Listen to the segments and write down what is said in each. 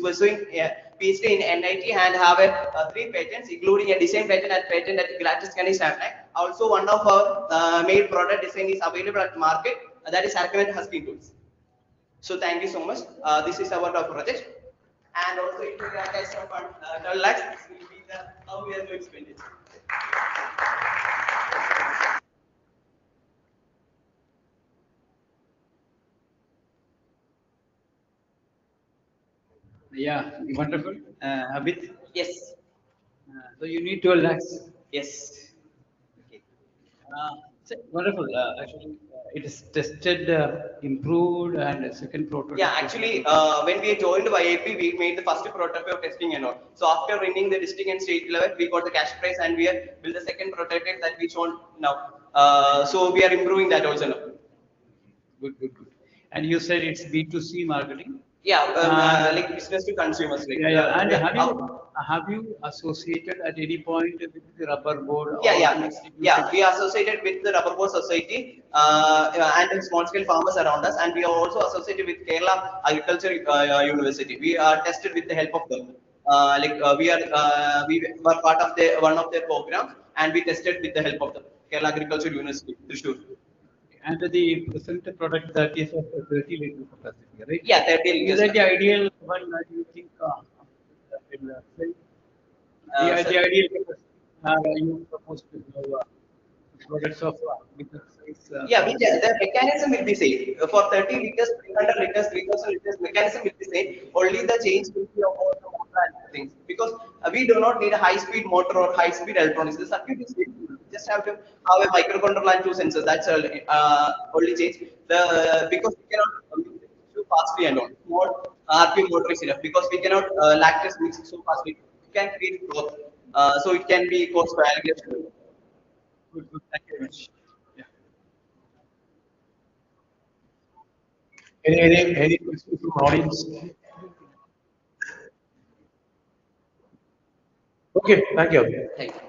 pursuing a PhD in NIT and have a 3 patents, including a design patent and patent at gratis Ganesh. Also, one of our made product design is available at market. That is Archimedes Husky tools. So thank you so much. This is about our project, and also if you guys have 12 lakhs, this will be the how we are going to spend it. Yeah, wonderful. Abid? Yes. So you need 12 lakhs. Yes. Okay. Wonderful. Actually, it is tested, improved, and second prototype. Yeah, actually, when we joined YAP, we made the first prototype of testing and all. So after winning the district and state level, we got the cash prize and we have built the second prototype that we shown now. So we are improving that also now. Good, good, good. And you said it's B2C marketing. Yeah, like business to consumers. Like, yeah, yeah. And have you associated at any point with the rubber board? Yeah, yeah, yeah. We are associated with the Rubber Board Society and small scale farmers around us, and we are also associated with Kerala Agriculture University. We are tested with the help of them. We were part of the one of their programs, and we tested with the help of the Kerala Agriculture University, Thrissur. And the present product that is of 30 liter capacity, right? Yeah, 30 liters. Is that the ideal one that you think will sell? The ideal capacity you propose to products of bigger size? Yeah, the mechanism will be same. For 30 liters, 300 liters, 3000 liters, mechanism will be same. Only the change will be about the motor and things. Because we do not need a high speed motor or high speed electronics. The circuit is same. We just have to have a microcontroller and 2 sensors. That's only change. Because we cannot so fastly and all. Small RPM motor is enough because we cannot lactose mix so fastly. We can create growth. So it can be cost value. Good, good. Thank you very much. Yeah. Any questions from audience? Okay, thank you. Thank you.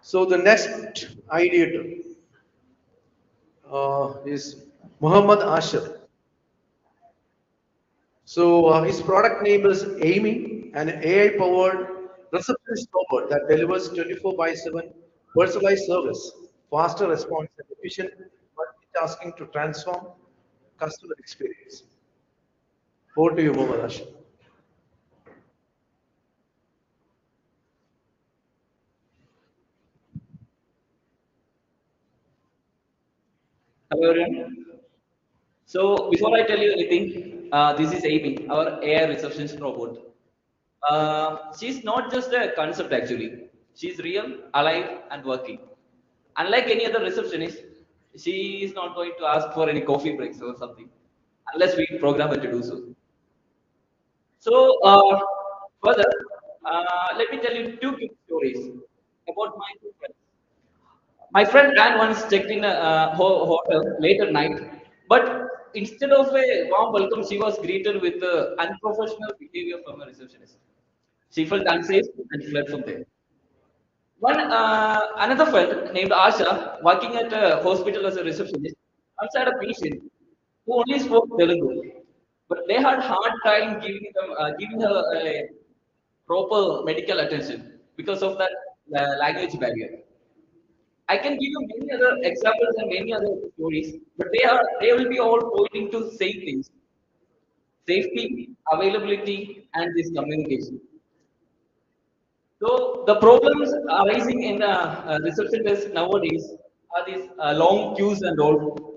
So the next ideator is Muhammad Ashar. So his product name is Amy, an AI-powered receptionist robot that delivers 24 by 7 personalized service, faster response, and efficient multitasking to transform customer experience. Over to you, Muhammad Ashar. Hello everyone. So before I tell you anything, this is Amy, our AI receptionist robot. She's not just a concept actually. She's real, alive, and working. Unlike any other receptionist, she is not going to ask for any coffee breaks or something, unless we program her to do so. So further, let me tell you two quick stories about my two friends. My friend Anne once checked in a hotel late at night, but instead of a warm welcome, she was greeted with unprofessional behavior from a receptionist. She felt unsafe and fled from there. Another friend named Asha, working at a hospital as a receptionist, once had a patient who only spoke Telugu, but they had hard time giving her a proper medical attention because of that language barrier. I can give you many other examples and many other stories, but they will be all pointing to same things: safety, availability, and this communication. So the problems arising in reception desk nowadays are these long queues and all,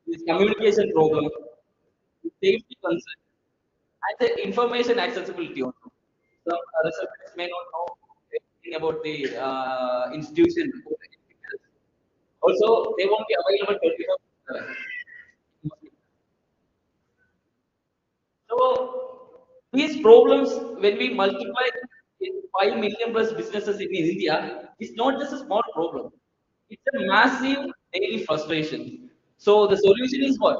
this communication problem, the safety concern, and the information accessibility also. Some receptionists may not know anything about the institution or anything else. Also, they won't be available 24/7. So these problems, when we multiply in 5 million plus businesses in India, it's not just a small problem. It's a massive daily frustration. So the solution is what?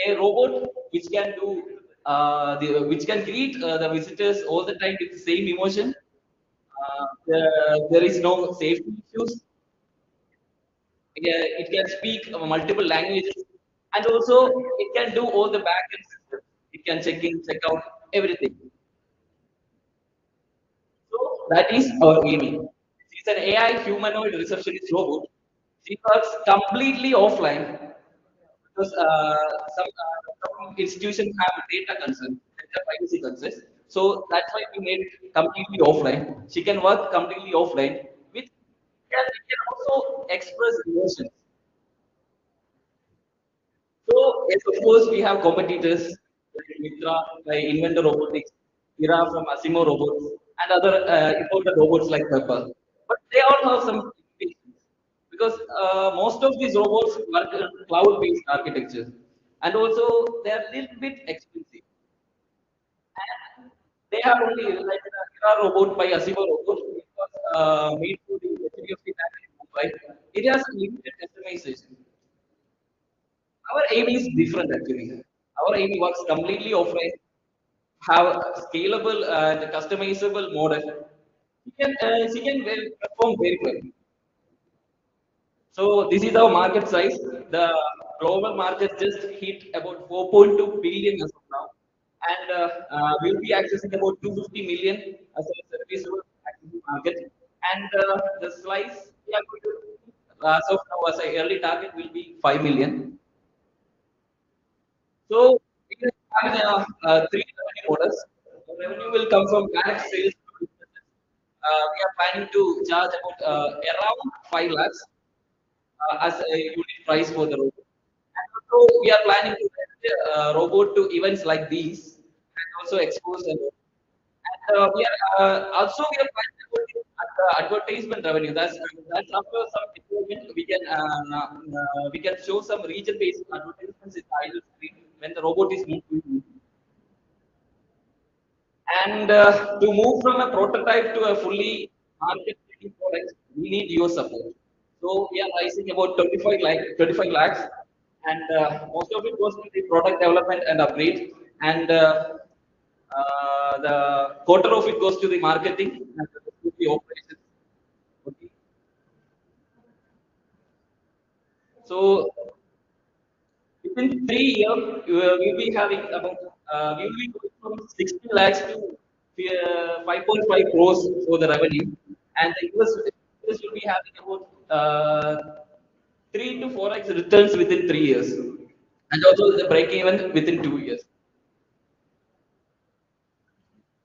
A robot which can do which can greet the visitors all the time with the same emotion. There is no safety issues. It can speak multiple languages, and also it can do all the backend systems. It can check in, check out, everything. So that is our Amy. She's an AI humanoid receptionist robot. She works completely offline because some institutions have data concerns, data privacy concerns. So that's why we made it completely offline. She can work completely offline, which can also express emotions. So yes, of course, we have competitors like Mitra, like Inventor Robotics, Ira from Asimo Robots, and other imported robots like Pepper. But they all have some limitations because most of these robots work in cloud-based architecture, and also they are a little bit expensive. And they have only like the Ira robot by Asimo Robot, which was made for the HDFC Bank in Mumbai. It has limited customization. Our aim is different actually. Our aim works completely offline, have a scalable and customizable model. She can perform very well. So this is our market size. The global market just hit about 4.2 billion as of now, and we'll be accessing about 250 million as a serviceable accessible market. And the slice we are going to, as of now, as a early target will be 5 million. So we can have three revenue models. The revenue will come from direct sales to businesses. We are planning to charge about around 5 lakhs as a unit price for the robot. And also we are planning to rent the robot to events like these and also expose them. And we are planning to put in the advertisement revenue. That's after some improvement we can show some region-based advertisements in the idle screen when the robot is moving. And to move from a prototype to a fully market-ready product, we need your support. So we are raising about 25 lakhs, and most of it goes to the product development and upgrade, and the quarter of it goes to the marketing and the rest to the operations. Okay. So within 3 years, we'll be having about we'll be going from 60 lakhs to 5.5 crores for the revenue, and the US will be having about 3 to 4x returns within 3 years, and also the break even within 2 years.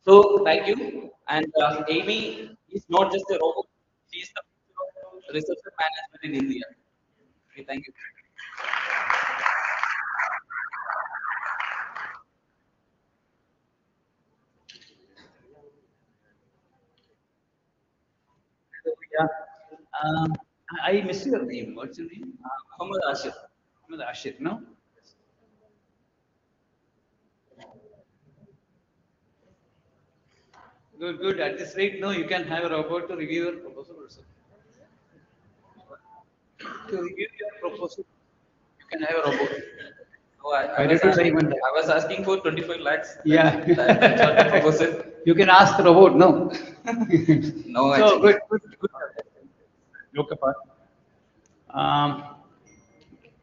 So thank you. And Amy is not just a robot; she is the future of research and management in India. Okay, thank you. So, yeah. Um, I miss your name. What's your name? Muhammad Ashir. Muhammad Ashir, no? Good, good. At this rate, no, you can have a robot to review your proposal also. To review your proposal, you can have a robot. Oh, I Why was don't you try asking, even that? I was asking for 25 lakhs. Yeah. That's what the proposal. You can ask the robot, no? No, So actually. good, good, good. Joke apart. Um,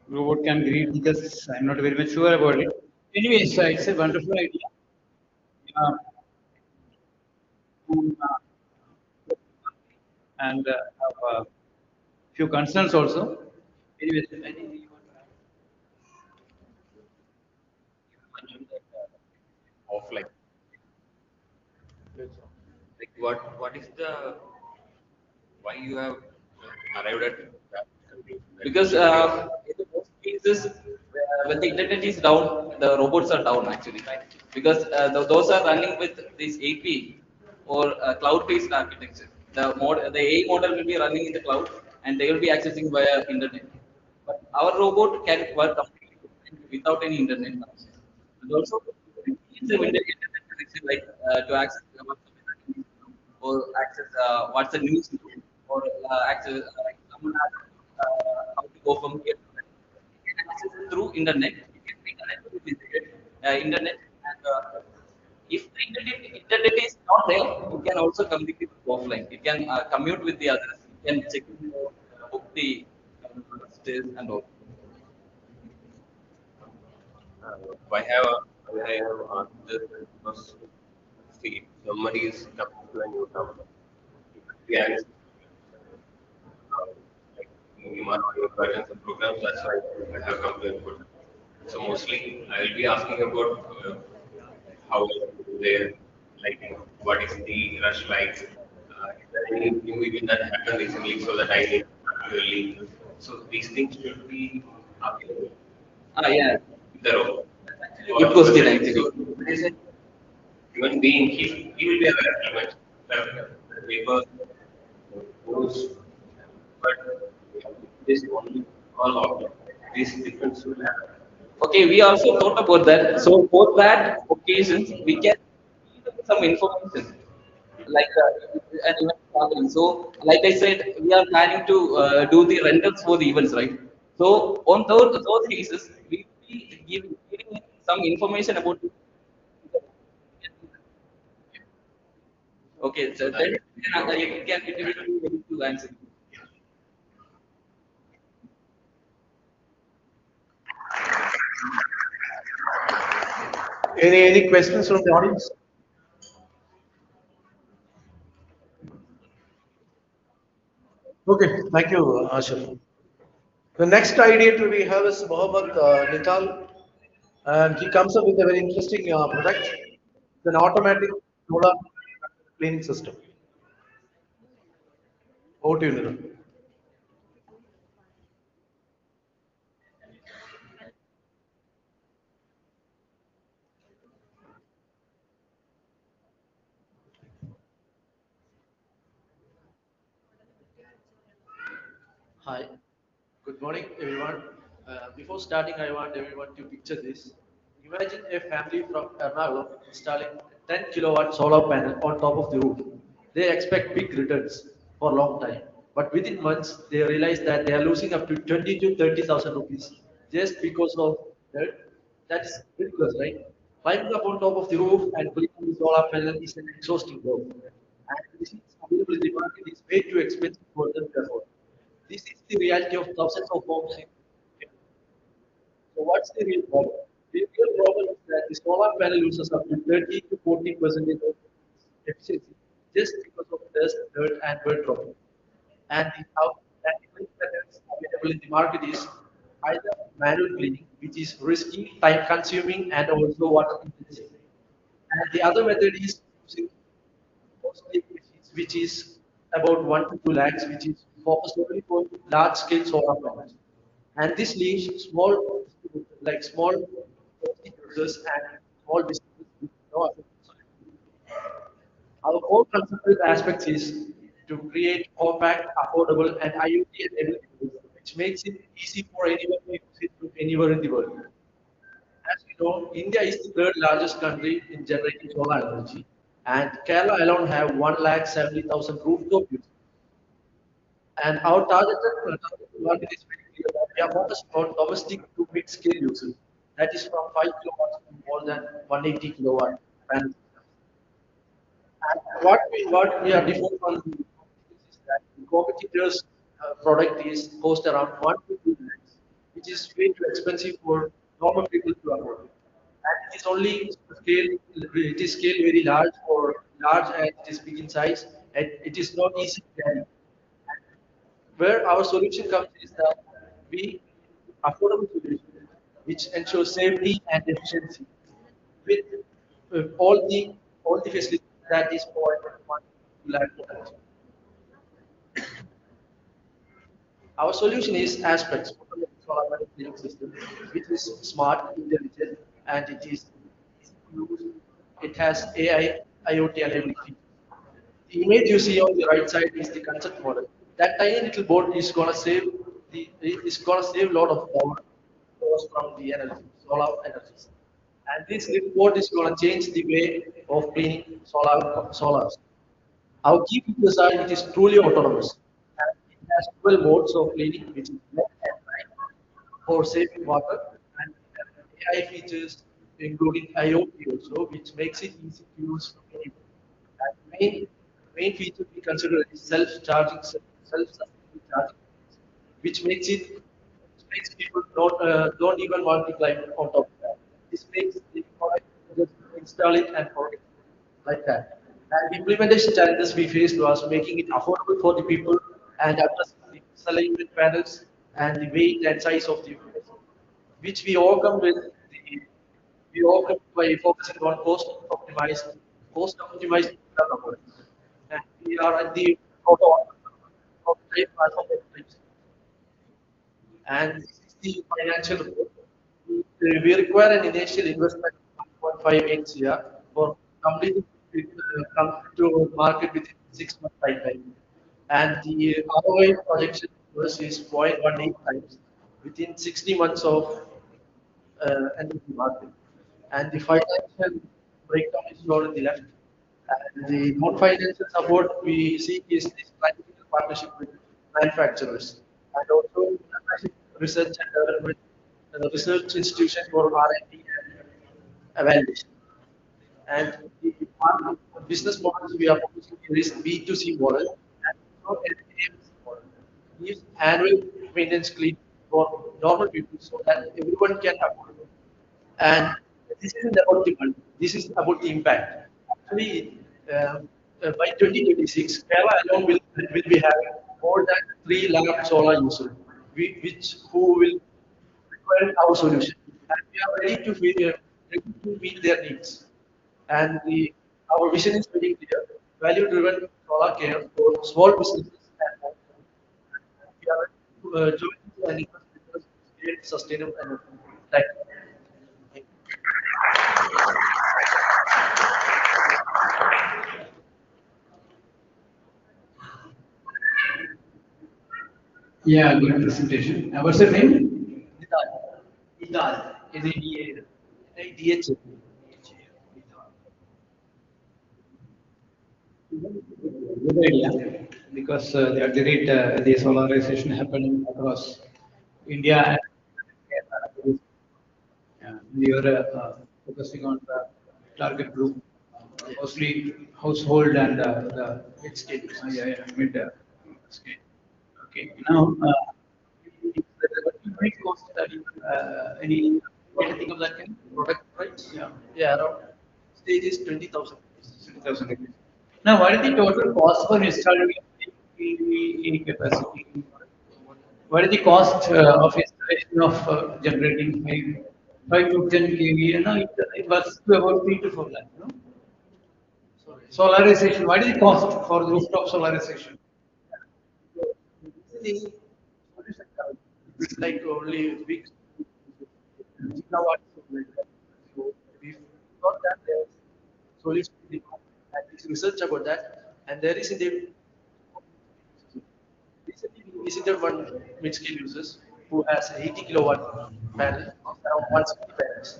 robot can greet because I'm not very much sure about it. Anyways, it's a wonderful idea. Um, and have a few concerns also. Anyways, anything you want to add? Mentioned that offline. Like what is the why you have arrived at that conclusion that Because it should be offline? in the most cases, when the internet is down, the robots are down actually. Because those are running with this AP or cloud-based architecture. The AI model will be running in the cloud and they will be accessing via internet. But our robot can work completely without any internet connection. And also, it needs a internet connection like to access or access what's the news or access like someone has how to go from here to there. You can access it through internet. You can be connected with the internet, and if the internet is not there, you can also communicate offline. You can commute with the others. You can check book the stays and all. I have a where I have asked this because see, if somebody is coming to a new town, yeah, like you are doing guidance and programs, that's why I have come to input. So mostly I will be asking about how is it there, like what is the rush like, is there any new event that happened recently so that I need particularly. So these things should be available Ah, yeah. in the role. Good Or question, whether it is actually. a human being, he will be aware, he might have the paper, rules, but this only all out. These difference will happen. Okay, we also thought about that. So for that occasions, we can give them some information, like an event gathering. So, like I said, we are planning to do the rentals for the events, right? So on those cases, we will be giving some information about. Okay, so So that then it will be able to answer. Any questions from the audience? Okay, thank you, Ashraf. The next ideator we have is Mohammed Nital, and he comes up with a very interesting product. It's an automatic solar cleaning system. Over to you, Nital. Hi, good morning everyone. Before starting, I want everyone to picture this. Imagine a family from Ernakulam installing a 10 kilowatt solar panel on top of the roof. They expect big returns for a long time, but within months they realize that they are losing up to 20 to 30,000 rupees just because of that. That's ridiculous, right? Climbing up on top of the roof and cleaning the solar panel is an exhausting job. And this is available in the market is way too expensive for them to afford. This is the reality of thousands of homes in India. So what's the real problem? The real problem is that the solar panel uses up to 30 to 40% of efficiency just because of dust, dirt, and bird dropping. And the only methods available in the market is either manual cleaning, which is risky, time consuming, and also water intensive. And the other method is using costly machines, which is about 1 to 2 lakhs, which is focused only for large scale solar panels. And this leaves small, like small users and small businesses with no other solution. Our core conceptual aspect is to create compact, affordable, and IoT enabled tools, which makes it easy for anyone to use it from anywhere in the world. As you know, India is the third largest country in generating solar energy, and Kerala alone have 1,70,000 rooftop users. And our target market is very clear that we are focused on domestic to mid-scale users. That is from 5 kilowatts to more than 180 kilowatt panels. And what we are different from the competitors is that the competitors' product is cost around 1 to 2 lakhs, which is way too expensive for normal people to afford. And it is only scale, it is scale very large for large and it is big in size and it is not easy to carry. Where our solution comes is that we affordable solution which ensures safety and efficiency with all the facilities that is provided by land product. Our solution is aspects automatic solar panel cleaning system, which is smart, intelligent, and it is easy to use. It has AI, IoT enabled features. The image you see on the right side is the concept model. That tiny little board is gonna save a lot of power cost from the energy, solar energies. And this little board is gonna change the way of cleaning solars. Our key features are it is truly autonomous. And it has 12 modes of cleaning, which is wet and dry for saving water, and it has AI features including IoT also, which makes it easy to use for anyone. And main feature we consider is self-sustaining charging, which makes people don't even want to climb on top of that. this makes the product just install it and product like that. And the implementation challenges we faced was making it affordable for the people and addressing the misalignment panels and the weight and size of the units, which we overcome by focusing on cost optimized development. And we are at the prototype platform. And this is the financial report. We require an initial investment of 1.58 CR for completing come to market within 6 months timeline. And the ROI projection was is 0.18 times within 60 months of entering the market. And the financial breakdown is shown on the left. And the non-financial support we seek is this strategic partnership with manufacturers and also research and development research institution for R&D and evaluation. And the business models we are focusing on is B2C model and also LTMC model. Gives annual maintenance clean for normal people so that everyone can afford it. And this isn't about the money, this is about the impact. Actually, by 2026, Kerala alone will be having more than 3 lakh solar users, which who will require our solution. And we are ready to meet their needs. And our vision is very clear: value-driven solar care for small businesses and we are ready to join and invest because it's sustainable and thank you. Yeah, good presentation. What's your name? Nidal. Nidal. NIDA. NIDH. Good idea, because at the rate the solarization happening across India and we are focusing on the target group, mostly household and the Mid-scale. yeah, yeah, mid scale. Okay, now what will cost study? Anything of that kind? Product price? Yeah. Yeah, around stage is 20,000. 60,000 rupees. Now, what is the total cost for installing PV capacity? What is the cost of installation of generating 5 to 10 kV? No, it was to about 3 to 4 lakh. No? Sorry. Solarization. What is the cost for rooftop solarization? The solution it's like only big gigawatts of like that. So we got that there's solution in the market, and it's research about that. And there is in the recently we visited one mid-scale users who has an 80 kilowatt panel of around 160 panels.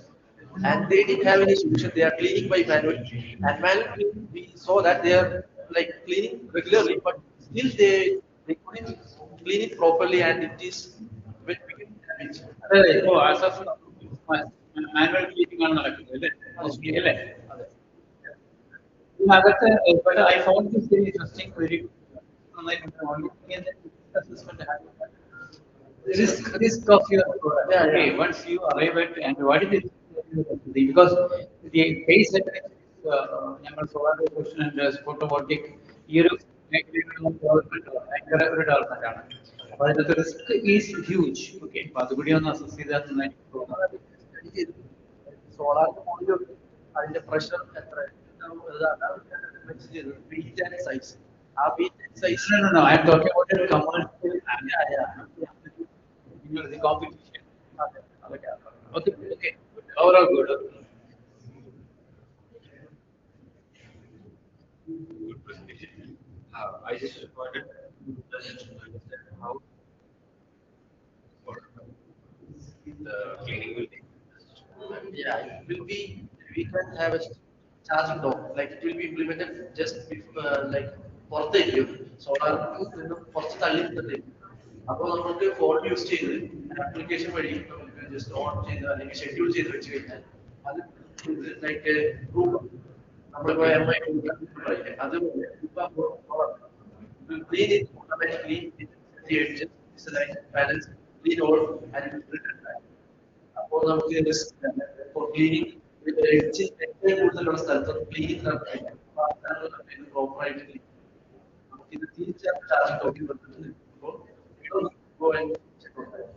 And they didn't have any solution. They are cleaning by manual. And manual cleaning, we saw that they are like cleaning regularly, but still they couldn't clean it properly, and it is becoming damaged. Oh, as of now, manual cleaning ആണ് നടക്കുന്നത് അല്ലേ? Mostly, അല്ലേ? അതൊക്കെ but I found this very interesting, very നന്നായിട്ട് only thing is that assessment risk of your product. Yeah, Okay, yeah. once you arrive at and what is it? Because the base that is ഞങ്ങൾ solar question and photovoltaic ഈ ഒരു മേഖലയിലുള്ള ഭയങ്കര ഒരു development ആണ്. അപ്പൊ അതിനകത്ത് റിസ്ക് ഈസ് ഹ്യൂജ്. ഓക്കെ, അപ്പൊ അതുകൂടി ഒന്ന് അസസ് ചെയ്താൽ നന്നായിട്ട് തോന്നുന്നു. സ്റ്റഡി ചെയ്തു സോളാറിന്റെ മുകളിൽ അതിന്റെ പ്രഷർ എത്ര മെൻഷൻ ചെയ്തത് വെയിറ്റ് ആൻഡ് സൈസ് ആ weight and size No, no, no. I'm talking about the commercial the competition. Okay, okay. Overall good. Good presentation. I just wanted to understand how the cleaning will take. yeah, it will be we can have a charging dock like it will be implemented just like പുറത്തേക്കും solar നിന്നും കുറച്ച് തള്ളി നിന്നിട്ടേക്കും അപ്പോൾ നമുക്ക് phone use ചെയ്ത് application വഴി നമുക്ക് just on ചെയ്ത് അല്ലെങ്കിൽ ഷെഡ്യൂൾ ചെയ്ത് വെച്ച് കഴിഞ്ഞാൽ അത് ലൈക്ക് റൂം നമ്മളിപ്പോ എം ഐ അത് clean it automatically just like balance clean all and return back. അപ്പോൾ നമുക്ക് risk for cleaning with the ഏറ്റവും കൂടുതലുള്ള സ്ഥലത്ത് ക്ലീനിങ് നടത്താൻ പ്രോപ്പറായിട്ട് ക്ലീൻ ഇത് തീർച്ചയായിട്ടും ചാർജ് ടോപ്പിൽ വന്നിട്ടുണ്ട് അപ്പോൾ go and check on that.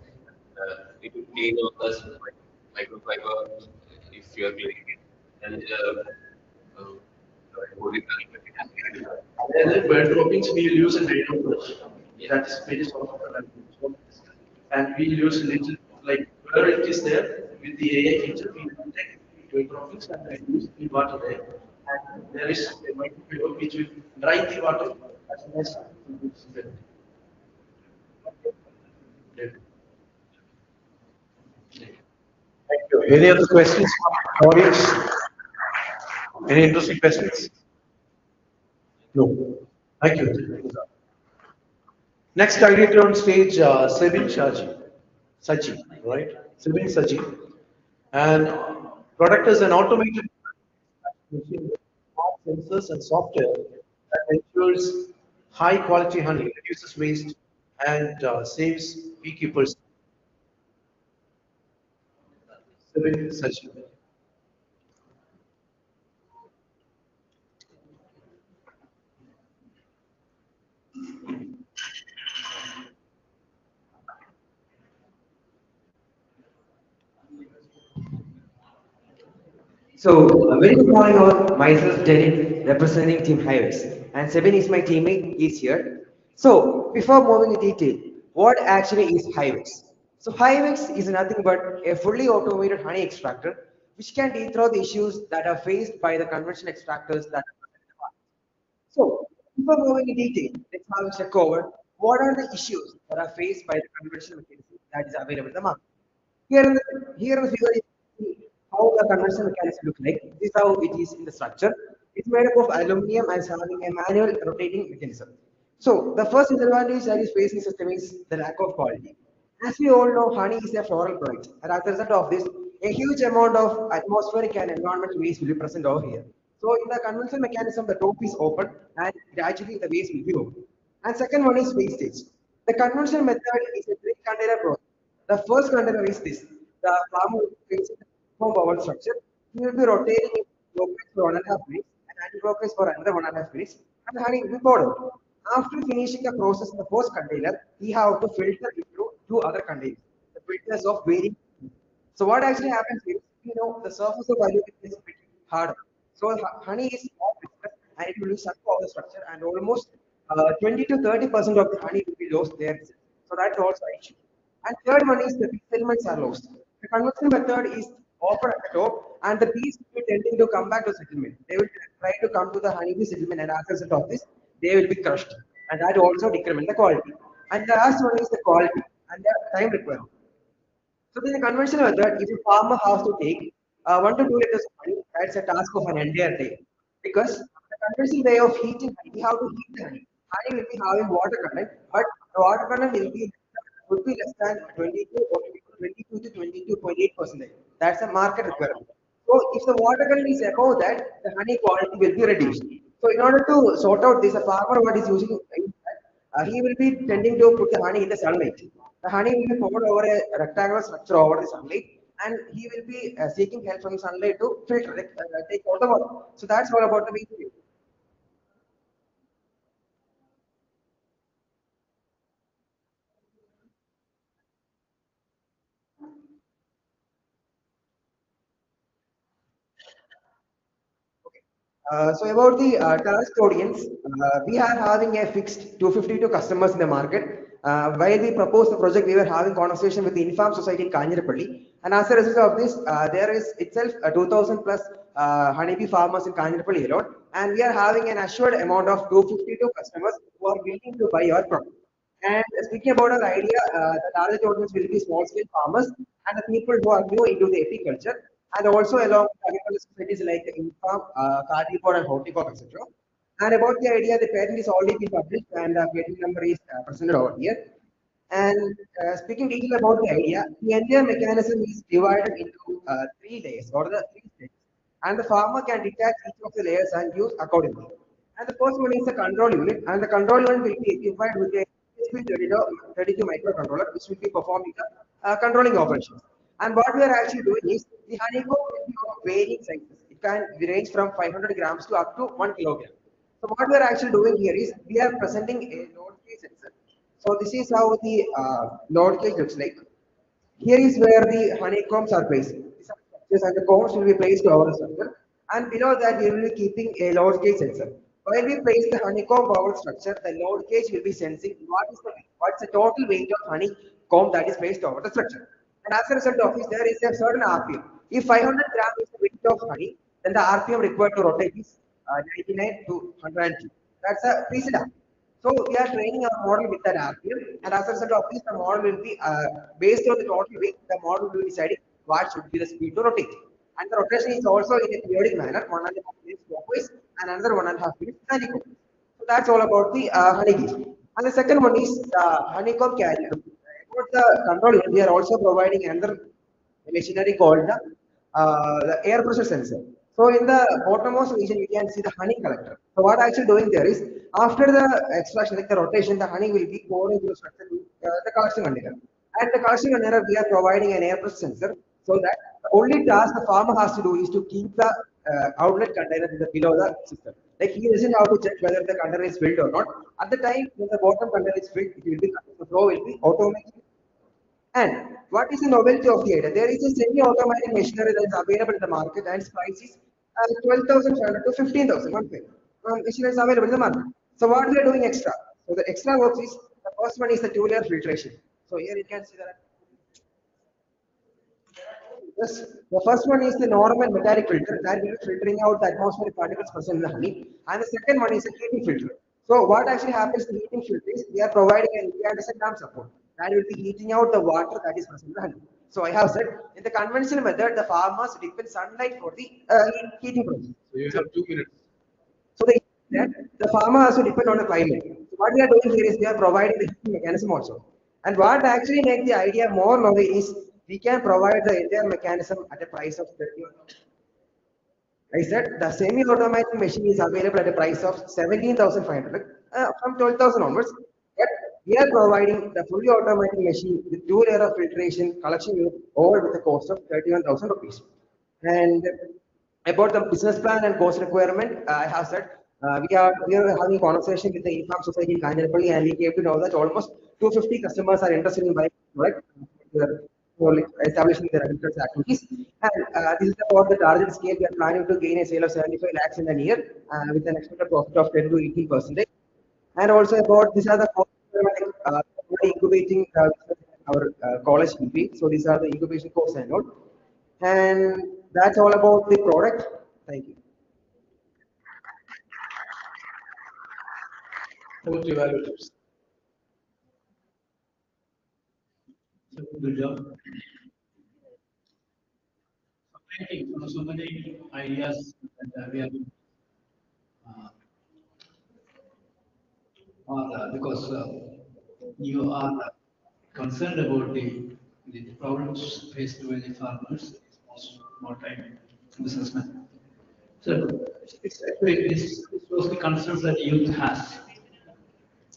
It will clean all this microfiber if you are cleaning it. And what do you call it? And then bird droppings we will use a radio brush. That is very soft. And we use little like where it is there with the AI feature, we will take bird droppings and we use the water there. And there is a microfiber which will dry the water as soon as it's wet. Thank you. Any other questions from the audience? Any interesting questions? No. Thank you. Next, I get on stage Sebin Saji, right? Sebin Saji. And product is an automated machine with smart sensors and software that ensures high quality honey, reduces waste, and saves beekeepers. Sebin Saji. So, very good morning all. Myself, Derin, representing Team Highways. And Sebin is my teammate, he's here. So, before moving in detail, what actually is Highways? So, Highways is nothing but a fully automated honey extractor which can deal through the issues that are faced by the conventional extractors that are present in the market. So, before moving in detail, let's have a check over what are the issues that are faced by the conventional mechanism that is available in the market. Here in the figure, you can see how the conventional mechanism looks like. This is how it is in the structure. It's made up of aluminum and is having a manual rotating mechanism. So the first disadvantage that is facing system is the lack of quality. As we all know, honey is a floral product, and as a result of this, a huge amount of atmospheric and environmental waste will be present over here. So in the conventional mechanism, the top is open and gradually the waste will be open. And second one is wastage. The conventional method is a three-container process. The first container is this. The farmer will place it in the power structure. He will be rotating it clockwise for 1.5 minutes and anti-clockwise for another 1.5 minutes, and the honey will be poured out. After finishing the process in the first container, he have to filter it through two other containers. The filters of varying. So what actually happens is, the surface of aluminum is pretty hard. So honey is more viscous and it will suck out the structure, and almost 20 to 30% of the honey will be lost there. So that's also an issue. And third one is the bee settlements are lost. The convection method is open at the top, and the bees will be tending to come back to settlement. They will try to come to the honeybee settlement, and as a result of this, they will be crushed, and that also decrement the quality. And the last one is the quality and the time requirement. So in the conventional method, if a farmer has to take 1 to 2 liters of honey, that's a task of an entire day. Because the conventional way of heating honey, we have to heat the honey. Honey will be having water content, but the water content would be less than 22 or 22 to 22.8%. That's a market requirement. So if the water content is above that, the honey quality will be reduced. So in order to sort out this, a farmer what is using is that he will be tending to put the honey in the sunlight. The honey will be poured over a rectangular structure over the sunlight, and he will be seeking help from sunlight to filter, take all the water. So that's all about the beekeeping. So about the target audience, we are having a fixed 252 customers in the market. While we proposed the project, we were having conversation with the Inform Society in Kanjirapalli, and as a result of this, there is itself 2,000 plus honeybee farmers in Kanjirapalli alone, and we are having an assured amount of 252 customers who are willing to buy our product. And speaking about our idea, the target audience will be small scale farmers and the people who are new into the apiculture, and also along with agricultural societies like Inform, Carnivore, and Horticulture, etc. And about the idea, the patent is already been published and the patent number is presented over here. And speaking detail about the idea, the entire mechanism is divided into three layers or the three stages. And the farmer can detach each of the layers and use accordingly. And the first one is the control unit, and the control unit will be equipped with a USB32 microcontroller, which will be performing the controlling operations. And what we are actually doing is The honeycomb will be of varying sizes. It can range from 500 grams to up to 1 kilogram. So what we are actually doing here is we are presenting a load gauge sensor. So this is how the load gauge looks like. Here is where the honeycombs are placed. These are structures and the combs will be placed over the structure. And below that, we will be keeping a load gauge sensor. While we place the honeycomb over the structure, the load gauge will be sensing what's the total weight of honeycomb that is placed over the structure. And as a result of this, there is a certain RPM. If 500 grams is the weight of honey, then the RPM required to rotate is 99 to 102. That's a preset. So we are training our model with that RPM, and as a result of this, the model will be based on the total weight. The model will be deciding what should be the speed to rotate. And the rotation is also in a periodic manner, 1.5 minutes clockwise and another 1.5 minutes anti-clockwise. So that's all about the honey bees. And the second one is the honeycomb carrier. About the control unit, we are also providing another machinery called the air pressure sensor. So in the bottommost region, you can see the honey collector. So what actually doing there is after the extraction, like the rotation, the honey will be poured into the structure to the collection container. And the collection container, we are providing an air pressure sensor so that the only task the farmer has to do is to keep the outlet container in the below the system. Like he doesn't have to check whether the container is filled or not. At the time when the bottom container is filled, it will be the flow will be automatically and what is the novelty of the idea? There is a semi-automatic machinery that is available in the market and its price is 12,500 to 15,000. Machinery is available in the market. So what we are doing extra? So the extra works is the first one is the two-layer filtration. So here you can see that. Yes, the first one is the normal metallic filter that will be filtering out the atmospheric particles present in the honey, and the second one is a heating filter. So what actually happens in the heating filter is we are providing an incandescent lamp support that will be heating out the water that is present in the honey. So I have said in the conventional method, the farmers depend sunlight for the heating process. So you So have 2 minutes. so that the farmer has to depend on the climate. So what we are doing here is we are providing the heating mechanism also. And what actually makes the idea more novel is we can provide the entire mechanism at a price of 30. I said the semi-automatic machine is available at a price of 17,500 from 12,000 onwards. But we are providing the fully automatic machine with two layer of filtration, collection unit, all with a cost of 31,000 rupees. And about the business plan and cost requirement, I have said we are having a conversation with the Inform Society in Kanjarapalli, and we came to know that almost 250 customers are interested in buying product for like establishing their agricultural activities. And this is about the target scale. We are planning to gain a sale of 75 lakhs in a year with an expected profit of 10 to 18%. And also about these are the cost incubating our college degree. So these are the incubation costs and all. And that's all about the product. Thank you. Over to evaluators. So good job. Thank you. So many ideas that we are uh, because you are concerned about the problems faced by the farmers, most more time businessmen. So it's actually this was the concerns that youth has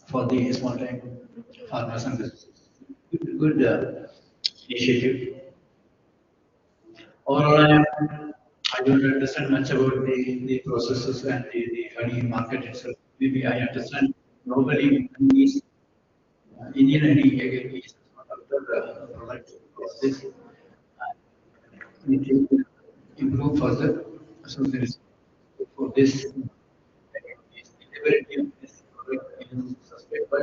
for the small time farmers and businesses. Good initiative. Overall, I don't understand much about the processes and the honey market itself. Maybe I understand globally honey is Indian honey again is one of the product of this. It will improve further. So there is for this deliverability of this product is suspect, but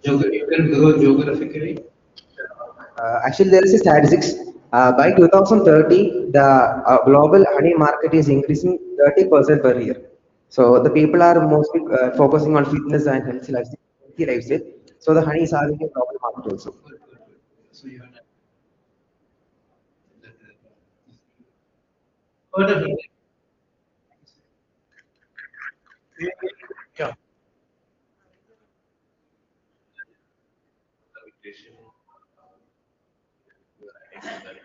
you can grow geographically. Actually, there is a statistics. By 2030, the global honey market is increasing 30% per year. So the people are mostly focusing on fitness and healthy lifestyle. So the honey is having a global market also. So you have wonderful. Yeah. Limitation, that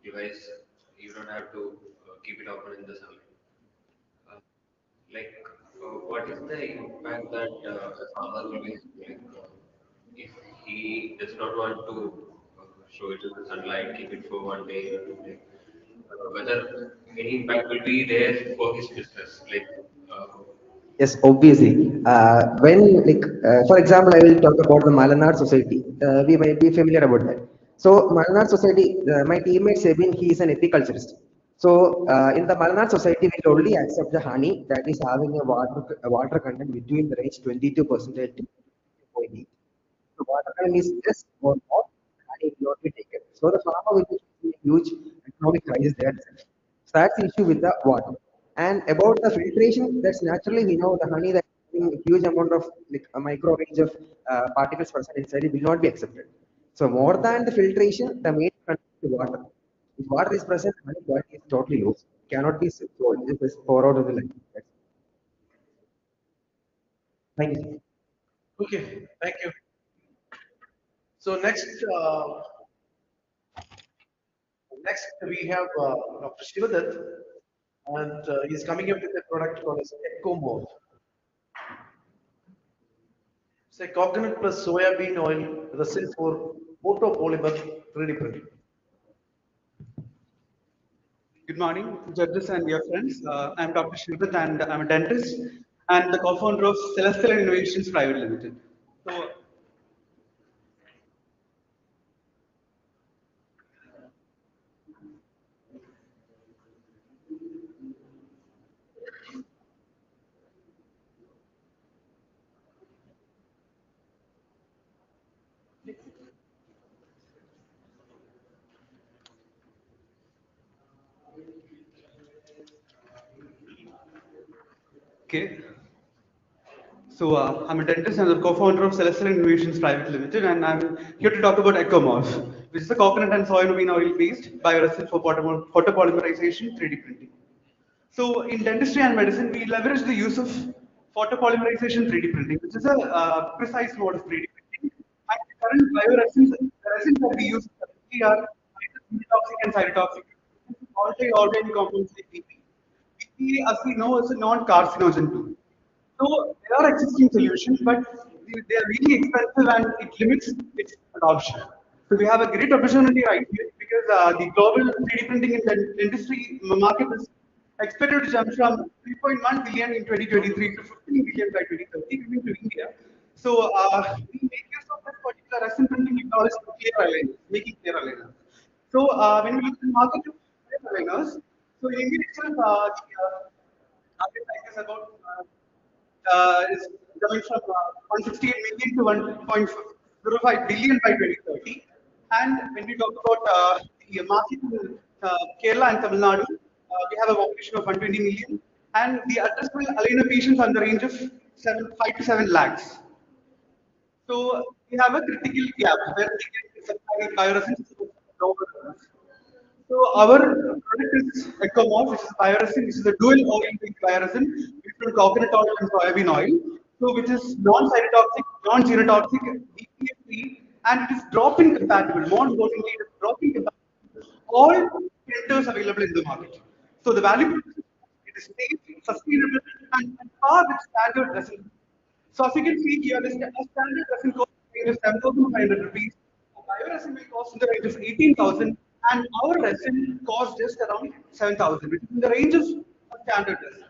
device, you don't have to keep it open in the sunlight. Uh, what is the impact that a farmer will be like, if he does not want to show it to the sunlight, keep it for 1 day or 2 days. Whether any impact will be there for his business, like Yes, obviously. For example, I will talk about the Malanar Society. We might be familiar about that. So, Malanar Society, my teammate Sebin, he is an apiculturist. So, in the Malanar Society, we only accept the honey that is having a water content between the range 22% to 0.8. So, water content is less or more, honey will not be taken. So, the farmer will be facing a huge economic crisis there itself. So, that's the issue with the water. And about the filtration, that's naturally we know the honey that having a huge amount of like a micro range of particles present inside it will not be accepted. So more than the filtration, the main content is water. If water is present, honey quality is totally lost. Cannot be sold. It is pour out of the line. Thank you. Okay, thank you. So next we have Dr. Shivadath, and he's coming up with a product called as Ecomorph. It's a coconut plus soybean oil resin for photopolymer 3D printing. Good morning, judges and dear friends. I'm Dr. Shilpat and I'm a dentist and the co-founder of Celestial Innovations Private Limited. So, okay. So, I'm a dentist and the co-founder of Celestial Innovations Private Limited, and I'm here to talk about Ecomorph, which is a coconut and soybean oil-based bioresin for photopolymerization 3D printing. So in dentistry and medicine, we leverage the use of photopolymerization 3D printing, which is a precise mode of 3D printing. And the current bioresins, the resins that we use currently are toxic and cytotoxic, multi-organic compounds like BP. BP, as we know, is a non-carcinogen too. So there are existing solutions, but they are really expensive and it limits its adoption. So we have a great opportunity right here because the global 3D printing in the industry market is expected to jump from 3.1 billion in 2023 to 15 billion by 2030 coming to India. So we make use of this particular resin printing technology for clear aligners, making clear aligners. So when we look at the market of clear aligners, so in India itself, the market size is about is coming from 168 million to 1.05 billion by 2030. And when we talk about the market in Kerala and Tamil Nadu, we have a population of 120 million, and the addressable aligner patients are in the range of 5 to 7 lakhs. So we have a critical gap where we can supply bioresins to lower. So our product is Ecomorph, which is bioresin, which is a dual oil-based bioresin between coconut oil and soybean oil. So which is non-cytotoxic, non-genotoxic, BPA-free, and it is drop-in compatible. More importantly, it is drop-in compatible. All printers available in the market. So the value proposition, it is safe, sustainable, and par with standard resin. So as you can see here, a standard resin cost is 7,500 rupees. A bio-resin will cost in the range of 18,000, and our resin costs just around 7,000, which is in the range of a standard resin.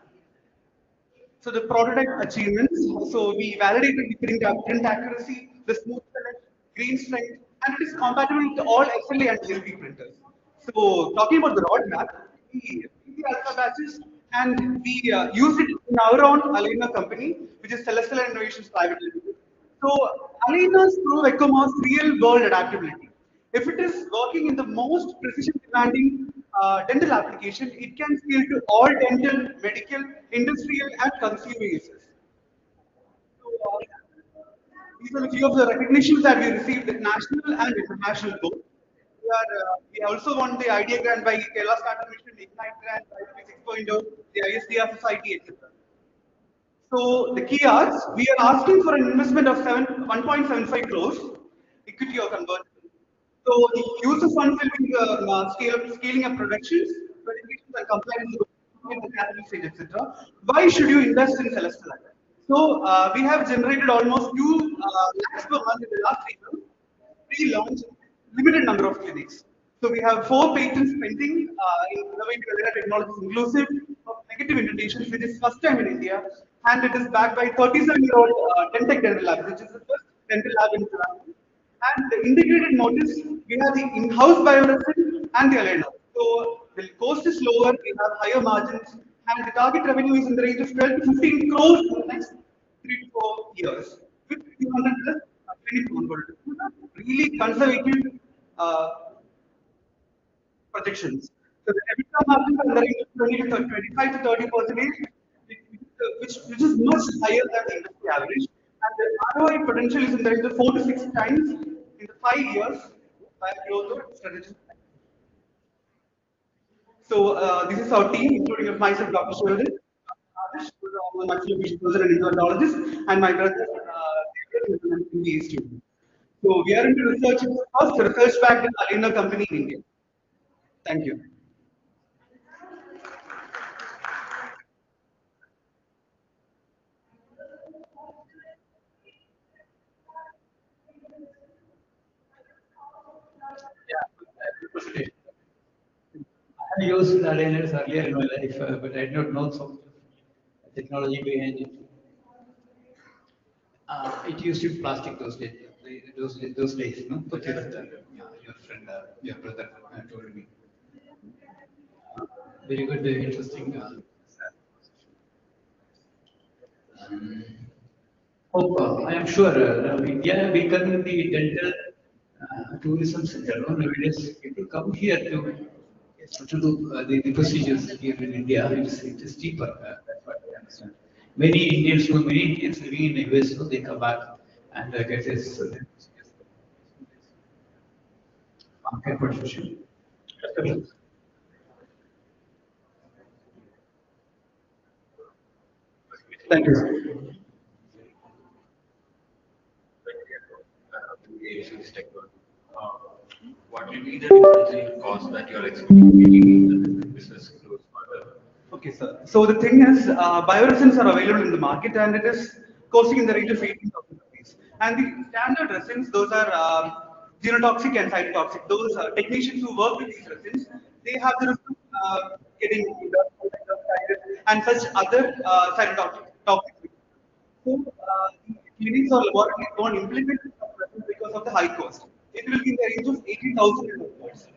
So the prototype achievements, so we validated the print accuracy, the smooth finish, green strength, and it is compatible with all XLA and DLP printers. So talking about the roadmap, we did the alpha batches and we used it in our own Alina company, which is Celestial Innovations Private Limited. So Alina's prove Ecomos real world adaptability. If it is working in the most precision demanding dental application, it can scale to all dental, medical, industrial, and consumer uses. So, these are a few of the recognitions that we received at national and international both. We also won the idea grant by Kerala Startup Mission, Ignite grant, by 6.0, the ISDR Society, etc. So the key are, we are asking for an investment of 1.75 crores, equity or convertible. So the use of funds will be scaling up productions, verifications and compliance in the capital stage, etc. Why should you invest in Celestial? So we have generated almost 2 lakhs per month in the last 3 months, pre-launch limited number of clinics. So we have 4 patents pending in innovative area technologies inclusive of negative indentations, which is first time in India, and it is backed by 37-year-old Dentec Dental Lab, which is the first dental lab in Japan. And the integrated notice, we have the in-house bio-resin and the aligner. So the cost is lower, we have higher margins, and the target revenue is in the range of 12 to 15 crores in the next 3 to 4 years, with 200 plus 20 converted. Really conservative uh, projections. So the EBITDA margins are in the range of 20 to 25 to 30%, which is much higher than the industry average. And the ROI potential is in the range of 4 to 6 times in the 5 years by growth of strategic. So this is our team, including of myself, Dr. Sheridan, Adish, who is our maxillofacial surgeon and implantologist, and my brother, David, who is an MBA student. So we are into research, first research-backed aligner company in India. Thank you. Yeah, I have used aligners earlier in my life, but I did not know so much of technology behind it. It used to be plastic those days. Those days, no? But your friend, your brother told me. Very good, very interesting. Hope, I am sure India becoming the dental tourism center. No? Nowadays, people come here to do the procedures here in India. It is cheaper. That's what I understand. Many Indians living in the US, so they come back and get this market potential. Thank you. Using this technology. Uh, what will be the difference in cost that you are expecting if the business grows further? Okay, sir. So the thing is, bioresins are available in the market, and it is costing in the range of 18,000 rupees. And the standard resins, those are genotoxic and cytotoxic. Those technicians who work with these resins, they have the risk of getting and such other cytotoxic. Toxic. So, the clinics or laboratories don't implement this because of the high cost. It will be in the range of 80,000 dollars.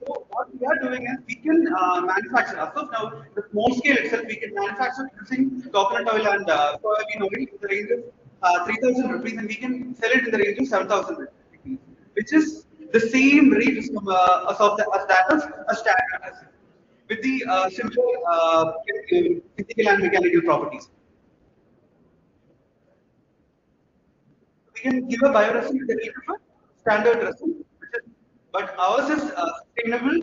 So, what we are doing is we can manufacture. As of now, the small scale itself, we can manufacture using coconut oil and soybean oil in the range of 3,000 rupees, and we can sell it in the range of 7,000 rupees, which is the same rate as that of a standard acid, with the simple physical and mechanical properties. We can give a bioresin with the rate of a standard resin, but ours is sustainable,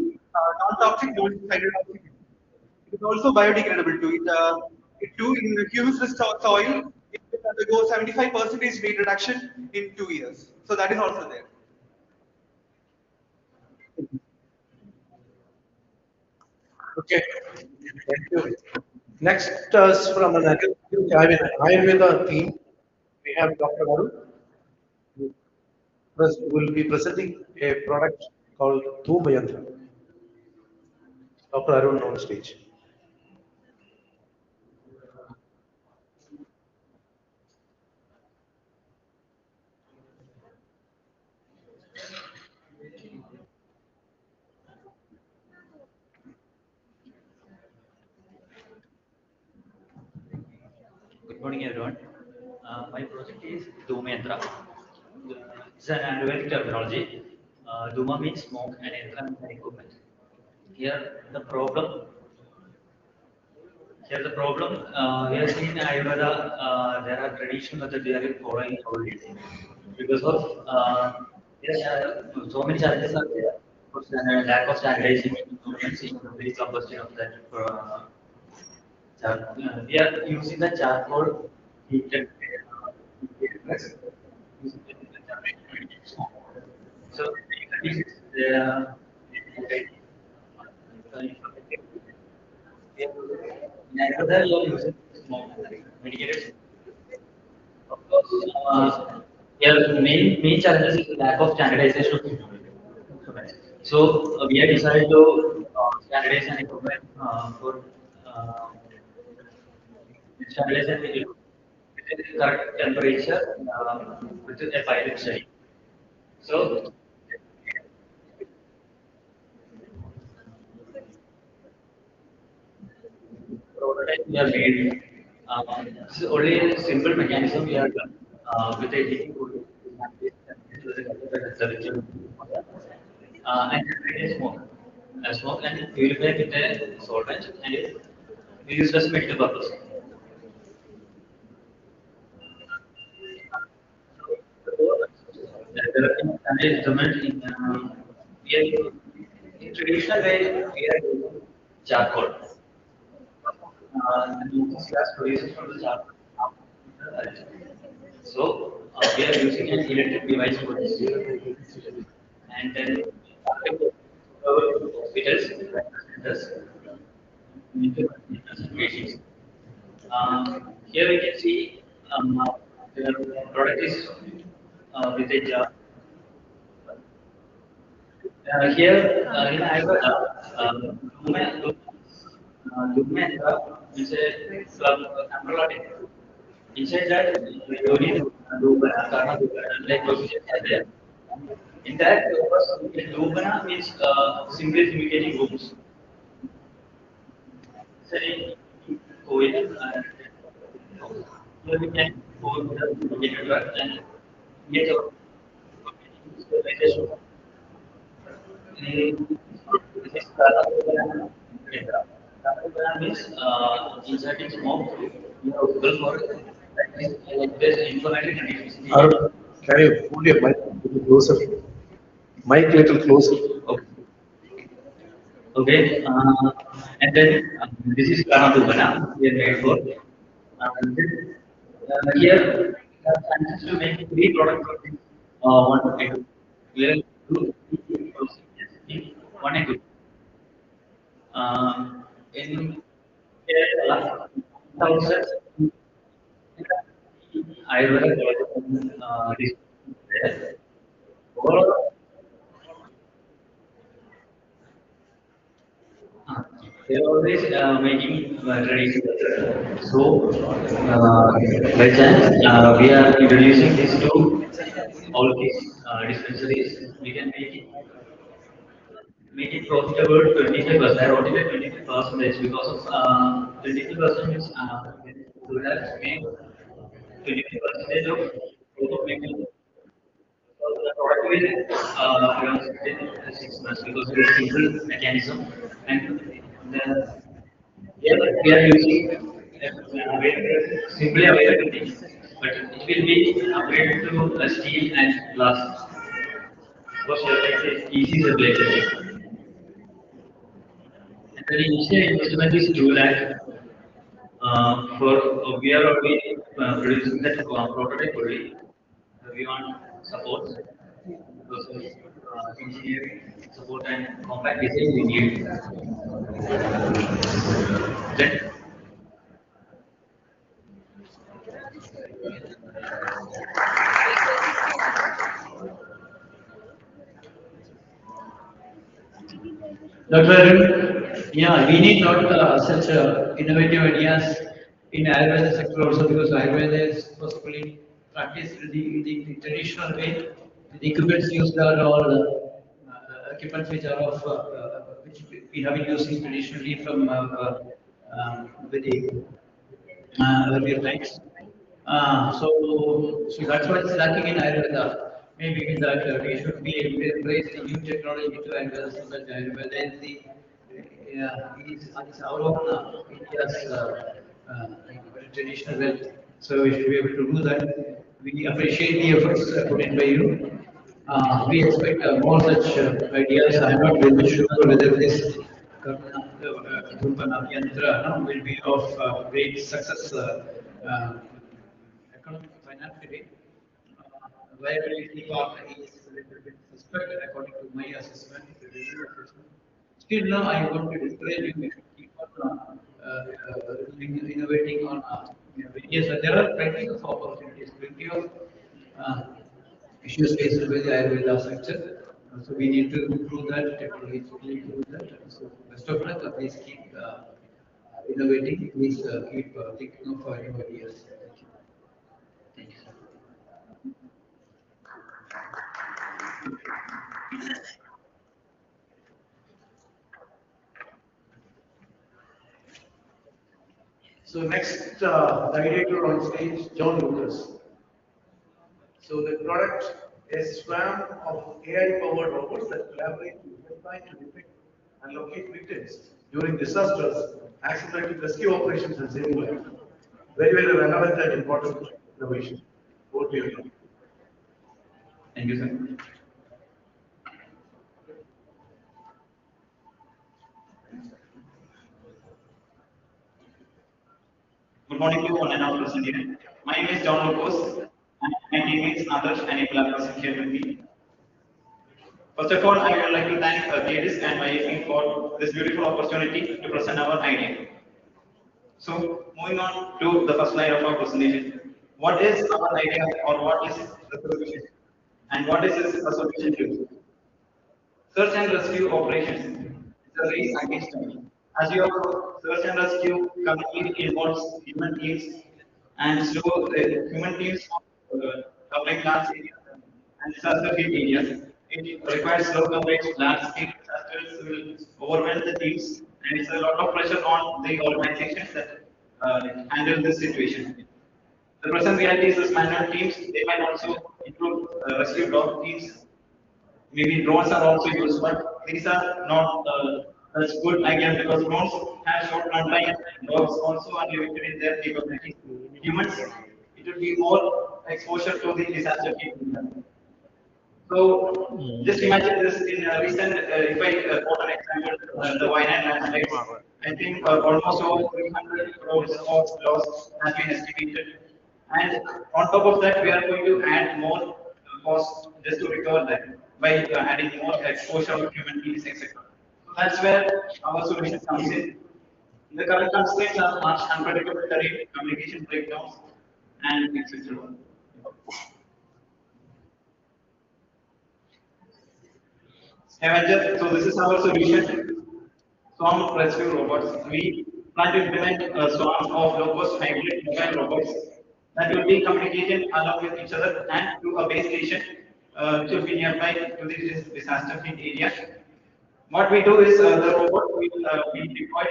non-toxic, non-cytotoxic. It is also biodegradable too. It too, in humus soil, it will undergo 75% weight reduction in 2 years. So that is also there. Okay, thank you. Next is from an Ayurveda team. We have Dr. Arun, who will be presenting a product called Thumayantra. Dr. Arun on stage. Good morning, everyone. My project is Dhumentra. It's an Ayurvedic terminology. Dhuma means smoke and Yantra means an equipment. Here, the problem. We have seen in Ayurveda. There are traditional methods we are following nowadays because of so many challenges are there. First, lack of standardization improvements in the combustion of that. We are using the charcoal heated so another you are using smoke medicated. Of course, here main challenges is the lack of standardization of technology. So we have decided to standardize an equipment for uh, standardize an equipment with the correct temperature with a pilot study. So prototype we have made. This is only a simple mechanism we have done with a heating coil and generate smoke and purify with a solvent and it we use as medical purpose. Developing an instrument in we are, in traditional way we are using charcoal. The gas produces from the charcoal. So we are using an electric device for this. And then hospitals, centers, mental patients. Here we can see the product is with a jar. Here in Ayurveda, Lumen is a club umbrella technique. Inside that, you need Lubana, Karma Lubana, like position are there. In that purpose, Lubana means simply fumigating rooms. Say, coil and here we can go with the fumigated drug and get a sterilization. This is Karma Lubana means inserting smoke possible for like this informative conditions. Arun, can you pull your mic a little closer? Mic little closer. Okay. Okay. And then this is Karanadubana we are made for. Here, we have chances to make three products of this one equipment. We will do three procedures in one equipment. In Kerala, thousands Ayurveda there. All they're always making traditional. So, by chance, we are introducing this to all these dispensaries. We can make it profitable 25%. I wrote it at 25% because of 25% is so that make 25% of profit making. So the product will runs within 6 months because it is a simple mechanism and the yeah, we are using simply availability, but it will be upgraded to steel and glass. Because it is easy separation. And the initial investment is 2 lakh. For we are already producing that prototype already. We want support because of engineering support and compact design we need. Then Dr. Arun, yeah, we need not such innovative ideas in Ayurveda sector also because Ayurveda is possibly practiced the traditional way. The equipments used are all equipments which are of which we have been using traditionally from the earlier times. So that's what is lacking in Ayurveda. Maybe with that we should be able to embrace the new technology to Ayurveda so that Ayurveda is the is our own India's traditional wealth. So we should be able to do that. We appreciate the efforts put in by you. We expect more such ideas. I'm not very much sure whether this Karna Yantra will be of great success economic financially. Viability part is a little bit suspect according to my assessment, the review assessment. Still, now I want to encourage you to keep on innovating on various. There are plenty of opportunities, plenty of uh, issues faced by the Ayurveda sector. So we need to improve that, technologically improve that. So best of luck. Please keep innovating. Please keep thinking of new ideas. Thank you. Thank you, sir. So next, the ideator on stage, John Lucas. So the product is swarm of AI-powered robots that collaborate to identify and detect and locate victims during disasters, accelerating rescue operations and saving lives. Very, very relevant and important innovation. Over to you. Thank you, sir. Good morning to one and all present here. My name is John Lopez, and my teammates Adarsh and Ikla present here with me. First of all, I would like to thank Gladys and my team for this beautiful opportunity to present our idea. So, moving on to the first slide of our presentation. What is our idea or what is the solution? And what is this a solution to? Search and rescue operations. It's a race against time. As you all know, search and rescue currently involves human teams and so human teams covering large areas and disaster hit areas. It requires slow coverage, large scale disasters will overwhelm the teams, and it's a lot of pressure on the organizations that handle this situation. The present reality is this manual teams, they might also include rescue dog teams. Maybe drones are also used, but these are not as good idea because drones have short runtime. Dogs also are limited in their capability. Humans, it will be more exposure to the disaster. So just imagine this in a recent, if I quote an example, the Wayland landslides, I think almost over 300 crores of loss has been estimated. And on top of that, we are going to add more cost just to recover that by adding more exposure of human beings, etc. So that's where our solution comes in. The current constraints are much unpredictable terrain, communication breakdowns, and etc. Avenger, so this is our solution. Swarm rescue robots. We plan to implement a swarm of low-cost hybrid mobile robots that will be communicating along with each other and to a base station which will be nearby to the disaster hit area. What we do is the robot will be deployed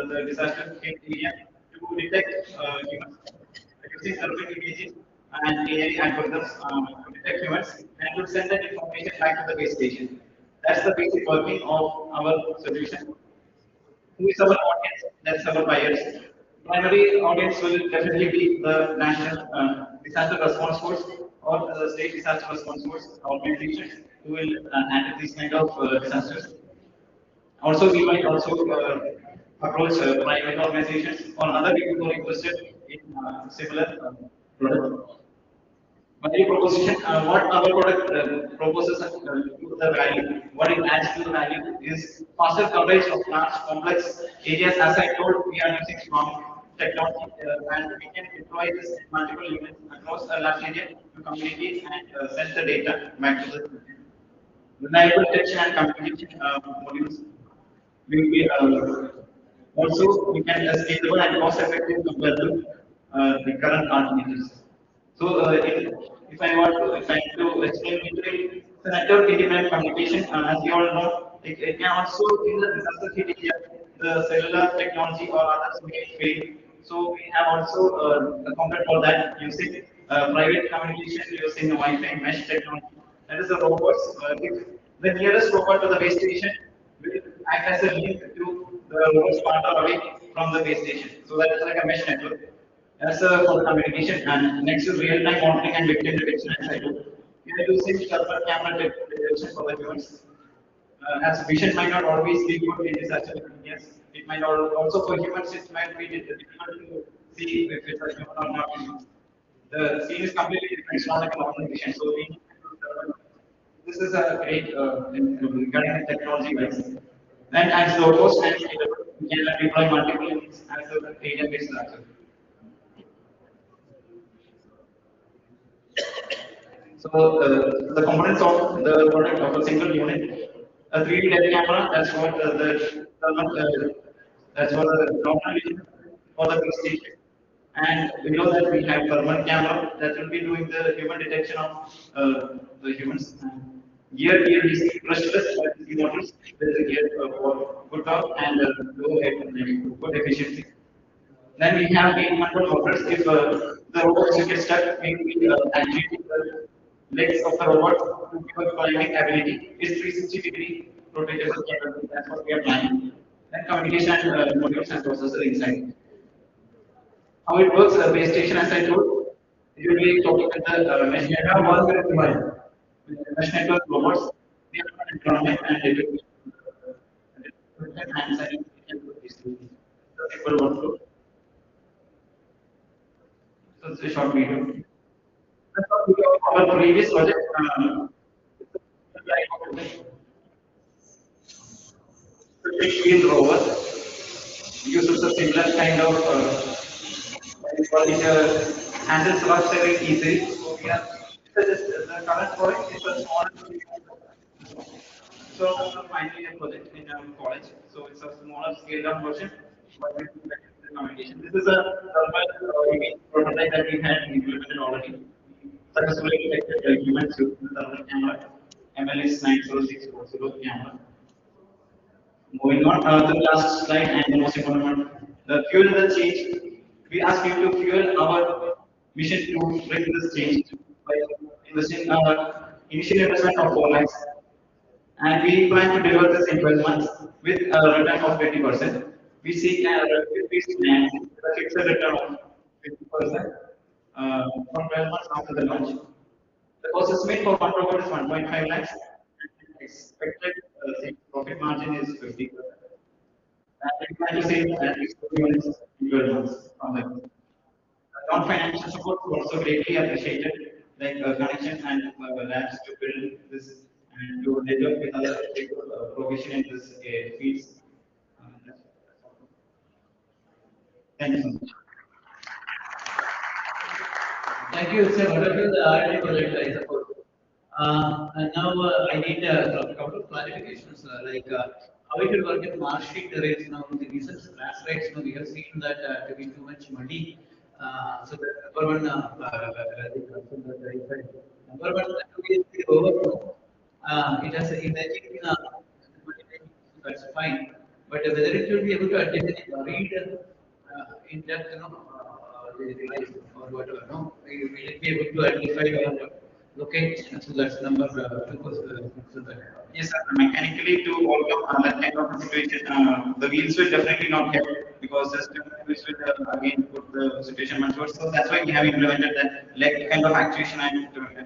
in the disaster hit area to detect humans using surface images and AI algorithms to detect humans and to send that information back to the base station. That's the basic working of our solution. Who is our audience? That's our buyers. Primary audience will definitely be the national disaster response force or the state disaster response force organizations who will handle these kind of disasters. Also, we might also approach private organizations or other people who are interested in similar products. Value proposition, what our product proposes to the value, what it adds to the value is faster coverage of large complex areas. As I told, we are using strong technology and we can deploy this in multiple units across a large area to communicate and send the data back to the reliable detection and communication modules will be also we can scalable and cost effective compared to the current alternatives. So if I want to, if I need to explain it, the network independent communication, as you all know, it can also in the disaster hit area, the cellular technology or others may fail. So we have also accounted for that using private communication using Wi-Fi mesh technology. That is the robots. If the nearest robot to the base station will act as a link to the robots partner away from the base station. So that is like a mesh network. That's for the communication. And next is real-time monitoring and victim detection, as I do. We are using server camera detection for the humans. As vision might not always be good in disaster areas, it might also for humans it might be difficult to see if it's a human or not. The scene is completely different. It's not like a normal vision. So we need to this is a great regarding the technology wise. And as low cost and scalable, we can deploy multiple units as a area-based structure. So the components of the product of a single unit, a 3D depth camera, that's what that's what the normal vision for the base station. And below that we have thermal camera that will be doing the human detection of the humans. And gear is brushless motors with the gear for good torque and low head and good efficiency. Then we have the control motors. If the robot is get stuck, we will actuate the legs of the robot to give a climbing ability. It's 360-degree rotatable capability. That's what we are planning. Then communication modules and processor inside. How it works, base station, as I told, it will be talking with the mesh You have network, 1 minute remaining. with the mesh network robots, they have an environment and it will be and sending the simple workflow. So it's a short video. That's what we have our previous project. The big wheel rover uses a similar kind of what we call it handles rock very easily. So we are the current project is a small. So it's a final year project in college. So it's a smaller scale down version, but we do the communication. This is a thermal image prototype that we had implemented already. Successfully detected humans using the thermal camera, MLS 90640 camera. Moving on to the last slide and the most important one, the fuel the change. We ask you to fuel our mission to bring this change by investing initial investment of 4 lakhs, and we plan to deliver this in 12 months with a return of 20%. We seek a fixed return of 50% for 12 months after the launch. The cost estimate for one robot is 1.5 lakhs, and expected profit margin is 50%. And we plan to save at least 40 units in 12 months from that. Non-financial support is also greatly appreciated, like connection and labs to build this and to develop with other provision in this fields. Thank you so much. Thank you. It's a wonderful R&D project, I suppose. And now I need a couple of clarifications, how it will work in marshy terrains. Now, the recent crash rates, we have seen that to be too much muddy. So the number one, the concern that I said. Number one, is the overflow. It has imaging, that's fine. But whether it will be able to read in depth, the device or whatever, no, we will be able to identify or locate. So that's number two concern that I have. Yes, sir. Mechanically, to overcome that kind of a situation, the wheels will definitely not help because the system which will again put the situation much worse. So that's why we have implemented that leg kind of actuation and that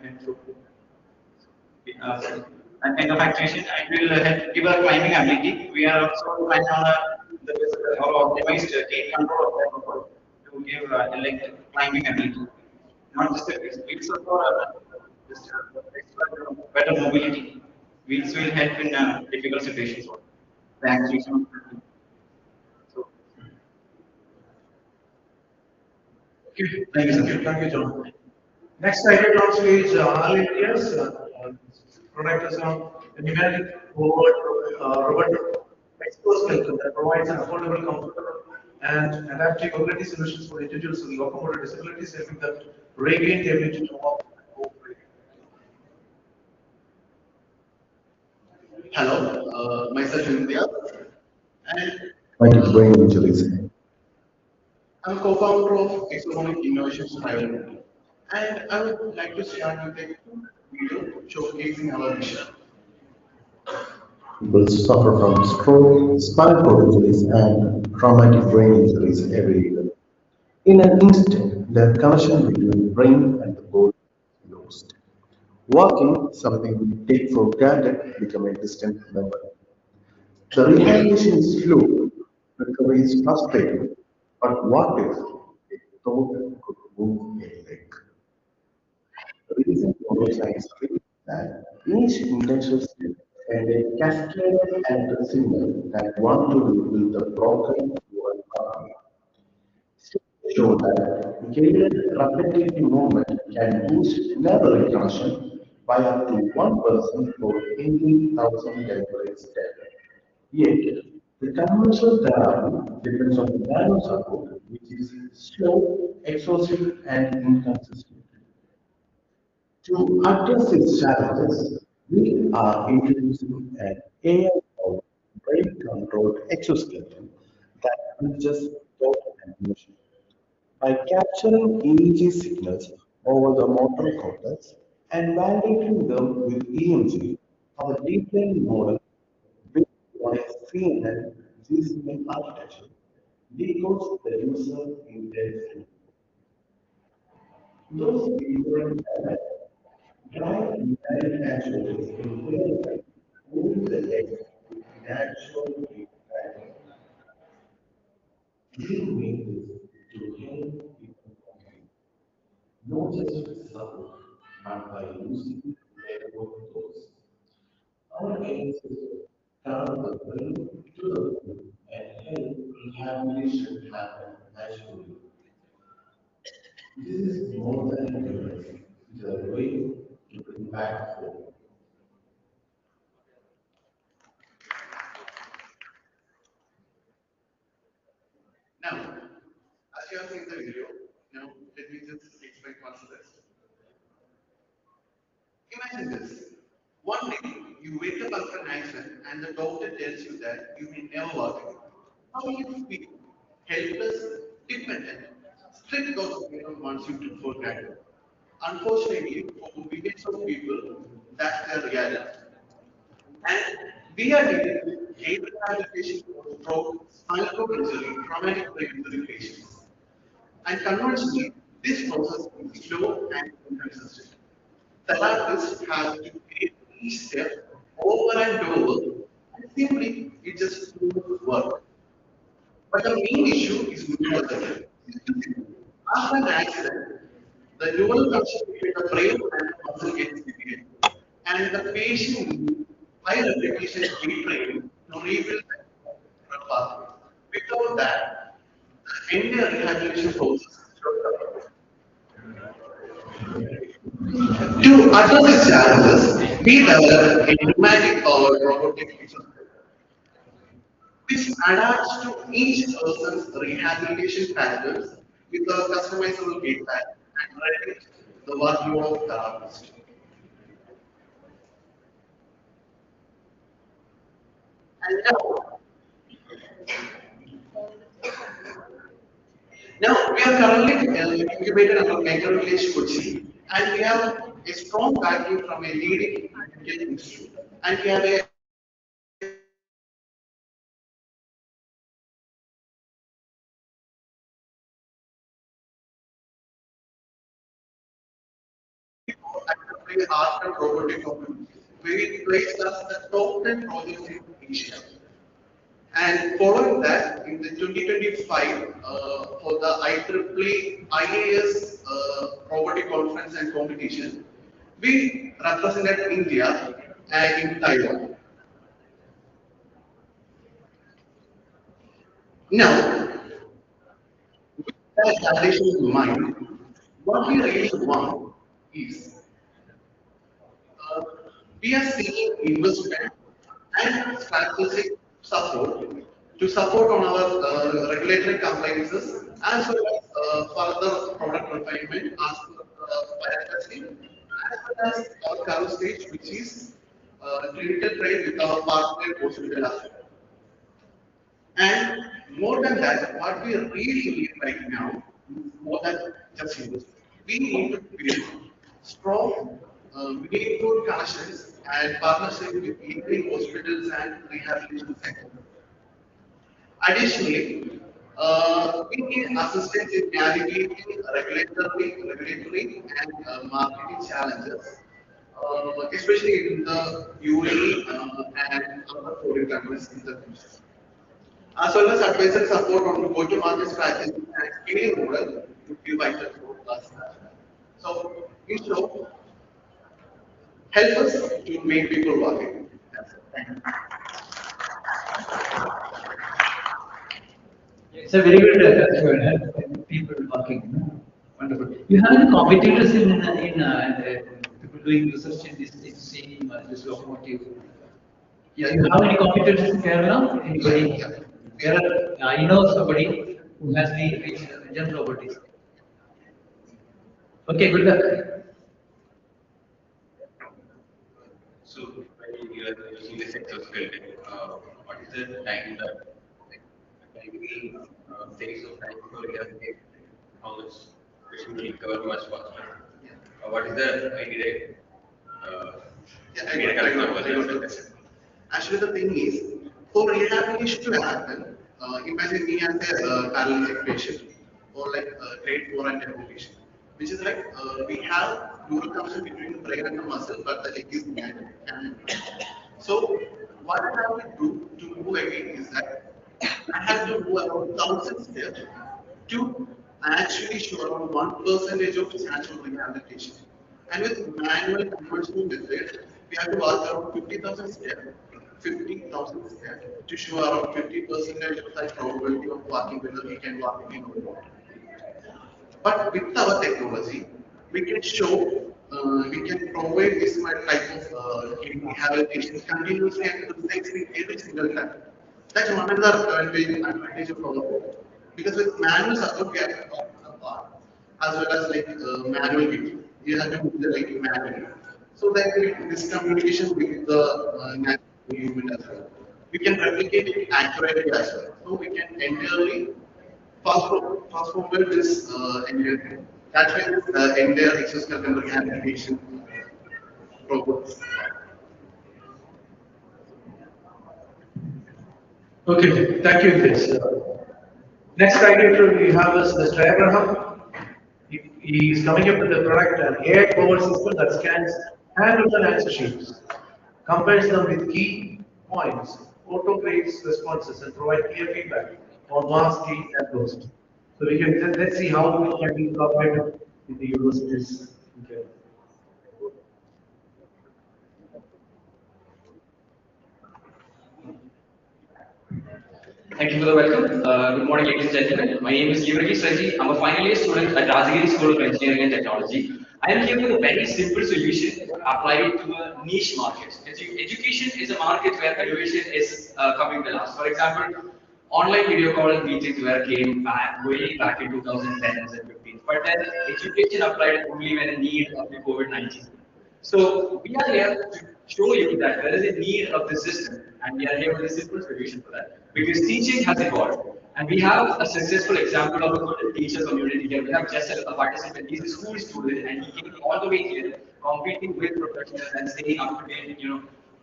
kind of actuation and will help give a climbing ability. We are also planning on our optimized gate control of that robot to give like climbing ability, not just a wheels for just better mobility. Wheels will help in difficult situations. The actuation. So, thank you, sir. Thank you, John. Next item on stage, all India's product is on a pneumatic robot exoskeleton that provides an affordable, comfortable, and adaptive mobility solutions for individuals with locomotor disabilities, helping them regain the ability to walk and move freely. Hello, myself India, and Thank you for bringing me to this. I'm a co-founder of Exoskeleton Innovations Private Limited, and I would like to start with a video showcasing our mission. People suffer from stroke, spinal cord injuries, and traumatic brain injuries every year. In an instant, the connection between the brain and the body is lost. Walking, something we take for granted, becomes a distant memory. The rehabilitation is slow, recovery is frustrating, but what if a thought could move a leg? Recent neuroscience reveals that each intentional step and a cascaded and signal that want to rebuild the broken human body. Studies show that guided repetitive movement can boost nerve reconnection by up to 1% for 80,000 deliberate steps. Yet, the conventional therapy depends on nano support, which is slow, exhaustive, and inconsistent. To address these challenges, we are introducing an AI-powered brain-controlled exoskeleton that bridges thought and motion. By capturing EEG signals over the motor cortex and validating them with EMG, our deep learning model, built on a CNN GCM architecture, decodes the user intent. Those different drive indirect actuators in real time, moving the legs with natural feedback. We make this to help people complete, not just with support, but by using their work tools. Our aim is to turn the brain to the body and help rehabilitation happen naturally. This is more than a device, it is a way to bring back hope. Now, as you have seen the video, now let me just explain what's this. Imagine this. One day, you wake up after an accident and the doctor tells you that you may never walk again. How will you feel? Helpless, dependent, stripped of freedom once you took for granted. Unfortunately, for millions of people, that's their reality. And we are dealing with gait rehabilitation for stroke, spinal cord injury, traumatic brain injury patients. And conversely, this process is slow and inconsistent. Therapists have to create each step over and over, and simply it just won't work. But the main issue is neural. After an accident, the neural connection between the brain and the muscle gets delayed, and the patient needs high repetition weight training to rebuild the neural pathway. Without that, the entire rehabilitation process is not. To address these challenges, we developed a pneumatic powered robotic exoskeleton, which adapts to each person's rehabilitation patterns with a customizable feedback and reduce the workload of therapists. And now we are currently incubated under Mega Village Kochi, and we have a strong backing from a leading Indian institute, and we have a actively art and robotic company, where it placed us the top 10 projects in Asia. And following that, in the 2025, for the IEEE IAS robotic conference and competition, we represented India and in Taiwan. Now, with that validation in mind, what we really want is uh, we are seeking investment and strategic support to support on our regulatory compliances as well as further product refinement as per fire testing as well as our current stage which is clinical trial with our partner hospital as well. And more than that, what we really need right now is more than just investment. We need to build strong, meaningful connections and partnership with leading hospitals and rehabilitation centers. Additionally, we need assistance in navigating regulatory and marketing challenges, especially in the UAE and other foreign countries in the future, as well as advisory support on go-to-market strategy and scaling model to be vital for us. So, in short, help us to make people working. That's it. Thank you. It's a very good question. People working. You have any competitors in people doing research in this same this locomotive? Yeah, you have any competitors in Kerala? Anybody? There are, I know somebody who has the engine robotics. Okay, good luck. So when you are using this exoskeleton, what is the time that maybe phase of time before you have to how much patient will recover much faster? What is the ideal uh, Yeah, medical I got the question. Actually, the thing is, for rehabilitation to happen, imagine me as a paralytic patient or like grade 4 and amputation, which is like we have neural connection between the brain and the muscle, but the leg is behind. So, what I have to do to move again is that I have to move around 1,000 steps to actually show around 1% of chance of rehabilitation. And with manual conventional method, we have to walk around 50,000 steps, 50,000 steps to show around 50% of that probability of walking whether we can walk again or not. But with our technology, we can show, we can provide this type of rehabilitation continuously and precisely every single time. That's one another advantage of our product. Because with manual support, we have to talk apart, as well as like manual video. You have to do the like manually. So that this communication with the natural human as well. We can replicate it accurately as well. So we can entirely fast forward this entire thing. That's why this entire exoskeleton rehabilitation robots. Okay, thank you, Chris. Next ideator we have is Mr. Abraham. He is coming up with a product, an AI-powered system that scans handwritten answer sheets, compares them with key points, auto-grades responses, and provide clear feedback on marks gained and lost. So we can let's see how we can be incorporated in the universities. Okay. Thank you for the welcome. Good morning, ladies and gentlemen. My name is Givargi Saji. I'm a final year student at Rajagiri School of Engineering and Technology. I am here with a very simple solution applied to a niche market. Education is a market where innovation is coming the last. For example, online video call meetings were came back way back in 2010s and 15s. But then education applied only when a need of the COVID-19. So we are here to show you that there is a need of the system, and we are here with a simple solution for that. Because teaching has evolved, and we have a successful example of a good teacher community here. We have just a participant. He's a school student, and he came all the way here, competing with professionals and staying up to date.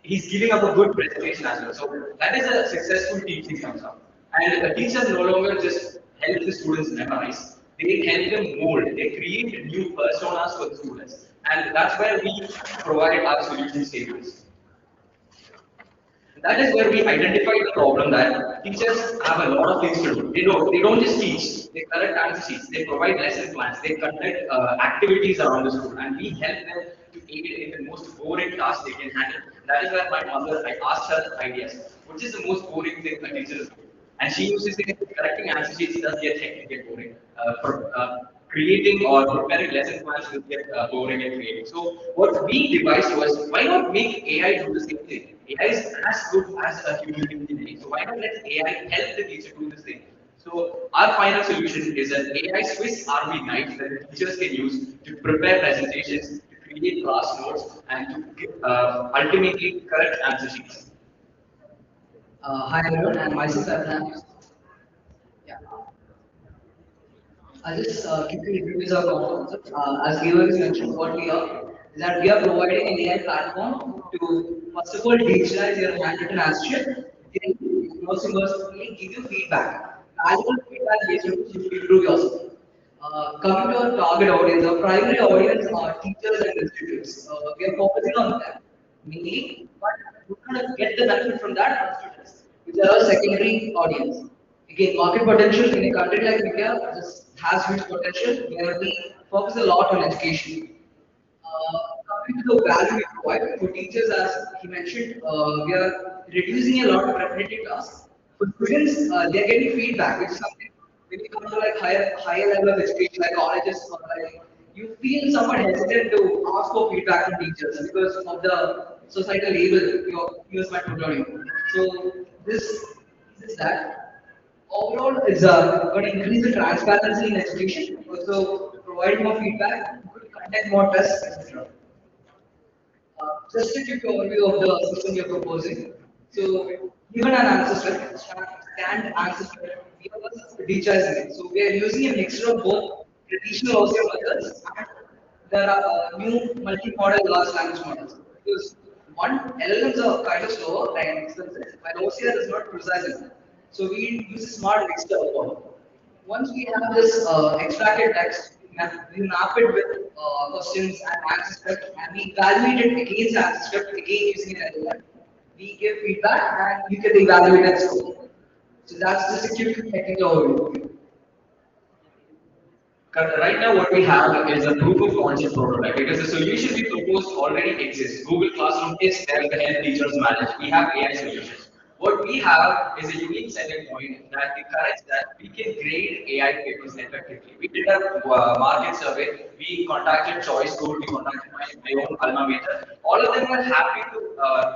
He's giving up a good presentation as well. So that is a successful teaching comes up. And the teachers no longer just help the students memorize. They help them mold. They create new personas for the students. And that's where we provide our solution statements. That is where we identify the problem that teachers have a lot of things to do. They don't just teach, they correct answer sheets, they provide lesson plans, they conduct activities around the school, and we help them to aid in the most boring task they can handle. That is where my mother, I asked her ideas, which is the most boring thing a teacher is doing. And she uses it correcting answer sheets does get hectic boring. Creating or preparing lesson plans will get boring and creating. So what we devised was, why not make AI do the same thing? AI is as good as a human engineering. So why not let AI help the teacher do this thing? So our final solution is an AI Swiss Army knife that the teachers can use to prepare presentations, to create class notes, and to ultimately correct answer sheets. Hi everyone, and myself Abraham. Yeah, I'll just quickly introduce our concept. As Georg has mentioned, what we are is that we are providing an AI platform to first of all digitalize your handwritten answer, then most importantly give you feedback, valuable feedback based on which you improve yourself. Coming to our target audience, our primary audience are teachers and institutes. We are focusing on them mainly, but we're going to get the benefit from that from students, which are our secondary audience. Again, market potential in a country like India just has huge potential where we focus a lot on education. Coming to the value we provide for teachers, as he mentioned, we are reducing a lot of repetitive tasks. For students, they are getting feedback, which is something when you come to like higher level of education, like colleges or like you feel somewhat hesitant to ask for feedback from teachers because of the societal label your peers might put on you. So this is that. Overall, it's going to increase the transparency in education, also provide more feedback, conduct more tests, etc. Just a quick overview of the system you're proposing. So, given an answer set, scanned answer set, we have a digitizing it. So, we are using a mixture of both traditional OCR methods and there are new multi-model large language models. Because one, LLMs are kind of slower and expensive, while OCR is not precise enough. So, we use a smart mixture of both. Once we have this extracted text, we map it with questions and answer script, and we evaluate it against answer script again using an LLM. We give feedback, and you can evaluate that score. So that's just a quick technical overview. Right now, what we have is a proof of concept prototype because the solution we proposed already exists. Google Classroom is there to help teachers manage. We have AI solutions. What we have is a unique selling point that encourages that we can grade AI papers effectively. We did a market survey. We contacted Choice School. We contacted my own alma mater. All of them were happy to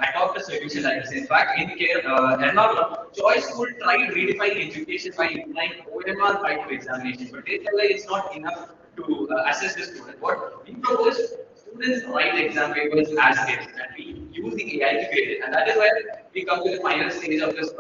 adopt a solution like this. In fact, in Ernakulam, Choice School tried redefining education by implying OMR right to examination, but they tell us it's not enough to assess the student. What we propose, students write exam papers as is, and we use the AI to grade it, and that is where we come to the final stage of this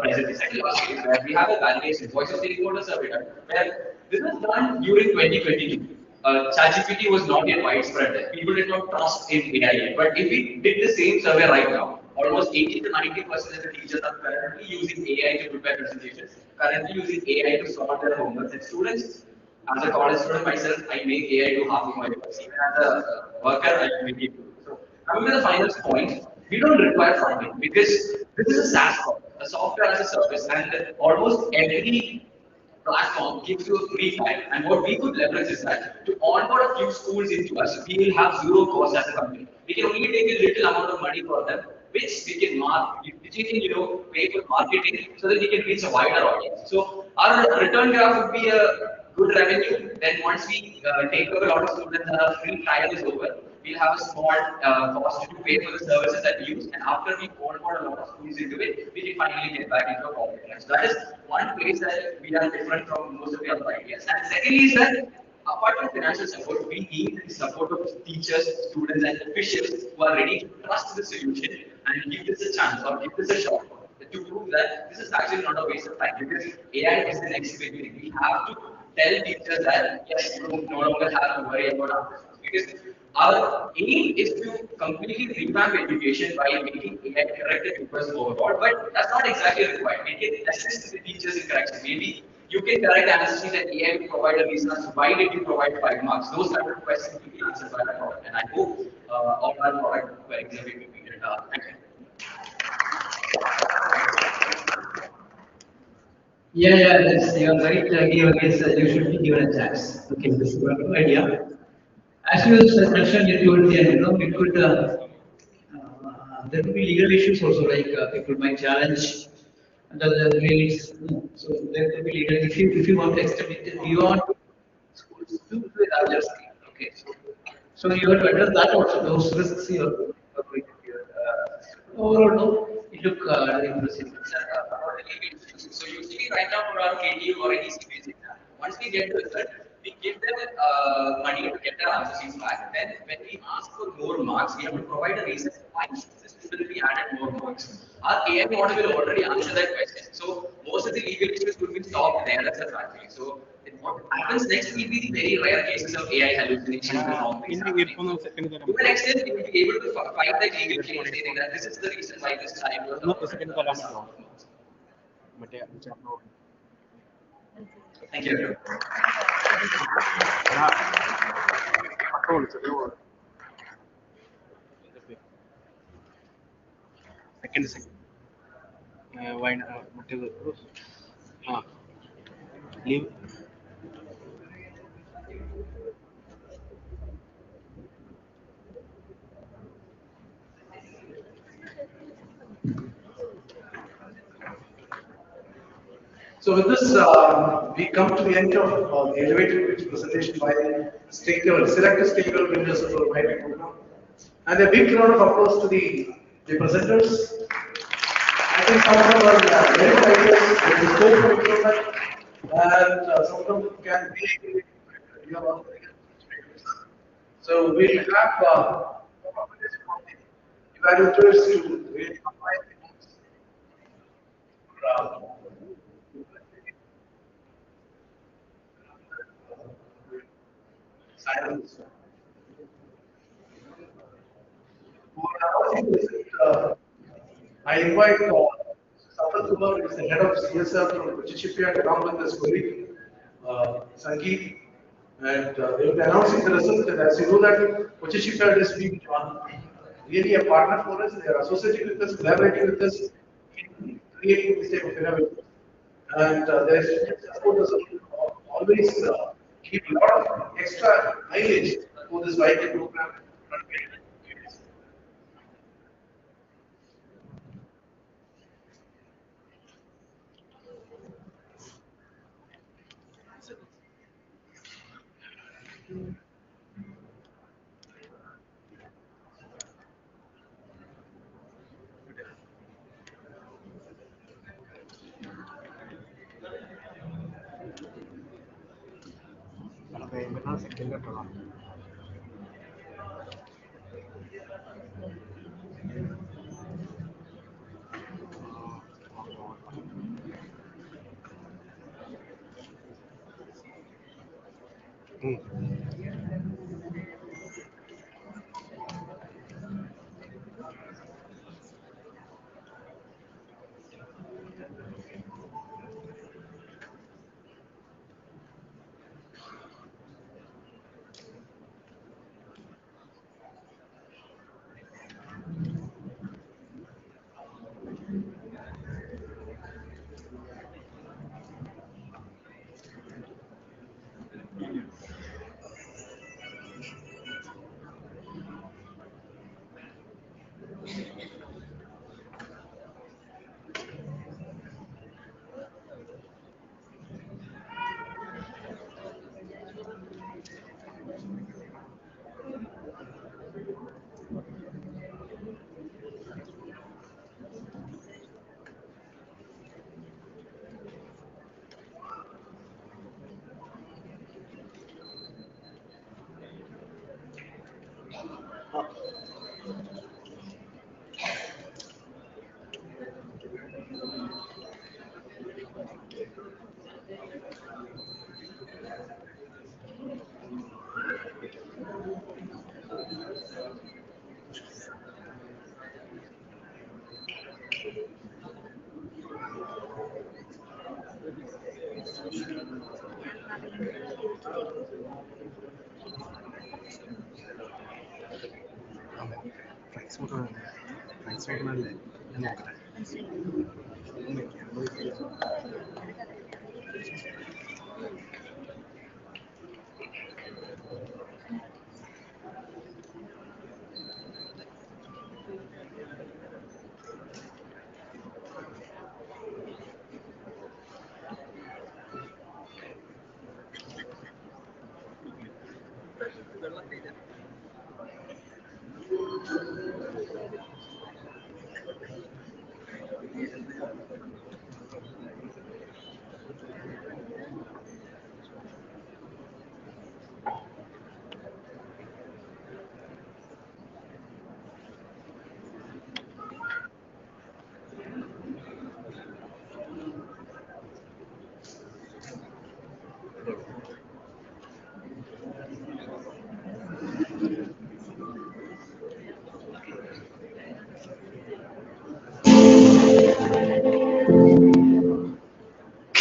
presentation, second last stage, where we have a validation, voice of stakeholder survey, where this was done during 2022. ChatGPT was not yet widespread. People did not trust in AI yet. But if we did the same survey right now, almost 80 to 90% of the teachers are currently using AI to prepare presentations, currently using AI to solve their homework. And students, as a college student myself, I make AI do half of my work. Even as a worker, I make it do. So coming to the final point, we don't require funding because this is a SaaS product, a software as a service, and almost every platform gives you a free file. And what we could leverage is that to onboard a few schools into us, we will have zero cost as a company. We can only take a little amount of money for them, which we can which we can pay for marketing so that we can reach a wider audience. So our return graph would be a good revenue. Then once we take over a lot of students and our free trial is over, we'll have a small cost to pay for the services that we use. And after we onboard a lot of schools into it, we can finally get back into a profit. So that is one place that we are different from most of the other ideas. And secondly is that apart from financial support, we need the support of teachers, students, and officials who are ready to trust the solution and give this a chance or give this a shot to prove that this is actually not a waste of time because AI is the next big thing. We have to tell teachers that yes, you don't no longer have to worry about our business because our aim is to completely revamp education by making AI correct the papers overall, but that's not exactly required. We can assist the teachers in correction. Maybe you can correct answers that AI will provide a reason as to why did you provide 5 marks. Those type of questions will be answered by the product, and I hope all our product very easily will be thank you. Yeah, you're right. You should be given a chance. Okay, this is a wonderful idea. As you mentioned towards the end, it could there could be legal issues also, like people might challenge the release. So there could be legal if you want to extend it beyond schools to the larger scale. Okay, so you have to address that also. Those risks you're going to be. Overall, no, it look impressive. So usually right now for our KTU or any CBSE exam, once we get the result, we give them money to get their answer sheets back. Then when we ask for more marks, we have to provide a reason why the student we added more marks. Our AI model will already answer that question. So most of the legal issues could be solved there as a factory. So what happens next will be the very rare cases of AI hallucinations and wrong things happening. To an extent, we will be able to fight that legal case saying that this is the reason why this child was Thank you. Second. Why mate leave. So with this, we come to the end of the elevator pitch presentation by stakeholder, selected stakeholder members of our writing program. And a big round of applause to the presenters. I think some of them are very good ideas, there is scope for improvement, and some of them can be, you know, so we'll have evaluators to really apply uh, silence. I invite Sapat Kumar, who is the head of CSR from Kochi along with his colleague Sangeet, and they will be announcing the results. And as you know that Kochi is being really a partner for us. They are associating with us, collaborating with us in creating this type of innovation. And their support us always keep a lot of extra mileage for this vital program.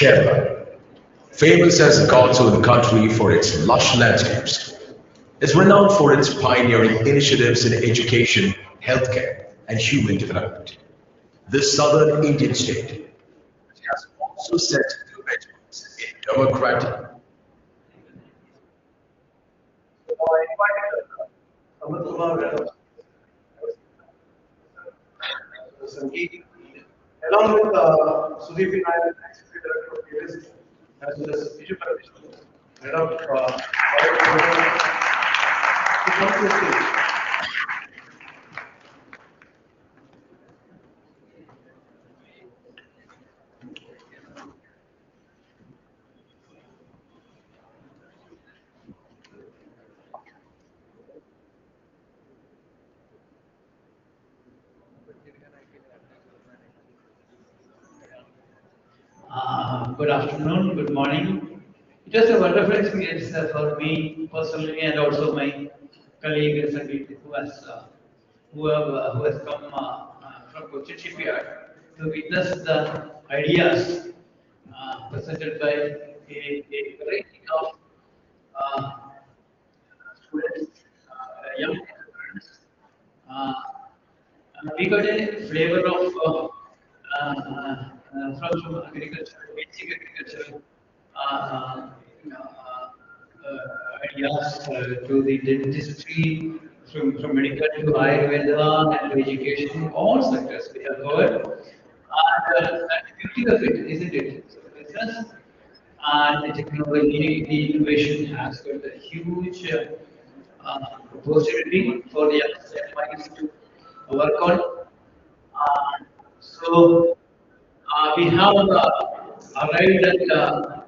Kerala, famous as God's own country for its lush landscapes, is renowned for its pioneering initiatives in education, healthcare, and human development. This southern Indian state has also set new benchmarks in democratic. So I invite Sapat Kumar, Sangeet, along with Sudeep Nair, Director of Chemist, as well as Visual Practitioner, Head of Bio-resin, to come to the stage. Good afternoon, good morning. It was a wonderful experience for me personally and also my colleague Sangeet who has come from Cochin Shipyard to witness the ideas presented by a variety of uh, students, young entrepreneurs. Uh, we got a flavor of from agriculture, basic agriculture ideas to the dentistry, from medical to Ayurveda and to education, all sectors we have covered. And the beauty of it, isn't it? So business and the technology, the innovation has got a huge opportunity for the young minds to work on. So we have arrived at uh,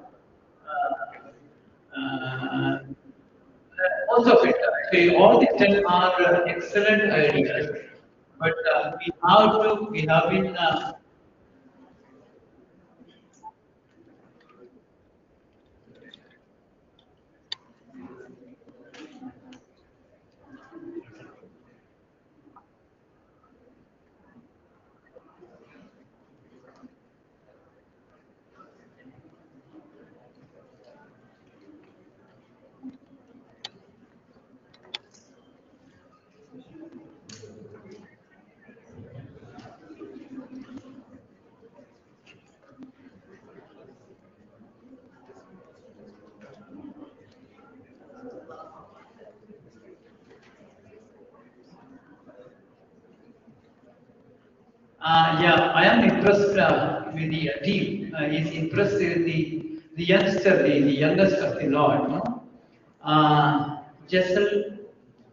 most of it. Actually, all the 10 are excellent ideas, but we have been yeah, I am impressed with the team. He's impressed with the youngster, the youngest of the lot, no? Jessel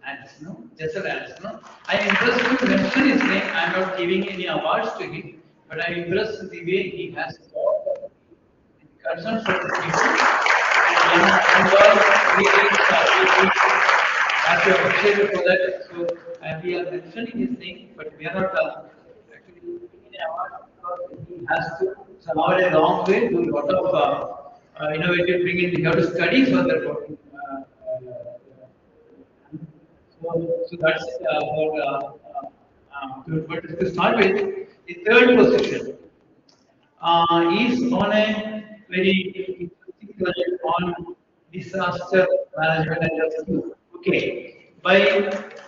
Ants, no? Jessel Ants, no? I am impressed to mention his name. I am not giving any awards to him, but I am impressed with the way he has thought, concern for the people. And all, he as you appreciated for that. So we are mentioning his name, but we are not actually giving an award because he has to somehow a long way do a lot of innovative bringing. You have to study further. So that's but to start with, the third position is on a very interesting project on disaster management and rescue. Okay, by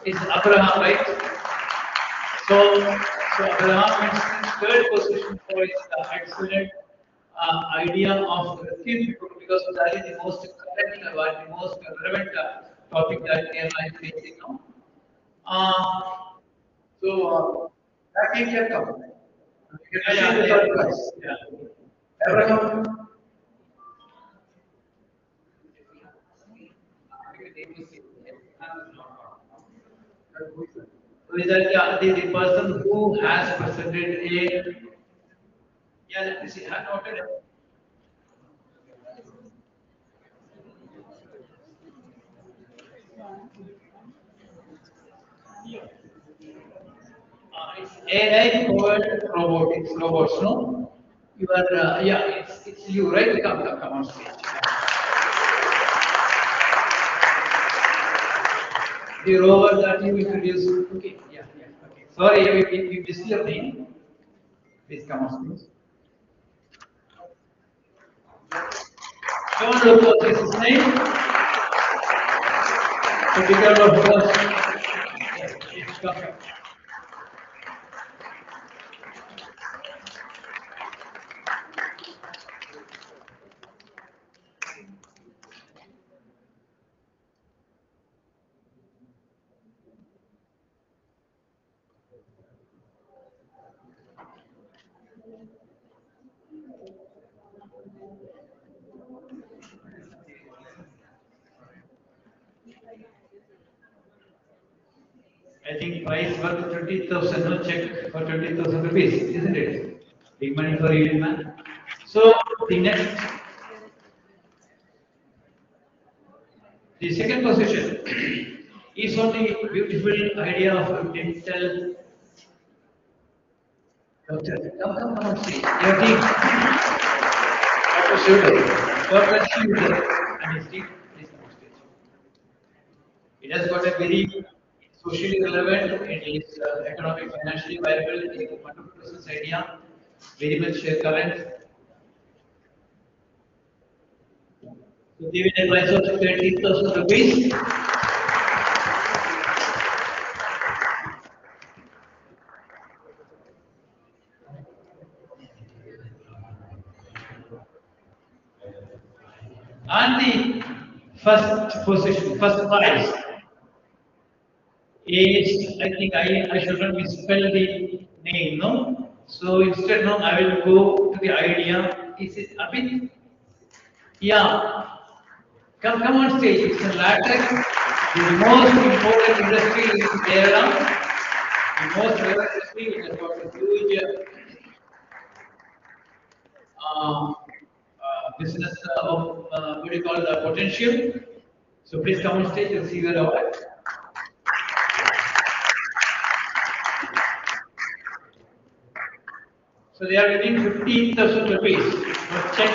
is Abraham, right? So, so Abraham is in third position for his excellent idea of rescue people because that is the most current, the most relevant topic that Kerala is facing now. That he can come. You can Yeah, receive the yeah, third prize. yeah. Abraham, So is that the person who has presented a yeah, let me see, I noted it. It's AI powered robots, no? You are, yeah, it's you, right? Come on stage. The robot that you introduced. Okay, yeah. Okay. Sorry, we missed your name. Please come on stage. Sean Lopez is his name. So big round of applause. Yes, come. I think price worth 20,000, no check for 20,000 rupees, isn't it? Big money for you, man. So the next, the second position is on the beautiful idea of dental doctor. Come on, see your team. Dr. Shooter and his team. Please come on stage. It has got a very socially relevant, it is economic, financially viable, it is a wonderful business idea, very much current. So given a price of 30,000 rupees. And the first position, first prize is, I think I shouldn't misspell the name, no? So instead, no, I will go to the idea. Is it a bit? Yeah. Come on stage. It's a latex. The most important industry in Kerala. The most relevant industry which has got a huge business of what do you call the potential. So please come on stage and see your award. So they are getting 15,000 rupees. So check.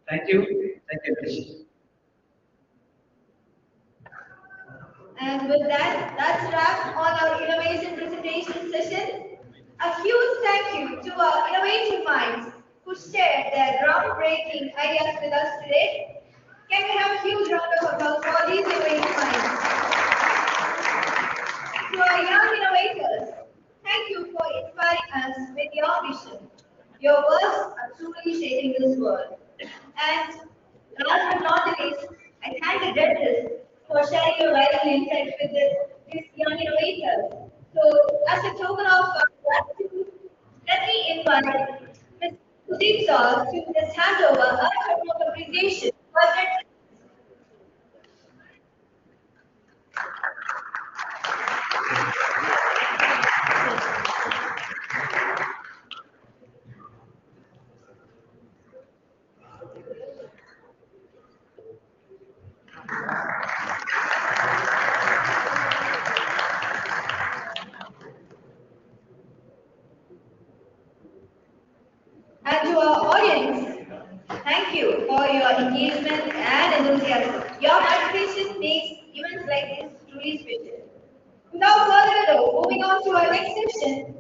Thank you. Thank you, Krish. And with that, that's wrap on our innovation presentation session. A huge thank you to our innovative minds who shared their groundbreaking ideas with us today. Can we have a huge round of applause for all these innovative minds? To our young innovators, thank you for inspiring us with your vision. Your words are truly shaping this world. And last but not least, I thank the judges for sharing your valuable insights with these young innovators. So, as a token of gratitude, let me invite Ms. Sudeep Sir to just hand over our token of appreciation. Budget. And to our audience, thank you for your engagement and enthusiasm. Your participation makes events like this truly special. Without further ado, moving on to our next section,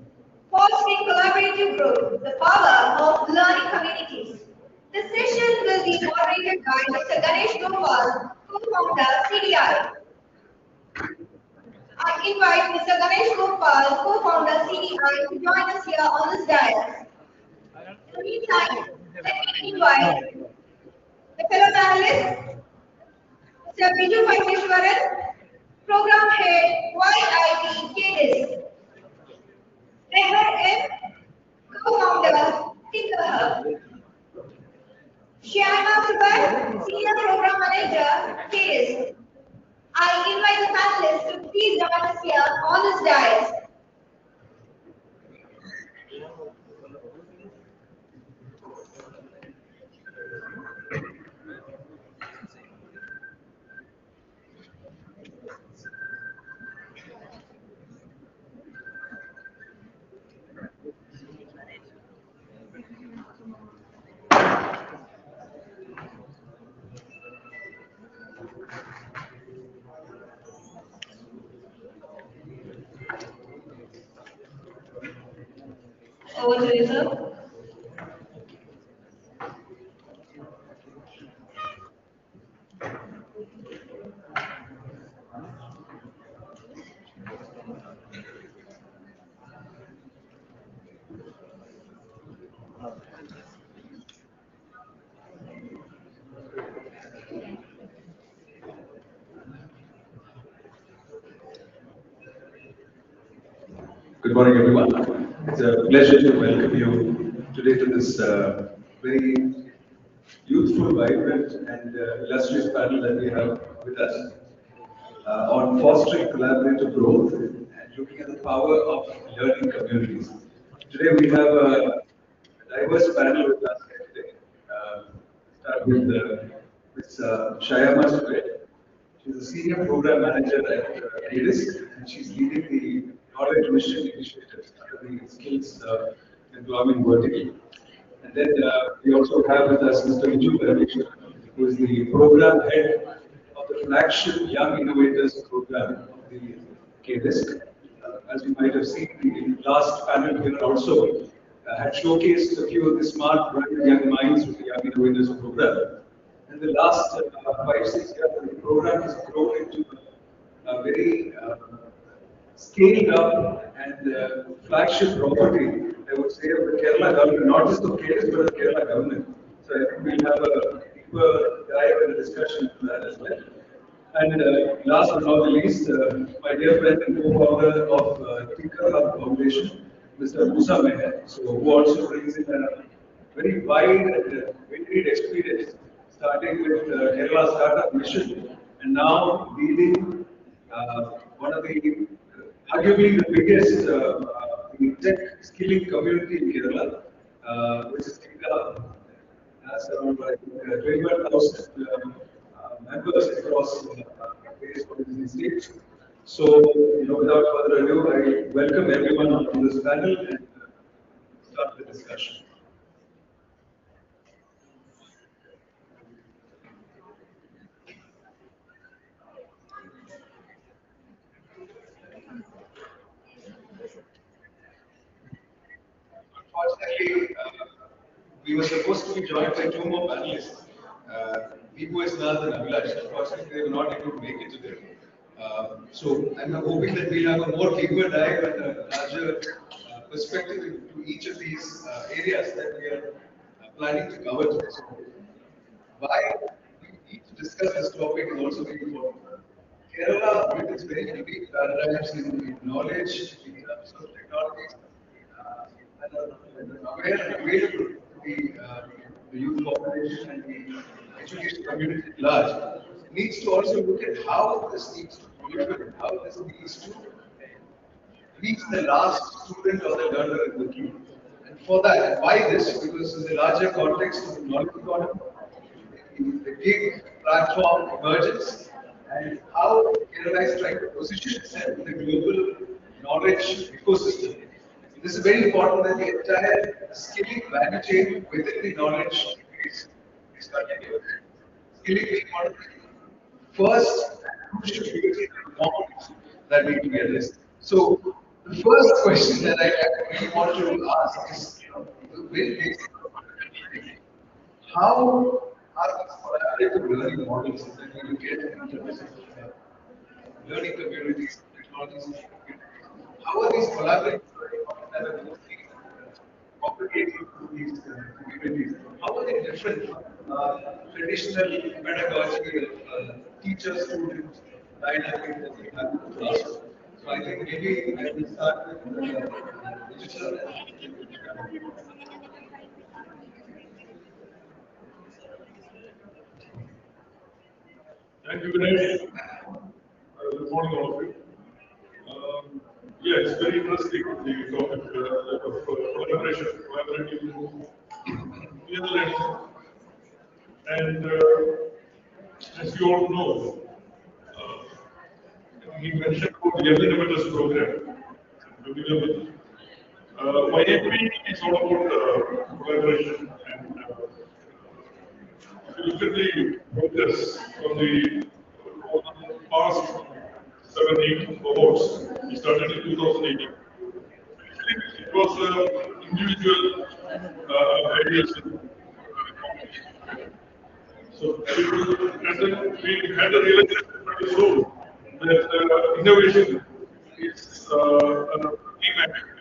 fostering collaborative growth, the power of learning communities. The session will be moderated by Mr. Ganesh Gopal, co-founder CDI. I invite Mr. Ganesh Gopal, co-founder CDI, to join us here on this dais. In the meantime, let me invite the fellow panelists, Mr. Biju Paiteshwaran, Program Head, YIT KDIS, Meher M, Co-founder, Thinker Hub, Shyama Subbar, Senior Program Manager, KDIS. I invite the panelists to please join us here on this dais. Over to you, sir. Good morning, everyone. It's a pleasure to welcome you today to this very youthful, vibrant, and illustrious panel that we have with us on fostering collaborative growth and looking at the power of learning communities. Today we have a diverse panel with us here today. Start with Ms. Shayama Subed. She's a senior program manager at ADIS, and she's leading the Knowledge Mission initiatives under the skills employment vertical. And then we also have with us Mr. Viju Parmeshwar, who is the program head of the flagship Young Innovators program of the KDISC. As you might have seen, the last panel here also had showcased a few of the smart, bright young minds with the Young Innovators program. In the last 5-6 years, the program has grown into a very scaled up and flagship property, I would say, of the Kerala government, not just of KS, but of the Kerala government. So I think we'll have a deeper dive and a discussion on that as well. And last but not the least, my dear friend and co-founder of Tinker Hub Foundation, Mr. Musa Meher, so who also brings in a very wide and varied experience, starting with Kerala Startup Mission, and now leading one of the arguably the biggest tech skilling community in Kerala, which is Tinker Hub. Has around 21,000 members across various policy states. So, without further ado, I welcome everyone on this panel and start the discussion. Unfortunately, we were supposed to be joined by two more panelists. Vipu is Nath and Abhilash. Unfortunately, they were not able to make it today. So I'm hoping that we'll have a more deeper dive and a larger perspective into each of these areas that we are planning to cover today. So why we need to discuss this topic is also very important. Kerala, with its very unique paradigms in knowledge, in terms of technologies, that are aware and available to the youth population and the education community at large, needs to also look at how this needs to proliferate, how this needs to reach the last student or the learner in the queue. And for that, why this? Because in the larger context of the knowledge economy, the gig platform emergence, and how Kerala is trying to position itself in the global knowledge ecosystem. This is very important that the entire skilling value chain within the knowledge is continued. Skilling being one of the first crucial behavior norms that need to be addressed. So the first question that I really want to ask is, very basic. How are these collaborative learning models that we will get in terms of learning communities, technologies, how are these collaborative learning models that are mostly propagating to these communities? How are they different from traditional pedagogy of teacher-student dynamic that we have in the classroom? So I think maybe I will start with digital. Thank you, Ganesh. Good morning, all of you. Yeah, it's very interesting, the topic of collaboration, collaborative peer learning. And as you all know, he mentioned about the Young Innovators program. YAP is all about collaboration and if you look at the progress from the past 7-8 cohorts, we started in 2018. It was individual ideas. So, and then we had a realization pretty soon that innovation is a team activity.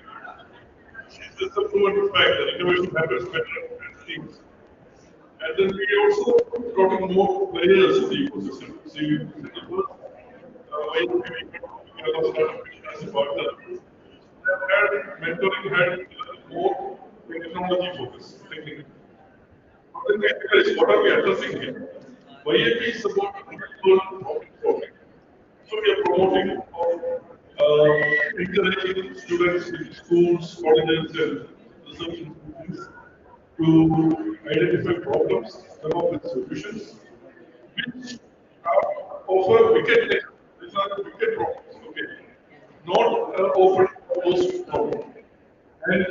This is a proven fact that innovation happens better as teams. And then we also brought in more players in the ecosystem. So you in the first way we as a partner. We have had mentoring had more technology focus, technical. But then we realized, what are we addressing here? YAP is about real world problem solving. So we are promoting or encouraging students in schools, colleges, and research institutes to identify problems, come up with solutions, which offer wicked. These are the wicked problems, okay? Not open closed problem. And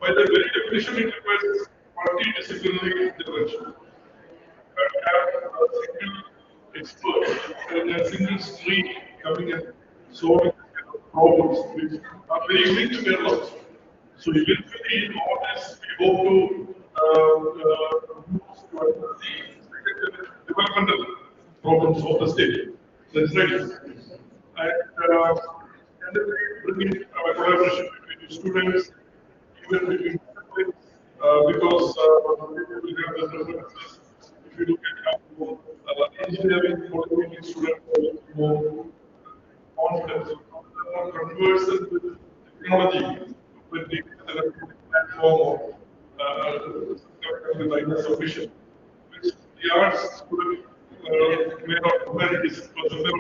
by the very definition, it requires multidisciplinary intervention. Have a single expert and a single stream coming and solving problems which are very unique to their lives. So eventually, in all this, we hope to the developmental problems of the state. That's right. And then we bring in a collaboration between students, even between disciplines, because we have the references. If you look at how engineering motivating students more confidence, more conversant with technology, with the platform or with ideas of vision, which the arts student may not humanities because of their.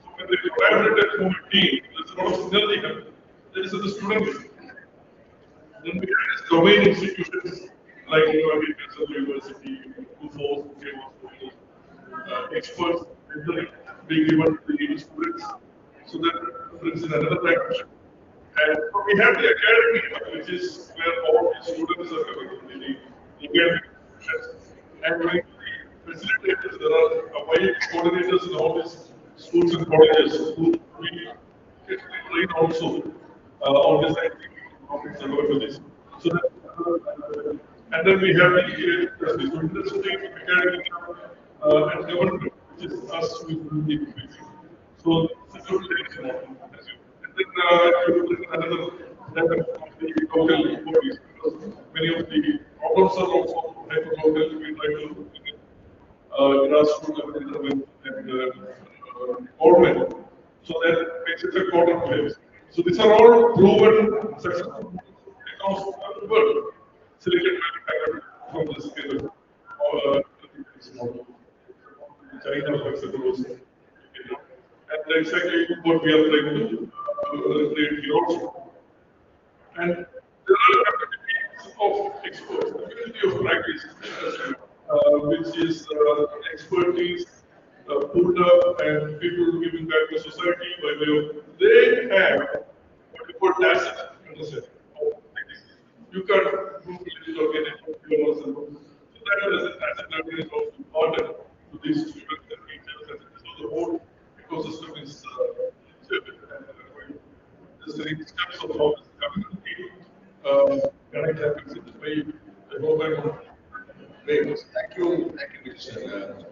So when they collaborate as a team, there's a lot of synergy happening. There is the students. Then we have domain institutions like Agricultural University, UFOs, experts being given to the students. So that brings in another dimension. And so we have the academy, which is where all the students are coming, the academic institutions. And like the facilitators, there are wide coordinators in all these schools and colleges who we train also on design thinking topics and all of this. So that, and then we have the industry, academic, and government, which is us who will be increasing. So this is a good thing. And then you bring another level of the local bodies, because many of the problems are also hyper-local. We try to bring in grassroots level intervention and government. So that makes it a quarter place. So these are all proven successful across the world. Silicon Valley from this scale. China, for example, was, and exactly what we are trying to create here also. And there are activities of experts, the community of practice, which is expertise pulled up and people giving back to society by way of they have what we call tacit understanding. You can't Google it or get it from your person. So that is a tacit learning is also important to these students and teachers, and so the whole ecosystem is necessary steps of how this community connect happens in the way I hope I know. Great. Thank you, Mr.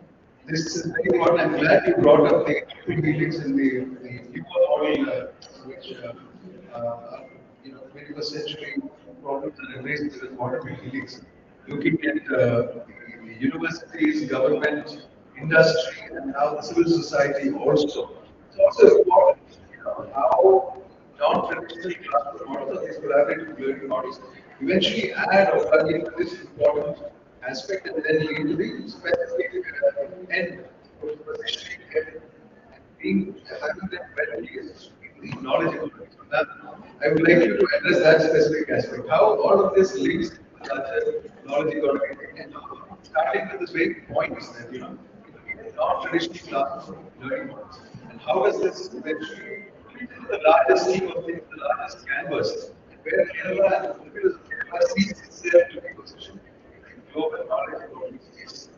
This is very important. I'm glad you brought up the feelings in the newer model, which the 21st century problems are embraced with modern feelings, looking at the universities, government, industry, and now the civil society also. It's also important how non-traditional classroom models or these collaborative learning models eventually add or plug into this important aspect and then lead to the specific end of positioning and being having them readily extremely knowledgeable. So that, I would like you to address that specific aspect. How all of this links to the larger knowledge economy and starting with the big points that non-traditional classroom learning models. And how does this eventually fit into the larger scheme of things, the largest canvas, where Kerala sees itself to be positioned in global knowledge economy space.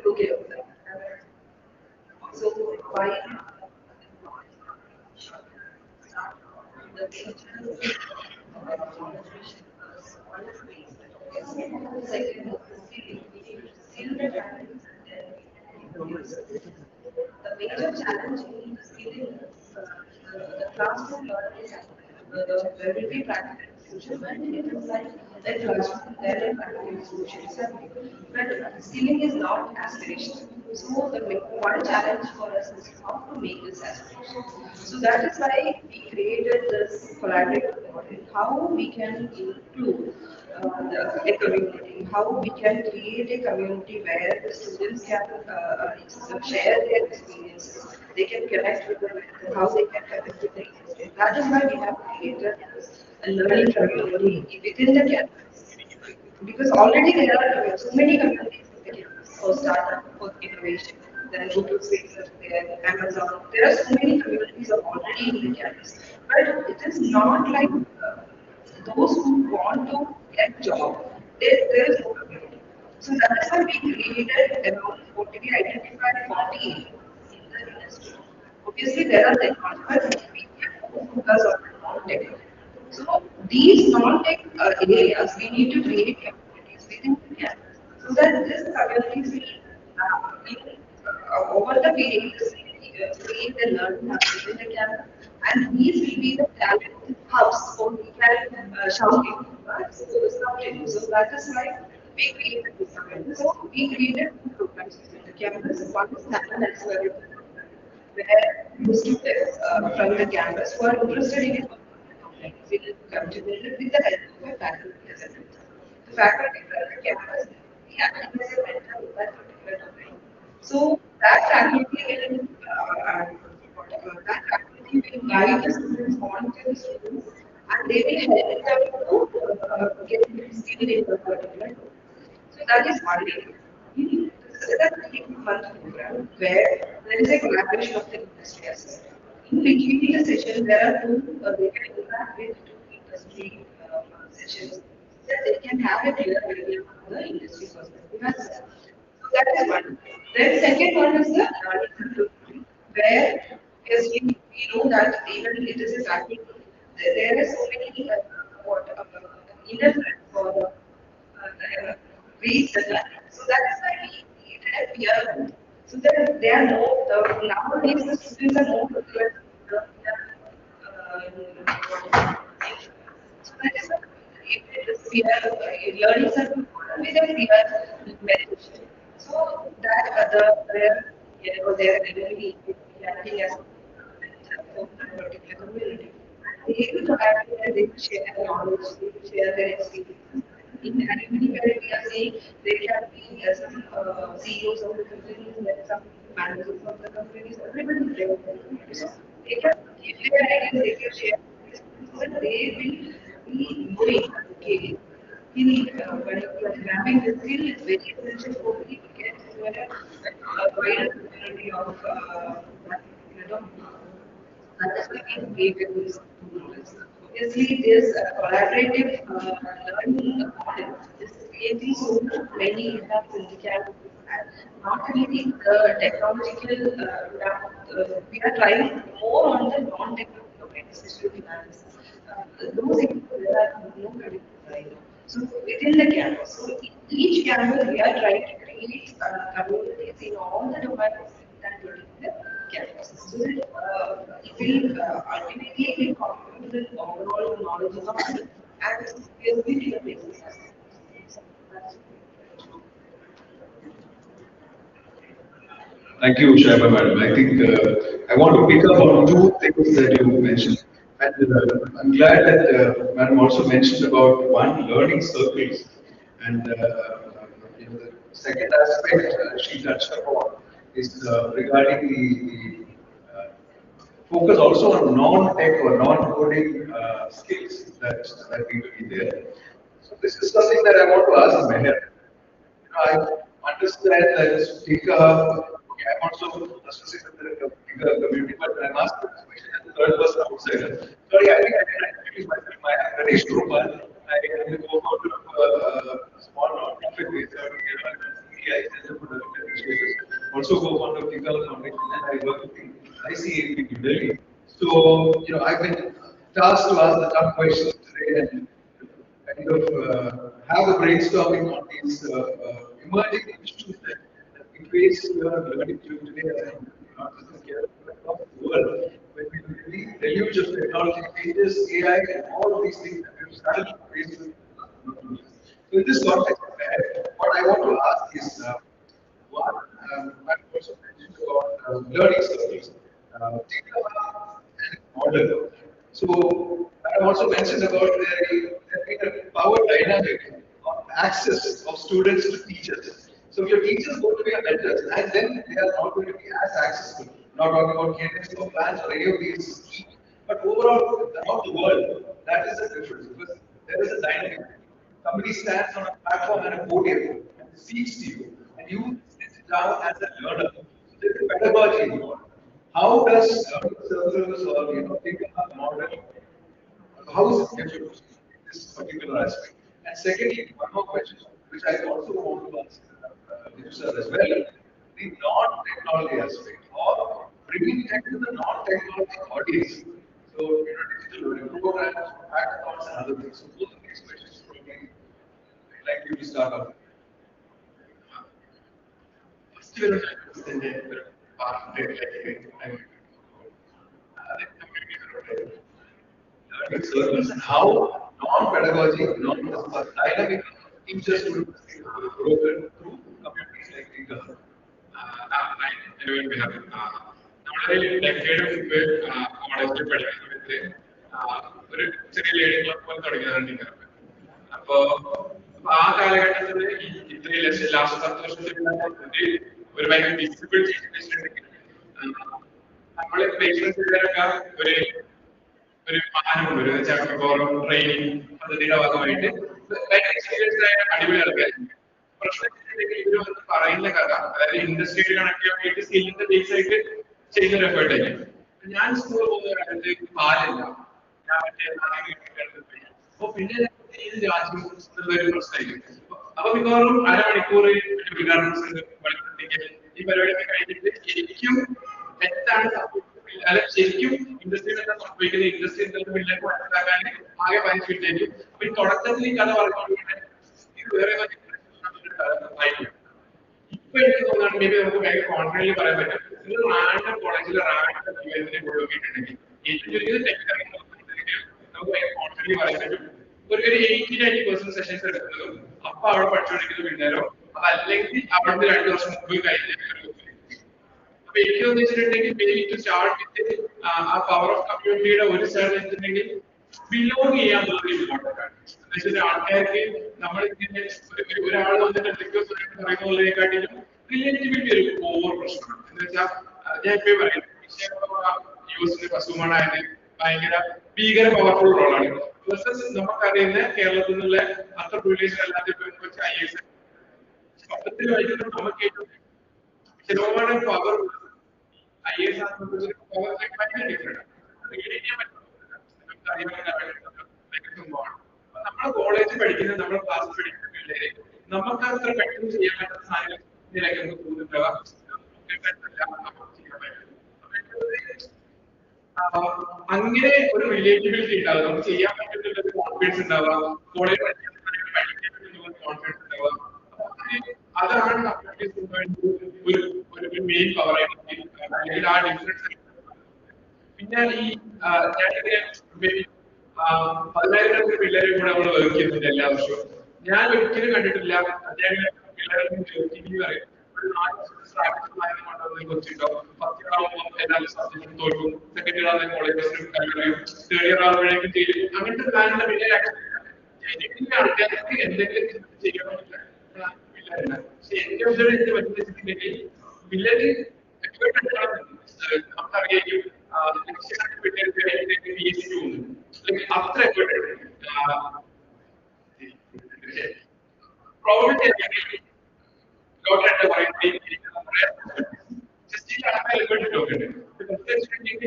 Okay. So why the teachers second seal the values the major challenge in sealing the classroom learning is the very practical institution and it is like That classroom, that and practical solutions are made. But skilling is not aspirational. So the one challenge for us is how to make this aspirational. So that is why we created this collaborative model. How we can include a community, how we can create a community where the students can share their experiences, they can connect with the method, how they can connect with the industry. That is why we have created a learning community within the campus. Because already there are so many communities in the campus for startup, for innovation. Then Google Spaces, there, Amazon. There are so many communities are already in the campus. But it is not like those who want to get job. There is no community. So that is why we created around 40, we identified 40 in the industry. Obviously, there are technology, but we can focus on non-tech. So these non-tech areas, we need to create communities within the campus so that these communities will, over the period, create the learning hubs within the campus, and these will be the talent hubs for we can shout it. So that is why we created this community. So we created two programs within the campus. One is talent accelerator where the students from the campus who are interested in it will come together with the help of a faculty as a mentor. The faculty from the campus will be acting as a mentor in that particular domain. So that faculty will that faculty will guide the students, monitor the students, and they will help them to get skilled in that particular domain. So that is one way. This is a 3-month program where there is a collaboration of the industry as well. In between the session, there are two, they can interact with two industry sessions so that they can have a clear idea of the industry perspective as well. So that is one. Then second one is the learning consultancy, where obviously we know that even it is a faculty, there are so many internet for reason. So that is why we created a peer group. So that they are more, nowadays the students are more fluent in so that is why we created this peer learning circle with a peer meditation. So that other, their ability acting as for that particular community. They will collaborate and they will share their knowledge, they will share their experiences. In academy where we are saying there can be some CEOs of the companies, there are some managers of the companies, everybody is there. So they can give their ideas, they can share their experiences, and they will be knowing, okay, when you are grabbing the skill, it's very essential for me to get into a wider community of you know, that is why we created these two models. Obviously, this collaborative learning model is creating so many impacts in the campus. And not only the technological we are trying more on the non-technical domain, especially finance. Those areas there are no critical right now. So within the campus, so in each campus we are trying to create communities in all the domains that particular campus. So that it will ultimately will contribute to the overall knowledge of the body and will be the basis. Thank you, Shaiba madam. I think I want to pick up on two things that you mentioned. And I'm glad that madam also mentioned about one learning circles. And the second aspect she touched upon is regarding the focus also on non-tech or non-coding skills that need to be there. So this is something that I want to ask Meher. I understand that it's bigger. Okay, I'm also associated with a bigger community, but I'm asking this question as a third person outsider. Sorry, I think I can introduce myself. I'm Ganesh Gopal. I am the co-founder of a small non-profit based out of CEI, Center for Development Initiatives. Also co-founder of Tikal Foundation, and I work with the ICAP in New Delhi. So, I've been tasked to ask the tough questions today and kind of have a brainstorming on these emerging issues that we face here in learning field today, and not just in Kerala, but across the world. When we really deluge of technology changes, AI, and all of these things that we've started to face with So in this context, what I want to ask is, one, I also mentioned about learning circles, data and model. So I also mentioned about there being a power dynamic of access of students to teachers. So your teachers go to be your mentors, and then they are not going to be as accessible. Not talking about cadence or plans or any of these schemes, but overall throughout the world, that is a difference because there is a dynamic. Somebody stands on a platform and a podium and speaks to you, and you sit down as a learner. So there is pedagogy involved. How does learning circles or think about model, how is it different in this particular aspect? And secondly, one more question, which I also want to ask Viju sir as well, the non-technology aspect or bringing tech to the non-technology audience. So, digital learning programs, hackathons, and other things. So, both of these questions probably I'd like you to start off. First, learning circles and how non-pedagogy, non-dynamic teacher-student program through communities like Giga. Anyway, we have നമ്മുടെ decade മുമ്പ് കോളേജിൽ പഠിക്കുന്ന സമയത്ത് ഒരു ചെറിയ lady club പോലെ തുടങ്ങിയതാണ് teacher. അപ്പോ ആ കാലഘട്ടത്തിൽ ഇത്രയും ലാസ്റ്റ് 10 വർഷത്തിൽ ഒരു ഭയങ്കര വിസിബിൾ ചേഞ്ച് ഉണ്ടെങ്കിൽ നമ്മള് പേഷ്യൻസ് ഒരു ഒരു മാനമുണ്ട് ഒരു ചാപ്റ്റർ ട്രെയിനിങ് പദ്ധതിയുടെ ഭാഗമായിട്ട് എക്സ്പീരിയൻസ് ആയ അടിപൊളി ആൾക്കാരുണ്ട്. പ്രശ്നം ഇവര് വന്ന് പറയുന്ന കഥ അതായത് ഇൻഡസ്ട്രിയിൽ കണക്ട് ചെയ്യാൻ വേണ്ടി സ്കില്ലിന്റെ ബേസ് ആയിട്ട് ചെയ്യുന്ന ഒരു എഫേർട്ട് ആയിരിക്കും. ഞാൻ സ്കൂളിൽ പോകുന്ന കാലത്ത് പാലില്ല, ഞാൻ അപ്പൊ പിന്നെ ഏത് രാജ്യം എന്നുള്ളൊരു പ്രശ്നമായിരിക്കും. അപ്പൊ മിക്കവാറും അരമണിക്കൂർ ഈ പരിപാടിയൊക്കെ കഴിഞ്ഞിട്ട് ശരിക്കും എന്താണ് അല്ല ശരിക്കും ഇൻഡസ്ട്രിയിൽ എന്താ സംഭവിക്കുന്നത്, ഇൻഡസ്ട്രി എന്തെങ്കിലും പിള്ളേർക്ക് മനസ്സിലാക്കാൻ ആകെ 15 മിനിറ്റ് ആയിരിക്കും. അപ്പൊ ഈ തുടക്കത്തിൽ ഈ കഥ പറഞ്ഞുകൊണ്ട് ഇത് വേറെ ഇപ്പൊ എനിക്ക് തോന്നുന്നു മേ ബി നമുക്ക് ഭയങ്കര കോൺഫിഡൻറ്റ്ലി പറയാൻ പറ്റും. നിങ്ങൾ റാൻഡം കോളേജിലെ റാൻഡം യുഎസിനെ കൊണ്ടുപോയിട്ടുണ്ടെങ്കിൽ നമുക്ക് ഭയങ്കര കോൺഫിഡൻറ്റ്ലി പറയാൻ പറ്റും ഒരു 80-90% സെഷൻസ് എടുക്കുന്നതും അപ്പൊ അവിടെ പഠിച്ചുകൊണ്ടിരിക്കുന്ന പിള്ളേരോ അതല്ലെങ്കിൽ അവിടുന്ന് 2 വർഷം മുമ്പ് കഴിഞ്ഞ. അപ്പൊ എനിക്ക് തോന്നിച്ചിട്ടുണ്ടെങ്കിൽ ആ പവർ ഓഫ് കമ്മ്യൂണിറ്റിയുടെ ഒരു സൈഡ് വെച്ചിട്ടുണ്ടെങ്കിൽ ബിലോങ് ചെയ്യാന്നുള്ളത് ഇമ്പോർട്ടൻ്റ് ആണ്. എന്നുവെച്ചാൽ ആൾക്കാർക്ക് നമ്മൾ ഇങ്ങനെ ഒരാൾ വന്നിട്ട് എന്തൊക്കെയോ പറയുന്ന പോലെക്കാട്ടിലും റിലേറ്റീവിറ്റി ഒരു ഓവർ പ്രശ്നമാണ്. എന്ന് വെച്ചാൽ ഞാൻ ഇപ്പൊ പറയും യുഎസിന്റെ പശുമാണായത് ഭയങ്കര ഭീകര പവർഫുൾ റോളാണ്. നമുക്കറിയുന്ന കേരളത്തിൽ നിന്നുള്ള അത്ര പ്രിവിലേജ് അല്ലാതെ IAS മൊത്തത്തിൽ വായിക്കുമ്പോൾ നമുക്ക് ഏറ്റവും ശതമാനം പവർ IAS പവർ ഭയങ്കര ഡിഫറെന്റ് ആണ്. നമ്മുടെ കോളേജിൽ പഠിക്കുന്ന നമ്മുടെ ക്ലാസ് പഠിക്കുന്ന പിള്ളേര് നമുക്ക് അത്ര പെട്ടെന്ന് ചെയ്യാൻ പറ്റുന്ന സാധനങ്ങളൊക്കെ നമുക്ക് തോന്നുന്നുണ്ടാവാം. അങ്ങനെ ഒരു റിലേറ്റബിലിറ്റി ഉണ്ടാവുക, നമുക്ക് ചെയ്യാൻ പറ്റുന്ന കോൺഫിഡൻസ് ഉണ്ടാവുക, കോളേജ് പഠിക്കാൻ പറ്റുന്ന കോൺഫിഡൻസ് ഉണ്ടാവുക. അതാണ് ഒരു മെയിൻ പവർ ആയിട്ട് അല്ലെങ്കിൽ ആ ഡിഫറൻസ്. പിന്നെ ഈ ഞാനിങ്ങനെ 10,000 പിള്ളേരെ കൂടെ നമ്മൾ വർക്ക് ചെയ്യുന്നുണ്ട് എല്ലാ വർഷവും. ഞാൻ ഒരിക്കലും കണ്ടിട്ടില്ല പിള്ളേരെ പറയും ഒരു 4 കൊച്ചിട്ടോ 10 ഇയർ ആകുമ്പോൾ എല്ലാ സബ്ജക്റ്റും തോൽക്കും, സെക്കൻഡ് ഇയർ ആകുമ്പോൾ കോളേജ് കഴിയും, തേർഡ് ഇയർ ആകുമ്പോഴേക്കും ചെയ്യും. അങ്ങനത്തെ പ്ലാനുള്ള പിള്ളേരെ ആൾക്കാർക്ക് എന്തെങ്കിലും ചെയ്യാൻ പറ്റില്ല പിള്ളേരല്ല. പക്ഷെ എന്റെ ഉദ്ദേശം എന്ത് പറ്റുന്നെങ്കിൽ പിള്ളേര് നമുക്കറിയാം അത്ര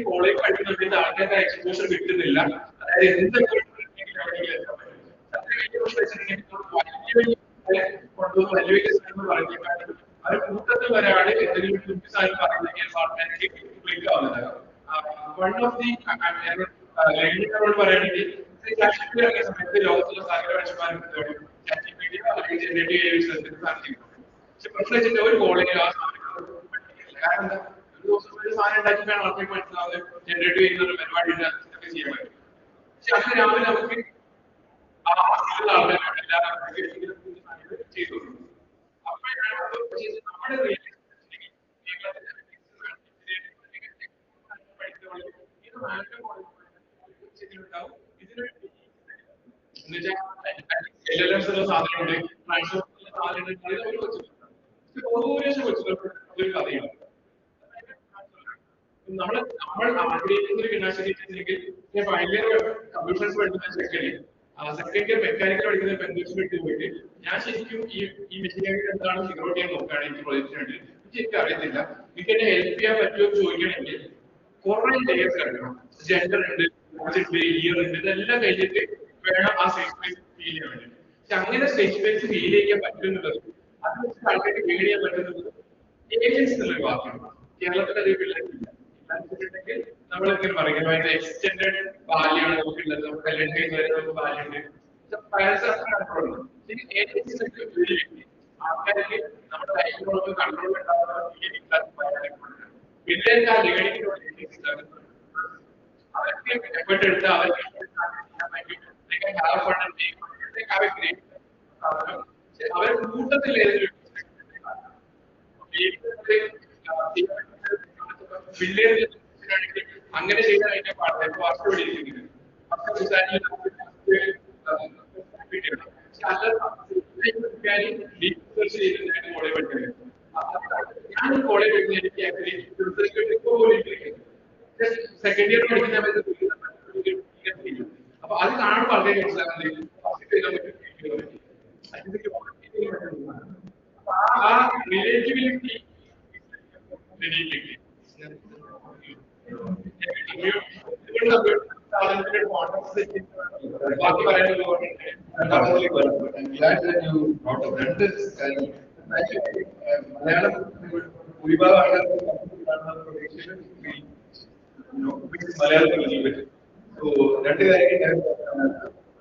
കോളേജ് പഠിക്കുന്ന ആൾക്കാർക്ക് എക്സ്പോഷർ കിട്ടുന്നില്ല. അതായത് എന്തൊക്കെ കൊണ്ടുവന്ന് വലിയ വലിയ സ്ഥലങ്ങൾ പറഞ്ഞേക്കാളും അവർ കൂട്ടത്തിൽ ഒരാള് എന്തെങ്കിലും സാധനം പറഞ്ഞെങ്കിൽ ക്ലിക്ക് ആവുന്നത്. വൺ ഓഫ് ദി ോട് പറയുകയാണെങ്കിൽ സമയത്ത് ലോകത്തുള്ള സകല മനുഷ്യന്മാരും പക്ഷെ പ്രശ്നം ഒരു കോളേജിൽ ആ സാധനം കാരണം എന്താ ഒരു ദിവസം ഒരു സാധനം ഉണ്ടാക്കിയിട്ടാണ് ആൾക്കാർക്ക് മനസ്സിലാവുന്നത് ജനറേറ്റ് ചെയ്യുന്ന ഒരു പരിപാടി ഒക്കെ ചെയ്യാൻ പറ്റും. പക്ഷെ അന്ന് രാവിലെ നമുക്ക് ആ ആൾക്കാർ LLMs ഉള്ള സാധനമുണ്ട്, ട്രാൻസ്ഫോർമേഷൻ സാധനമുണ്ട്, ഇത് അവർ വെച്ചിട്ടുണ്ട്. ഓരോ വെച്ചിട്ടുണ്ട് ഒരു കഥയാണ്. നമ്മൾ ആഗ്രഹിക്കുന്ന ഒരു ഫിനാൻഷ്യൽ ഫൈനൽ കമ്പ്യൂട്ടർ സയൻസ് പഠിക്കുന്ന second year, second year mechanical പഠിക്കുന്ന പെൻഡോസിൽ പോയിട്ട് ഞാൻ ശരിക്കും ഈ മെഷീനറി എന്താണ് ഫിഗർ ഔട്ട് ചെയ്യാൻ നോക്കുകയാണ് എനിക്ക് പ്രൊജക്റ്റിന് വേണ്ടി. എനിക്ക് അറിയത്തില്ല, എനിക്ക് എന്നെ ഹെൽപ്പ് ചെയ്യാൻ പറ്റുമോ എന്ന് ചോദിക്കണമെങ്കിൽ കുറെ ലേയേഴ്സ് കിടക്കണം. ജെൻഡർ ഉണ്ട്, ഇയർ ഉണ്ട്, ഇതെല്ലാം കഴിഞ്ഞിട്ട് വേണം ആ സേഫ് സ്പേസ് ഫീൽ ചെയ്യാൻ വേണ്ടി. പക്ഷെ അങ്ങനെ സേഫ് സ്പേസ് ഫീൽ ചെയ്യാൻ പറ്റുന്നുള്ളത്, അത് വെച്ച് ആൾക്കാർക്ക് ഫീൽ ചെയ്യാൻ പറ്റുന്നത് ഏജൻസ് എന്നുള്ളൊരു വാക്കാണ്. കേരളത്തിൽ അത് പിള്ളേരില്ല. നമ്മളിങ്ങനെ പറയും അതിന്റെ എക്സ്റ്റെൻഡഡ് വാല്യാണ് നമുക്കുള്ളത്, നമുക്ക് കല്യാണം കഴിഞ്ഞാൽ നമുക്ക് വാല്യുണ്ട്. ആൾക്കാർക്ക് നമ്മുടെ ലൈഫിനോട് കൺട്രോൾ ഉണ്ടാവുന്ന പിന്നെ ആ ലേണിങ്ങിനോട് അവർക്ക് എഫേർട്ട് എടുത്ത് അവർക്ക് അവർ കൂട്ടത്തിൽ ഏതെങ്കിലും അങ്ങനെ ചെയ്താൽ അതിന്റെ പാടില്ല. ഞാൻ കോളേജ് എനിക്ക് സെക്കൻഡ് ഇയർ പഠിക്കുന്ന അപ്പൊ അത് കാണുമ്പോൾ വളരെ മനസ്സിലാകുന്നത് ആ റിലേറ്റീവിലിറ്റി ബാക്കി പറയാനുള്ള I'm glad that you brought up this. Malayalam ഭൂരിഭാഗം ആൾക്കാർക്ക് മലയാളത്തിൽ സോ രണ്ട് കാര്യങ്ങൾ.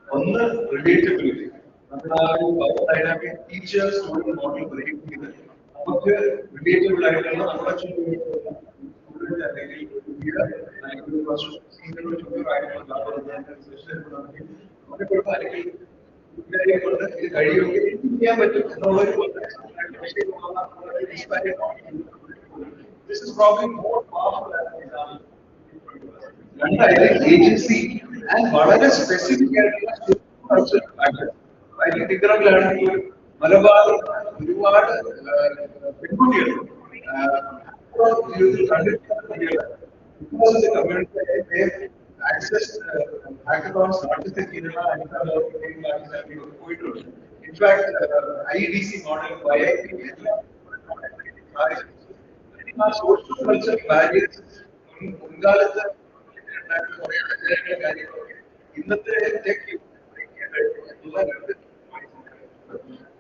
ഒന്ന് റിലേറ്റബിലിറ്റി. നമ്മൾ ആ ഒരു power dynamic teacher student model break ചെയ്ത് നമുക്ക് റിലേറ്റബിൾ ആയിട്ടുള്ള നമ്മുടെ സ്റ്റുഡന്റ് അല്ലെങ്കിൽ ഇത് കഴിയുമെങ്കിൽ ചെയ്യാൻ പറ്റും എന്നുള്ളൊരു This is probably more powerful than an example. രണ്ടായിരം ഏജൻസി ആൻഡ് വളരെ സ്പെസിഫിക് ആയിട്ടുള്ള ടിക്കറിലാണെങ്കിൽ മലബാർ ഒരുപാട് പെൺകുട്ടികൾ ജീവിതത്തിൽ കണ്ടിട്ടുള്ള access hackathons not just in Kerala, in fact, IEDC model, social cultural barriers, മുൻകാലത്ത് ഇന്നത്തെ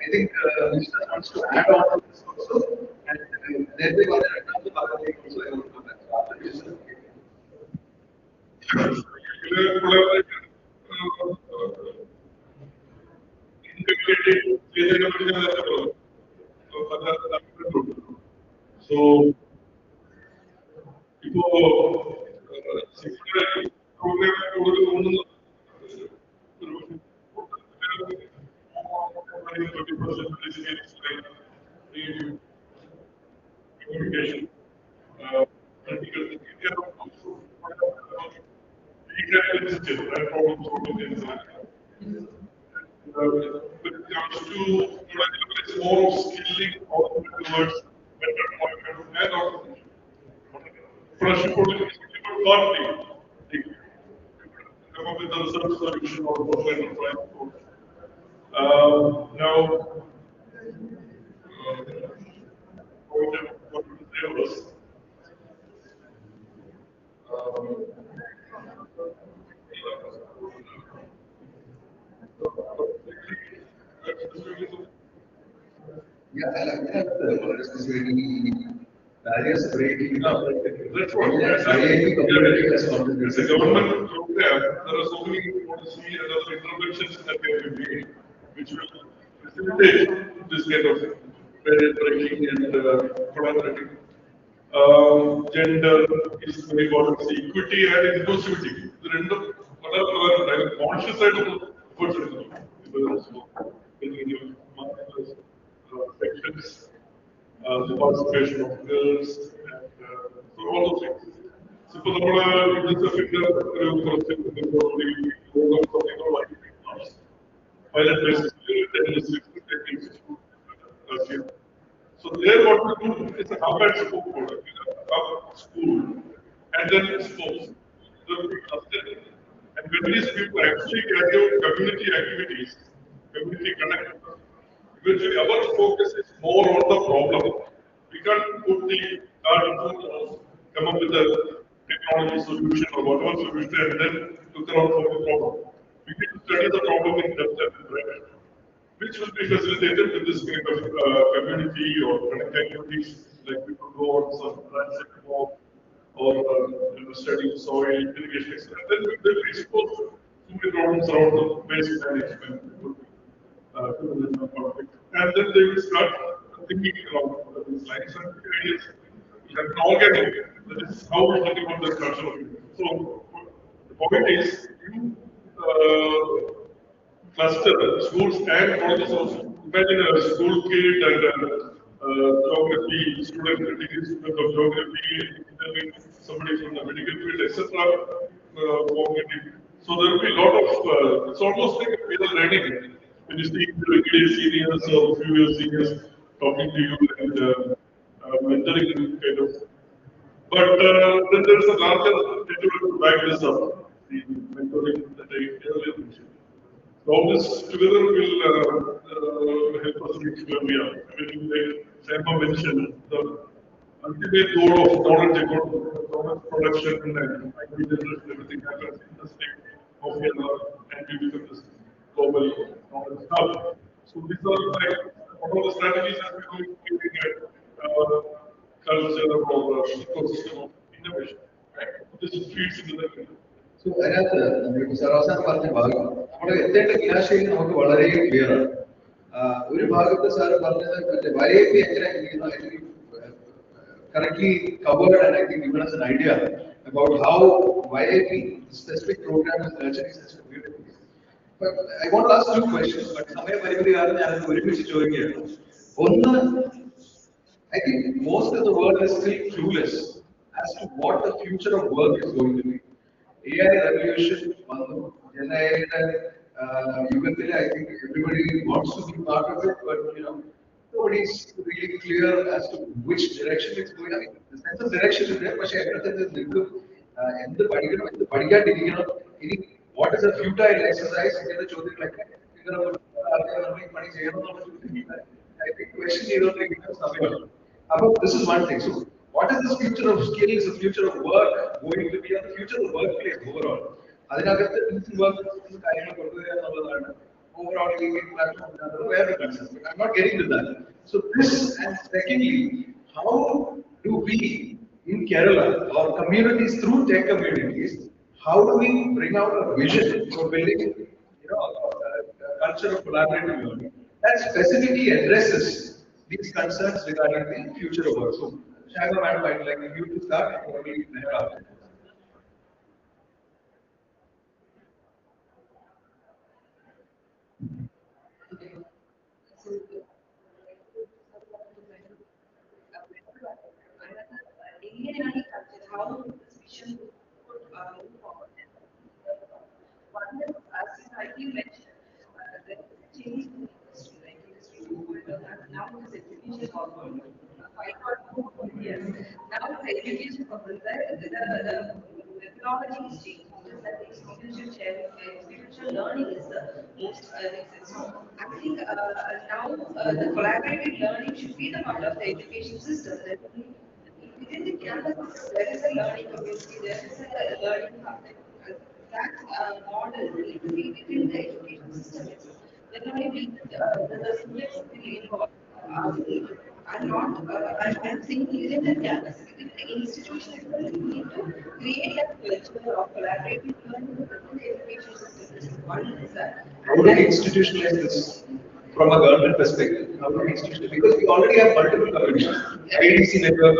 I think Mr. wants to add on to this also, and then we want to come to the also. I will come after this. So, ipo communication, critical thinking, and problem solving. When it comes to it's more of skilling towards better employment and organization. Pressure come up with a research solution or program trying now what we say was Yeah, I like that. Barriers breaking. That's what it's a government program. There are so many policy and other interventions that we have made, which will facilitate this kind of barrier breaking and collaborating. Gender is very important. Equity and inclusivity. The random whatever conscious side of sections. the participation of girls, and so all those things. So for the just a finger, pilot basis, so there what we do is a hub and spoke model, hub, school, and then sports. So we trusted. And when these people actually carry out community activities, community connect, eventually our focus is more on the problem. We can't put the card in front of us, come up with a technology solution or whatever solution and then look around for the problem. We need to study the problem in depth and breadth, which will be facilitated with this kind of community or connect activities, like we could go on some transit walk or studying soil, irrigation, etc. And then we will expose so many problems around the waste management, tourism, conflict. And then they will start thinking around these lines and ideas. Like an organic, that is how we think about the culture of it. So the point is, you cluster schools and colleges also. Imagine a school kid and a geography student, a degree student of geography, engineering, somebody from the medical field, etc. So there will be a lot of, it's almost like a peer learning. When you see seniors or few years seniors talking to you and mentoring kind of. But then there's a larger network to back this up, the mentoring that I earlier mentioned. All this together will help us reach where we are. I mean, like Samba mentioned, the ultimate goal of knowledge production and IT generation, everything happens in the state of Vienna, and we become this global knowledge hub. So these are like one of the strategies that we're going to be looking at culture or ecosystem of innovation. Right? This feeds into the. So അതിനകത്ത് നമ്മളിപ്പോൾ സർവസാനം പറഞ്ഞ ഭാഗം നമ്മൾ എത്തേണ്ട ക്ലാസ്സിൽ നമുക്ക് വളരെ clear ആണ്. ഒരു ഭാഗത്ത് സാർ പറഞ്ഞത് മറ്റേ വൈഎപി എങ്ങനെ correctly covered, and I think given us an idea about how YAP specific program is nurturing such communities. But I want to ask two questions, but സമയ പരിമിതി കാരണം ഞാൻ അത് ഒരുമിച്ച് ചോദിക്കുകയാണ്. ഒന്ന്, I think most of the world is still clueless as to what the future of work is going to be. AI revolution, Gen AI, I think everybody wants to be part of it, but nobody's really clear as to which direction it's going. I mean, the sense of direction is there, but everything is linked. What is a futile exercise? I think question this is one thing. So, what is the future of skills, the future of work going to be, and the future of the workplace overall? Overall, where the concerns, but I'm not getting to that. So this, and secondly, how do we in Kerala or communities through tech communities, how do we bring out a vision for building, a culture of collaborative learning that specifically addresses these concerns regarding the future of work? So, Shaiba madam, I'd like you to start and probably after. എങ്ങനെയാണ് ഈ culture how this vision would move forward. One is, as you mentioned, there is a change in the industry, like industry 2.0, and now it is education also. 5.0, yes. Now the education purpose, the methodology is changing. Just that experiential learning is the most recent. So I think now the collaborative learning should be the part of the education system. Within the campus, there is a learning community, there is a learning content. That model needs to be within the education system itself. Then only the students will involve. I'm not, I'm saying within the campus, within the institution itself, we need to create a culture of collaborative learning within the education system. This is one is that. How do we institutionalize this from a government perspective? How do we institutionalize? Because we already have multiple communities. IDC network,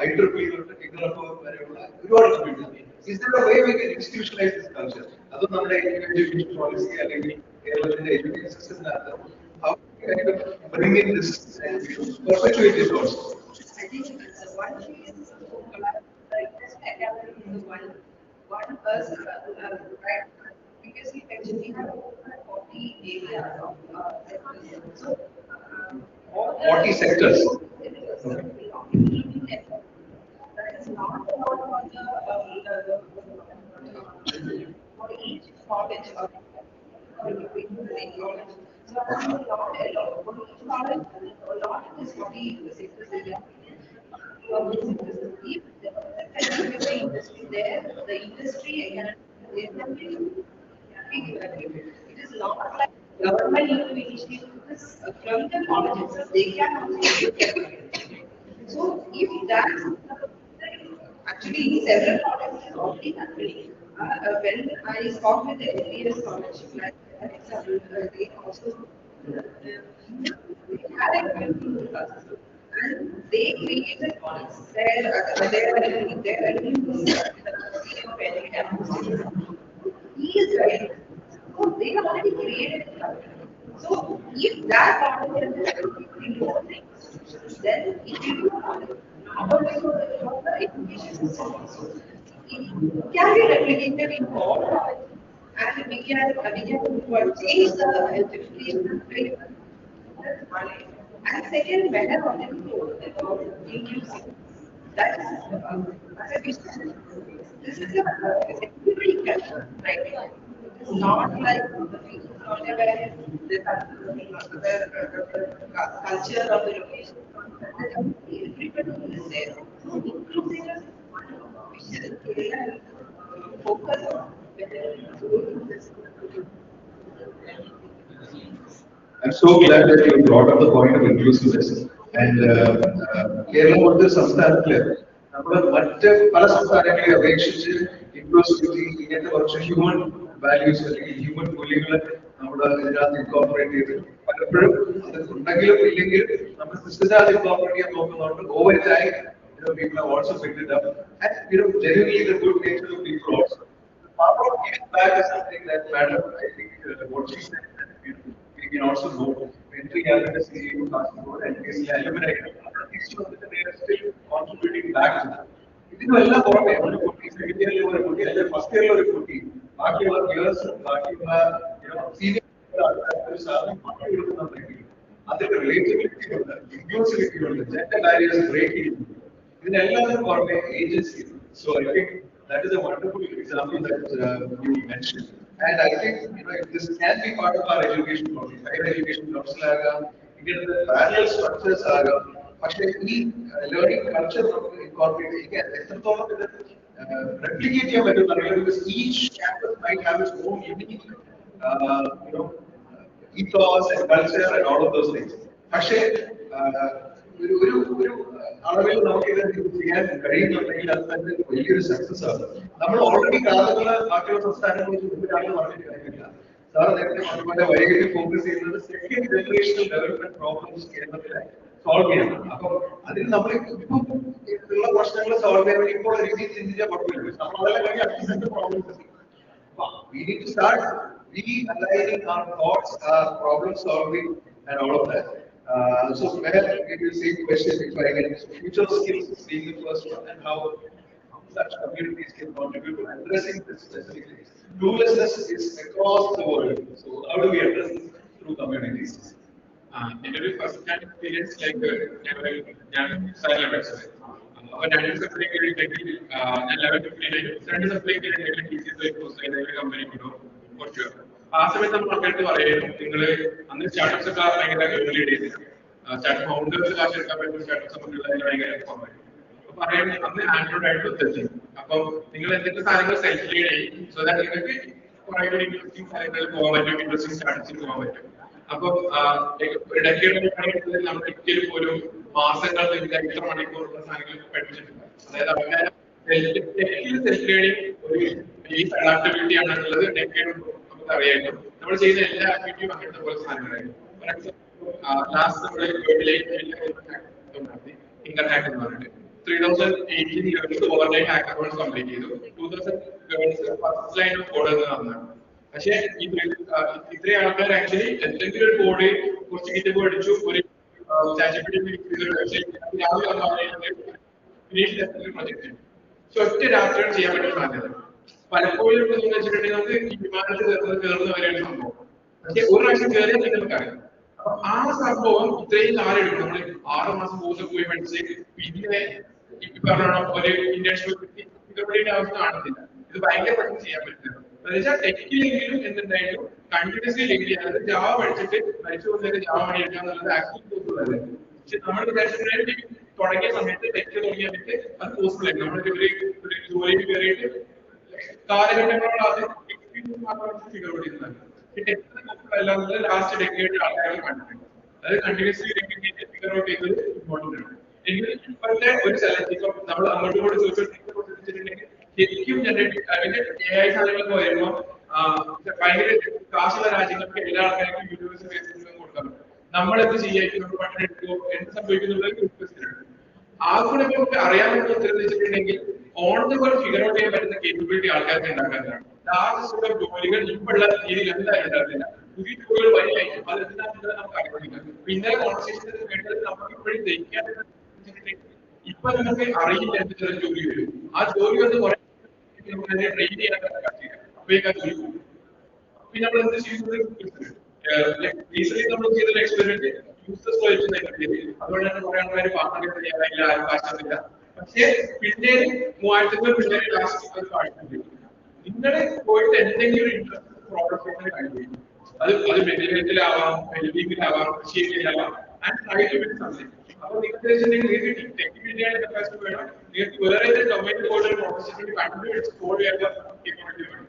IEEE, is there a way we can institutionalize this culture? That's not education policy, education system. How kind of bring in this and we should perpetuate it also. I think the one thing is like this academy is the one person right because we actually have over 40 areas of sectors. So all the 40 sectors. that is not about for each college or between the same college. So that's a lot, a lot. For each college, a lot of this 40 sectors area. If the industry there, the industry again, is it is not like government need to initiate this from the colleges, they can also take care of it. So if that's actually several colleges is already happening. When I spoke with the LPS college, like an example, they also they had a community classes. And they created models. Their alumni is the CEO of any campus. He is guiding. So they have already created a company. So if that model can be replicated in more things, then it will be not only for the education system also, it can be replicated in all colleges. And we can change the education framework. That's one area. And second, Mehta wanted to talk about inclusive. That is as a business. This is a everybody culture, right? It's not like the people where the culture of the location. Everybody is there. So inclusive is one area focus on whether I'm so glad that you brought up the point of inclusiveness. And Keralam പോലത്തെ സംസ്ഥാനത്തില് നമ്മുടെ മറ്റ് പല സംസ്ഥാനങ്ങളെ അപേക്ഷിച്ച് inclusivity ഇങ്ങനത്തെ കുറച്ച് human values അല്ലെങ്കിൽ ഹ്യൂമൻ മൂല്യങ്ങൾ നമ്മുടെ ഇതിനകത്ത് ഇൻകോർപ്പറേറ്റ് ചെയ്ത് പലപ്പോഴും അത് ഉണ്ടെങ്കിലും ഇല്ലെങ്കിലും നമ്മൾ സിസ്റ്റത്തിനകത്ത് ഇൻകോർപ്പറേറ്റ് ചെയ്യാൻ നോക്കുന്നുണ്ട് over time people have also picked it up and genuinely the good nature of people also. The power of giving back is something that madam, I think what she said that we can also know entering as a CEO and basically eliminate they are still contributing back to that. ഇതിനെല്ലാം പുറമെ ഒരു കുട്ടി second ഇയറിലെ ഒരു കുട്ടി അല്ലെങ്കിൽ first ഇയറിലെ ഒരു കുട്ടി ബാക്കിയുള്ള ഇയേഴ്സ് ബാക്കിയുള്ള സീനിയർ ആൾക്കാർ സാധനം മാറ്റി കൊടുക്കുന്നുണ്ടെങ്കിൽ അതിന്റെ റിലേറ്റബിലിറ്റി ഉണ്ട് ഇൻക്ലൂസിവിറ്റി ഉണ്ട് ജെൻഡർ ബാരിയേഴ്സ് ബ്രേക്ക് ചെയ്യുന്നുണ്ട് ഇതിനെല്ലാം പുറമെ agency. So I think that is a wonderful example that you mentioned. And I think if this can be part of our education policy, higher education council the parallel structures പക്ഷേ ഈ learning culture നമുക്ക് incorporate ചെയ്യാൻ എത്രത്തോളം ഇത് replicate ചെയ്യാൻ പറ്റും because each campus might have its own unique ethos and culture and all of those things. പക്ഷേ ഒരു അളവിൽ നമുക്ക് ഇത് ചെയ്യാൻ കഴിയുന്നുണ്ടെങ്കിൽ അത് തന്നെ വലിയൊരു സക്സസ് ആണ്. നമ്മൾ ഓൾറെഡി കാണുന്ന ബാക്കിയുള്ള സംസ്ഥാനങ്ങളിൽ മുമ്പിലാണ് പറഞ്ഞിട്ട് കാര്യമില്ല. സാർ നേരത്തെ അതുപോലെ വൈകി ഫോക്കസ് ചെയ്യുന്നത് സെക്കൻഡ് ജനറേഷണൽ ഡെവലപ്മെന്റ് പ്രോബ്ലംസ് കേരളത്തിലെ സോൾവ് ചെയ്യണം. അപ്പം അതിന് നമ്മൾ ഇപ്പം ഉള്ള പ്രശ്നങ്ങൾ സോൾവ് ചെയ്യാൻ വേണ്ടി ഇപ്പോൾ രീതിയിൽ ചിന്തിച്ചാൽ കുഴപ്പമില്ല. നമ്മൾ അതെല്ലാം കഴിഞ്ഞ് അടുത്ത problems we need to start realigning our thoughts, our problem solving, and all of that. So, where it is the same question if I get future skills being the first one, and how such communities can contribute to addressing this specific things. Cluelessness is across the world. So, how do we address this through communities? In a first hand experience, like silent website. National supply and level 59, national supply company for sure. ആ സമയത്ത് നമ്മൾ ആൾക്കാർക്ക് പറയാം നിങ്ങൾ അന്ന് startups ഒക്കെ ഭയങ്കര early days startup founders കാശ് എടുക്കാൻ പറ്റുന്ന സ്റ്റാർട്ടപ്സ് നമുക്ക് ഭയങ്കര അപ്പൊ പറയാം അന്ന് ആൻഡ്രോയിഡ് ആയിട്ട് തെറ്റി. അപ്പം നിങ്ങൾ എന്തൊക്കെ സാധനങ്ങൾ സെൽഫ് ലീഡ് ചെയ്യും സോ ദാറ്റ് നിങ്ങൾക്ക് കുറെ കൂടി ഇൻട്രസ്റ്റിംഗ് കാര്യങ്ങളിൽ പോകാൻ പറ്റും, ഇൻട്രസ്റ്റിംഗ് സ്റ്റാർട്ടപ്സിൽ പോകാൻ പറ്റും. അപ്പം ഒരു ഡെക്കേഡ് പണിയെടുത്തതിൽ നമ്മൾ ഒരിക്കലും പോലും മാസങ്ങൾ ഇത്ര മണിക്കൂറുള്ള സാധനങ്ങൾ പഠിച്ചിട്ടുണ്ട്. അതായത് ആൾക്കാർ സെൽഫ് ലേണിംഗ് ഒരു ബേസ് അഡാപ്റ്റബിലിറ്റി ആണെന്നുള്ളത് ഡെക്കേഡ് നമുക്ക് അറിയായിരുന്നു. നമ്മൾ ചെയ്യുന്ന എല്ലാ ആക്ടിവിറ്റിയും അങ്ങനത്തെ പോലെ സാധനങ്ങളായിരുന്നു. ഫോർ എക്സാമ്പിൾ ലാസ്റ്റ് നമ്മൾ ഇൻകം ഹാക്ക് എന്ന് പറഞ്ഞിട്ട് 3018 ഗേൾസ് ഓവർനൈറ്റ് ഹാക്കത്തോൺസ് കംപ്ലീറ്റ് ചെയ്തു. 2000 girls first line of code എന്ന് പറഞ്ഞതാണ്. പക്ഷേ ഇത്രയും ആൾക്കാർ ആക്ച്വലി എന്തെങ്കിലും ഒരു കോഡ് കുറച്ച് ഗിറ്റബ് പഠിച്ചു, ഒരു ചാറ്റ് വെബ്സൈറ്റ് പ്രൊജക്ട്. പക്ഷെ ഒറ്റ രാത്രിയോട് ചെയ്യാൻ പറ്റുന്ന സാധ്യത. പലപ്പോഴും എന്ന് വെച്ചിട്ടുണ്ടെങ്കിൽ നമുക്ക് ഈ വിമാനത്തിൽ കയറുന്ന വരെയാണ് സംഭവം. പക്ഷെ ഒരു പ്രാവശ്യം കയറിയാൽ പിന്നെ നമുക്കറിയാം. അപ്പൊ ആ സംഭവം ഇത്രയും കാലം എടുക്കും. നമ്മൾ 6 മാസം കോഴ്സ് പോയി പഠിച്ച് പിന്നെ പറഞ്ഞോണം ഒരു ഇന്റേൺഷിപ്പ് ഇതോടെ അവസ്ഥ കാണത്തില്ല. ഇത് ഭയങ്കര പെട്ടെന്ന് ചെയ്യാൻ പറ്റില്ല. എന്നുവെച്ചാൽ ടെക്നിക്കലെങ്കിലും എന്തുണ്ടായാലും കണ്ടിന്യൂസ്ലി ഡിഗ്രി, അതായത് ജാവ പഠിച്ചിട്ട് മരിച്ചു പോകുന്നതിന് ജാവ പണി എടുക്കുക എന്നുള്ളത് ആക്ച്വലി പോസിബിൾ അല്ല. പക്ഷെ നമ്മൾ വിചാരിച്ചിട്ടുണ്ടെങ്കിൽ തുടങ്ങിയ സമയത്ത് ടെക്നിക്ക് തുടങ്ങിയാൽ അത് പോസിബിൾ ആയിരുന്നു. നമ്മൾക്ക് ഒരു ജോലിയിൽ കയറിയിട്ട് കാലഘട്ടങ്ങളോട് അത് ഫിഗർ ചെയ്യുന്നതാണ്. ലാസ്റ്റ് ഡെക്കേഡ് ആൾക്കാരെ കണ്ടിട്ടുണ്ട്. അത് കണ്ടിന്യൂസ്ലി ഫിഗർ ഔട്ട് ചെയ്യുന്നത് ഇമ്പോർട്ടന്റ് ആണ്. എങ്കിൽ ഇപ്പോഴത്തെ ഒരു സ്ഥലത്ത് ഇപ്പം നമ്മൾ അങ്ങോട്ടും ഇങ്ങോട്ടും ചോദിച്ചിട്ടുണ്ടെങ്കിൽ ശരിക്കും ജനറേറ്റീവ് അതിന്റെ AI സാധനങ്ങളൊക്കെ വരുമ്പോൾ ഭയങ്കര കാശുള്ള രാജ്യങ്ങൾക്ക് എല്ലാ ആൾക്കാർക്കും യൂണിവേഴ്സിറ്റി കൊടുക്കാൻ പറ്റും. നമ്മളെന്ത് ചെയ്യായിരിക്കും, നമ്മൾ പഠനം എടുക്കുമോ, എന്ത് സംഭവിക്കുന്നുള്ളത് ആ കൂടെ നമുക്ക് അറിയാവുന്ന ഉത്തരം വെച്ചിട്ടുണ്ടെങ്കിൽ on the world figure out ചെയ്യാൻ പറ്റുന്ന കേപ്പബിലിറ്റി ആൾക്കാർക്ക് ഉണ്ടാക്കാനാണ്. ലാസ്റ്റ് ജോലികൾ ഇപ്പോഴുള്ള രീതിയിൽ എന്തായാലും ഉണ്ടാകുന്നില്ല. പുതിയ ജോലികൾ വരികയായിരിക്കും. അത് എന്താണെന്നുള്ളത് നമുക്ക് അറിയില്ല. ഇന്നലെ കോൺവെർസേഷൻ കേട്ടത് നമുക്ക് ഇപ്പോഴും ദഹിക്കാൻ ഇപ്പൊ നമുക്ക് അറിയില്ല എന്ത് ചില ജോലി വരും. ആ ജോലി വന്ന് കുറെ ട്രെയിൻ ചെയ്യാൻ അപ്പോഴേക്കാ ജോലി പോകും. പിന്നെ നമ്മൾ എന്ത് ചെയ്യുന്നത്, റീസെന്റ് നമ്മൾ ചെയ്ത എക്സ്പെരിമെന്റ് യൂസേഴ്സ് അതുകൊണ്ട് തന്നെ കുറെ ആൾക്കാർ പാർട്ട്ണർ ചെയ്യാറില്ല, ആരും കാശില്ല. പക്ഷേ പിന്നീട് 3000 പിള്ളേർ ലാസ്റ്റ് പാടുന്നുണ്ട്. നിങ്ങളെ പോയിട്ട് എന്തെങ്കിലും ഒരു ഇൻട്രസ്റ്റ് പ്രോഡക്റ്റ് കഴിയും. അത് മെറ്റീരിയലിലാവാം, വെൽബീങ്ങിലാവാം, കൃഷിയിലാവാം, and try to build something. അപ്പോൾ നിങ്ങൾക്ക് ടെക്നിക്കലിയാണ് കപ്പാസിറ്റി വേണം. നിങ്ങൾക്ക് വേറെ ഏതെങ്കിലും ഡൊമൈനിൽ പോയിട്ട് പ്രൊഫഷണലി കണ്ടുപിടിച്ച് സോൾവ് ചെയ്യാനുള്ള കേപ്പബിലിറ്റി വേണം.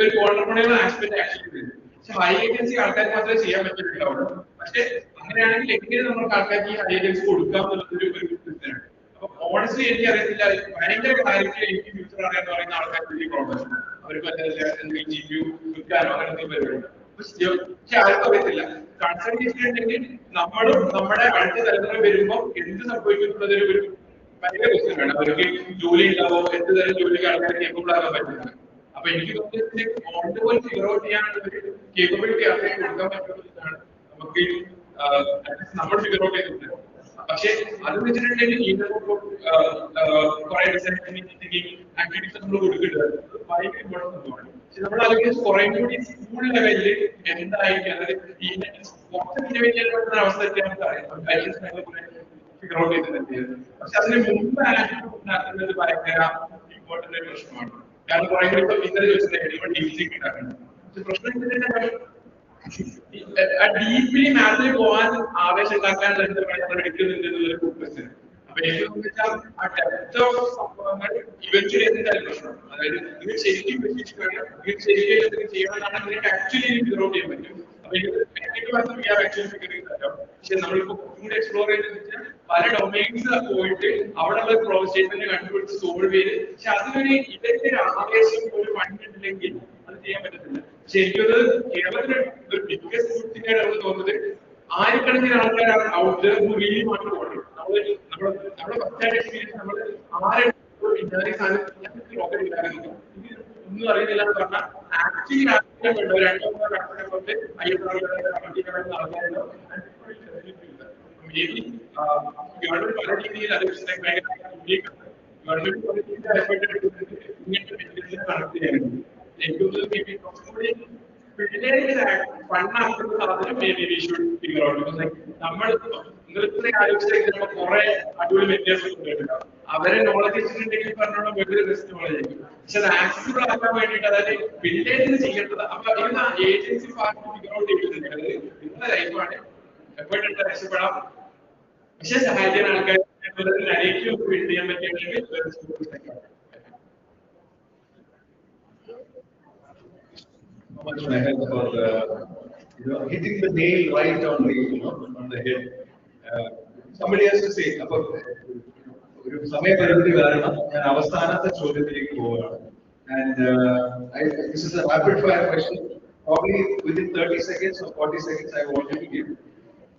ഒരു ഓണ്ടർപ്രണറിയൽ ആസ്പെക്ട് ആക്ച്വലി ഉണ്ട്. പക്ഷെ ഹൈ ഏജൻസി ആൾക്കാർക്ക് മാത്രമേ ചെയ്യാൻ പറ്റുന്നുണ്ടാവുള്ളൂ. പക്ഷെ അങ്ങനെയാണെങ്കിൽ എങ്ങനെ നമുക്ക് ആൾക്കാർക്ക് ഈ ഹൈ ഏജൻസി കൊടുക്കാം എന്നുള്ളൊരു പ്രശ്നമാണ്. അപ്പൊ ഓണസ്റ്റ്ലി എനിക്ക് അറിയത്തില്ല, ഭയങ്കര ക്ലാരിറ്റി എനിക്ക് ഫ്യൂച്ചർ അറിയാന്ന് പറയുന്ന ആൾക്കാർക്ക് വലിയ പ്രോബ്ലം. അവർക്ക് എന്തെങ്കിലും GPU വിൽക്കാനോ അങ്ങനെ എന്തെങ്കിലും പരിപാടി. പക്ഷെ ആർക്കും അറിയത്തില്ല. കൺസൾട്ടേഷൻ ഉണ്ടെങ്കിൽ നമ്മളും നമ്മുടെ അടുത്ത തലമുറ വരുമ്പോൾ എന്ത് സംഭവിക്കുന്നുള്ളത് ഒരു ഭയങ്കര ക്വസ്റ്റ്യൻ വേണം. അവർക്ക് ജോലി ഉണ്ടാവോ, എന്ത് തരം ജോലിക്ക് ആൾക്കാർ കേപ്പബിൾ ആകാൻ പറ്റുന്നത്. അപ്പൊ എനിക്ക് തോന്നുന്നത് on the world figure out ചെയ്യാനുള്ള ഒരു കേപ്പബിലിറ്റി ആൾക്കാർക്ക് കൊടുക്കാൻ പറ്റുന്നതാണ് നമുക്ക് നമ്മൾ ഫിഗർ ഔട്ട് ചെയ്തിട്ടുണ്ട്. പക്ഷെ അത് വെച്ചിട്ടുണ്ടെങ്കിൽ കുറെ ആക്ടിവിറ്റീസ് നമ്മൾ കൊടുക്കേണ്ടത് ഭയങ്കര ഇമ്പോർട്ടൻ്റ് ആണ്. പക്ഷെ നമ്മൾ അല്ലെങ്കിൽ കുറെ കൂടി സ്കൂൾ ലെവലിൽ എന്തായിരിക്കും, അതായത് ഈ കുറച്ച് ഇന്നോവേറ്റ് പറ്റുന്ന അവസ്ഥയൊക്കെ നമുക്ക് അറിയാം, ഫിഗർ ഔട്ട് ചെയ്തിട്ടുണ്ട്. പക്ഷെ അതിന് മുമ്പ് നടത്തുന്നത് ഭയങ്കര ഇമ്പോർട്ടൻ്റ് ആയ പ്രശ്നമാണ്. കാരണം കുറെ കൂടി ഇപ്പൊ ഇന്നലെ ചോദിച്ചിട്ടുണ്ടെങ്കിൽ ഡീസിക്ക് ഉണ്ടാക്കുന്നത്. പക്ഷെ പ്രശ്നം ഡീപ്ലി മാത്തിൽ പോകാൻ ആവേശം ഉണ്ടാക്കാൻ എടുക്കുന്നുണ്ട് എന്നുള്ളൊരു ക്വസ്റ്റ്യൻ. അപ്പൊ എനിക്ക് തോന്നുന്നത് ആ ഡെപ്ത് ഓഫ് സംഭവങ്ങൾ ഇവൻച്വലി എന്തായാലും പ്രശ്നം. അതായത് ഇത് ശരിക്കും ഇത് ശരിക്കും ചെയ്യണമെന്നാണ് നിങ്ങൾക്ക് ആക്ച്വലി ഫിഗർ ഔട്ട് ചെയ്യാൻ പറ്റും. അപ്പൊ പക്ഷെ നമ്മളിപ്പോ കൂടെ എക്സ്പ്ലോർ ചെയ്തെന്ന് വെച്ചാൽ പല ഡൊമൈൻസ് പോയിട്ട് അവിടെ ഉള്ള പ്രോബ്ലം സ്റ്റേറ്റ്മെന്റ് കണ്ടുപിടിച്ച് സോൾവ് ചെയ്ത്, പക്ഷെ അതിനൊരു ഇവന്റെ ഒരു ആവേശം ഒരു ഫണ്ടില്ലെങ്കിൽ അത് ചെയ്യാൻ പറ്റത്തില്ല. പക്ഷെ എനിക്കത് കേരളത്തിലെ ഒരു ബിഗ്ഗസ്റ്റ് ഗുഡ് തിങ് ആയിട്ട് തോന്നുന്നത് ആയിരക്കണക്കിന് ആൾക്കാർ out really want to order. നമ്മുടെ ഫസ്റ്റ് എക്സ്പീരിയൻസ് നമ്മൾ ഒന്നും അറിയുന്നില്ല എന്ന് പറഞ്ഞാൽ ആക്ച്വലി ഗവൺമെന്റ് പല രീതിയിൽ അത് ഗവൺമെന്റ് പല രീതിയിൽ എഫേർട്ട് എടുക്കുന്നത് ഇങ്ങനത്തെ കണക്ട് ചെയ്യാനുണ്ട്. എനിക്ക് തോന്നുന്നത് ഫണ്ടാക്കുന്ന സാധനം ഫിഗർ ഔട്ട്. നമ്മൾ നിങ്ങൾ ആലോചിച്ചിട്ട് കുറെ അടിപൊളി മെറ്റീരിയൽസ് അവരെ നോളജ് വെച്ചിട്ടുണ്ടെങ്കിൽ പറഞ്ഞോളം വെറുതെ റിസ്ക് നോളജ്. പക്ഷെ അത് ആക്സസിബിൾ ആക്കാൻ വേണ്ടിയിട്ട്, അതായത് വില്ലേജിന് ചെയ്യേണ്ടത്. അപ്പൊ ഇന്ന് ഏജൻസി പാർട്ടി ഫിഗർ ഔട്ട് ചെയ്തിട്ടുണ്ട്. നിങ്ങളുടെ ലൈഫാണ്, എപ്പോഴും രക്ഷപ്പെടാം. പക്ഷെ സഹായിക്കാൻ ആൾക്കാർ നരേറ്റീവ് ബിൽഡ് ചെയ്യാൻ പറ്റുകയാണെങ്കിൽ much Meher for hitting the nail right on the head. Somebody has to say, about ഒരു സമയപരിധി കാരണം ഞാൻ അവസാനത്തെ ചോദ്യത്തിലേക്ക് പോവുകയാണ്. And this is a rapid fire question. Probably within 30 seconds or 40 seconds, I want you to give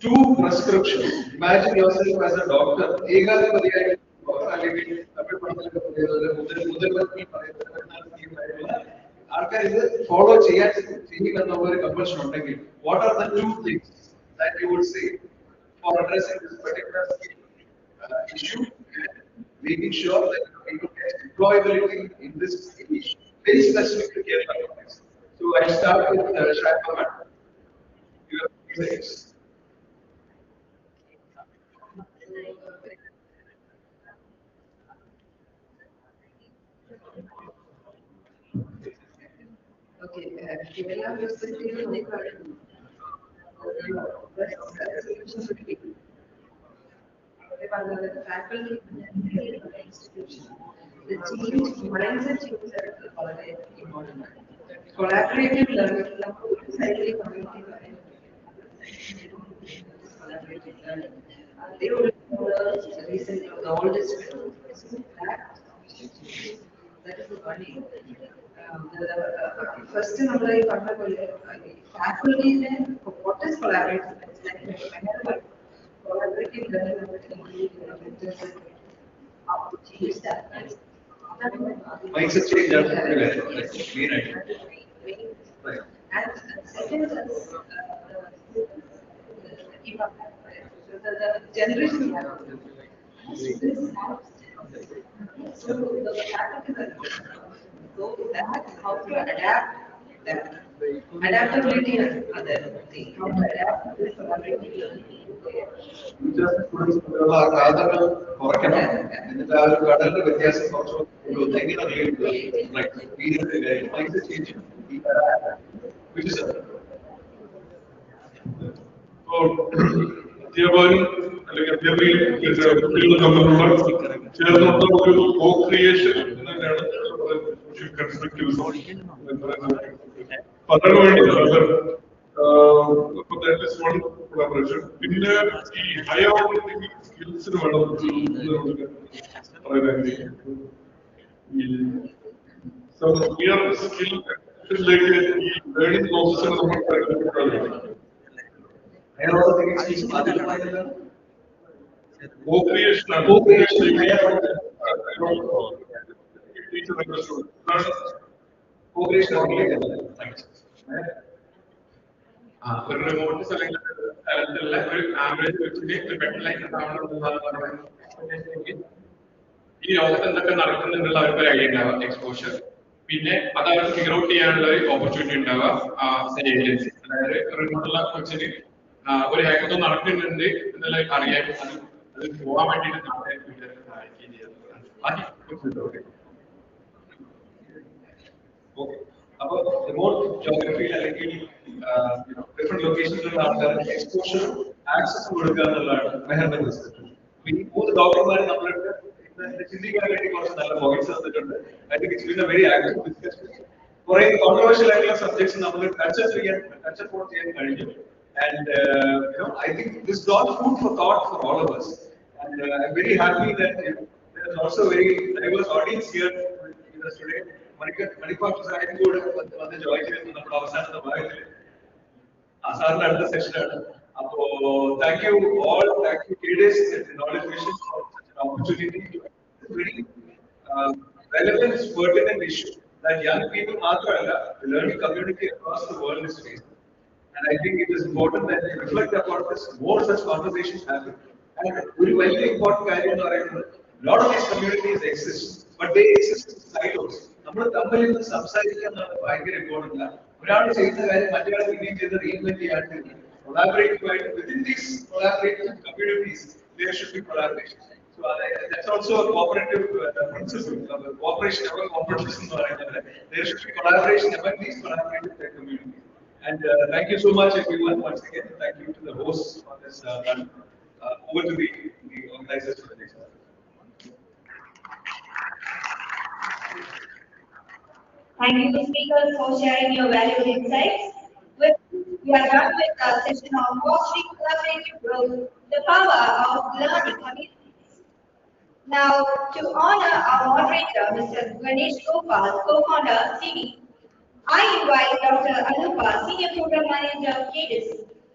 2 prescriptions. Imagine yourself as a doctor. ഏകാധിപതിയായി അല്ലെങ്കിൽ ആൾക്കാർ ഇത് ഫോളോ ചെയ്യാൻ എന്നുള്ള ഒരു കമ്പൽഷൻ ഉണ്ടെങ്കിൽ, what are the 2 things that you would say for addressing this particular skill issue and making sure that people get employability in this issue, very specific to Kerala context. So I start with Shaiva. You have 3 minutes. Okay, Kerala University is only the faculty institution. The change mindset change is വളരെ important. Collaborative learning, scientific community collaborative learning. They will learn recently the oldest that is the body. First നമ്മൾ ഈ പറഞ്ഞ പോലെ ഫാക്കൽറ്റിയിലെ what is collaborative collaborative learning നമ്മൾ include ചെയ്യണം how to change that Mindset change ആണ് main ആയിട്ട്. and second the generation so the faculty so that how to adapt that adaptability is other thing how to adapt this collaborative learning ഉള്ള ആഘാതങ്ങൾ കുറയ്ക്കണം എന്നിട്ട് ആ ഒരു ഘടന വ്യത്യാസം കുറച്ച് എങ്ങനെ അധ്യാപകനും അല്ലെങ്കിൽ അധ്യാപികയും കുട്ടികളും തമ്മിലുള്ള ചേർന്നുള്ള ഒരു കോ ക്രിയേഷൻ തന്നെയാണ് കൺസ്ട്രക്റ്റീവ് പലരും വേണ്ടി that is one collaboration. പിന്നെ ഈ ഹയർ ഓർഡർ സ്കിൽസിന് വേണം സോ ഹിയർ സ്കില്ലിലേക്ക് ഈ ലേണിംഗ് പ്രോസസ്സിന് നമ്മൾ co-creation ആണ് ഒരു റിമോട്ട് സ്ഥലങ്ങളിലുള്ള ഒരു ആവറേജ് വെച്ചിട്ട് ബെറ്റർ ഈ ലോകത്ത് എന്തൊക്കെ നടക്കുന്നുന്നുള്ള അവർക്ക് ഒരു ഐഡിയ ഉണ്ടാവുക എക്സ്പോഷർ പിന്നെ അത് അവർക്ക് ഫിഗർ ഔട്ട് ചെയ്യാനുള്ള ഒരു ഓപ്പർച്യൂണിറ്റി ഉണ്ടാവുക ഏജൻസി അതായത് റിമോട്ടുള്ള വെച്ചിട്ട് ഒരു ഹാക്കത്തോൺ നടക്കുന്നുണ്ട് എന്നുള്ള അറിയാൻ അത് പോകാൻ വേണ്ടിയിട്ട് നമ്മളെ സഹായിക്കുകയും ചെയ്യുന്നതാണ്. അപ്പോൾ റിമോട്ട് ജോഗ്രഫിയിൽ അല്ലെങ്കിൽ ഡിഫറെന്റ് ലൊക്കേഷനിലുള്ള ആൾക്കാർക്ക് എക്സ്പോഷർ ആക്സസ് കൊടുക്കുക എന്നുള്ളതാണ് മെഹറിന്റെ റിസർച്ച്. ഈ 3 ഡോക്ടർമാർ നമ്മളുടെ ചിന്തിക്കാൻ വേണ്ടി കുറച്ച് നല്ല പോയിന്റ്സ് തന്നിട്ടുണ്ട്. I think it's been A very active discussion. കുറെ കോൺട്രവേഴ്ഷ്യൽ ആയിട്ടുള്ള സബ്ജക്ട്സ് നമ്മൾ ടച്ച് അപ്പോൺ ചെയ്യാൻ കഴിഞ്ഞു. And I think this is all food for thought for all of us. And I'm very happy that there is also a very diverse audience here with us today. Manikant Sahib would have joined in the അവസാനത്തെ ഭാഗത്തിൽ സാറിന്റെ അടുത്ത സെഷനാണ്. അപ്പോൾ thank you all, thank you leaders and knowledge missions for such an opportunity to very relevant, pertinent issue that young people മാത്രമല്ല the learning community across the world is facing. And I think it is important that we reflect upon this. More such conversations happen. And very very important കാര്യം എന്ന് പറയുന്നത് a lot of these communities exist, but they exist in silos. നമ്മൾ തമ്മിൽ സംസാരിക്കുക എന്നുള്ളത് ഭയങ്കര important ആണ്. ഒരാൾ ചെയ്യുന്ന കാര്യം മറ്റൊരാൾ പിന്നെയും ചെയ്ത് റീഇൻവെന്റ് ചെയ്യാണ്ട് collaborative ആയിട്ട് within these collaborative communities there should be collaboration. So that's also a cooperative principle. Cooperation among competition എന്ന് പറയുന്നത് there should be collaboration among these collaborative communities. And thank you so much, everyone. Once again, thank you to the hosts on this. Over to the organizers for the next one. Thank you, speakers, for sharing your valuable insights. We are done with the session on fostering collaborative growth, the power of learning communities. Now, to honor our moderator, Mr. Ganesh Gopal, co-founder, CV, I invite Dr. Anupa, Senior Program Manager of CADIS,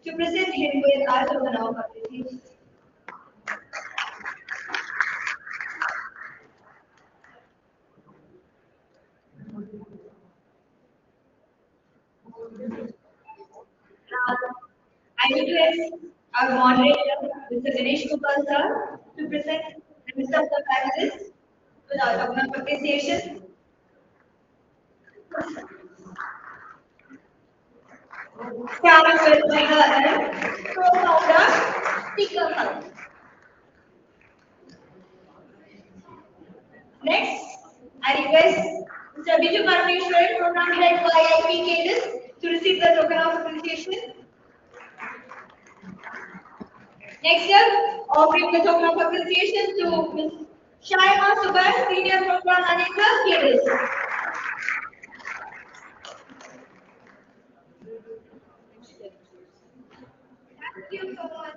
to present him with our token of appreciation. I I request our moderator, Mr. Dinesh Gopal sir, to present the rest of the panelists with our token of appreciation. Starting with Megha and co-founder, Speaker Hub. Next, I request Mr. Biju Parameshwaran, Program Head for IIP Cadus, to receive the token of appreciation. Next up, offering the token of appreciation to Ms. Shaima Subhash, Senior Program Manager, Cadus. Thank you so much.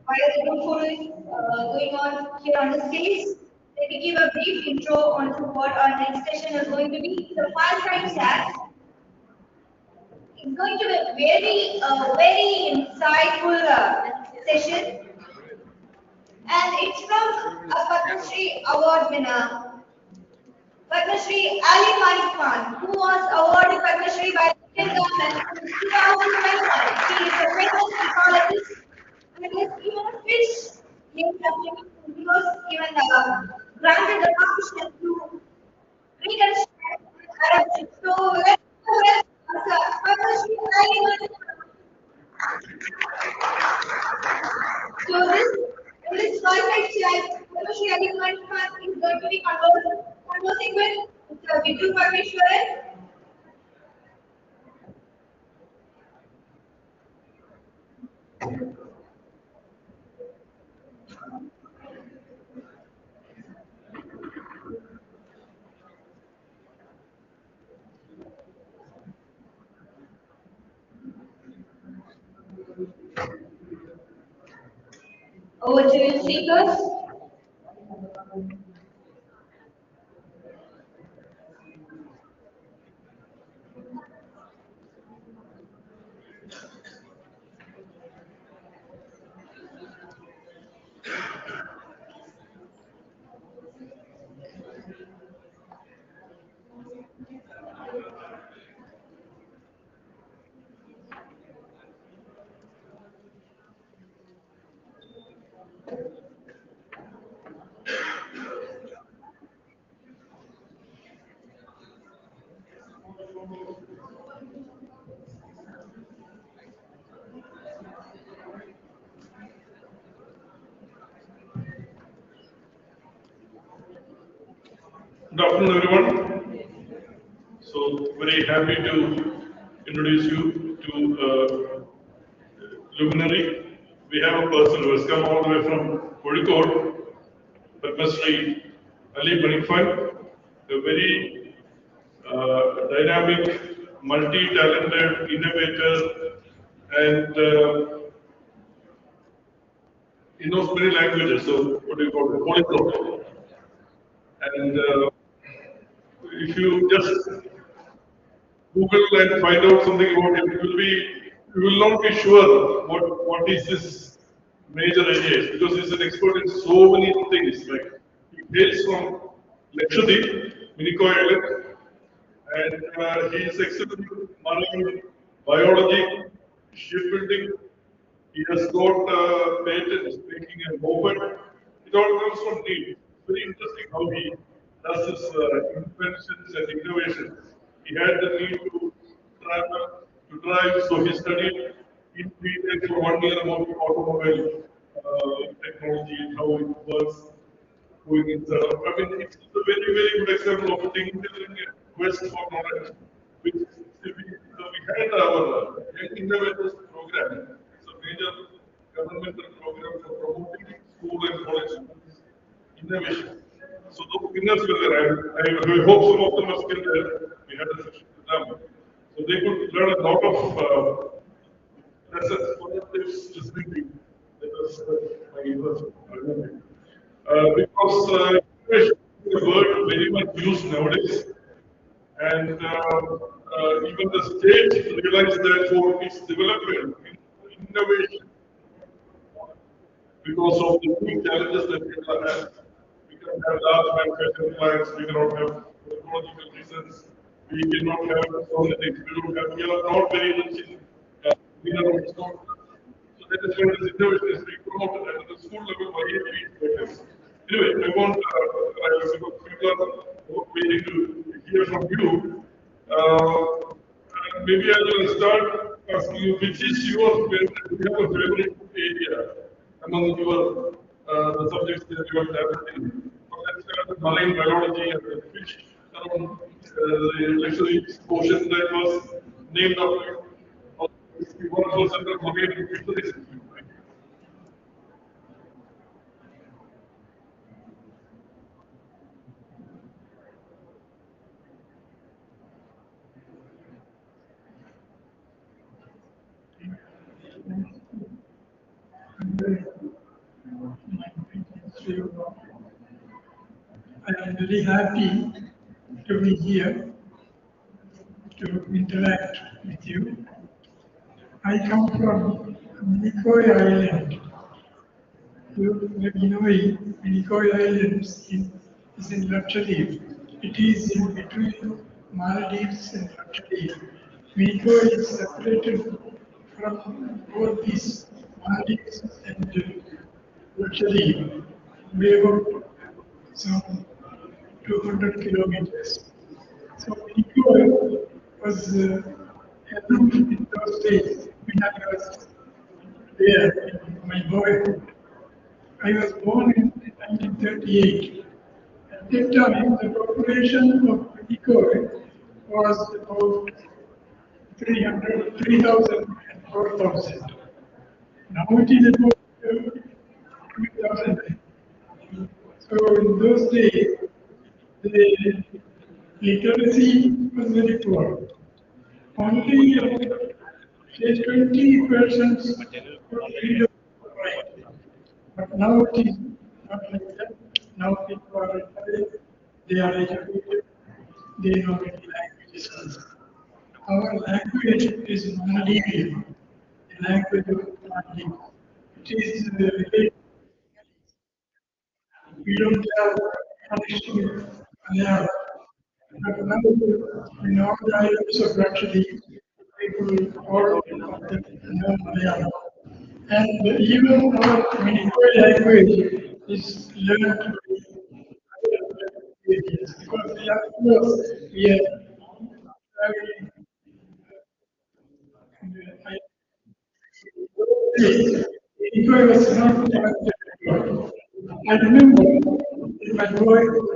While the group photo is going on here on the stage, let me give a brief intro on what our next session is going to be. The fireside chat is going to be a very insightful session, and it's from a Padma Shri Award winner, Padma Shri Ali Malik Khan, who was awarded Padma Shri by the Indian government in 2021. He is a famous psychologist and he has even a fish named after him. He was even granted the permission to reconstruct Arab. So let's welcome Padma Shri Ali Malik Khan. So this fireside chat, Padma Shri Ali Malik Khan is going to be conversing with Mr. Vidhu Parmeshwaran. Over to you, speakers. Good afternoon, everyone. So, very happy to introduce you to luminary. We have a person who has come all the way from Kozhikode, Padma Shri Ali Manikfan, a very dynamic, multi-talented innovator, and he knows many languages. So, what do you call it? Polyglot. And if you just Google and find out something about him, you will not be sure what is his major areas because he's an expert in so many things. Like he hails from Lakshadweep, Minicoy Island, and he is excellent in marine biology, shipbuilding. He has got patents making a moped. It all comes from need. Very interesting how he does his inventions and innovations. He had the need to travel, to drive, so he studied in detail for 1 year about automobile technology and how it works going inside. I mean, it's a very good example of tinkering and quest for knowledge. Which we had our Young Innovators program. It's a major governmental program for promoting school and college innovation. So those winners were there. I hope some of them are still there. We had a session with them. So they could learn a lot of lessons. One of them is listening to you. That was my university. Because innovation is a word very much used nowadays, and even the state realized that for its development, innovation because of the unique challenges that people have. We can have large manufacturing plants, we cannot have ecological reasons, we cannot have so many things, we are not very rich in mineral resources. So that is why this innovation is being promoted at the school level by EPs. Anyway, I want, because people are waiting to hear from you. Maybe I will start asking you which is your favorite, do you have a favorite area among your the subjects that you are traveling? Let's start with marine biology and fish around the actually ocean that was named after you. One person of marine fisheries. I am very happy to be here to interact with you. I come from Minicoy Island. You maybe know Minicoy Island is in Lakshadweep. It is in between Maldives and Lakshadweep. Minicoy is separated from both these Maldives and Lakshadweep by about some 200 kilometers. So Minicoy was held in those days when I was there in my boyhood. I was born in 1938. At that time, the population of Minicoy was about 300, 3,000 and 4,000. Now it is about 2,000. So in those days, the literacy was very poor. Only say 20% could read or write. But now it is not like that. Now people are educated, they are educated, they know many languages. Our language is Maldivian, the language of Maldives. It is related. We don't have traditional Malayalam. But now, in all the islands of Lakshadweep, people all know Malayalam. And even our Minicoy language is learned by other areas because we are close. We are traveling. Minicoy was not connected. I remember in my boyhood,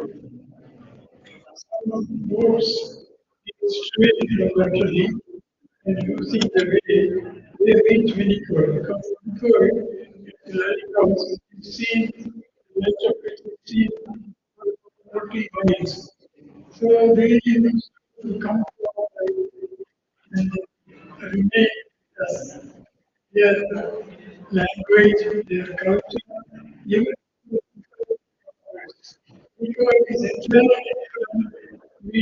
some of the boats straight from Lakshadweep and using the way they reach Minicoy because Minicoy is a lighthouse, it's seen, the edge of it is seen 40 miles. So they used to come and remain with us. Their language, their culture, even because it's entirely different. We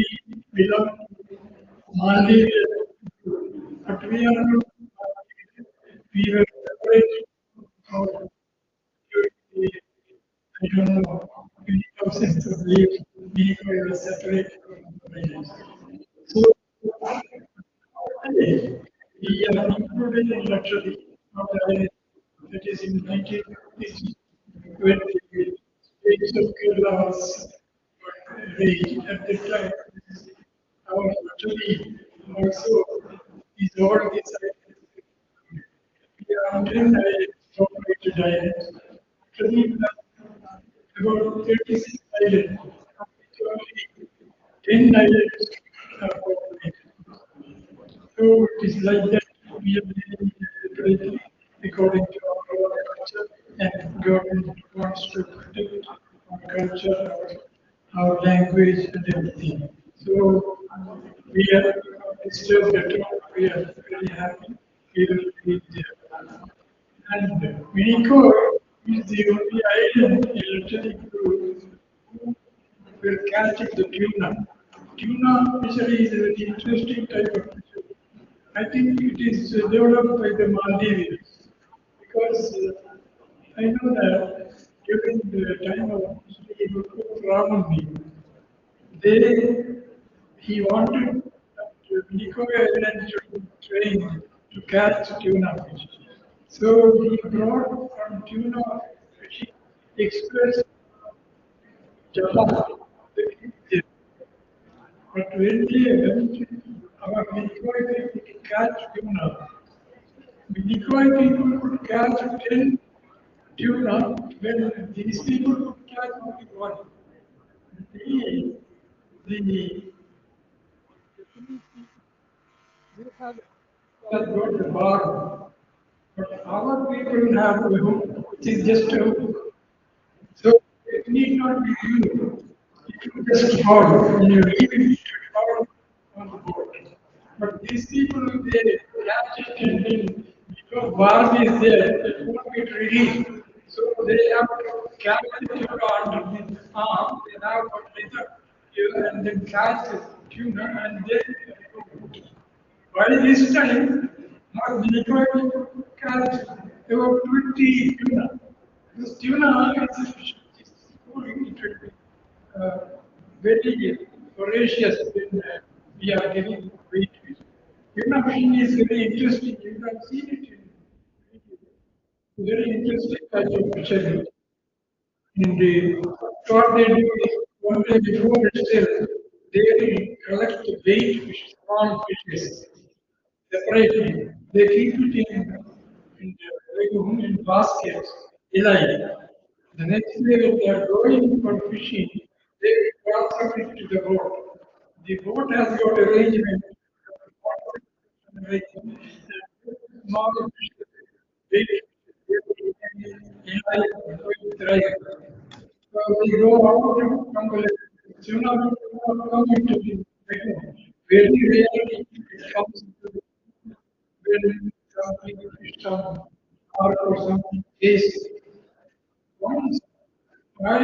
belong to Maldives, but we are not Maldivian. We were separated from the, I don't know, many thousands of years. We were separated from the islands. So, we are included in luxury of the island that is in 1950s when the states of Kerala was raised at the time. Our luxury also is all decided. We are entering the populated islands. Actually, about 36 islands, of which only 10 islands are populated. So it is like that we are living separately according to our culture and government wants to protect our culture, our language and everything. So we are disturbed at all. We are very happy we will be there. And Minicoy is the only island in Lakshadweep who will catch the tuna. Tuna fishery is a very interesting type of fishery. I think it is developed by the Maldivians because I know that during the time of Raman, they he wanted Nico Island to train to catch tuna fish. So he brought from tuna fishing express Java. But when they went, our Nicoy people could catch tuna. The Nicoy people could catch 10 tuna when these people could catch only one. The, the has got the bar, but our people have a hook, which is just a hook. So it need not be you. It will just fall when you leave it, it should fall on the boat. But these people, they catch it and then because bar is there, it won't get released. So they have to catch the tuna under the arm, they have got leather, and then catch the tuna and then by this time, our Detroit catch about 20 tuna. This tuna is a fish. It will be very voracious when we are getting weight fish. Tuna fishing is very interesting. You can see it in very interesting type of fishery. In the what they do is one day before the sale, they will collect the bait fish, small fishes, separately. They keep it in the lagoon in baskets, alive. The next day when they are going for fishing, they will transfer it to the boat. The boat has got arrangement, small fishes, big fishes, alive, going to so we go out from the tsunami come into the lagoon. Very rarely it comes into the when something some arc or something is. Once I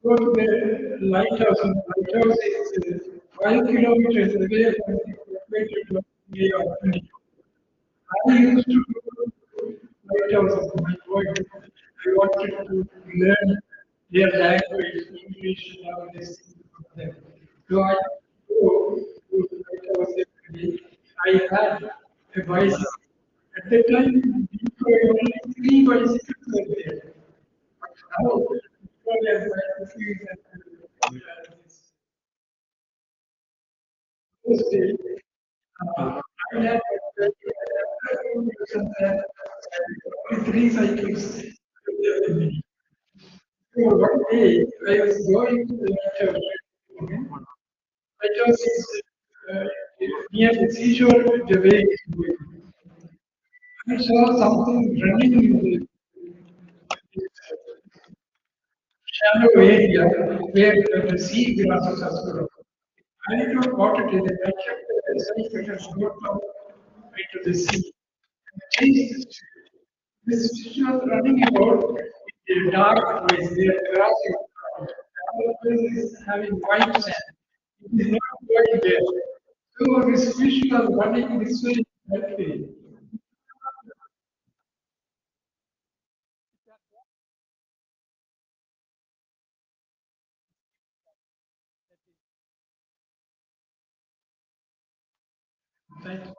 go to the lighthouse, and the lighthouse is 5 kilometers away from the equator to the Atlantic. I used to go to lighthouse of my boy. I wanted to learn their language, English, and all this from them. So I go to the lighthouse every day. I had a bicycle. At the time, only 3 bicycles were there. But now, people have bicycles and those days, I had three cycles. So one day I was going to the lighthouse. Lighthouse is near the seashore, the way is going. I saw something running in the shallow area where the sea grasses are grown. I did not what it is. I kept the cycle and got down into the sea. And chased the fish. This fish was running about in the dark place where grass is grown. The other place is having white sand. It is not going there. So this fish was running this way, that way. Thank you.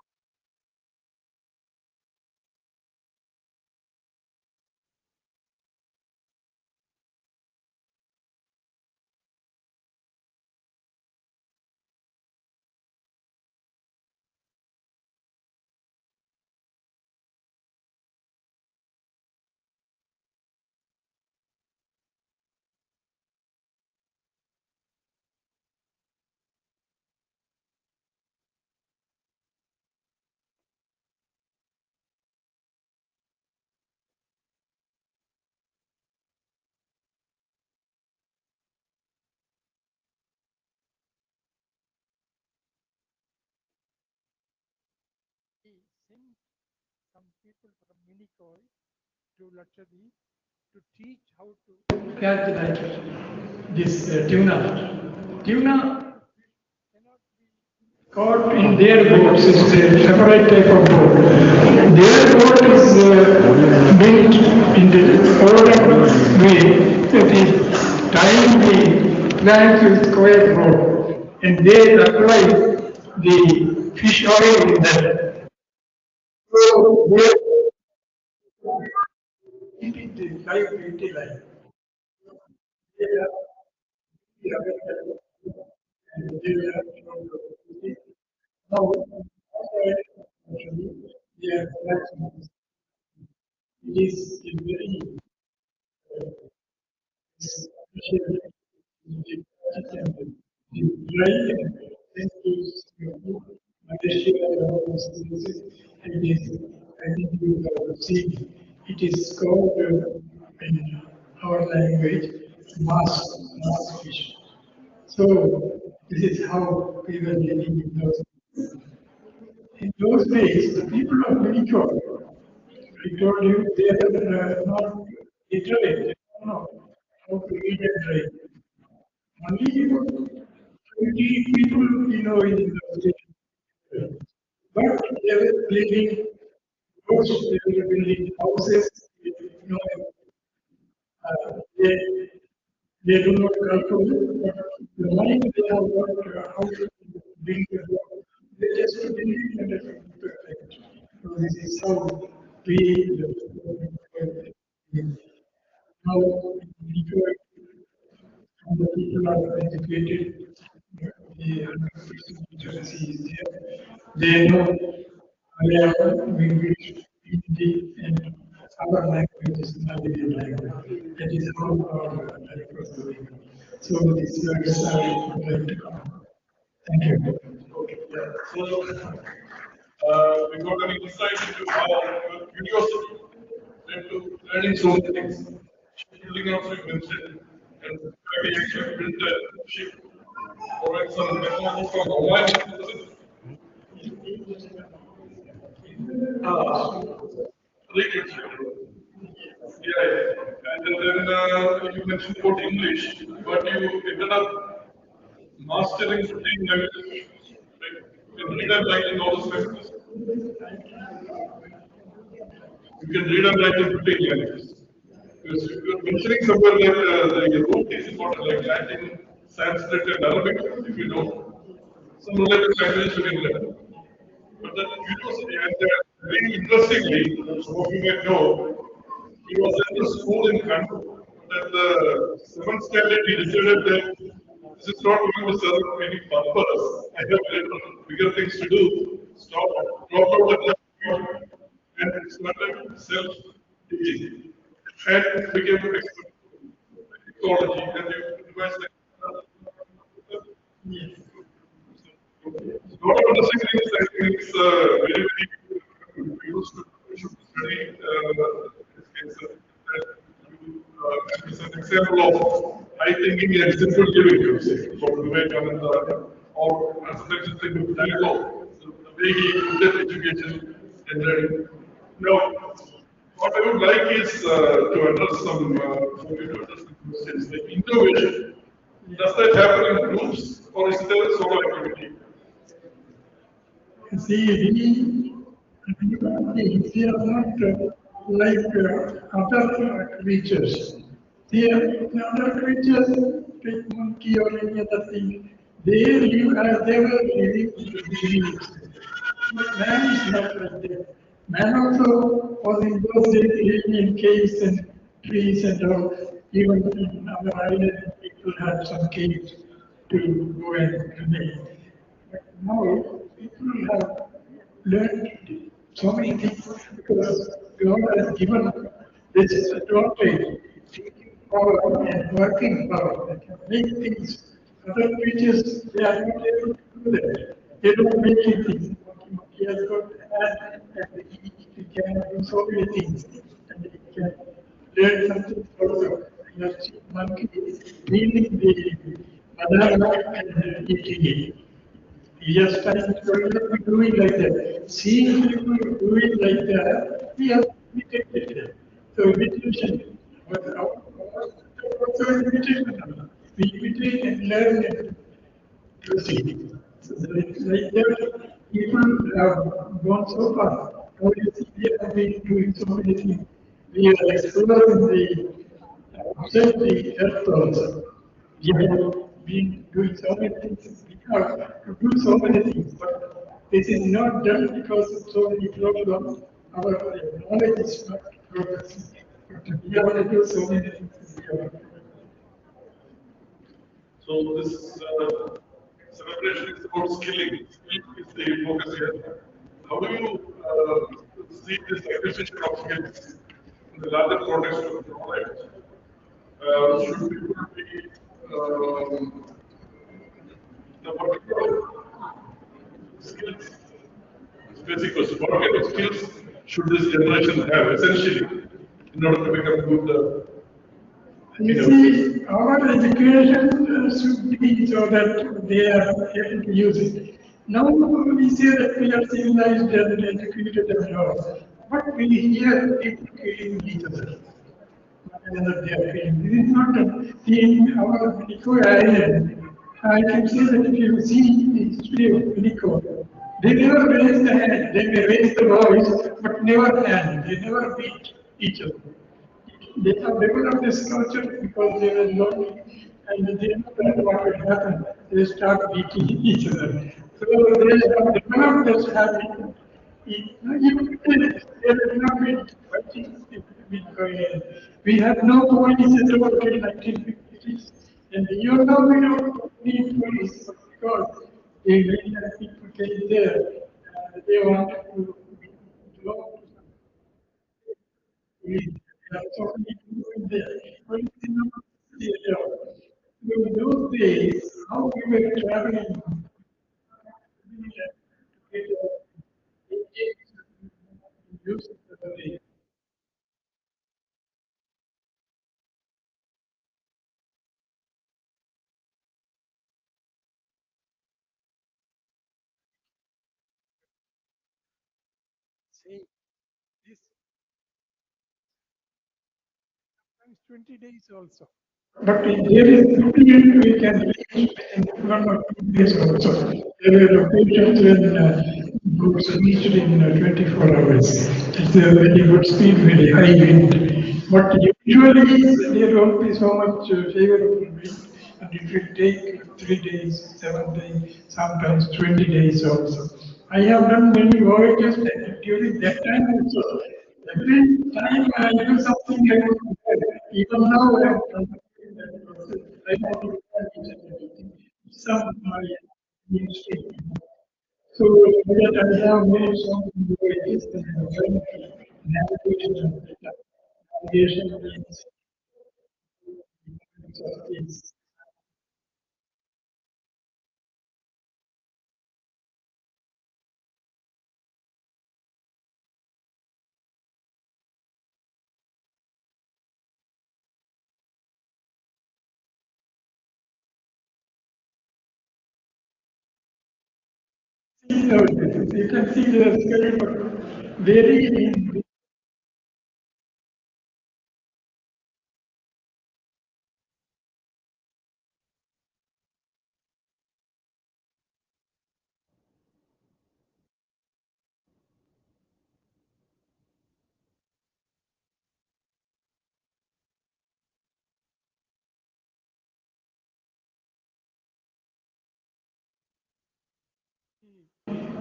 Catch like this tuna. Tuna caught in their boats is a separate type of boat. Their boat is built in the way that is tying the plant to square road, and they apply the fish oil in that. So they it is the life beauty line. They are, they are, and they are now, actually, they are it is a very especially the dry and Malaysia and is I think you have seen it is called in our language mass fish. So this is how we were living in those days. The people of Minicore, I told you they are not literate. No, how to read and write. Only 20 people in the state. But they were living roads, they were building houses, they, they do not calculate, but the money they have got, how to build a road, they just build it and it will be perfect. So this is how we now the people are educated, the literacy is there. They know Malayalam, English, Hindi, and other languages, Nigerian language. That is how our life was going. So this is I would like to come. Thank you. Okay. Yeah. So, we got an insight into how curiosity led to learning so many things. Shipbuilding also you mentioned, and we actually built a ship, provide some technology from online. Cricket. Yeah, yeah. And then you mentioned about English, but you ended up mastering 15 languages. You can read and write in all those languages. You can read and write in 15 languages. Because you're mentioning somewhere that the root is important, like Latin, Sanskrit, and Arabic. If you don't, some related languages you can learn. But that curiosity, and very interestingly, some of you might know, he was at the school in Kanpur. But at the seventh standard, he decided that this is not going to serve any purpose. I have bigger things to do. Drop out of that and started self-teaching. And became an expert in ecology. And you advise that. Yes. Lot of interesting things. I think it's very, very used to study this case. It's an example of high thinking and simple living, you say, from Vivekananda or as a thing of dialogue, the way he looked at education and learning. Now, what I would like is to address for you to address some questions. Like innovation, does that happen in groups or is there a solo activity? See, they are not like other creatures. Other creatures, like monkey or any other thing, they live as they were living in the beginning. But man is not like that. Man also was in those days living in caves and trees and all. Even in our island, people had some caves to go and remain. But now people have learned so many things because God has given this advantage, power and working power that can make things. Other creatures, they are not able to do that. They don't make anything. He has got hand and he can do so many things. And he can learn something also. You have seen monkey cleaning the banana and eating it. He has started doing like that. Seeing people doing like that, he has imitated them. So imitation, but also imitation. We imitate and learn and proceed. So like that, people have gone so far. Now you see, we have been doing so many things. We are exploring the outside the earth also. We have been doing so many things, we have to do so many things, but this is not done because of so many problems. Our knowledge is not progressing, but we have to do so many things. So this celebration is about skilling. Skill is the focus here. How do you see this acquisition of skills in the larger context of your life? Should people be the particular skills? Basic question. What kind of skills should this generation have essentially in order to become good? You see, our education should be so that they are able to use it. Now we say that we are civilized and educated and all, but we hear people killing each other. Another they are killing. This is not in our Nico island. I can say that if you see the history of Nico, they never raise the hand. They may raise the voice, but never hand. They never beat each other. They have developed this culture because they were lonely and they know that what will happen. They start beating each other. So they have developed this habit. Even they will not be fighting. We have no police at all till 1950s. And you know we don't need police because they many people came there and they wanted to belong to we have so many people in there. But in those days, how we were traveling, use the See, this sometimes 20 days also. But there is we can reach in 1 or 2 days also. There are locations when boats reached in 24 hours. It's a very good speed, very high wind. But usually there won't be so much favorable wind, and it will take 3 days, 7 days, sometimes 20 days also. I have done many voyages during that time also. Every time I do something, I do even now I have done I have some my ministry. So that I have made some voyages and navigation and navigation means you can see the skeleton very in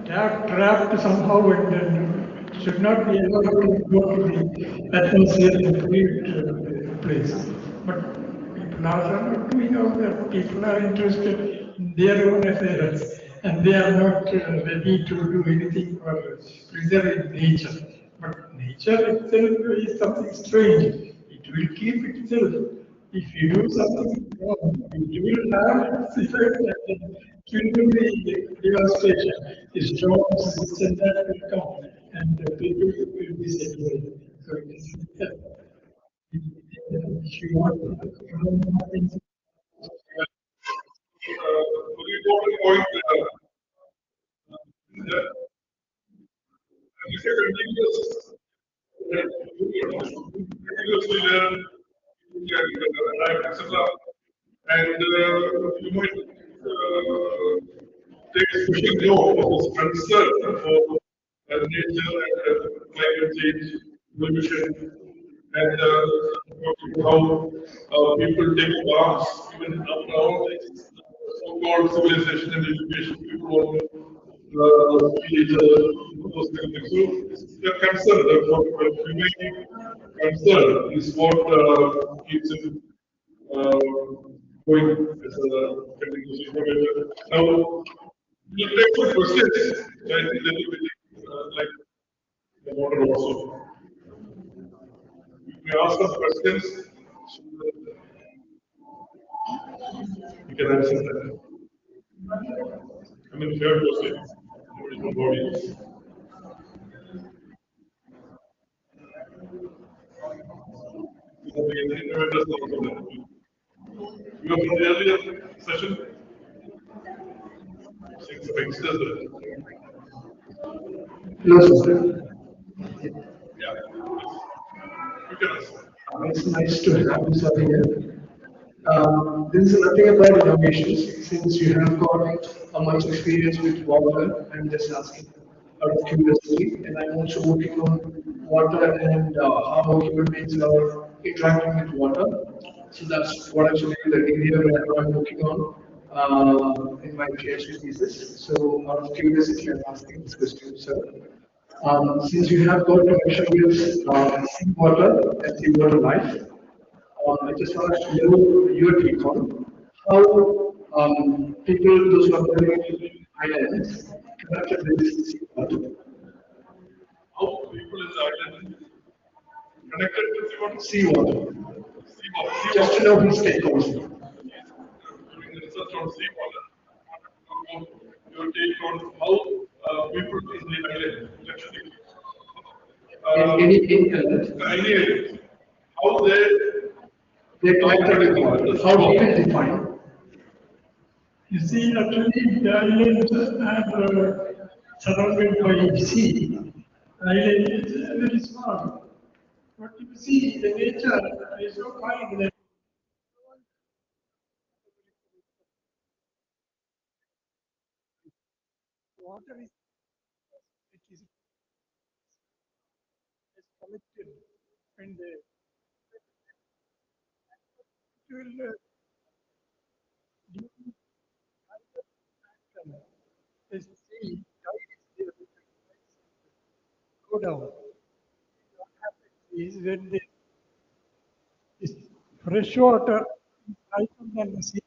trapped somehow and then should not be allowed to go to the atmosphere and create place. But people are not doing all that. People are interested in their own affairs and they are not ready to do anything for preserving nature. But nature itself is something strange. It will keep itself. If you do something wrong, it will have its effect and it will be devastation. The storms, this and that will come, and the people will be separated. So it is if you want to know things, Very important point. You say continuously learn, etc. And you might take special note of this concern for nature and climate change, pollution, and how people take baths, even now this so-called civilization and education, people want to see each other, those kind of things. So they're concerned, therefore, remaining concerned is what keeps it going as a continuous. Now, we'll take some questions. I think that will be like the water also. We ask some questions so that you can answer that. I mean, fair question. Nobody. You are from the earlier session. Six youngsters. Hello, sir. Yeah. You can answer. It's nice to have you, sir, here. This is nothing about innovations. Since you have got a much experience with water, I'm just asking out of curiosity. And I'm also working on water and how human beings are interacting with water. So that's what actually the area that I'm working on in my PhD thesis. So out of curiosity, I'm asking this question, sir. Since you have got connection with seawater and seawater life, I just want to know your take on how people, those who are living in islands, connected with seawater. How people in the island connected with what? Seawater. Seawater. Just to know his take also. Doing research on seawater. Your take on how people in the island actually Any island. How they connected with water. How do you define? You see, actually, the islands are surrounded by sea. Island is very small. But you see, the nature is so kind that water is collected and it will the sea tide is there, go down. What happens is when the is fresh water is higher than the sea,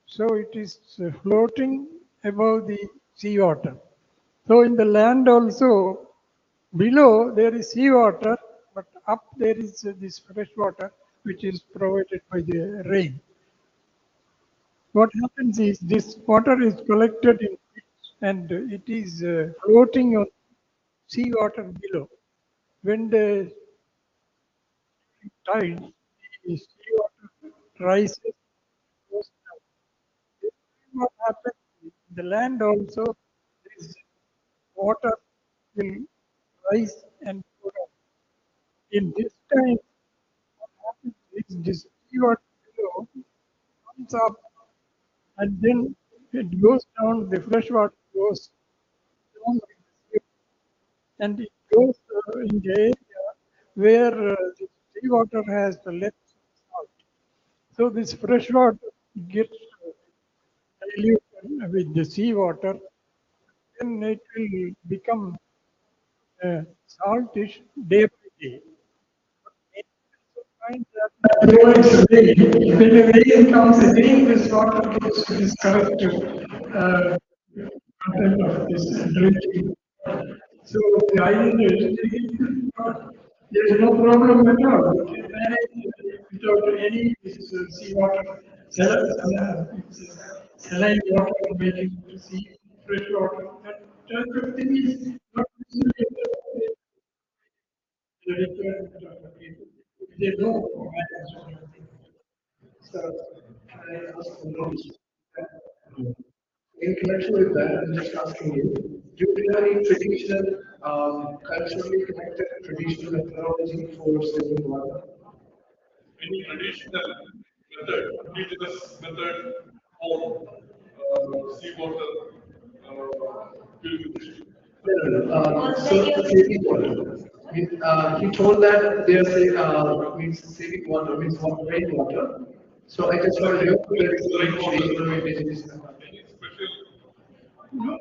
so it is floating above the sea water. So in the land also, below there is sea water, but up there is this fresh water which is provided by the rain. What happens is this water is collected in pits and it is floating on sea water below. When the tide, the sea water rises, goes down. This time what happens is the land also, this water will rise and go down. In this time, what happens is this sea water below comes up and then it goes down, the fresh water goes down with the sea, and it goes in the area where the sea water has less salt. So this fresh water gets diluted with the sea water, then it will become saltish day by day. Find that provides rain. When the rain comes again, this water goes to this corrected content of this drinking. So the island is there is no problem at all. We can manage without any seawater, saline water making to sea fresh water. That type of thing is not necessarily the requirement of the people. They know how to manage. So, can I ask the notes? In connection with that, I'm just asking you, do you have any traditional, culturally connected traditional methodology for saving water? Any traditional method, indigenous method of seawater purification? So saving water. He told that there's a means saving water means rainwater. So I just want to help you that is going to change the way it is. No,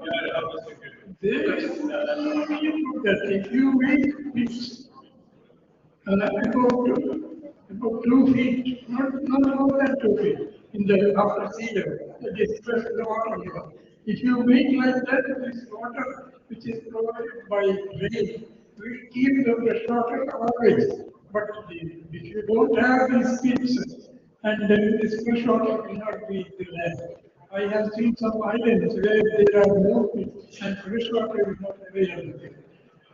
there is that if you make this about 2 feet, not more than 2 feet, in the after sea level, that is the water level. If you make like that, this water which is provided by rain will keep the fresh water always. But if you don't have these pits, and then this fresh water will not be there. I have seen some islands where there are no pits and fresh water is not available.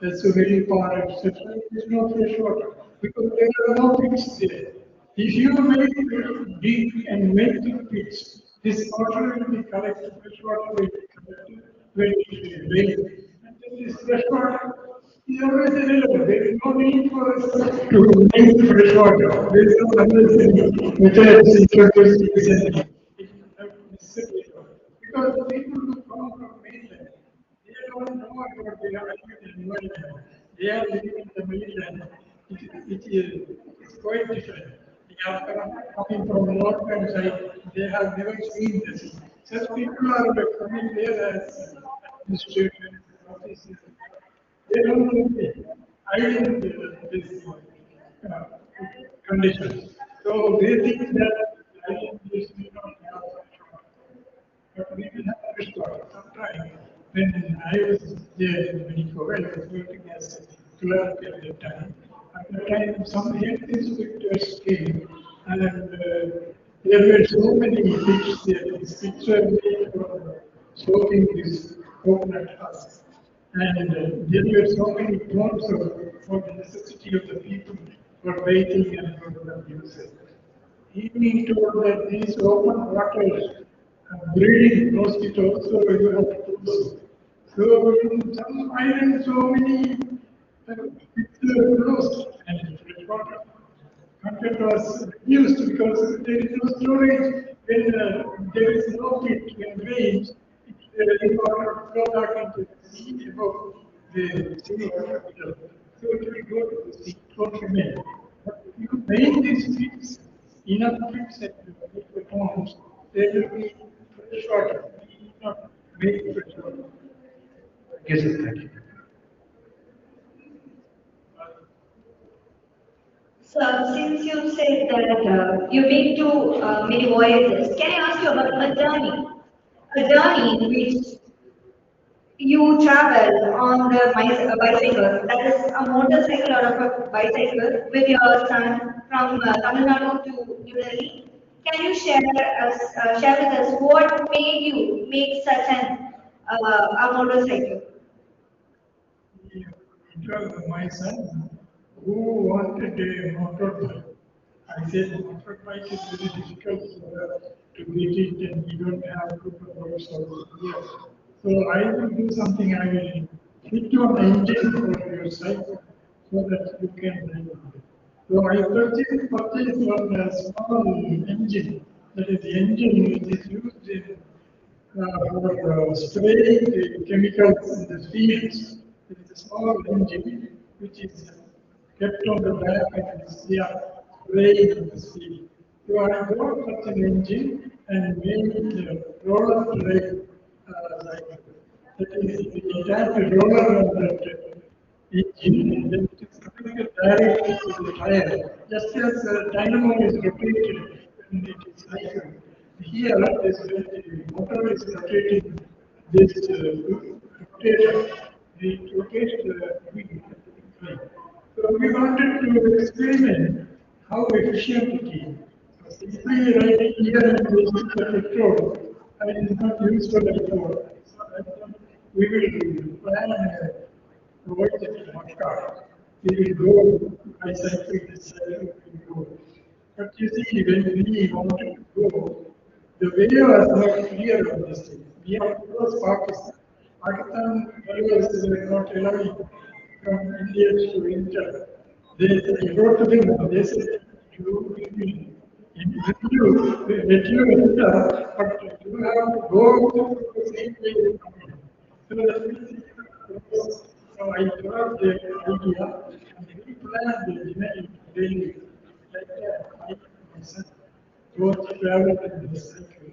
That's a very far, etc. There is no fresh water because there are no pits there. If you make it deep and make the pits, this water will be collected, fresh water will be collected when it rains. And then this fresh water is always available. There is no need for us to make fresh water. There is no other methods introduced recently. Because people who come from mainland, they don't know about their environment. They are living in the mainland. It's quite different. They are coming from northern side. They have never seen this. Such people are coming there as administrators, officers. They don't know the island this uh, conditions. So they think that island is not have but we will have to restore sometime. When I was there in Mexico, I was working as a clerk at the time. At the time, some health inspectors came, and there were so many pits there. These pits were made for soaking this coconut husk. And there were so many ponds for the necessity of the people for bathing and for the usage. He told that these open waters breeding mosquitoes, so you have to close. So in some islands, so many it's closed and fresh water content was reduced because there is no storage. When there is no pit, when rains, the water flow back into the sea above the sea level. So it will go to the sea, it won't remain. But if you make these pits, enough pits and you make the ponds, there will be fresh water. We need not make fresh water. Yes, sir, thank you. So, since you said that you've been to many voyages, can I ask you about a journey? A journey in which you travel on the bicycle, that is a motorcycle or a bicycle, with your son from Tamil Nadu to New Delhi. Can you share with us what made you make such a motorcycle? It was my son who wanted a motorbike. I said motorbike is very difficult to get it and you don't have good roads over here. So I will do something, I will fit on engine for your cycle so that you can drive it. So I purchased one small engine, that is the engine which is used in for spraying the chemicals in the fields. There is a small engine which is kept on the back and is spraying in the field. So I bought such an engine and made the roller drive cycle. That is, we attach a roller on that engine and then it is connected directly to the tire. Just as the dynamo is rotated when it is cycled, here this motor is rotating this rotator. It rotates the wheel. So we wanted to experiment how efficient it is. So simply right here and wasting the petrol, I did not use the petrol. So I thought we will plan avoid the car. We will go bicycle, this cycle will go. But you see, when we wanted to go, the way was not clear on this thing. We have to cross Pakistan. Pakistan drivers were not allowing from India to enter. They wrote to them, they said, you will let you enter, but you have to go to the same way you come in. So that means, so I got the idea son both traveled in the cycle,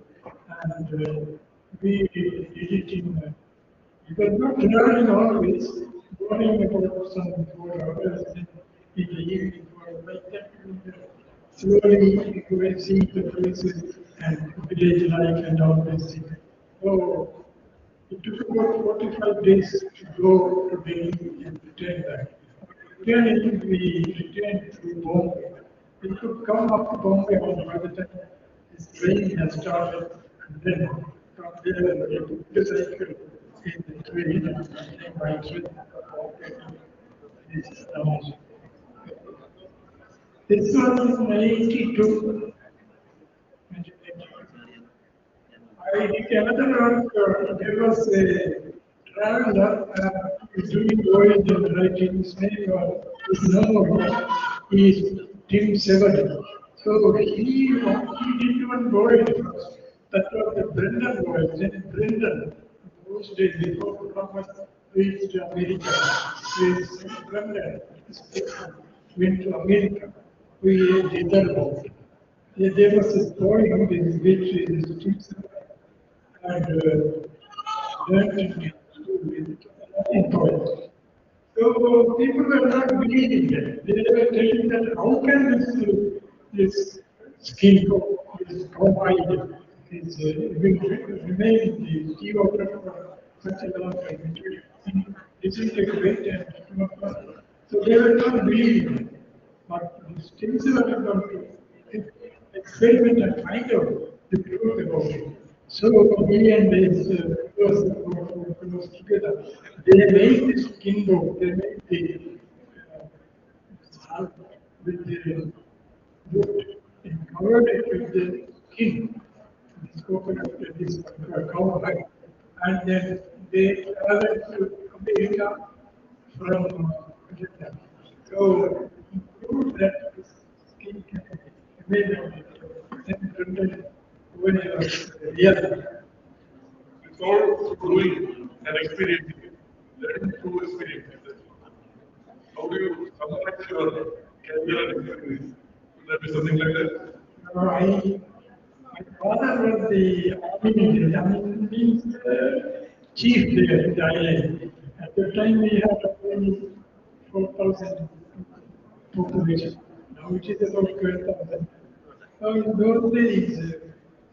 and we did it in. It was not traveling always, going about some 4 hours in the evening for like that. Slowly going seeing the places and village life and all these things. So it took about 45 days to go to Delhi and return back. Returning, we returned through Bombay. We could come up to Bombay on by the time this train has started, and then from there we took the cycle in the train and then by train. This this was in 82. I did another work. There was a traveler doing voyage and writing. His name is no more. He is Tim Severin. So he did one voyage first. That was the Brendan voyage. Then Brendan, those days before Columbus reached America, is Brendan went to America. We did that boat. There was a story in which is Tim Severin and learning employees. So people were not believing that. They were telling that how can this skin is provided, is will remain in the tea water for such a long time. Disintegrate and so they were not believing it. But these things are going to experiment and find out the truth about it. So he and his fellows together, they made this kingdom, they made the with the wood and covered it with the skin, this coconut, this cowhide, and then they traveled to America from Vietnam. So he proved that this skin can be made of it. Then printed when it was real. It's all through doing and experiencing it. Learning through experiences. How do you summarize your career and experience? Would that be something like that? My father was the army, means chief there in the island. At the time we had only 4,000 population. Now it is about 12,000. So in those days,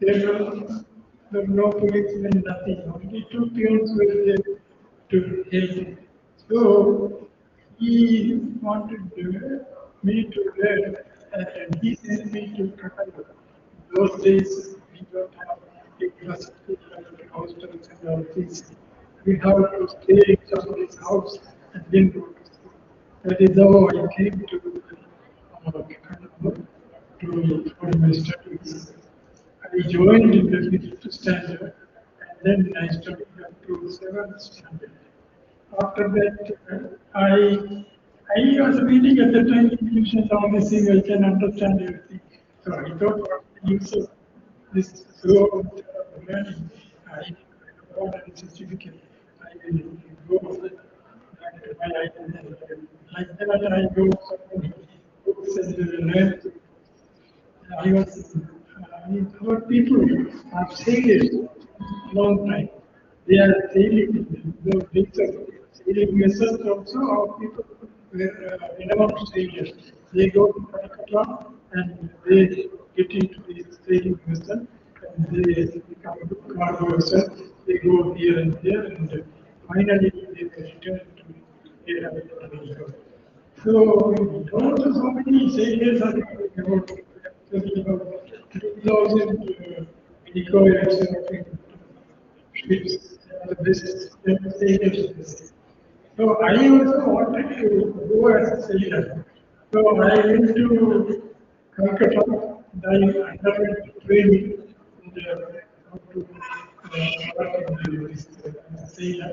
there were no policemen, nothing. Only two peons were there to help. So he wanted me to learn, and he sent me to Calcutta. Those days, we don't have infrastructure like hostels and all these. We have to stay in somebody's house and then go to school. That is how I came to for my studies. I joined in the fifth standard, and then I studied up to seventh standard. After that, I was reading at the time English and all this thing, I can understand everything. So I thought, what the use of this slow learning? I got a certificate. I will go back to my island. Like that, I go so many books and learn. I was, our people are sailors long time. They are sailing, those days of sailing vessels also, our people were renowned sailors. They go to Calcutta and they get into the sailing vessel and they become cargo vessel. They go here and there and finally they return to America. So, also so many sailors are about 2,000 decoys ships, the best sailors. So I also wanted to go as a sailor. So I went to Calcutta, and I underwent training in the how to work in this sailor.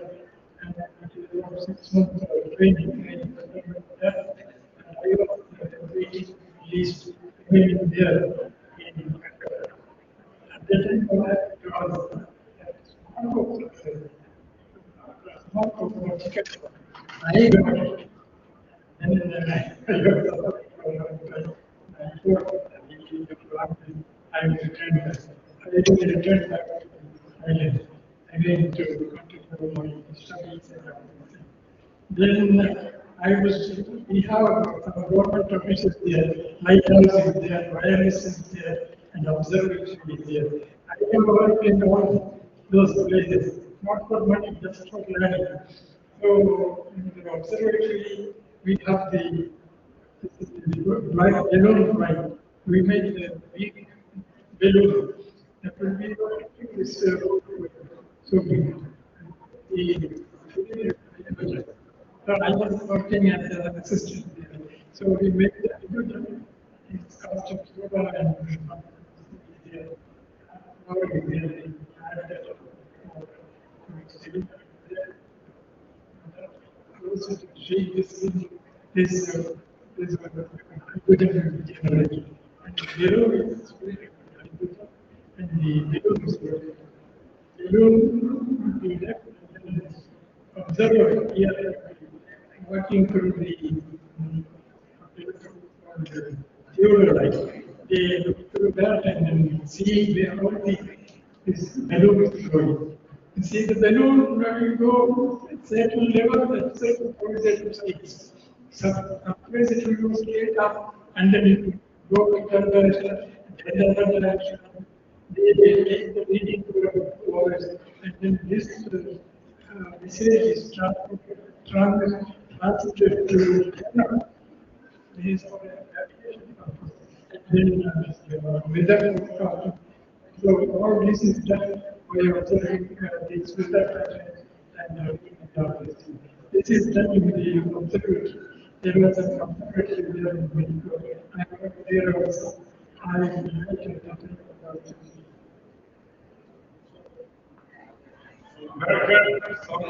And it was 6 months of training. I underwent that. And I was waiting least remaining there in Calcutta. At that time, I was small ticket. I got it. And then I got I returned back to Ireland again to continue my studies and everything. Then we have our government offices there, lighthouse is there, wireless is there, and observatory is there. I have worked in all those places, not for money, just for learning. So in the observatory, we have the bright balloon flight. We made the big balloon that will be so big. So I was working as an assistant there. So we made the balloon. It's cost of soda and there. Also to shape this hydrogen generator. And below is hydrogen, and the below is below the left observer here working through the theodolite. They look through that and then see where all this balloon is going. You see the balloon when you go at certain level, at certain horizontal states. Sometimes it will go straight up and then it will go in one direction, then another direction. They take the reading towards and then this message is translated to this then weather forecasting. So all this is done by observing these weather patterns and looking. This is done in the observatory. There was an observatory there in Mexico. I worked there also. I mentioned something about it. Some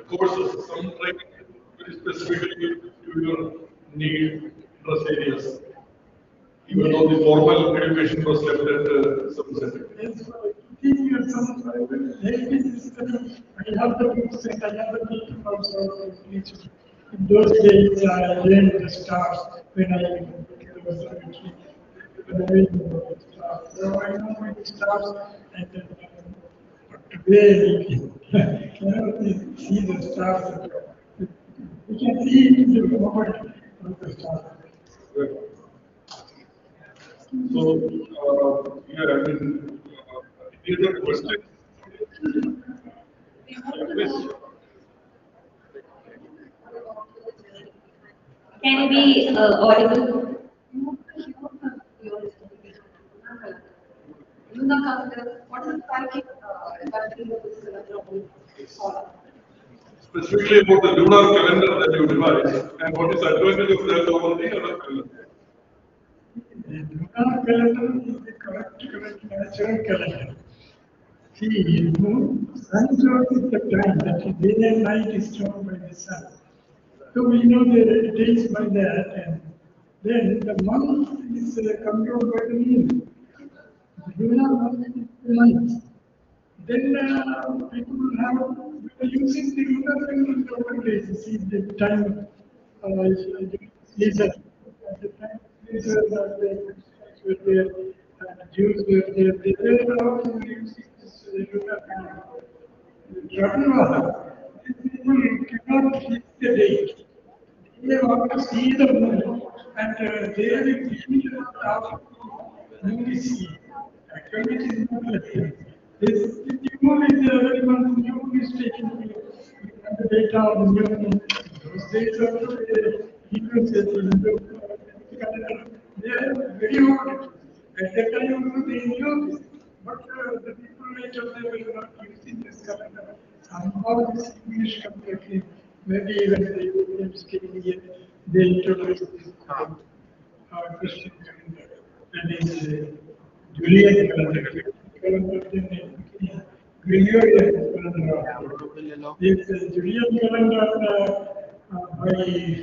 courses, some training very specifically to your need trust areas. Even though the formal education was left at some center. I have the books and I have the people also teach. In those days, I learned the stars when I was when I read about the stars. So I know my stars and today we cannot see the stars. We can see it in the moment of the stars. So, yeah, I mean, any other questions? Please. Can you be audible? What is the psychic Specifically about the lunar calendar that you devised, and what is the advantage of that over the other calendar? The lunar calendar is the correct natural calendar. See, you know, sun shows is the time that day and night is shown by the sun. So we know the days by that, and then the month is controlled by the moon. The lunar month is the month. Then people we are using the lunar calendar nowadays. See the time season, the time season that were there, and Jews were there. They were also using this lunar calendar. The trouble was, these people cannot fix the date. They want to see the moon, and they will feel after the moon is seen. Actually, it is not like that. The moon is every month, new moon is taken place. We have the data on the new moon. Those days are the eclipses in the calendar. They are very old. At that time, also they knew this. But the people later, they were not using this calendar. Somehow this English completely, maybe even the Europeans came here, they introduced this Christian calendar. That is Julian calendar. Gregorian calendar. This Julian calendar by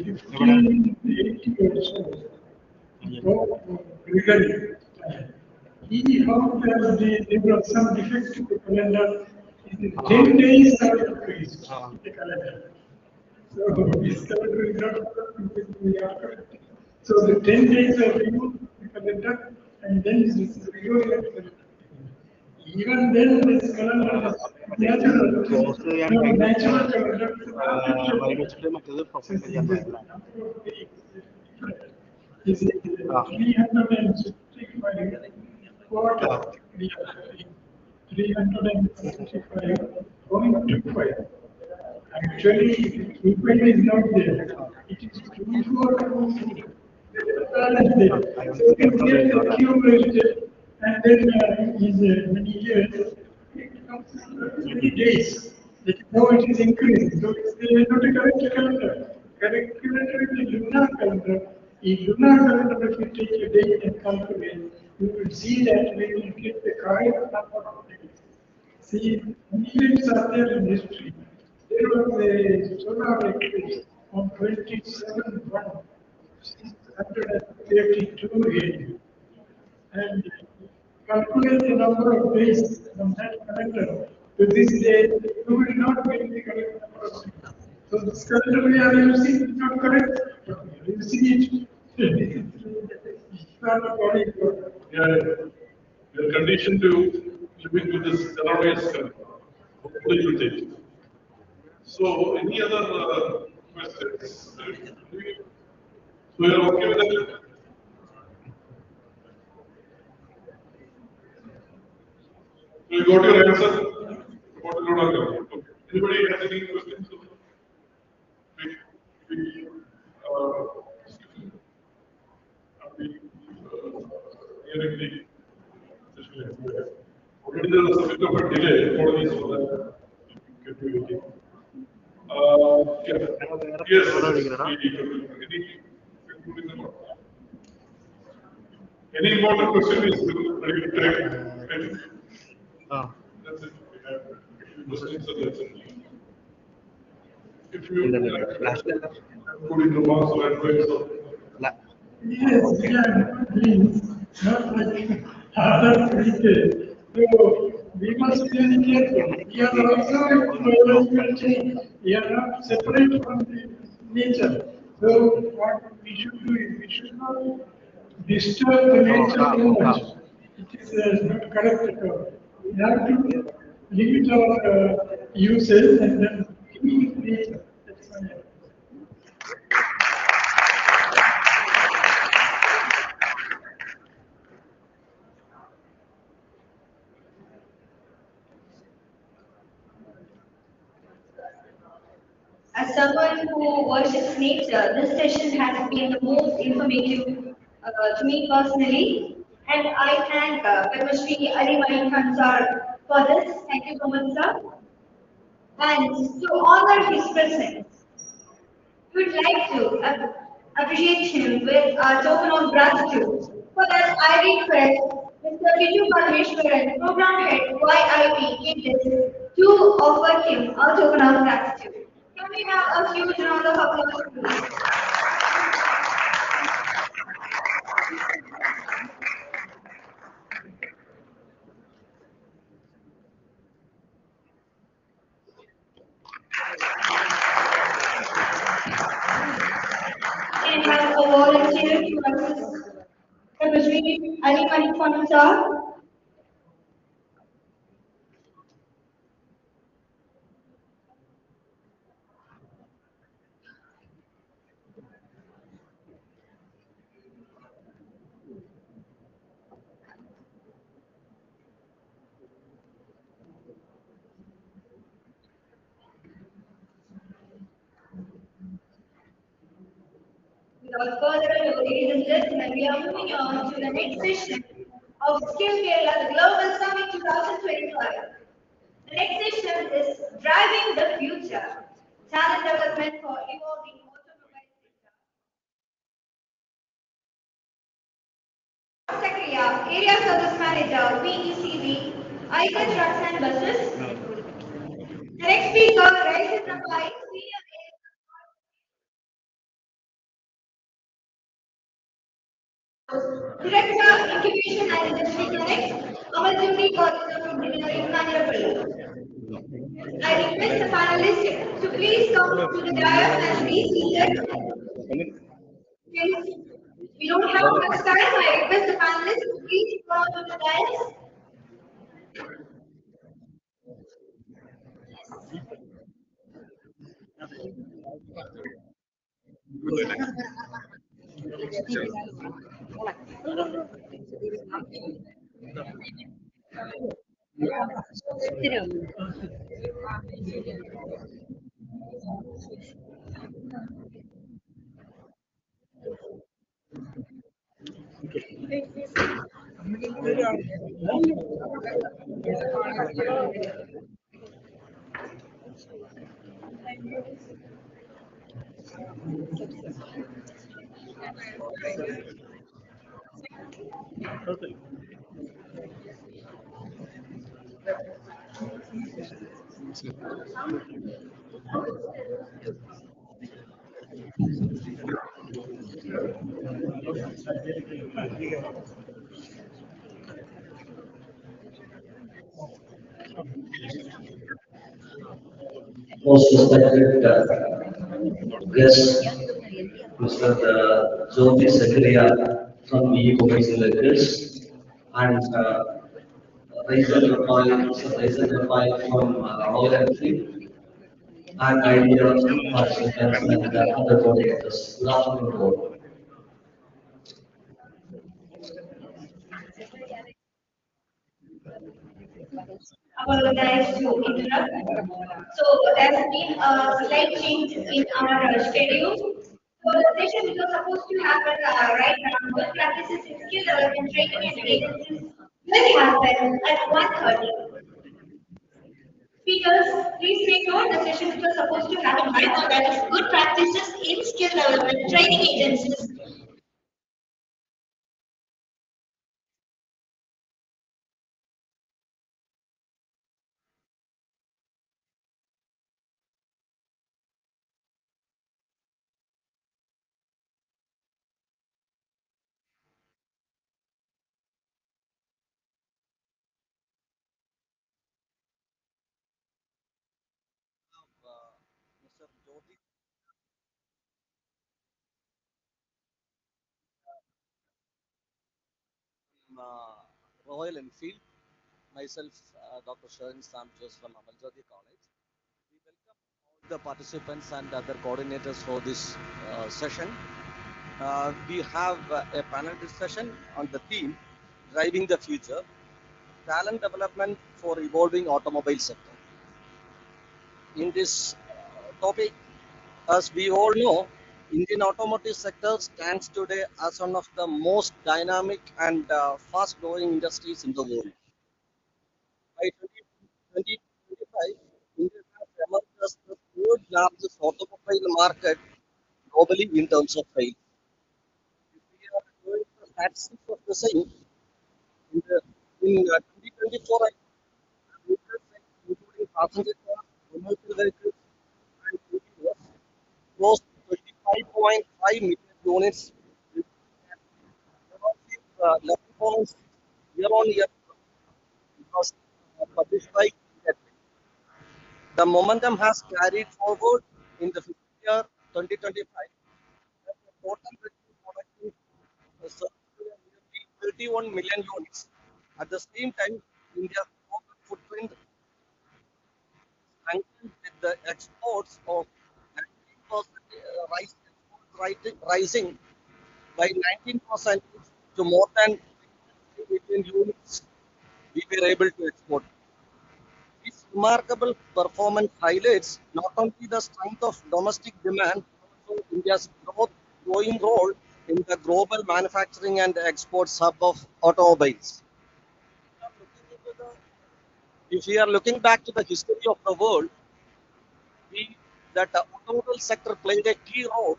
1580 or so, Gregory. He found that there was some defect to the calendar. 10 days are increased in the calendar. So this calendar is not completely accurate. So the 10 days are removed the calendar and then this is even then this calendar is natural. No, natural calendar is is 365 quarter. We are 365.25. Actually, 2.5 is not there. It is 2.4. Balance there. So it gets accumulated and then is many years, it becomes many days. Now it is increasing. So it's not a correct calendar. Correct calendar is the lunar calendar. In lunar calendar, if you take a date and calculate, you will see that when you get the correct number of days. See, events are there in history. There was a solar eclipse on 27/1/632 AD. And calculate the number of days from that calendar to this day, you will not get the correct number of days. So this calendar we are using is not correct. You see it. It's not according to. Yeah, we are conditioned to living with this erroneous calendar. Hopefully you take it. So, any other questions? So, you're okay with that? So, you got your answer about the lunar calendar. Okay. Anybody has any questions? Hearing the session. Already there was a bit of a delay. Apologies for that. Kept you waiting. Yes. Any important question is ready to take? That's it. We have questions, so that's it. If you put in remarks or advice or Yes, we are human beings, not like other creatures. So we must be very careful. We are also biological change. We are not separate from the nature. So what we should do is we should not disturb the nature too much. It is not correct at all. We have to limit our uses and then be with nature. That's my idea. As someone who worships nature, this session has been the most informative to me personally. And I thank Padmashri Ali Mani Khan sir for this. Thank you so much, sir. And to honor his presence, we would like to appreciate him with a token of gratitude. For that, I request Mr. Viju Parmeshwaran, Program Head, YIP, Indies, to offer him a token of gratitude. Can we have a huge round of applause, please? Can I have a volunteer to assist Padmashri Ali Mani Khan sir? Without further ado, ladies and gentlemen, we are moving on to the next session of Skill Kerala, the Global Summit 2025. The next session is Driving the Future, Talent Development for Evolving Automobile Sector. Secretary, Area Service Manager, VECV, Eicher Trucks and Buses. The next speaker, Raisa Napai, Senior Director, Incubation and Industry Connect, Amaljundi College of Engineering, Nanjapalli. I request the panelists to please come to the dais and be seated. Since we don't have much time, I request the panelists to please on, guys. Most respected guest, Mr. Jyoti Zakaria from Bio-resin and Raisen Rafael from Royal Enfield, and idea participants and other coordinators. Good afternoon to all. Apologize to interrupt. So there's been a slight change in our schedule. So the session which was supposed to happen right now, good practices in skill development training and agencies will happen at 1:30. Speakers, please take note the session which was supposed to happen right now, that is good practices in skill development training agencies. Mr. Jyoti from Royal Enfield, myself, Dr. Sharon Sanchez from Jyoti College. We welcome all the participants and other coordinators for this session. We have a panel discussion on the theme Driving the Future, Talent Development for Evolving Automobile Sector. In this topic, as we all know, Indian automotive sector stands today as one of the most dynamic and fast-growing industries in the world. By 2025, India has emerged as the third largest automobile market globally in terms of sales. If we are going to the statistics of the same, in 2024, vehicle sales, including passenger cars, commercial vehicles, and two-wheelers, close to 25.5 million units, level points year on year because published by India. The momentum has carried forward in the fiscal year 2025. The total vehicle production surged to nearly 31 million units. At the same time, India's global footprint strengthened with the exports of 19% rising by 19% to more than 3 million units we were able to export. This remarkable performance highlights not only the strength of domestic demand, but also India's growing role in the global manufacturing and exports hub of automobiles. If we are looking back to the history of the world, we that the automobile sector played a key role.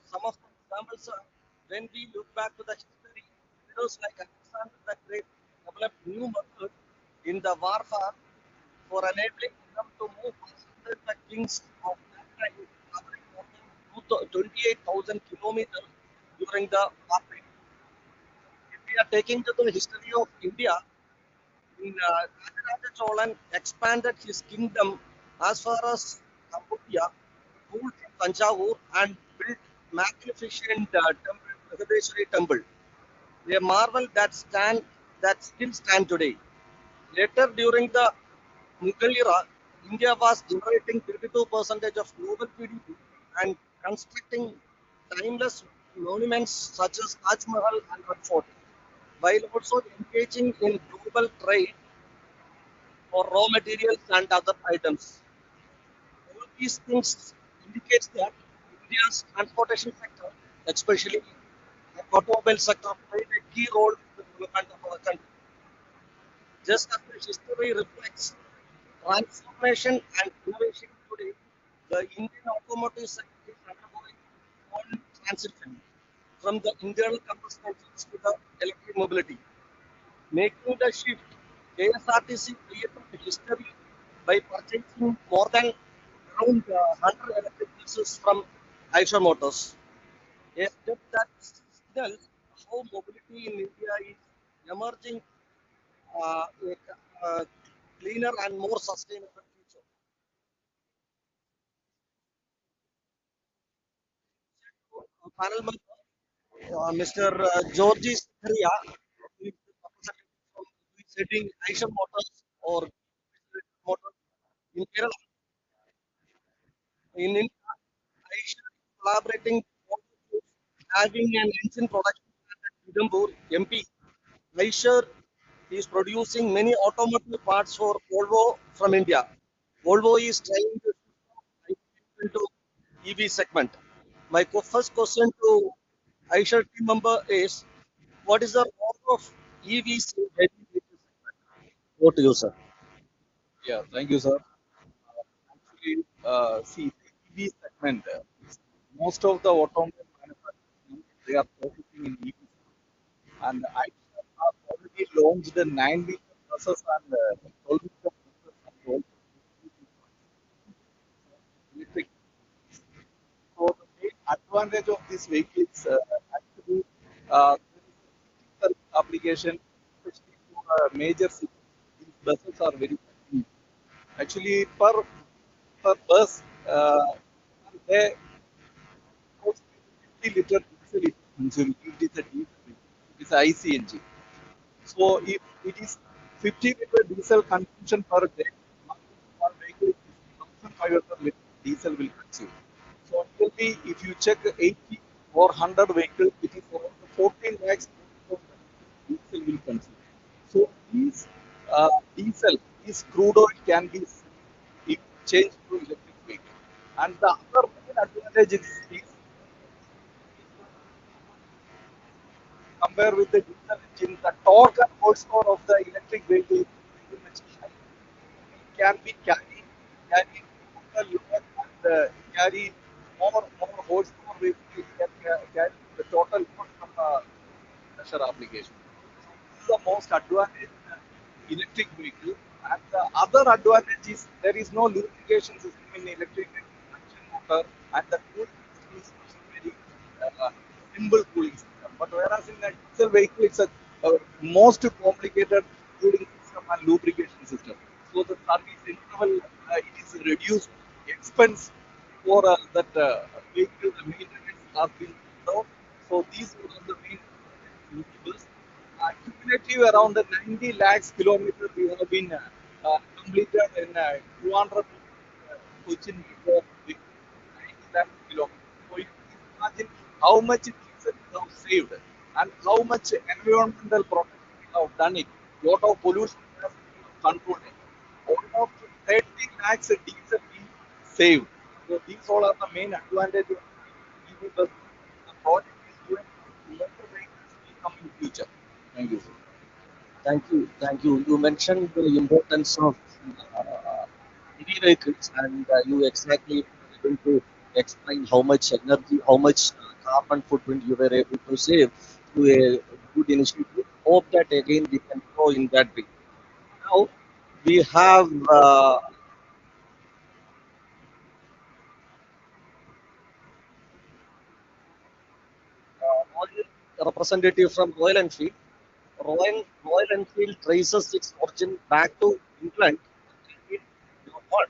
Some of the examples are when we look back to the history, leaders like Alexander the Great developed new methods in the warfare for enabling them to move faster the kings of that time, covering more than 28,000 kilometers during the warfare. If we are taking to the history of India, in Rajaraja Cholan expanded his kingdom as far as Cambodia, ruled from Tanjavur and built magnificent temple, Brihadeshwari temple, a marvel that stands that still stand today. Later, during the Mughal era, India was generating 32% of global GDP and constructing timeless monuments such as Taj Mahal and Red Fort, while also engaging in global trade for raw materials and other items. All these things indicates that India's transportation sector, especially the automobile sector, played a key role in the development of our country. Just as the history reflects transformation and innovation today, the Indian automotive sector is undergoing one transition from the internal combustion engines to the electric mobility. Making the shift, KSRTC created history by purchasing more than around 100 electric buses from Eicher Motors. A step that signals how mobility in India is emerging a cleaner and more sustainable future. Panel member, Mr. Georgie Sakaria, who is the representative from who is heading Eicher Motors or Motors in Kerala. In India, Eicher is collaborating with having an engine production plant at Nidambur, MP. Eicher is producing many automotive parts for Volvo from India. Volvo is trying to shift into EV segment. My first question to Eicher team member is, what is the role of EVs in heavy vehicle segment? Over to you, sir. Yeah, thank you, sir. Actually, see, the EV segment, most of the automobile manufacturers, they are focusing in EV. And I have already launched the 9-liter buses and 12-liter buses and also electric. So the main advantage of this vehicle is actually there is a application, especially for major cities. These buses are very convenient. Actually, per bus, they cost 50-liter diesel it consumes. It is a diesel vehicle. It is a IC engine. So if it is 50-liter diesel consumption per day, one vehicle is 1,500 liter diesel will consume. So it will be, if you check 80 or 100 vehicles, it is around 14 lakhs diesel will consume. So these diesel, this crude oil can be changed to electric vehicle. And the other main advantage is compare with the diesel engine, the torque and horsepower of the electric vehicle is very much high. It can be carrying the load and carry more horsepower vehicle. It can carry the total load from pressure application. This is the most advantage in electric vehicle. And the other advantage is there is no lubrication system in electric vehicle traction motor, and the cooling system is very simple cooling system. But whereas in a diesel vehicle, it's a most complicated cooling system and lubrication system. So the service interval it is reduced expense for that vehicle. The maintenance has been down. So these are the main vehicles. Cumulative around the 90 lakhs kilometers we have been completed in 200 Cochin metro with 90 lakh kilometers. So you can imagine how much diesel we have saved and how much environmental protection we have done it. Lot of pollution we have controlled it. Almost 30 lakhs diesel we saved. So these all are the main advantages of EV bus. The project is going to motor vehicles will come in future. Thank you, sir. Thank you. Thank you. You mentioned the importance of EV vehicles, and you exactly were able to explain how much energy, how much carbon footprint you were able to save through a good initiative. Hope that again we can grow in that way. Now we have representative from Royal Enfield. Royal Enfield traces its origin back to England in Leopard,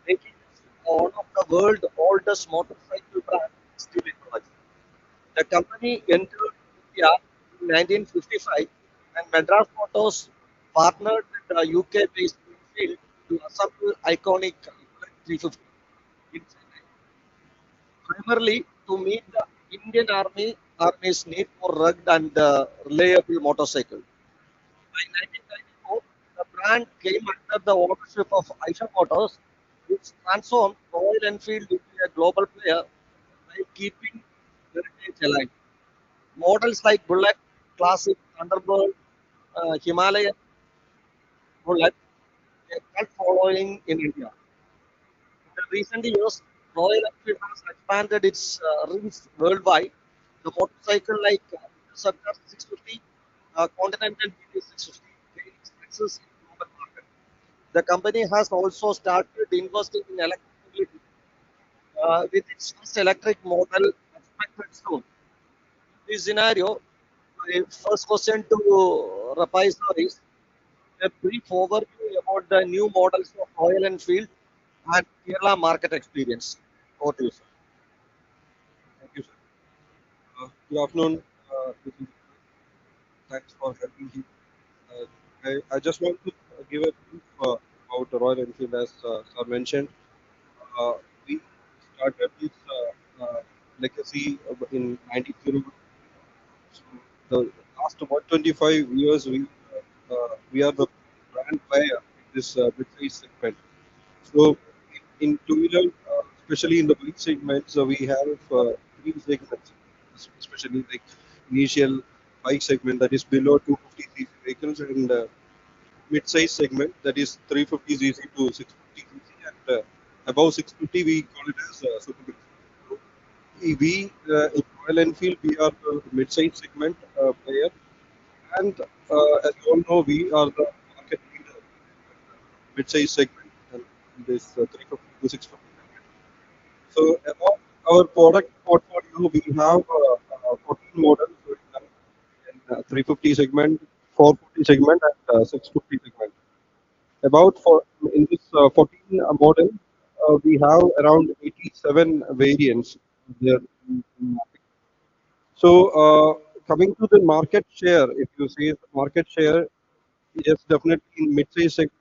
making it one of the world's oldest motorcycle brands still in production. The company entered India in 1955 And Madras Motors partnered with the UK-based Greenfield to assemble iconic Bullet 350 in Chennai, primarily to meet the Indian Army's need for rugged and reliable motorcycle. By 1994, the brand came under the ownership of Eicher Motors, which transformed Royal Enfield into a global player by keeping heritage alive. Models like Bullet, Classic, Thunderbird, Himalayan Bullet, a cult following in India. In recent years, Royal Enfield has expanded its reach worldwide. The motorcycle like Interceptor 650, Continental GT 650 gained access in global market. The company has also started investing in electric mobility with its first electric model expected soon. In this scenario, my first question to Rapai sir is a brief overview about the new models of Royal Enfield and Kerala market experience. Over to you, sir. Thank you, sir. Good afternoon. This is, thanks for having me. I just want to give a brief about the Royal Enfield, as sir mentioned. Uh, we started this legacy in 90. So the last 125 years, we are the brand player in this mid-size segment. So in two-wheeler, especially in the bike segments, we have three segments, especially like initial bike segment that is below 250 cc vehicles, and mid-size segment that is 350 cc to 650 cc, and above 650 we call it as super big. So in Royal Enfield, we are the mid-size segment player, and as you all know, we are the market leader in mid-size segment and in this 350 to 650. So about our product portfolio, we have 14 models in 350 segment, 440 segment, and 650 segment. About for in this 14 model, we have around 87 variants there in market. So coming to the market share, if you see the market share, yes, definitely in mid-size segment,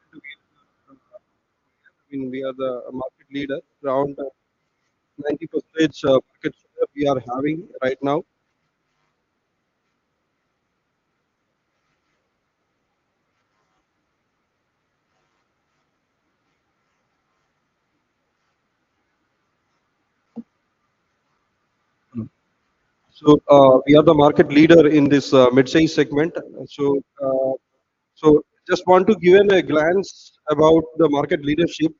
we are the market leader. Around 90% market share we are having right now. So we are the market leader in this mid-size segment. So just want to give a glance about the market leadership.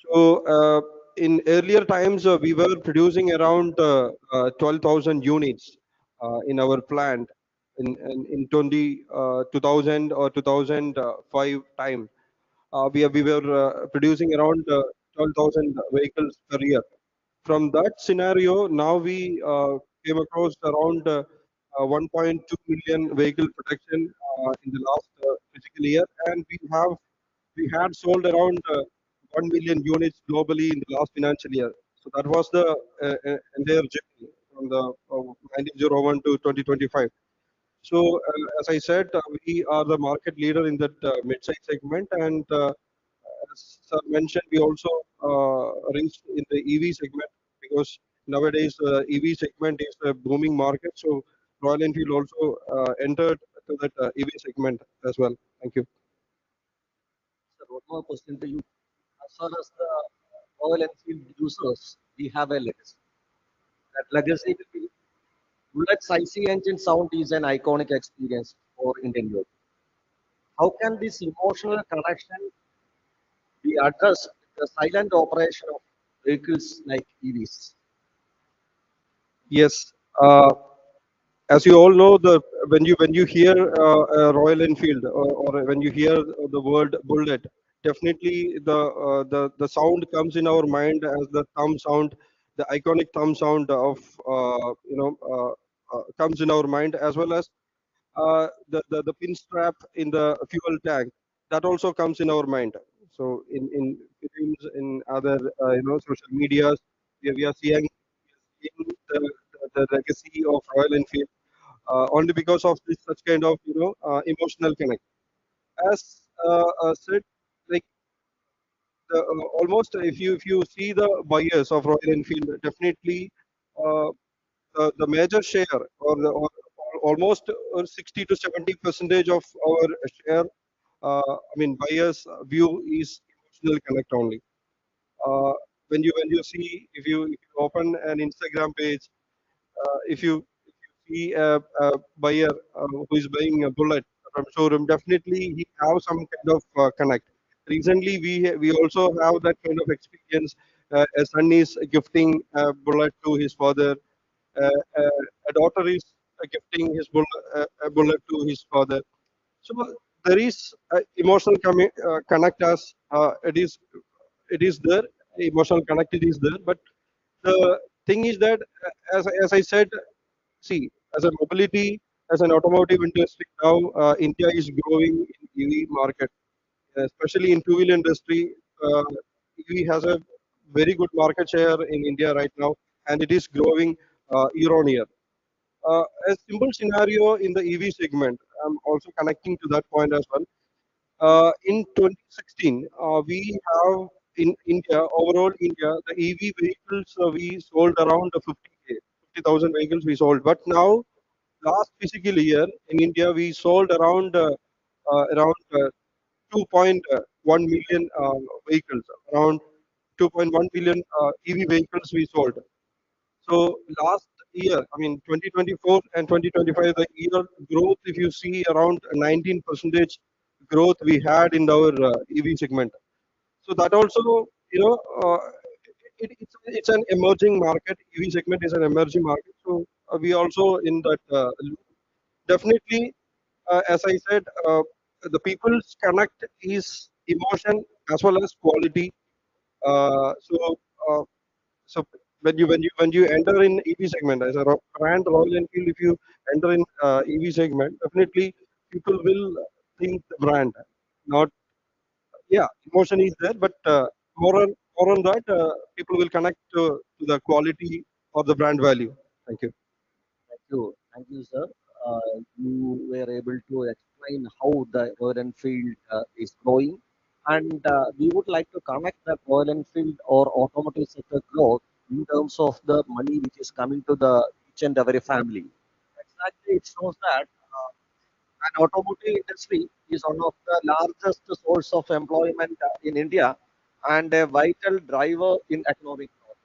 So in earlier times, we were producing around 12,000 units in our plant in 2000 or 2005 time. We were producing around 12,000 vehicles per year. From that scenario, now we came across around 1.2 million vehicle production in the last physical year, and we had sold around 1 million units globally in the last financial year. So that was the entire journey from the 1901 to 2025. So, as I said, we are the market leader in that mid-size segment, and as sir mentioned, we also reached in the EV segment because nowadays EV segment is a booming market. So, Royal Enfield also entered to that EV segment as well. Thank you. Sir, one more question to you. As far as the Royal Enfield users, we have a legacy. That legacy will be Bullet's IC engine sound is an iconic experience for Indian youth. How can this emotional connection be addressed with the silent operation of vehicles like EVs? Yes. As you all know, the when you hear Royal Enfield, or when you hear the word bullet, definitely the sound comes in our mind as the thumb sound, the iconic thumb sound of comes in our mind, as well as the pin strap in the fuel tank, that also comes in our mind. So in films, in other social medias, we are seeing the legacy of Royal Enfield. only because of this such kind of emotional connect. As said, like almost if you see the buyers of Royal Enfield, definitely the major share or almost 60 to 70 percentage of our share, I mean buyers view is emotional connect only. Uh, when you see if you open an Instagram page, if you see a buyer who is buying a bullet from showroom, definitely he have some kind of connect. Recently, we also have that kind of experience. A son is gifting a bullet to his father. A daughter is gifting a bullet to his father. So there is emotional connect us. It is there. Emotional connect it is there, but the thing is that as I said, see, as a mobility, as an automotive industry now, India is growing in EV market, especially in two-wheel industry. EV has a very good market share in India right now, and it is growing year on year. A simple scenario in the EV segment, I'm also connecting to that point as well. In 2016, we have in India, overall India, the EV vehicles we sold around 50,000 vehicles we sold. But now, last fiscal year in India, we sold around 2.1 million vehicles, around 2.1 million EV vehicles we sold. So last year, I mean 2024 and 2025, the year growth, if you see around 19 percentage growth we had in our EV segment. So that also, it's an emerging market. EV segment is an emerging market. So we also in that loop. Definitely, as I said, the people's connect is emotion as well as quality. Uh, so uh, so when you enter in EV segment as a brand Royal Enfield, if you enter in EV segment, definitely people will think the brand, not emotion is there, but more on that people will connect to the quality or the brand value. Thank you. Thank you, sir. You were able to explain how the Royal Enfield is growing, and we would like to connect the Royal Enfield or automotive sector growth in terms of the money which is coming to the each and every family. Exactly, it shows that an automotive industry is one of the largest source of employment in India and a vital driver in economic growth.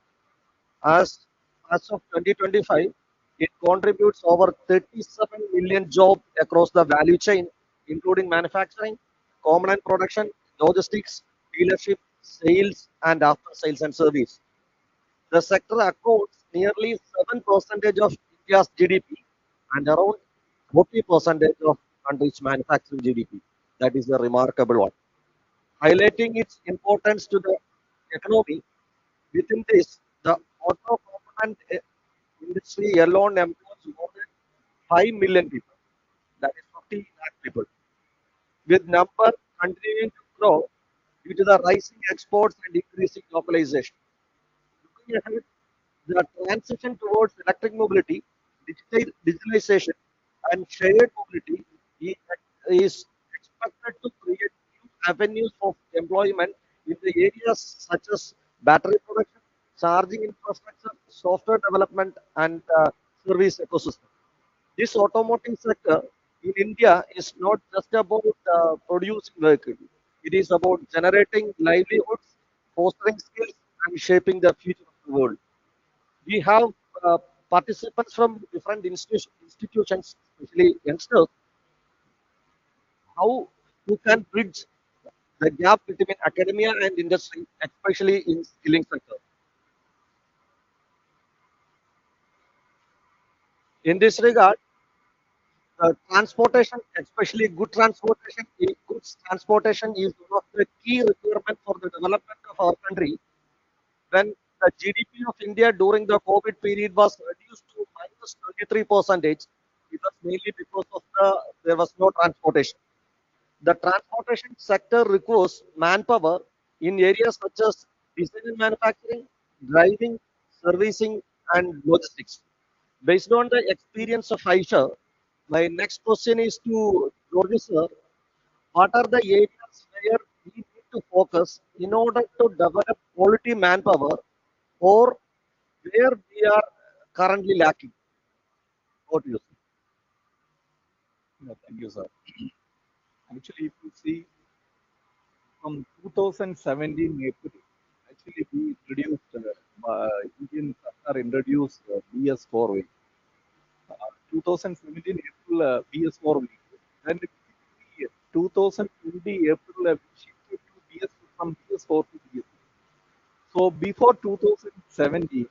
As, as of 2025, it contributes over 37 million jobs across the value chain, including manufacturing, component production, logistics, dealership, sales, and after sales and service. The sector accounts nearly 7% of India's GDP and around 40% of country's manufacturing GDP. That is a remarkable one. Highlighting its importance to the economy, within this, the auto component industry alone employs more than 5 million people. That is 50 lakh people, with number continuing to grow due to the rising exports and increasing localization. Looking ahead, the transition towards electric mobility, digitalization, and shared mobility is expected to create new avenues of employment in the areas such as battery production, charging infrastructure, software development, and service ecosystem. This automotive sector in India is not just about producing vehicles. It is about generating livelihoods, fostering skills, and shaping the future of the world. We have participants from different institutions, especially youngsters, how you can bridge the gap between academia and industry, especially in skilling sector. In this regard, transportation, especially goods transportation is one of the key requirements for the development of our country. When the GDP of India during the COVID period was reduced to minus 23 percentage, it was mainly because of there was no transportation. The transportation sector requires manpower in areas such as design and manufacturing, driving, servicing, and logistics. Based on the experience of Aisha, My next question is to George sir. What are the areas where we need to focus in order to develop quality manpower or where we are currently lacking? What do you think? Yeah, thank you, sir. Actually, if you see from 2017 April, actually we introduced, Indian Sarkar introduced BS4 vehicle. 2017 April BS4 vehicle. Then 2020 April we shifted to BS from BS4 to BS. So before 2017,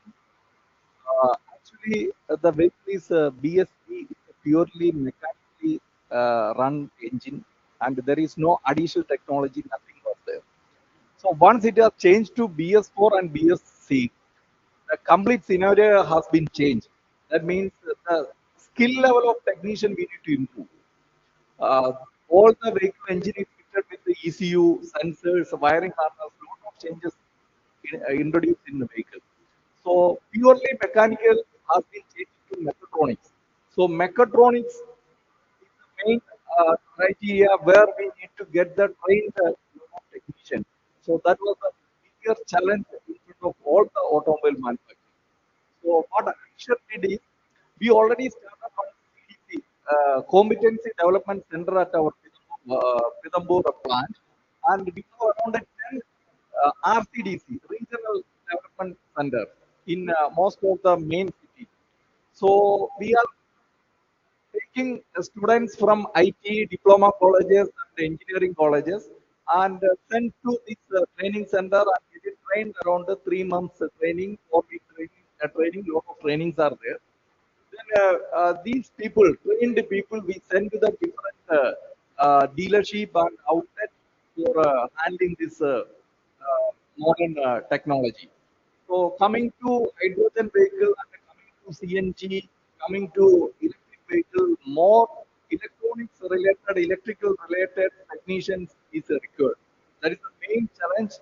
actually the vehicle is BSE, it's a purely mechanically run engine, and there is no additional technology, nothing was there. So once it has changed to BS4 and BSC, the complete scenario has been changed. That means the skill level of technician we need to improve. Uh, all the vehicle engine is fitted with the ECU, sensors, wiring harness, lot of changes introduced in the vehicle. So purely mechanical has been changed to mechatronics. So mechatronics main criteria where we need to get the trained technician. So that was the biggest challenge in front of all the automobile manufacturers. So what Action did is we already started on CDC, Competency Development Center at our Pidambur plant, and we have around 10 RCDC, Regional Development Center, in most of the main cities. So we are taking students from IT, diploma colleges, and engineering colleges, and sent to this training center and get trained around 3 months training, 4 week training, lot of trainings are there. Then these people, trained people, we send to the different dealership and outlet for handling this modern technology. So coming to hydrogen vehicle and coming to CNG, coming to electric vehicle, more electronics related, electrical related technicians is required. That is the main challenge.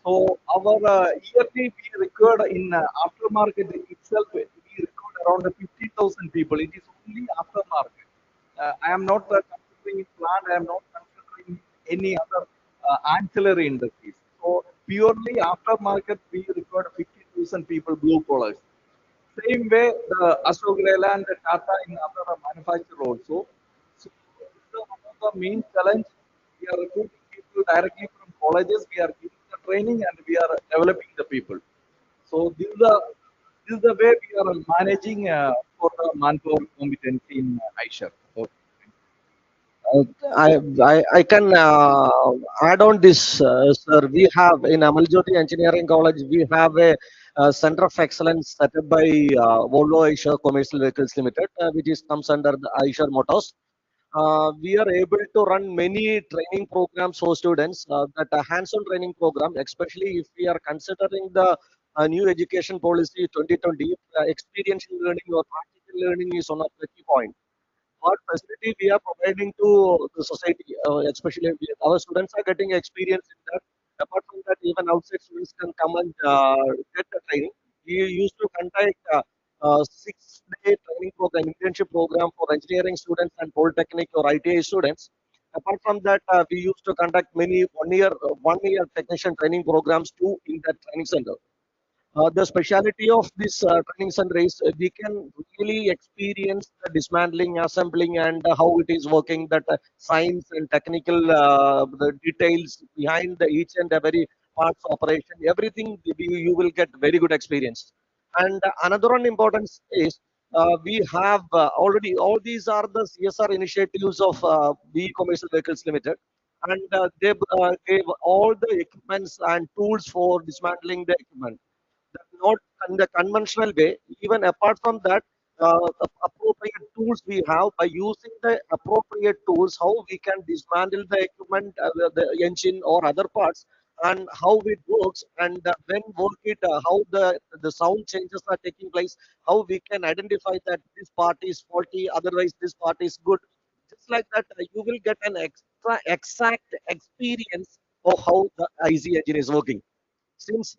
So our yearly we record in aftermarket itself, we record around 50,000 people. It is only aftermarket. I am not considering plant. I am not considering any other ancillary industries. So purely aftermarket, we record 50,000 people blue collars. Same way, the Ashok Leyland, the Tata in other manufacturer also. So this is one of the main challenge. We are recruiting people directly from colleges. We are giving the training and we are developing the people. So this is the way we are managing for the manpower competency in Aisha. Okay. Uh, I can add on this, sir. We have in Amaljoti Engineering College, we have a, center of excellence set up by Volvo Asia Commercial Vehicles Limited, which is comes under the Aisha Motors. We are able to run many training programs for students, that hands-on training program, especially if we are considering the new education policy 2020, experiential learning or practical learning is one of the key points. What facility we are providing to the society, especially our students are getting experience in that. Apart from that, even outside students can come and get the training. We used to conduct 6-day training program, internship program for engineering students and polytechnic or ITI students. Apart from that, we used to conduct many 1 year technician training programs too in that training center. The speciality of this training center is we can really experience the dismantling, assembling, and how it is working. That science and technical the details behind the each and every parts operation, everything you will get very good experience. And another one importance is we have already all these are the CSR initiatives of B Commercial Vehicles Limited, and they gave all the equipments and tools for dismantling the equipment, not in the conventional way. Even apart from that, the appropriate tools we have, by using the appropriate tools, how we can dismantle the equipment, the engine or other parts, and how it works, and when work it, how the sound changes are taking place, how we can identify that this part is faulty, otherwise this part is good. Just like that, you will get an extra exact experience of how the IC engine is working. Since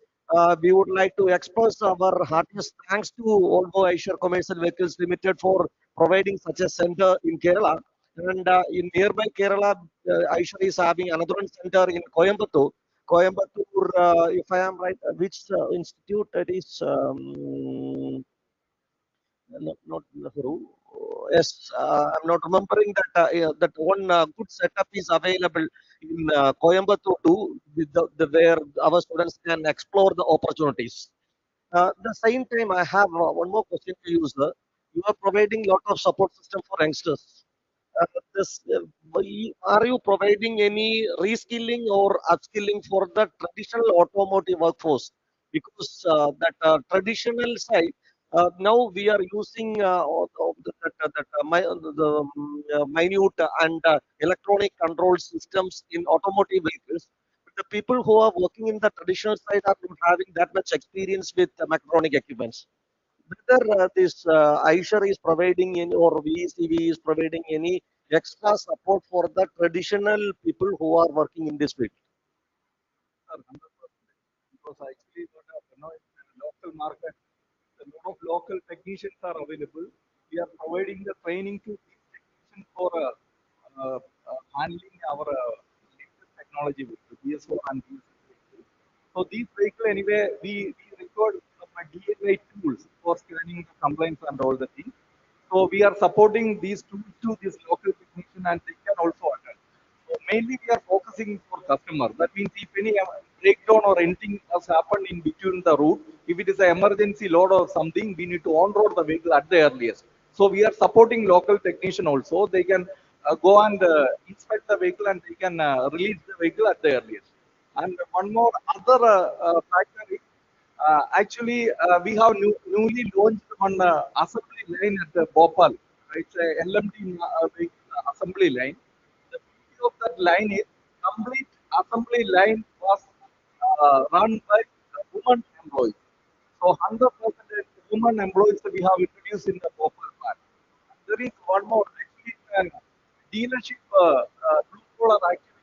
we would like to express our heartiest thanks to Volvo Eicher Commercial Vehicles Limited for providing such a center in Kerala. And in nearby Kerala, Eicher is having another one center in Coimbatore. Coimbatore, if I am right, which institute it is? Not Nehru. Yes, I'm not remembering that that one good setup is available in Coimbatore too, with where our students can explore the opportunities. The same time, I have one more question to you, sir. You are providing lot of support system for youngsters. This, are you providing any reskilling or upskilling for the traditional automotive workforce? Because that traditional side, now we are using minute and electronic control systems in automotive vehicles. But the people who are working in the traditional side are not having that much experience with mechatronic equipments. Whether this Aisha is providing any or VCV is providing any extra support for the traditional people who are working in this field. Sir, 100%. Because actually, in the local market, a lot of local technicians are available. We are providing the training to these technicians for handling our latest technology with the BS4 and BS6. So these vehicles, anyway, we record some DLI tools for scanning the complaints and all the things. So we are supporting these tools to this local technician and they can also attend. So mainly we are focusing for customer. That means if any breakdown or anything has happened in between the route, if it is an emergency load or something, we need to on-road the vehicle at the earliest. So we are supporting local technician also. They can go and inspect the vehicle and they can release the vehicle at the earliest. And one more other factor is actually we have newly launched one assembly line at the Bhopal. It's a LMD vehicle assembly line. The beauty of that line is complete assembly line was run by women employees. So 100% women employees we have introduced in the Bhopal plant. There is one more actually dealership blue collar activity.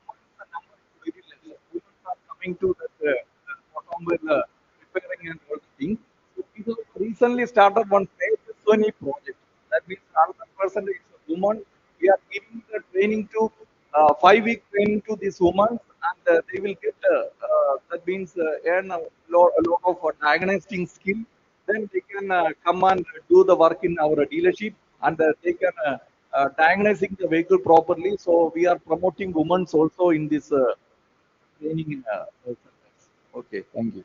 Women's number is very less. Women are coming to that automobile repairing and all the things. So we have recently started one Sony project. That means 100% is a woman. We are giving the training to 5 week training to these women, and they will get that means earn a lot of diagnostic skill. Then they can come and do the work in our dealership, and they can diagnosing the vehicle properly. So we are promoting women also in this training. Centers. Okay, thank you.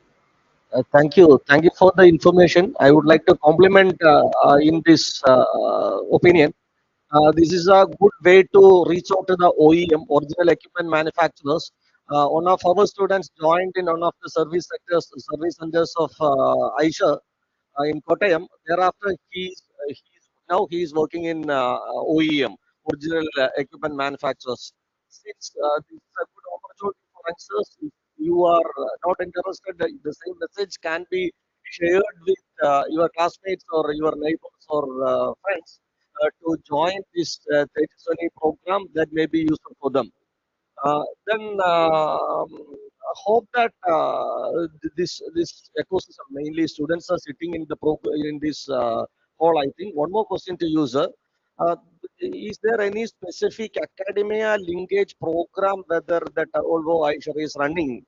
Thank you. Thank you for the information. I would like to compliment in this opinion. This is a good way to reach out to the OEM, original equipment manufacturers. One of our students joined in one of the service centers of Aisha in Kottayam. Thereafter, he is working in OEM, original equipment manufacturers. Since this is a good opportunity for youngsters, if you are not interested, the same message can be shared with your classmates or your neighbors or friends to join this Tejaswini program that may be useful for them. Then I hope that this ecosystem, mainly students are sitting in the in this hall. I think one more question to you, sir. Uh, is there any specific academia linkage program whether that although Aisha is running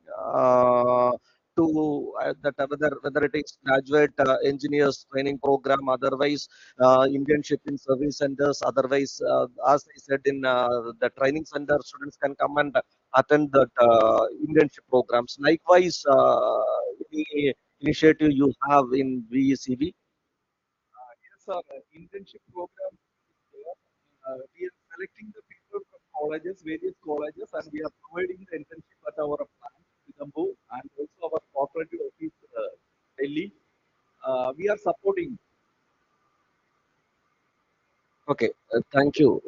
to that whether it is graduate engineers training program, otherwise internship in service centers, otherwise as I said in the training center, students can come and attend that internship programs. Likewise, any initiative you have in VECV? Yes, sir. Internship program is there. We are selecting the people from colleges, various colleges, and we are providing the internship at our plant, Vidambu, and also our cooperative office, Delhi. We are supporting. Okay, thank you,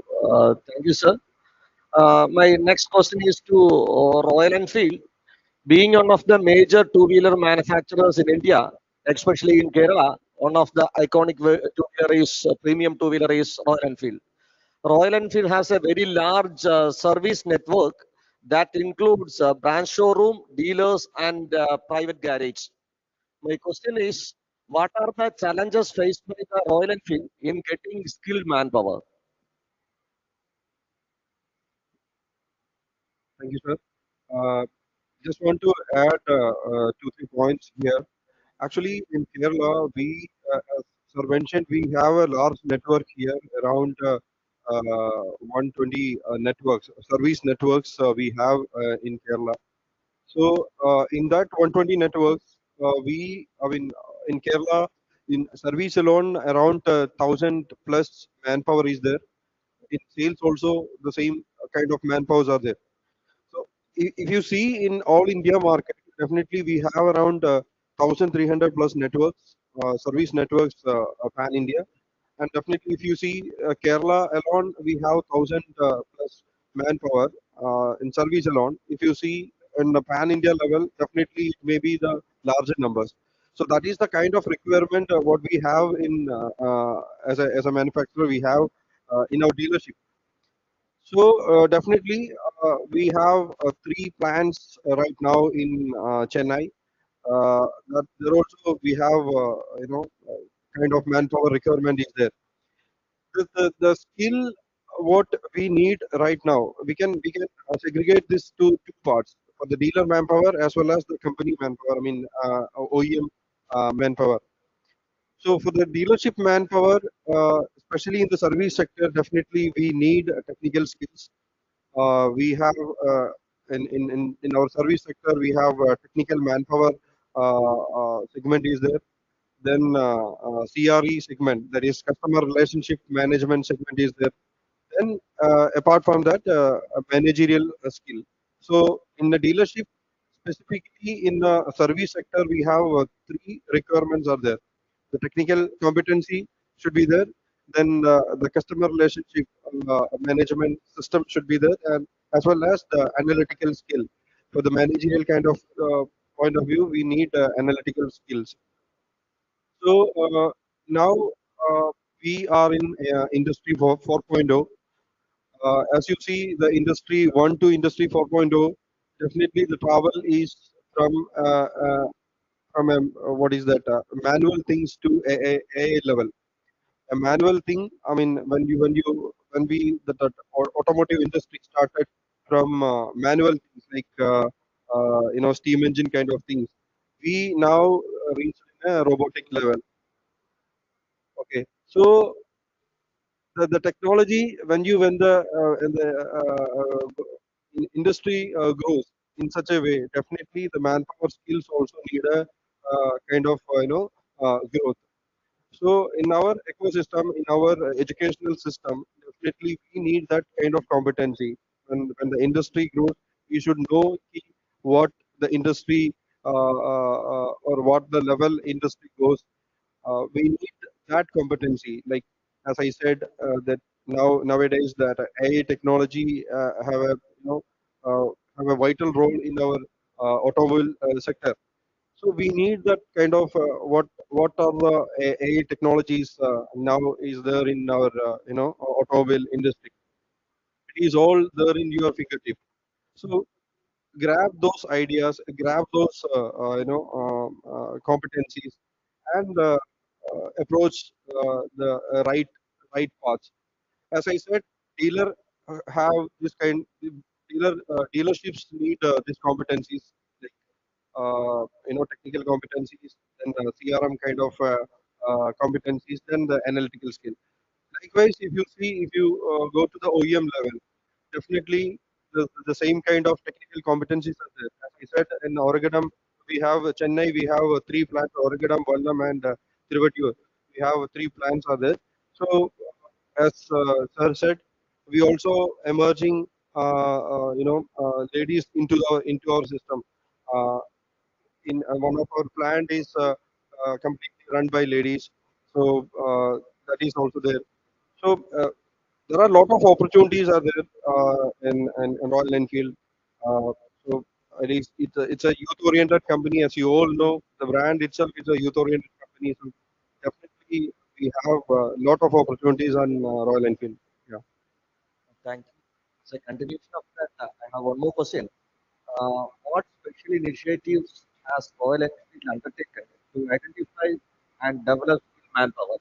sir. My next question is to Royal Enfield. Being one of the major two-wheeler manufacturers in India, especially in Kerala, one of the iconic two-wheeler is premium two-wheeler is Royal Enfield. Royal Enfield has a very large service network. That includes branch showroom, dealers, and private garage. My question is, what are the challenges faced by the Royal Enfield in getting skilled manpower? Thank you, sir. Just want to add two, 3 points here. Actually, in Kerala, as sir mentioned, we have a large network here, around 120 networks, service networks we have in Kerala. So, in that 120 networks, I mean, in Kerala, in service alone, around 1,000 plus manpower is there. In sales also, the same kind of manpowers are there. So if you see in all India market, definitely we have around 1,300 plus networks, service networks pan India. And definitely if you see Kerala alone, we have 1,000 plus manpower in service alone. If you see in the pan India level, definitely it may be the larger numbers. So that is the kind of requirement what we have in as a manufacturer we have in our dealership. So definitely, we have three plants right now in Chennai. There also we have kind of manpower requirement is there. The skill what we need right now, we can segregate this to two parts for the dealer manpower as well as the company manpower. I mean OEM manpower. So for the dealership manpower, especially in the service sector, definitely we need technical skills. We have in our service sector, we have technical manpower segment is there. Then CRE segment, that is customer relationship management segment is there. Then apart from that, a managerial skill. So in the dealership, specifically in the service sector, we have three requirements are there. The technical competency should be there. Then the customer relationship management system should be there, and as well as the analytical skill. For the managerial kind of point of view, we need analytical skills. So now we are in industry 4.0. As you see, the industry 1 to industry 4.0, definitely the travel is from what is that manual things to AI level. A manual thing. I mean, when we the automotive industry started from manual things like steam engine kind of things, we now reached a robotic level. Okay, so the technology when the industry grows in such a way, definitely the manpower skills also need a kind of growth. So in our ecosystem, in our educational system, definitely we need that kind of competency. When the industry grows, we should know what the industry or what the level industry goes. We need that competency. Like as I said, that nowadays that AI technology have a vital role in our automobile sector. So we need that kind of what are the AI technologies now is there in our automobile industry. It is all there in your fingertip. So grab those ideas, grab those competencies, and approach the right paths. As I said, dealer have this kind. Dealerships need these competencies like technical competencies, then the CRM kind of competencies, then the analytical skill. Likewise, if you go to the OEM level, definitely the same kind of technical competencies are there. As I said, in Oregadam, we have Chennai, we have three plants, Oregadam, Vallam, and Thiruvattur. We have three plants are there. So, as Sir said, we also emerging, ladies into our system. Uh, in one of our plant is completely run by ladies, so that is also there. So there are a lot of opportunities are there in Royal Enfield. So it's a youth oriented company, as you all know. The brand itself is a youth oriented company, so definitely we have a lot of opportunities on Royal Enfield. Yeah. Thank you. As a continuation of that, I have one more question. What special initiatives has Royal Enfield undertaken to identify and develop manpower,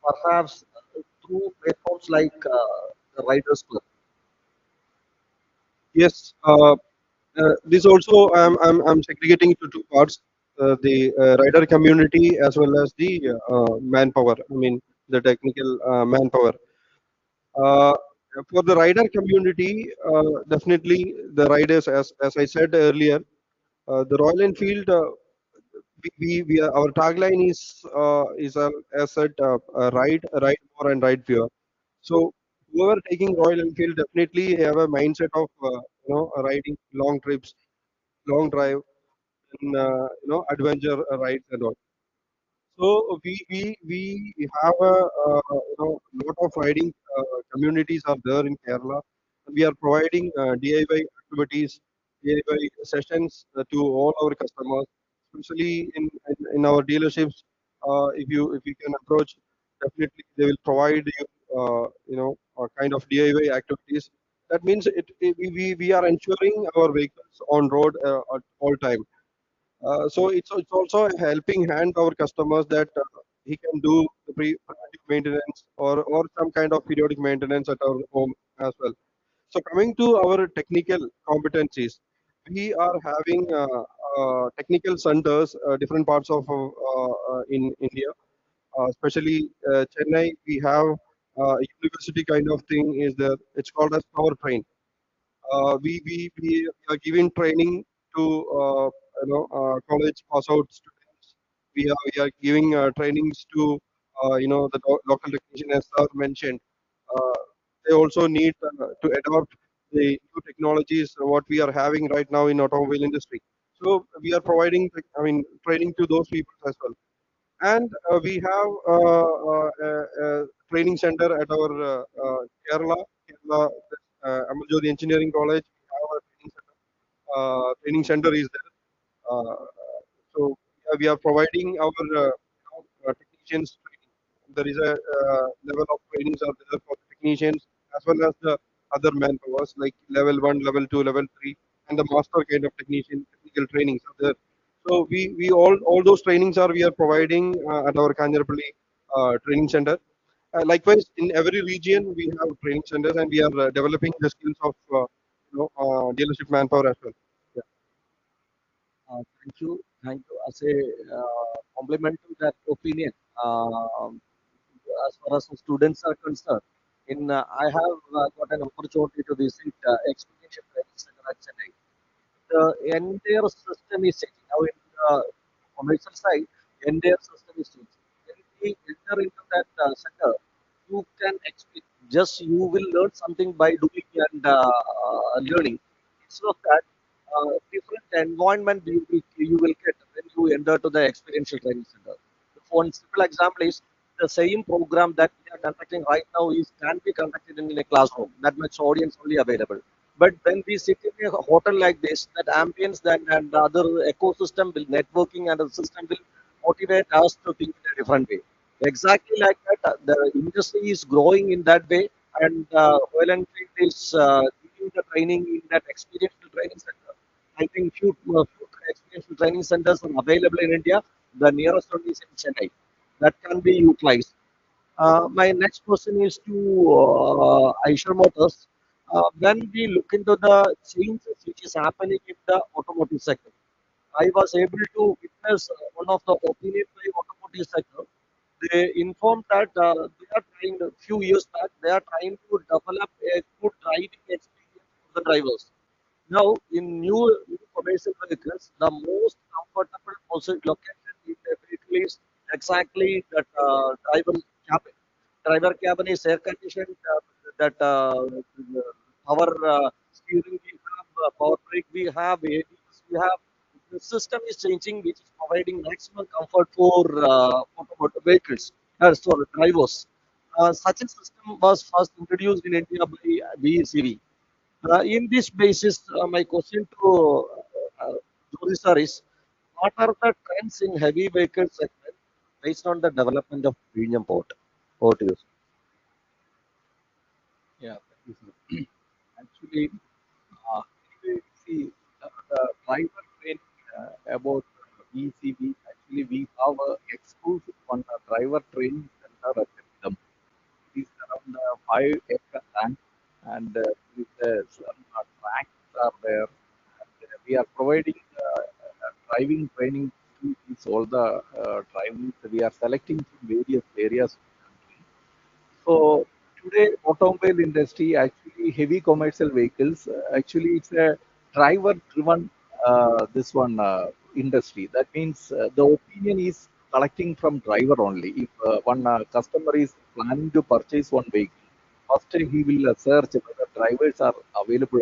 perhaps through platforms like the Riders Club? Yes, this also I'm segregating into two parts: the rider community as well as the manpower. I mean the technical manpower. Uh, for the rider community, definitely the riders, as I said earlier, the Royal Enfield. Our tagline is as said, ride more and ride fewer. So whoever taking Royal Enfield definitely have a mindset of riding long trips, long drive, and adventure rides and all. So we have a lot of riding communities are there in Kerala. We are providing DIY activities, DIY sessions to all our customers, especially in our dealerships. If you can approach, definitely they will provide you a kind of DIY activities. That means we are ensuring our vehicles on road at all time. So it's also a helping hand to our customers that he can do the preventive maintenance or some kind of periodic maintenance at our home as well. So coming to our technical competencies, we are having technical centers, different parts of in India, especially Chennai. We have a university kind of thing is there. It's called as Power Train. We are giving training to college pass out students. We are giving trainings to the local technician as sir mentioned. Uh, they also need to adopt the new technologies what we are having right now in automobile industry. So we are providing training to those people as well. And we have training center at our Kerala Amarjyoti Engineering College. We have a training center is there. So we are providing our technicians training. There is a level of trainings are there for the technicians as well as the other manpowers like level 1, level 2, level 3, and the master kind of technician technical trainings are there. So we all those trainings are we are providing at our Kanjarapalli training center. Likewise, in every region we have training centers, and we are developing the skills of dealership manpower as well. Yeah. Thank you. Thank you. As a complement to that opinion, as far as the students are concerned, I have got an opportunity to visit Experiential Training Center at Chennai. The entire system is changing. Now, in the commercial side, the entire system is changing. When we enter into that center, you can expect just you will learn something by doing and learning. Instead of that, different environment you will get when you enter to the experiential training center. For one simple example is the same program that we are conducting right now is can be conducted in a classroom. That much audience only available. But when we sit in a hotel like this, that ambience that and the other ecosystem will networking and the system will motivate us to think in a different way. Exactly like that, the industry is growing in that way, and Royal Enfield is giving the training in that experiential training center. I think few experiential training centers are available in India. The nearest one is in Chennai. That can be utilized. My next question is to Aisha Motors. When we look into the changes which is happening in the automotive sector, I was able to witness one of the opinion by automotive sector. They informed that they are trying a few years back. They are trying to develop a good driving experience for the drivers. Now, in new commercial vehicles, the most comfortable position location in the vehicle is exactly that driver cabin. Driver cabin is air conditioned. That Power steering we have, power brake we have, ABS we have. The system is changing, which is providing maximum comfort for automotive vehicles, sorry, drivers. Such a system was first introduced in India by BECV. In this basis, my question to Jyoti sir is, what are the trends in heavy vehicle segment based on the development of premium port? Over to you, sir. Yeah, thank you, sir. actually, anyway, see, the driver training about ECV, actually, we have a exclusive one driver training center at them. It is around 5 acre land, and with some tracks are there. And we are providing driving training to these all the driving. We are selecting from various areas. So today, automobile industry actually heavy commercial vehicles. Actually, it's a driver-driven this one industry. That means the opinion is collecting from driver only. If one customer is planning to purchase one vehicle, first he will search whether drivers are available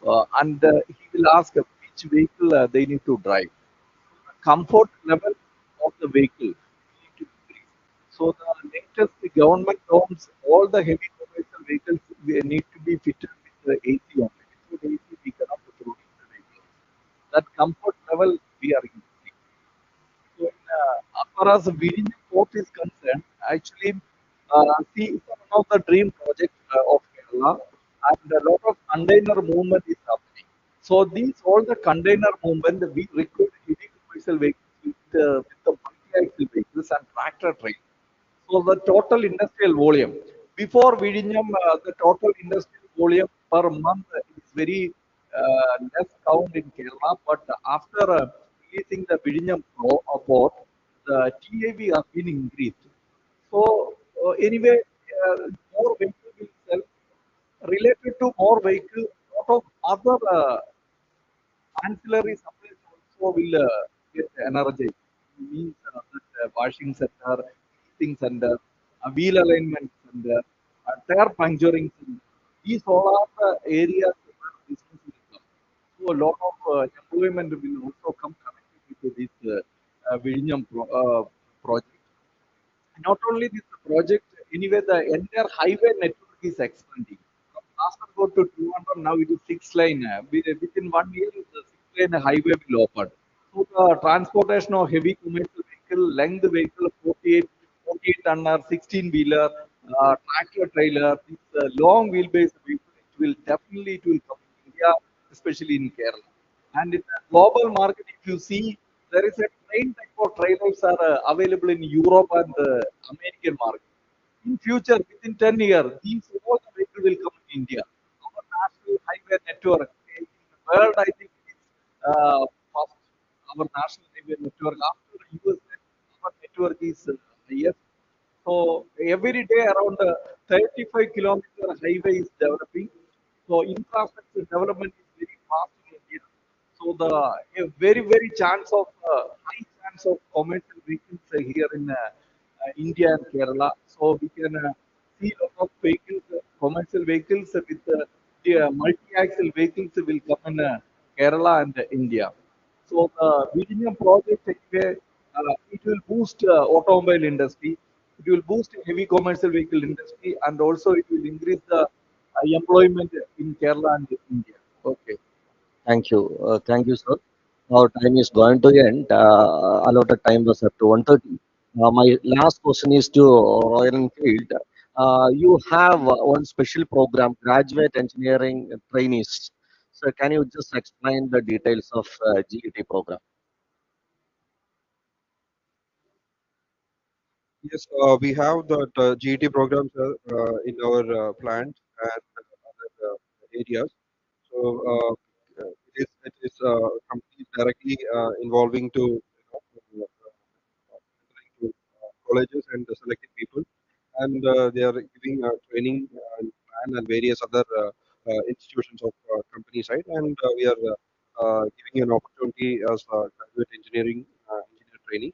or and he will ask which vehicle they need to drive. Comfort level of the vehicle need to increase. So the latest government norms, all the heavy commercial vehicles need to be fitted with the AC only. Without AC, we cannot produce the vehicle. That comfort level we are increasing. So as far as Virinja port is concerned, actually, see, it's one of the dream projects of Kerala, and a lot of container movement is happening. So these all the container movement, we require heavy commercial vehicles with the multi-axle vehicles and tractor trailers. So the total industrial volume before Vidinyam, the total industrial volume per month is very less count in Kerala. But after releasing the Vidinyam port, the TAV has been increased. So anyway, more vehicles will sell. Related to more vehicles, lot of other ancillary supplies also will get energized. Means that washing center, heating center, wheel alignment center, tire puncturing center. These all are the areas where business will come. So a lot of employment will also come connected with this Vizhinjam project. Not only this project, anyway, the entire highway network is expanding. From Kasaragod to 200, now it is 6 lane. Within 1 year, the 6 lane highway will open. So the transportation of heavy commercial vehicle, length vehicle, 48 tonner, 16 wheeler, tractor trailer, this long wheelbase vehicle, it will come in India, especially in Kerala. And in the global market, if you see, there is a train type of trailers are available in Europe and American market. In future, within 10 years, these all the vehicles will come in India. Our national highway network in the world, I think, is first. Our national highway network after the USA, our network is highest. So every day around 35-kilometer highway is developing. So infrastructure development is very fast in India. So the a very chance of high chance of commercial vehicles here in India and Kerala. So we can see a lot of vehicles, commercial vehicles with the multi-axle vehicles will come in Kerala and India. So the Virginia project anyway, it will boost automobile industry. It will boost heavy commercial vehicle industry, and also it will increase the employment in Kerala and India. Okay. Thank you. Thank you, sir. Our time is going to end. Allotted time was up to 1:30. My last question is to Royal Enfield. You have one special program, graduate engineering trainees. So can you just explain the details of GET program? Yes, we have the GET programs in our plant and other areas. So it is companies directly involving to colleges and selecting people, and they are giving training and plan and various other institutions of company side, and we are giving an opportunity as graduate engineer training.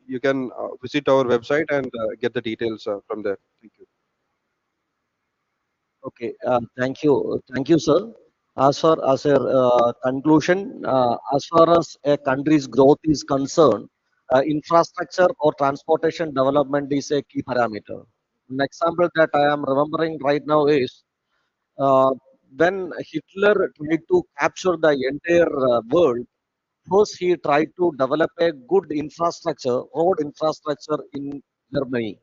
You can visit our website and get the details from there. Thank you. Okay, thank you, sir. As far as a conclusion, as far as a country's growth is concerned, infrastructure or transportation development is a key parameter. An example that I am remembering right now is uh, when Hitler tried to capture the entire world. First, he tried to develop a good infrastructure, road infrastructure in Germany.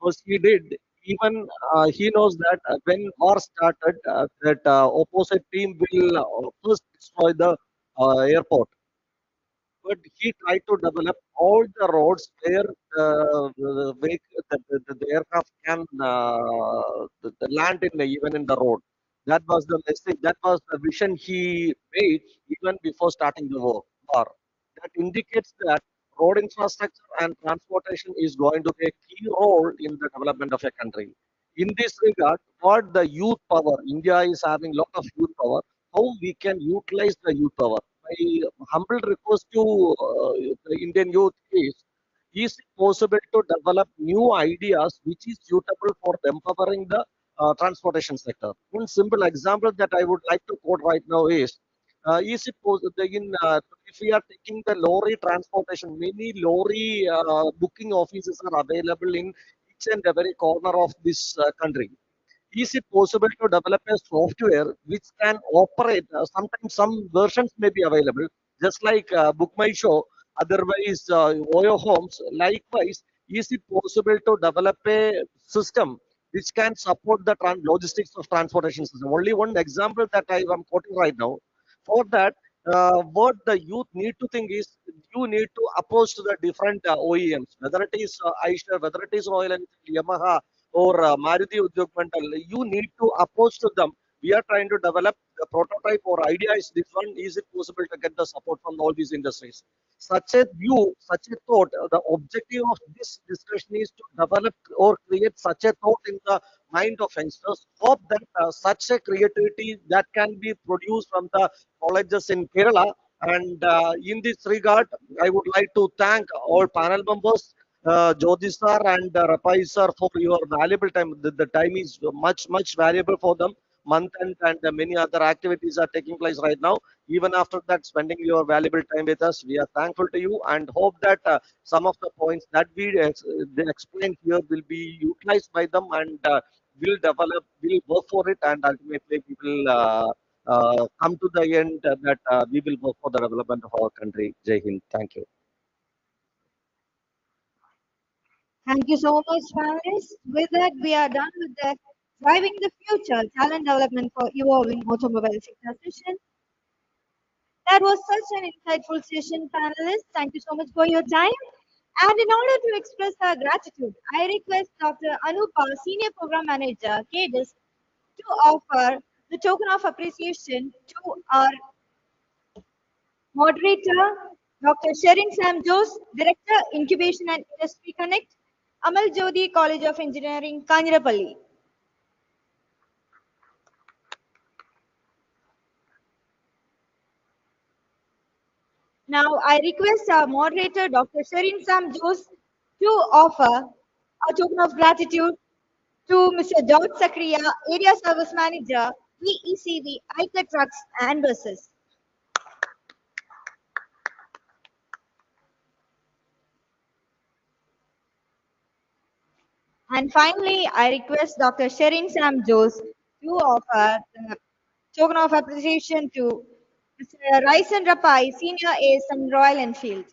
First, he did. even he knows that when war started, that opposite team will first destroy the airport, but he tried to develop all the roads where the aircraft can the land in even in the road. That was the message. That was the vision he made even before starting the war. That indicates that road infrastructure and transportation is going to play a key role in the development of a country. In this regard, what the youth power, India is having a lot of youth power, how we can utilize the youth power. My humble request to the Indian youth is it possible to develop new ideas which is suitable for empowering the transportation sector? One simple example that I would like to quote right now is it possible if we are taking the lorry transportation, many lorry booking offices are available in each and every corner of this country. Is it possible to develop a software which can operate? Sometimes some versions may be available, just like Book My Show, otherwise Oyo Homes. Likewise, is it possible to develop a system which can support the logistics of transportation system? Only one example that I am quoting right now. For that, what the youth need to think is you need to approach to the different OEMs, whether it is Eicher, whether it is Royal Enfield, Yamaha, or Maruti Udyog Mandal, you need to approach to them. We are trying to develop the prototype or idea is this one. Is it possible to get the support from all these industries? Such a view, such a thought, the objective of this discussion is to develop or create such a thought in the mind of youngsters. Hope that such a creativity that can be produced from the colleges in Kerala. And in this regard, I would like to thank all panel members, Jyoti sir and Rapai sir, for your valuable time. The time is much valuable for them. Month end and many other activities are taking place right now. Even after that, spending your valuable time with us, we are thankful to you and hope that some of the points that they explained here will be utilized by them and will develop, will work for it, and ultimately we will come to the end that we will work for the development of our country. Jai Hind. Thank you. Thank you so much, panelists. With that, we are done with the Driving the Future Talent Development for Evolving Automobile Sector session. That was such an insightful session, panelists. Thank you so much for your time. And in order to express our gratitude, I request Dr. Anupa, Senior Program Manager, KDIS, to offer the token of appreciation to our moderator, Dr. Sherin Sam Jose, Director, Incubation and Industry Connect, Amal Jyoti, College of Engineering, Kanjirapalli. Now, I request our moderator, Dr. Sherin Sam Jose, to offer a token of gratitude to Mr. George Sakriya, Area Service Manager, VECV, ICA Trucks and Buses. And finally, I request Dr. Sherin Sam Jose to offer the token of appreciation to Mr. Raisen Rapai, Senior ASM Royal Enfield.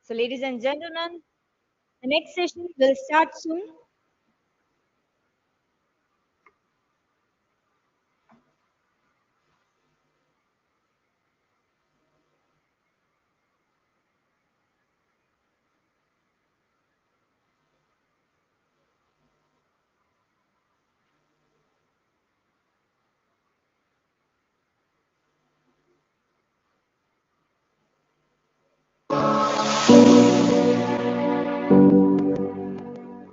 So, ladies and gentlemen, the next session will start soon.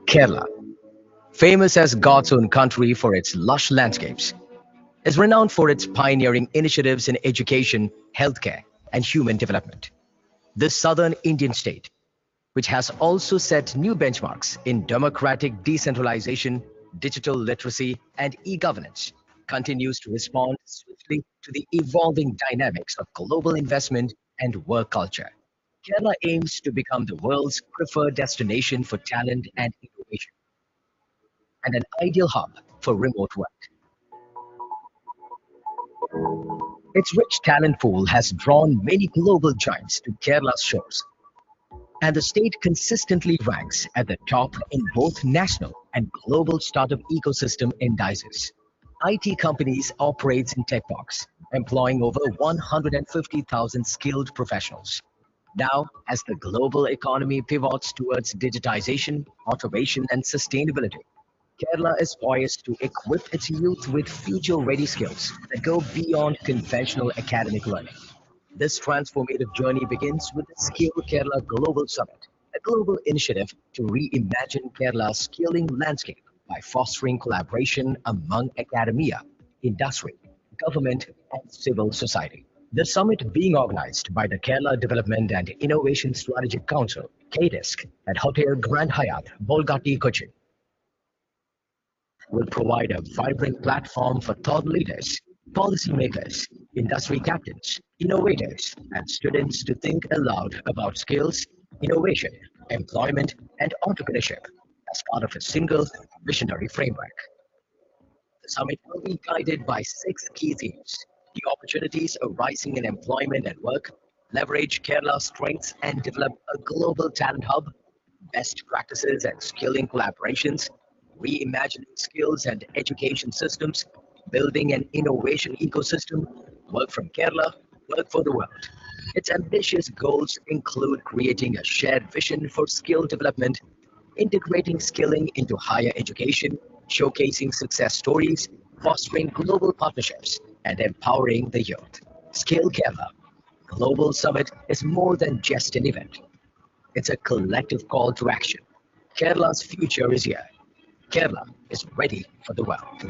Kerala, famous as God's own country for its lush landscapes, is renowned for its pioneering initiatives in education, healthcare, and human development. This southern Indian state, which has also set new benchmarks in democratic decentralization, digital literacy, and e-governance, continues to respond swiftly to the evolving dynamics of global investment and work culture. Kerala aims to become the world's preferred destination for talent and innovation, and an ideal hub for remote work. Its rich talent pool has drawn many global giants to Kerala's shores, and the state consistently ranks at the top in both national and global startup ecosystem indices. IT companies operates in tech parks, employing over 150,000 skilled professionals. Now, as the global economy pivots towards digitization, automation, and sustainability, Kerala is poised to equip its youth with future-ready skills that go beyond conventional academic learning. This transformative journey begins with the Skill Kerala Global Summit, a global initiative to reimagine Kerala's skilling landscape by fostering collaboration among academia, industry, government, and civil society. The summit being organized by the Kerala Development and Innovation Strategic Council, KDISC, at Hotel Grand Hyatt, Bolgatti, Kochi, will provide a vibrant platform for thought leaders, policymakers, industry captains, innovators, and students to think aloud about skills, innovation, employment, and entrepreneurship as part of a single visionary framework. The summit will be guided by six key themes: the opportunities arising in employment and work, leverage Kerala's strengths and develop a global talent hub, best practices and skilling collaborations, reimagining skills and education systems, building an innovation ecosystem, work from Kerala, work for the world. Its ambitious goals include creating a shared vision for skill development, integrating skilling into higher education, showcasing success stories, fostering global partnerships, and empowering the youth. Skill Kerala Global Summit is more than just an event. It's a collective call to action. Kerala's future is here. Kerala is ready for the world.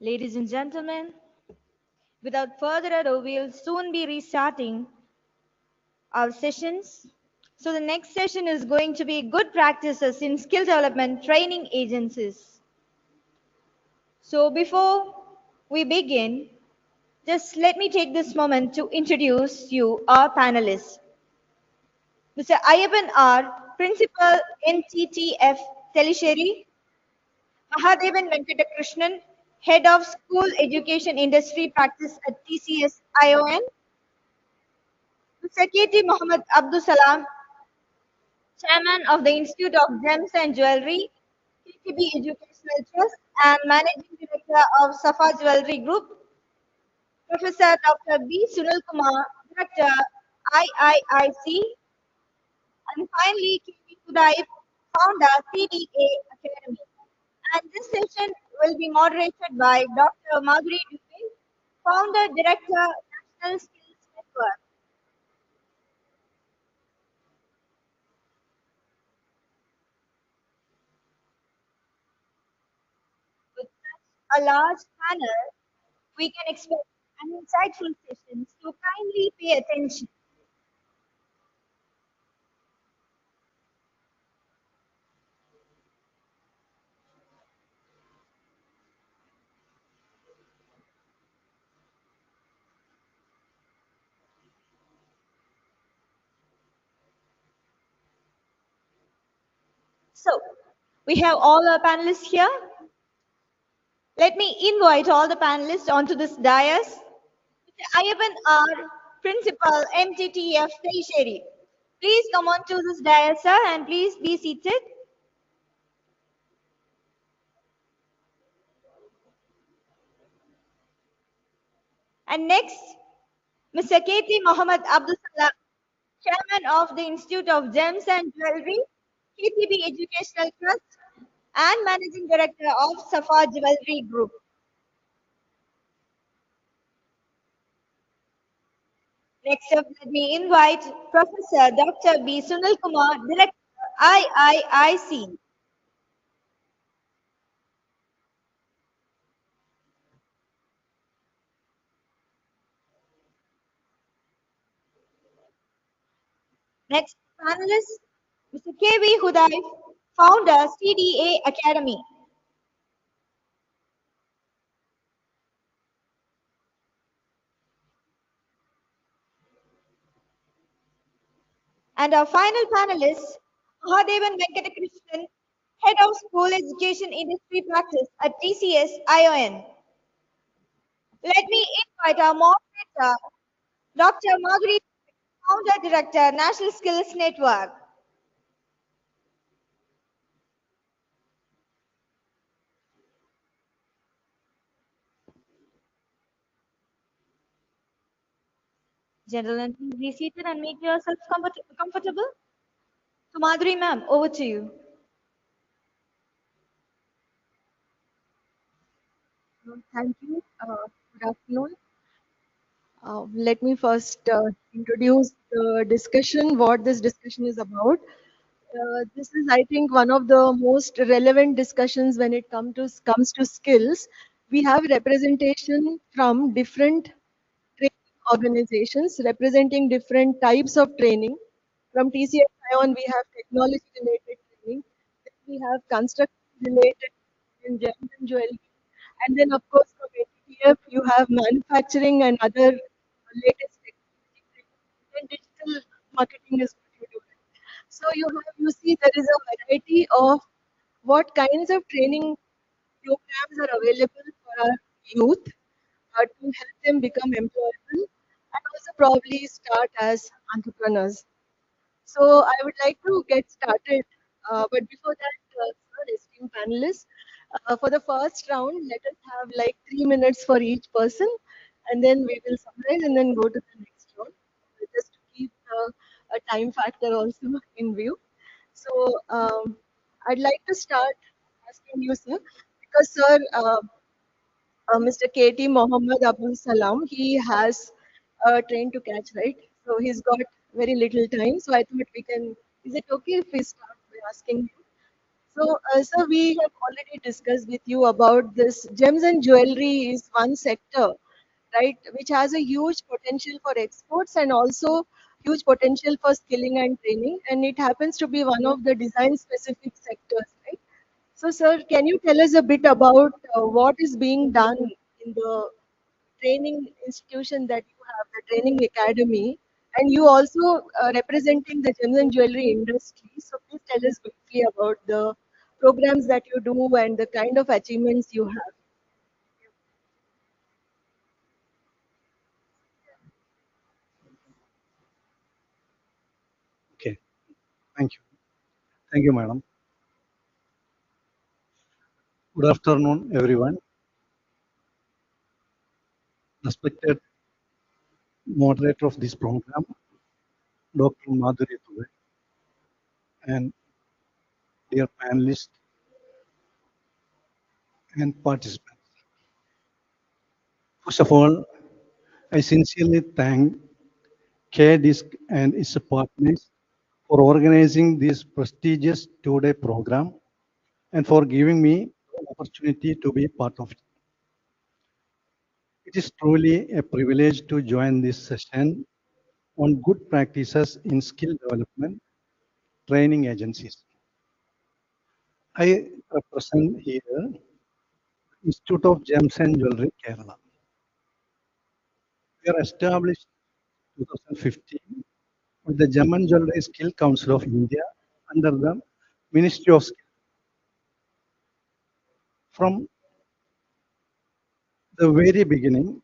Ladies and gentlemen, without further ado, we'll soon be restarting our sessions. So, the next session is going to be good practices in skill development training agencies. So, before we begin, just let me take this moment to introduce you our panelists. Mr. Ayapan R., Principal NTTF Telisheri, Mahadevan Venkatakrishnan, Head of School Education Industry Practice at TCS ION, Mr. KT Muhammad Abdul Salam, Chairman of the Institute of Gems and Jewelry, KTB Educational Trust, and Managing Director of Safa Jewelry Group, Professor Dr. B. Sunil Kumar, Director, IIIC, and finally KV Kudai, Founder, CDA Academy. And this session will be moderated by Dr. Madhuri Dubey, Founder, Director, National Skills Network. With such a large panel, we can expect an insightful session, so kindly pay attention. So, we have all our panelists here. Let me invite all the panelists onto this dais. Mr. Ayaban R, Principal, MTTF, Telisheri. Please come onto this dais, sir, and please be seated. And next, Mr. K.T. Mohammed Abdul Salam, Chairman of the Institute of Gems and Jewelry, KTB Educational Trust, and Managing Director of Safa Jewelry Group. Next up, let me invite Professor Dr. B. Sunil Kumar, Director, IIIC. Next panelist, Mr. K.V. Huday, Founder, CDA Academy. And our final panelist, Mahadevan Venkatakrishnan, Head of School Education Industry Practice at TCS ION. Let me invite our moderator, Dr. Marguerite, Founder Director, National Skills Network. Gentlemen, please be seated and make yourselves comfortable. So, Madhuri ma'am, over to you. Thank you. Good afternoon. Let me first introduce the discussion, what this discussion is about. This is, I think, one of the most relevant discussions when it comes to skills. We have representation from different training organizations representing different types of training. From TCS ION, we have technology-related training. Then we have construction-related in gems and jewelry. And then, of course, from ATTF, you have manufacturing and other latest technology training. And digital marketing is what you do. So you see there is a variety of what kinds of training programs are available for our youth to help them become employable and also probably start as entrepreneurs. So I would like to get started, but before that, sir, esteemed panelists, for the first round, let us have like 3 minutes for each person, and then we will summarize and then go to the next round, just to keep a time factor also in view. So I'd like to start asking you, sir, because sir, Mr. KT Mohammed Abdul Salam, he has a train to catch, right? So he's got very little time. So I thought we can, is it okay if we start by asking him? So, sir, we have already discussed with you about this. Gems and jewelry is one sector, right, which has a huge potential for exports and also huge potential for skilling and training. And it happens to be one of the design specific sectors, right? So, sir, can you tell us a bit about what is being done in the training institution that you have, the training academy, and you also representing the gems and jewelry industry. So, please tell us briefly about the programs that you do and the kind of achievements you have. Okay, thank you. Thank you, madam. Good afternoon, everyone. Respected moderator of this program, Dr. Madhuri Dubey, and dear panelists and participants. First of all, I sincerely thank K-Disc and its partners for organizing this prestigious two-day program and for giving me the opportunity to be part of it. It is truly a privilege to join this session on good practices in skill development training agencies. I represent here Institute of Gems and Jewelry, Kerala. We are established 2015 with the Gem and Jewelry Skill Council of India under the Ministry of Skill. From the very beginning,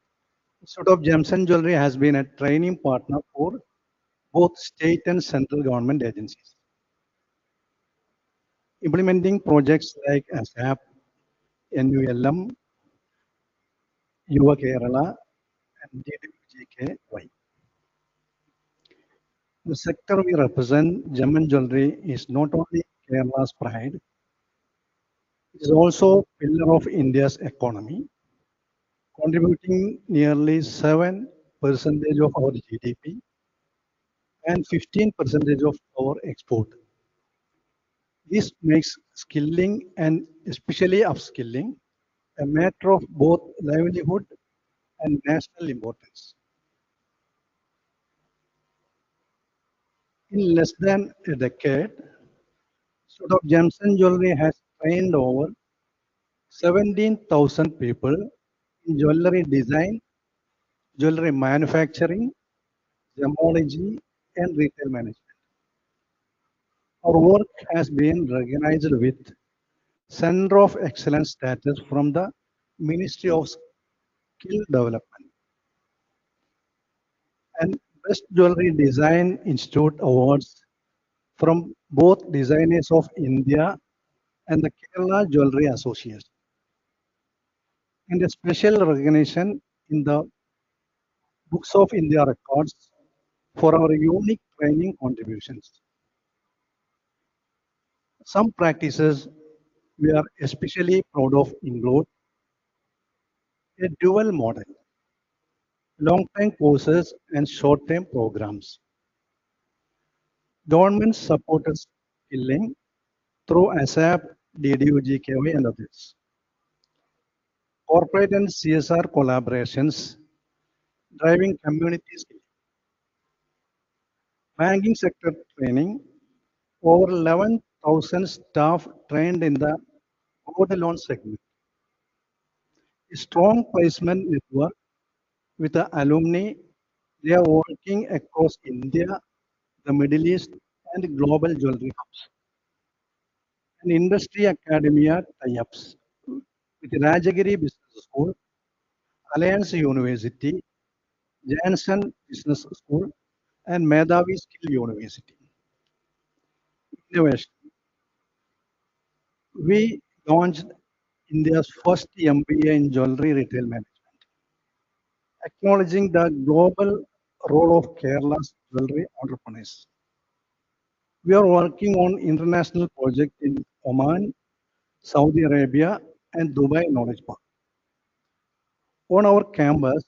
Institute of Gems and Jewelry has been a training partner for both state and central government agencies, implementing projects like ASAP, NULM, Yuva Kerala, and DWGKY. The sector we represent, gem and jewelry, is not only Kerala's pride, it is also a pillar of India's economy, contributing nearly 7% of our GDP and 15% of our export. This makes skilling and especially upskilling a matter of both livelihood and national importance. In less than a decade, Institute of Gems and Jewelry has trained over 17,000 people in jewelry design, jewelry manufacturing, gemology, and retail management. Our work has been recognized with Center of Excellence status from the Ministry of Skill Development and Best Jewelry Design Institute awards from both Designers of India and the Kerala Jewelry Association, and a special recognition in the Books of India records for our unique training contributions. Some practices we are especially proud of include a dual model, long-term courses and short-term programs, government-supported skilling through ASAP, DDUGKY and others, corporate and CSR collaborations driving community skilling, banking sector training, over 11,000 staff trained in the gold loan segment, a strong placement network with the alumni. They are working across India, the Middle East, and global jewelry hubs. And industry academia tie-ups with Rajagiri Business School, Alliance University, Janssen Business School, and Medhavi Skill University. Innovation. We launched India's first MBA in jewelry retail management, acknowledging the global role of Kerala's jewelry entrepreneurs. We are working on international projects in Oman, Saudi Arabia, and Dubai Knowledge Park. On our campus,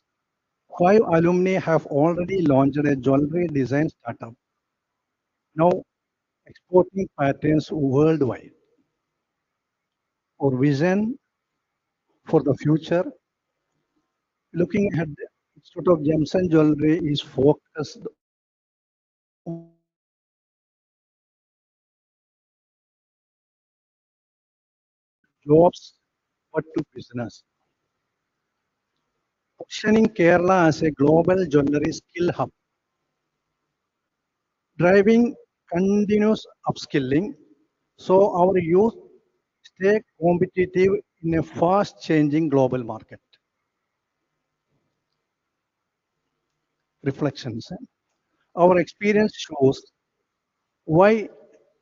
5 alumni have already launched a jewelry design startup, now exporting patterns worldwide. Our vision for the future, looking at the Institute of Gems and Jewelry, is focused on jobs but to business, positioning Kerala as a global jewelry skill hub, driving continuous upskilling so our youth stay competitive in a fast changing global market. Reflections. Our experience shows why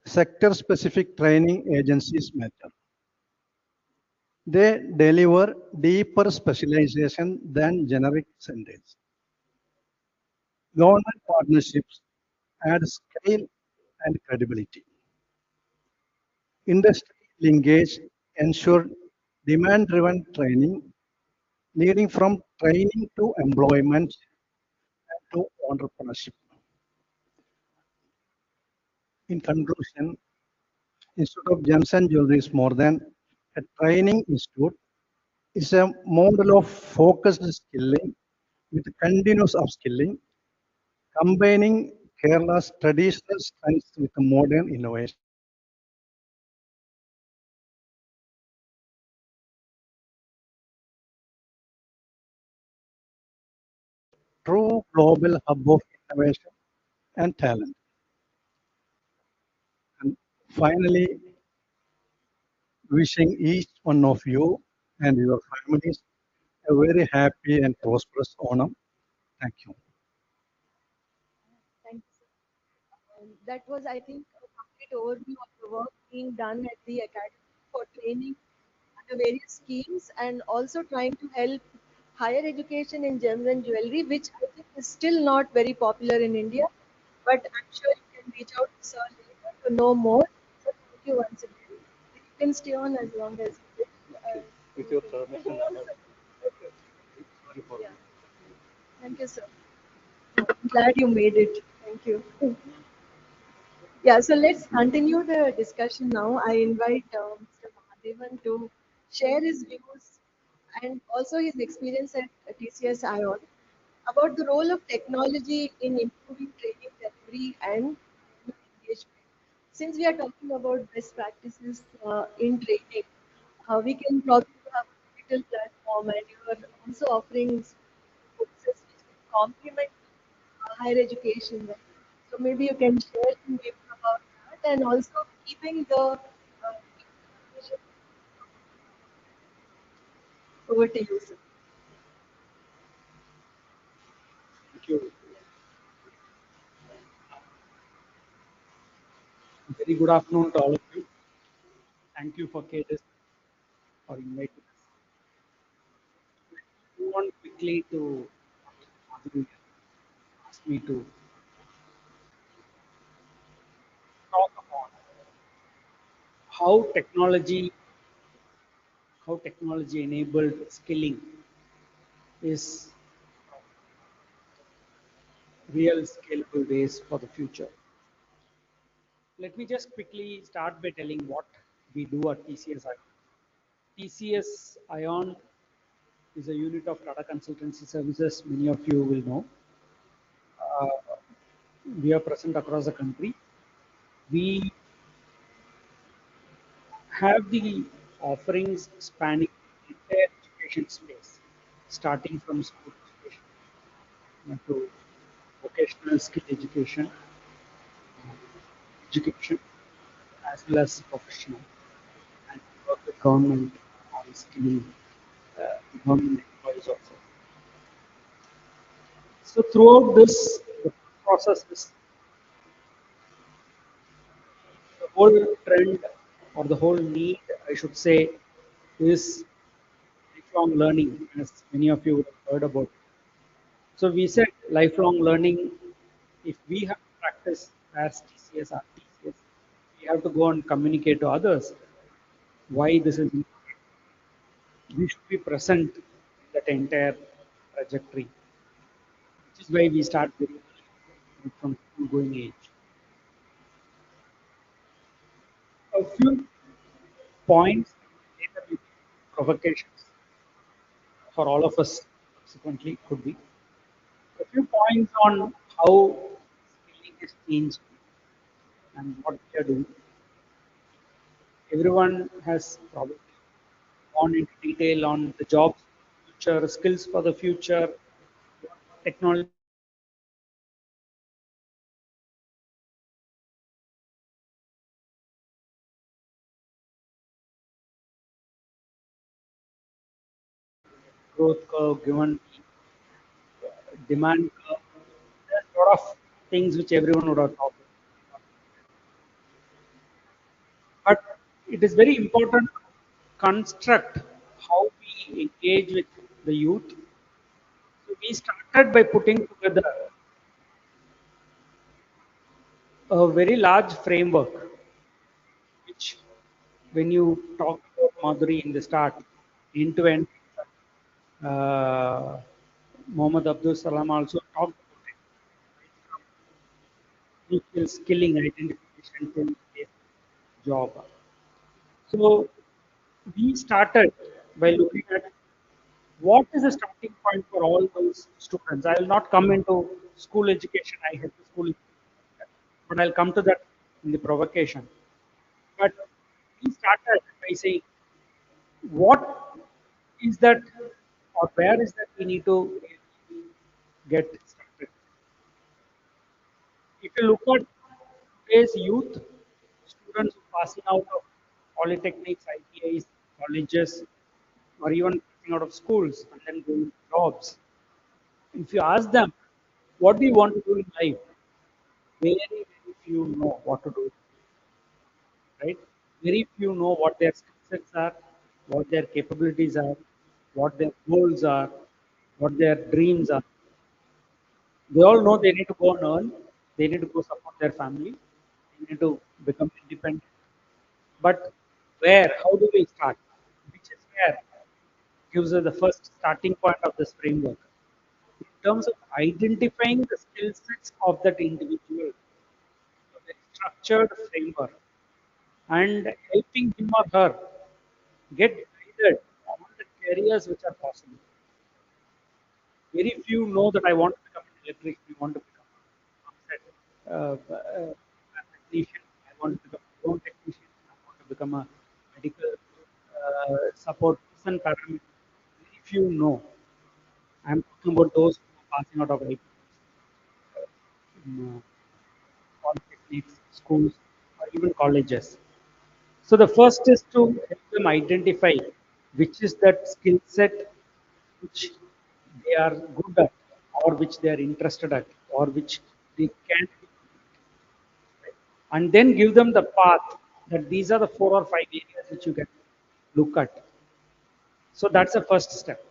sector specific training agencies matter. They deliver deeper specialization than generic centers. Government partnerships add scale and credibility. Industry linkage ensure demand driven training leading from training to employment and to entrepreneurship. In conclusion, Institute of Gems and Jewelry is more than a training institute. It's a model of focused skilling with continuous upskilling, combining Kerala's traditional strengths with modern innovation. True global hub of innovation and talent. And finally, wishing each one of you and your families a very happy and prosperous Onam. Thank you. Thank you, sir. That was, I think, a complete overview of the work being done at the academy for training under various schemes and also trying to help higher education in gems and jewelry, which I think is still not very popular in India. But I'm sure you can reach out to Sir later to know more. So thank you once again. You can stay on as long as you wish. With your permission, I have. Sorry for Yeah. Thank you, sir. I'm glad you made it. Thank you. Yeah, so let's continue the discussion now. I invite Mr. Mahadevan to share his views and also his experience at TCS ION about the role of technology in improving training delivery and engagement. Since we are talking about best practices in training, we can probably have a digital platform and you are also offering courses which can complement higher education. Right? So maybe you can share some views about that and also keeping the over to you, sir. Thank you. Very good afternoon to all of you. Thank you for KDS for inviting us. Move on quickly to Madhuri asked me to talk about how technology how technology enabled skilling is real scalable ways for the future. Let me just quickly start by telling what we do at TCS ION. TCS ION is a unit of Tata Consultancy Services, many of you will know. Uh, we are present across the country. We have the offerings spanning the entire education space, starting from school education to vocational skill education, as well as professional, and we work with government on skilling government employees also. So throughout this, the process is the whole trend or the whole need, I should say, is lifelong learning, as many of you would have heard about. So we said lifelong learning, if we have to practice as TCS or TCS, we have to go and communicate to others why this is important. We should be present in that entire trajectory, which is why we start very early from school going age. A few points, later we provocations for all of us subsequently could be. A few points on how skilling has changed and what we are doing. Everyone has probably gone into detail on the jobs future, skills for the future, technology growth curve, given the demand curve. There's a lot of things which everyone would have talked about. But it is very important to construct how we engage with the youth. So we started by putting together a very large framework, which when you talk about Madhuri in the start, end to end, uh, Muhammad Abdul Salam also talked about it, initial skilling identification till a job. So we started by looking at what is the starting point for all those students. I will not come into school education. I had the school, but I'll come to that in the provocation. But we started by saying what is that or where is that we need to get started. If you look at today's youth, students who are passing out of polytechnics, ITIs, colleges, or even passing out of schools and then going to jobs, if you ask them, what do you want to do in life? Very, very few know what to do, right? Very few know what their skill sets are, what their capabilities are, what their goals are, what their dreams are. They all know they need to go and earn, they need to go support their family, they need to become independent. But where, how do we start? Which is where gives us the first starting point of this framework. In terms of identifying the skill sets of that individual, a very structured framework, and helping him or her get guided on the careers which are possible. Very few know that I want to become an electrician, I want to become a technician, I want to become a drone technician, I want to become a medical support person paramedic. Very few know. I'm talking about those who are passing out of IT, polytechnics, schools, or even colleges. So the first is to help them identify which is that skill set which they are good at, or which they are interested at, or which they can be, and then give them the path that these are the 4 or 5 areas which you can look at. So that's the first step.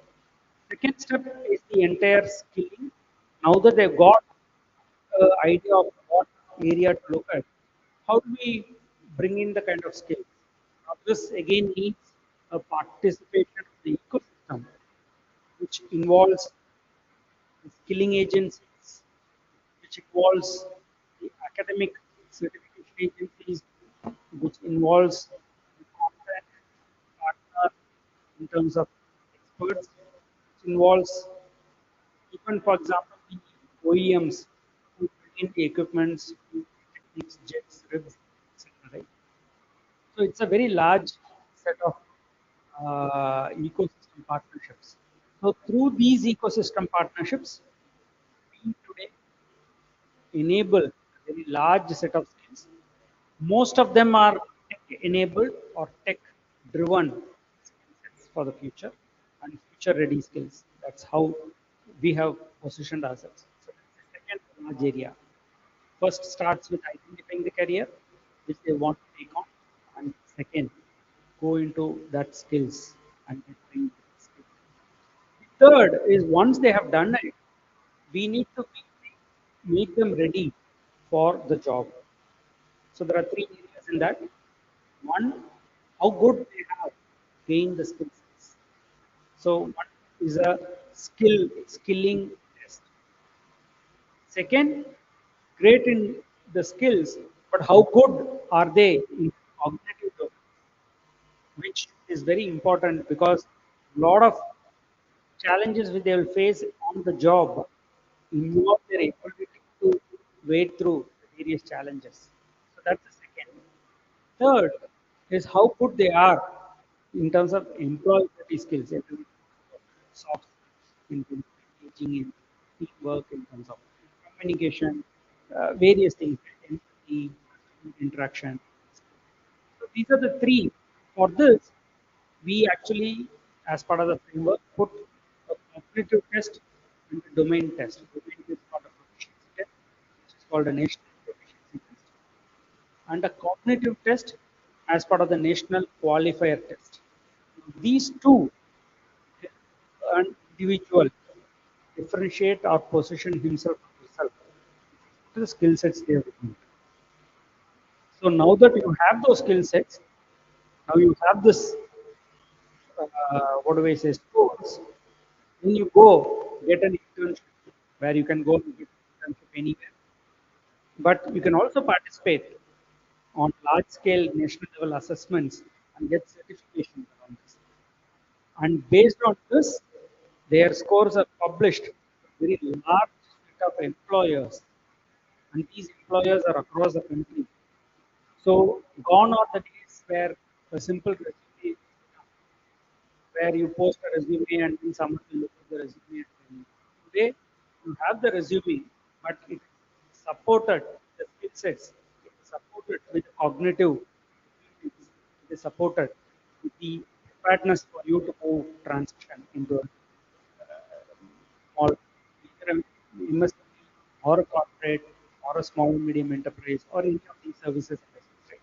Second step is the entire skilling. Now that they've got an idea of what area to look at, how do we bring in the kind of skills? Now, this again needs a participation of the ecosystem, which involves the skilling agencies, which involves the academic certification agencies, which involves the contact partner in terms of experts, which involves even, for example, the OEMs who bring in the equipments, techniques, jets, ribs, etc. Right? So it's a very large set of ecosystem partnerships. So through these ecosystem partnerships, we today enable a very large set of skills. Most of them are tech enabled or tech driven skill sets for the future and future ready skills. That's how we have positioned ourselves. So that's the second large area. First starts with identifying the career which they want to take on, and second, go into that skills and get trained with the skills. The third is once they have done it, we need to make them ready for the job. So there are 3 areas in that. One, how good they have gained the skill sets. So one is a skilling test. Second, great in the skills, but how good are they in cognitive domain, which is very important because a lot of challenges which they will face on the job involve their ability to wade through various challenges. So that's the second. Third is how good they are in terms of employability skills, soft skills, in terms of engaging in teamwork, in terms of communication, various things, empathy, interaction. So these are the three. For this, we actually, as part of the framework, put a cognitive test and a domain test. Domain is called a proficiency test, which is called a national proficiency test, and a cognitive test as part of the national qualifier test. These two help an individual differentiate or position himself or herself to the skill sets they have gained. So now that you have those skill sets, now you have this, what do I say, scores. Then you go get an internship where you can go and get an internship anywhere. But you can also participate on large scale national level assessments and get certifications around this. And based on this, their scores are published to a very large set of employers. And these employers are across the country. So gone are the days where a simple resume, where you post a resume and then someone will look at the resume. And today, you have the resume, but it is supported, the skill sets, it is supported with cognitive, it is supported with the preparedness for you to move transition into a small, either a MSME or a corporate or a small medium enterprise or any of these services industries. Right?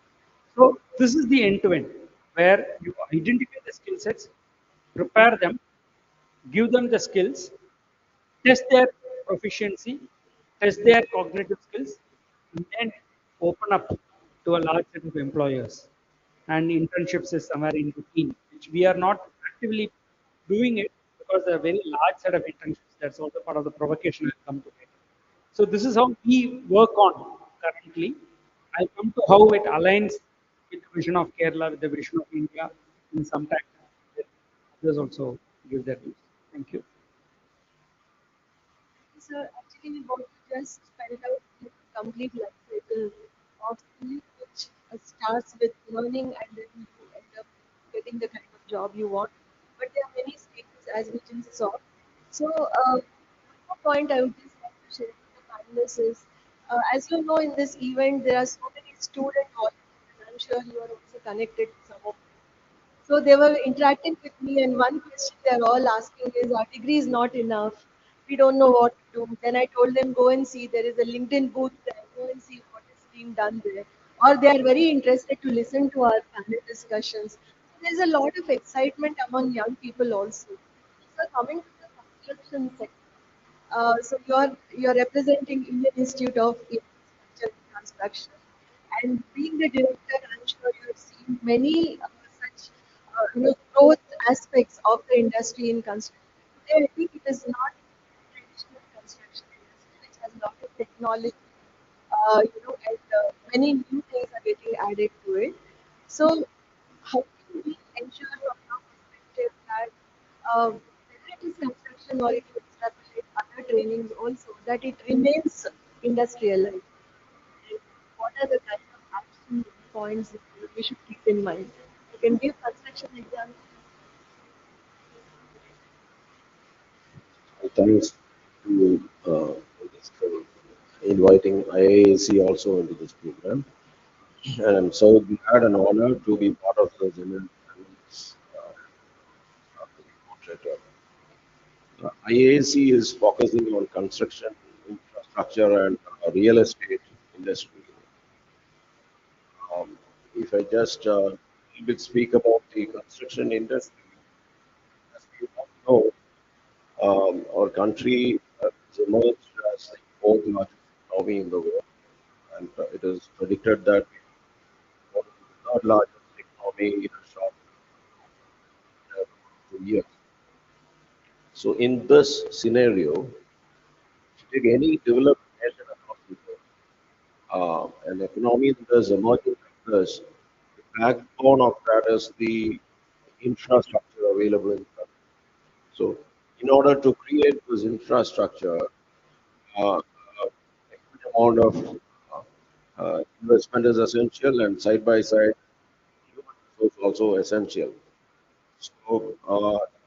So this is the end to end where you identify the skill sets, prepare them, give them the skills, test their proficiency, test their cognitive skills, and then open up to a large set of employers. And internships is somewhere in between, which we are not actively doing it because there are very large set of internships. That's also part of the provocation I'll come to later. So this is how we work on currently. I'll come to how it aligns with the vision of Kerala, with the vision of India in some time. Others also give their views. Thank you. So actually, we want to just spell out the complete life cycle of schooling, which starts with learning and then you end up getting the kind of job you want. But there are many stages as we just saw. So, one more point I would just like to share with the panelists is, as you know, in this event, there are so many student volunteers, and I'm sure you are also connected to some of them. So they were interacting with me, and one question they're all asking is, our degree is not enough. We don't know what to do. Then I told them, go and see. There is a LinkedIn booth there. Go and see what is being done there. Or they are very interested to listen to our panel discussions. So there's a lot of excitement among young people also. So coming to the construction sector. So you're representing Indian Institute of Infrastructure and Construction, and being the director, I'm sure you have seen many such growth aspects of the industry in construction. Today, I think it is not traditional construction industry, which has a lot of technology, and many new things are getting added to it. So, how can we ensure from your perspective that whether it is construction or if you extrapolate other trainings also, that it remains industrialized? And what are the kind of action points that we should keep in mind? You can give construction examples. Thanks to this, inviting IAAC also into this program. And I'm so glad and honored to be part of the general panel's moderator. IAAC is focusing on construction, infrastructure, and real estate industry. If I just a little bit speak about the construction industry, as we all know, our country has emerged as the fourth largest economy in the world, and it is predicted that it will be the third largest economy in a short 2 years. So, in this scenario, if you take any developed nation across the world, an economy that is emerging like this, the backbone of that is the infrastructure available in the country. So, in order to create this infrastructure, a good amount of investment is essential, and side by side, human resource also essential. So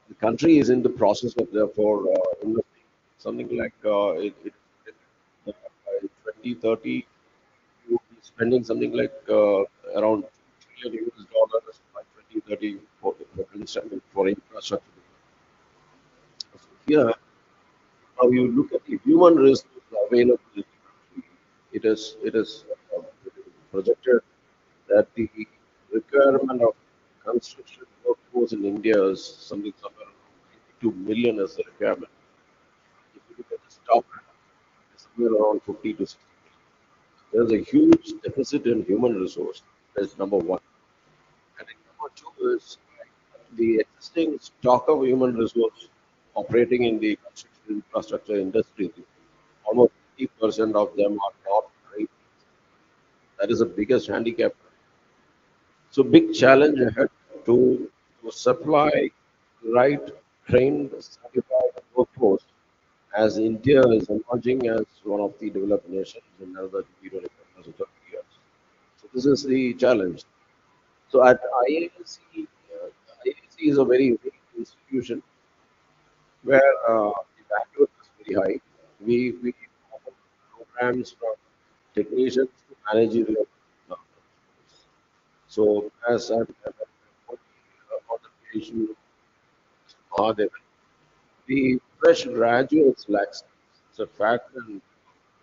the country is in the process of therefore investing something like by 2030 you will be spending something like around $2 trillion by 2030 for infrastructure. So here, now you look at the human resources available in the country, it is projected that the requirement of construction workforce in India is somewhere around 92 million as the requirement. If you look at the stock, it's somewhere around 50 to 60 million. There's a huge deficit in human resource. That's number one. And then number two is the existing stock of human resource operating in the construction infrastructure industry, almost 80% of them are not trained. That is the biggest handicap. So big challenge ahead to supply right trained, certified workforce as India is emerging as one of the developed nations in another 20 to 30 years. So this is the challenge. So at IAC, IAC is a very unique institution where the bandwidth is very high. We offer programs from technicians to managerial. uh, So as I'm on the page, Mahadev, the fresh graduates lack skills. It's a fact, and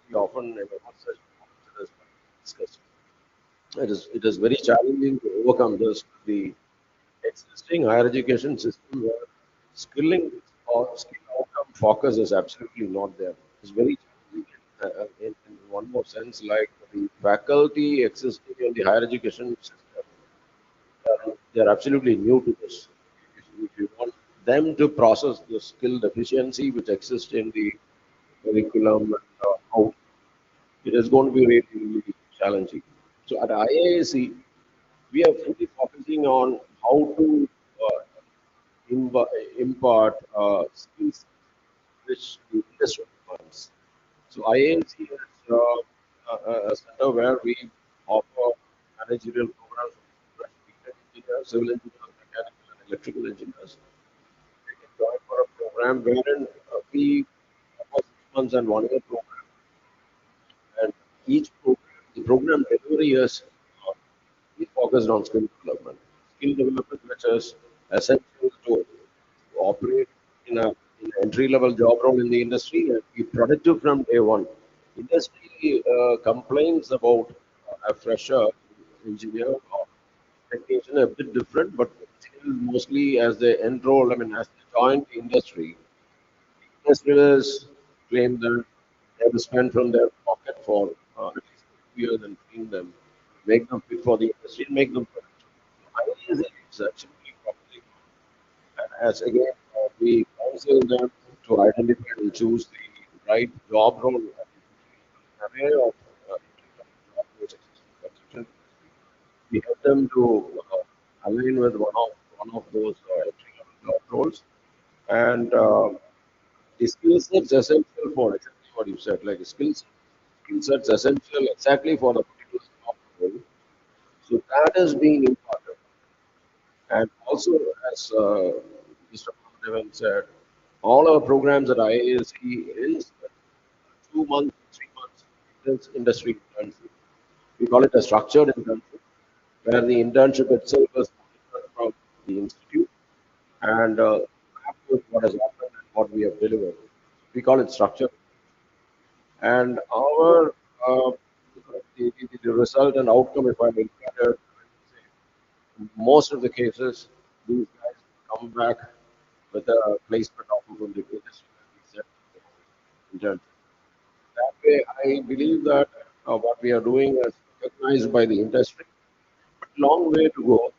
we often emphasize such as discussed. It is very challenging to overcome this. The existing higher education system where skilling or skill outcome focus is absolutely not there. It's very challenging in one more sense, like the faculty existing in the higher education system, they're absolutely new to this. If you want them to process the skill deficiency which exists in the curriculum and how it is going to be really, really challenging. So at IISc, we are fully focusing on how to impart skills which the industry requires. So IANC is a center where we offer managerial programs for engineers, civil engineers, mechanical and electrical engineers. They can join for a program wherein we offer 6 months and 1 year program. And each program, the program delivery is we focused on skill development. Skill development which is essential to operate in an entry level job role in the industry and be productive from day one. Industry complains about a fresher engineer or technician a bit different, but still mostly as they enroll, I mean, as they join the industry, industrialists claim that they have to spend from their pocket for at least 2 years and train them, make them fit for the industry, and make them productive. I is actually focusing as again, we counsel them to identify and choose the right job role and array of job roles existing in construction. We help them to align with one of those entry level job roles, and the skill sets essential for exactly what you said, like skill sets essential exactly for the particular job role. So that is being imparted. And also, as Mr. Mahadevan said, all our programs at IASC is 2 months, 3 months industry internship. We call it a structured internship, where the internship itself is monitored from the institute and mapped with what has happened and what we have delivered. We call it structured. And our the result and outcome, if I may look at it, in most of the cases, these guys come back with a placement offer from the industry that we set in terms. That way, I believe that what we are doing is recognized by the industry, but long way to go.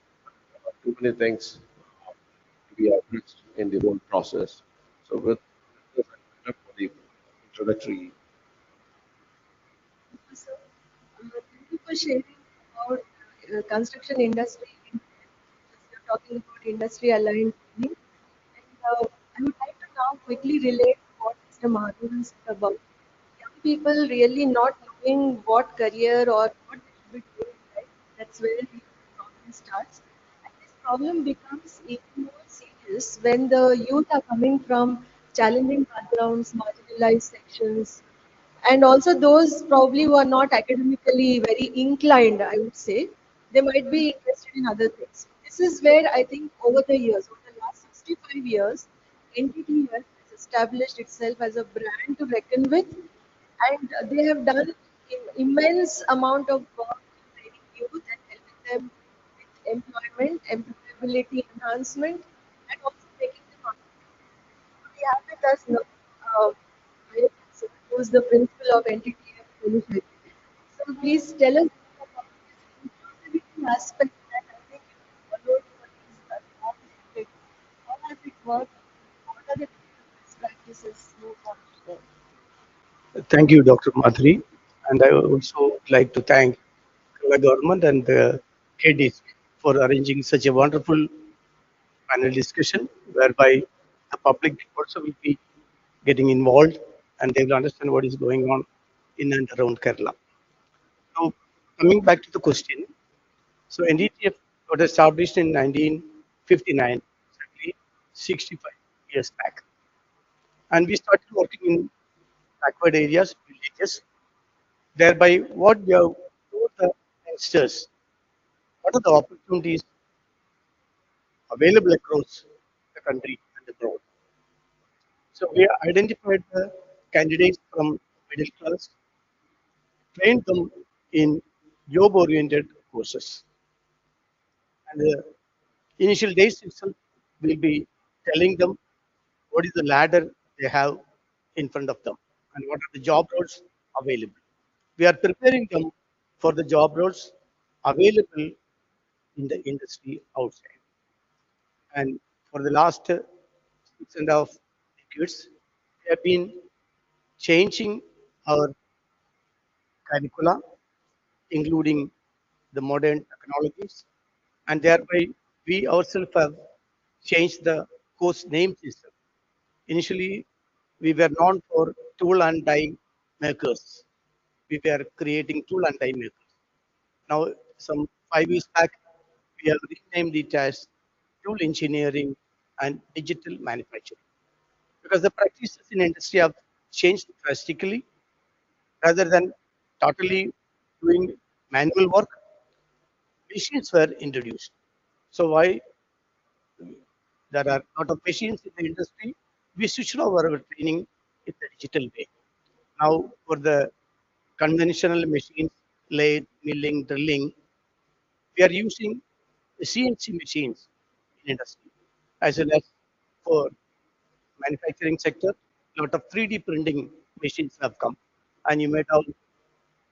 Too many things to be addressed in the whole process. So with this, I for the introductory. So, thank you for sharing about construction industry. You're talking about industry aligned training. And I would like to now quickly relate what Mr. Mahadevan said about young people really not knowing what career or what they should be doing, right? That's where the problem starts. And this problem becomes even more serious when the youth are coming from challenging backgrounds, marginalized sections, and also those probably who are not academically very inclined, I would say, they might be interested in other things. This is where I think over the years, over the last 65 years, NTT has established itself as a brand to reckon with, and they have done immense amount of work in training youth and helping them with employment, employability enhancement, and also making them we have with us now, who is the principal of NTTF Initiative. So please tell us about this inclusivity aspect that I think you followed for these long decades. How has it worked? What are the difficulties this is moved on to Thank you, Dr. Madhuri. And I would also like to thank the government and the KDs for arranging such a wonderful panel discussion whereby the public also will be getting involved and they will understand what is going on in and around Kerala. So, coming back to the question, so NDTF got established in 1959, exactly 65 years back. And we started working in backward areas, villages, thereby what we have told the youngsters, what are the opportunities available across the country and abroad. So we identified the candidates from middle class, trained them in job-oriented courses. And the initial days itself will be telling them what is the ladder they have in front of them and what are the job roles available. We are preparing them for the job roles available in the industry outside. And for the last 6.5 decades, we have been changing our curricula, including the modern technologies, and thereby we ourselves have changed the course name system. Initially, we were known for tool and die makers. We were creating tool and die makers. Now, some 5 years back, we have renamed it as tool engineering and digital manufacturing because the practices in industry have changed drastically. Rather than totally doing manual work, machines were introduced. So why there are a lot of machines in the industry, we switched over our training in the digital way. Now for the conventional machines, lathe, milling, drilling, we are using CNC machines in industry as well as for manufacturing sector. A lot of 3D printing machines have come, and you might have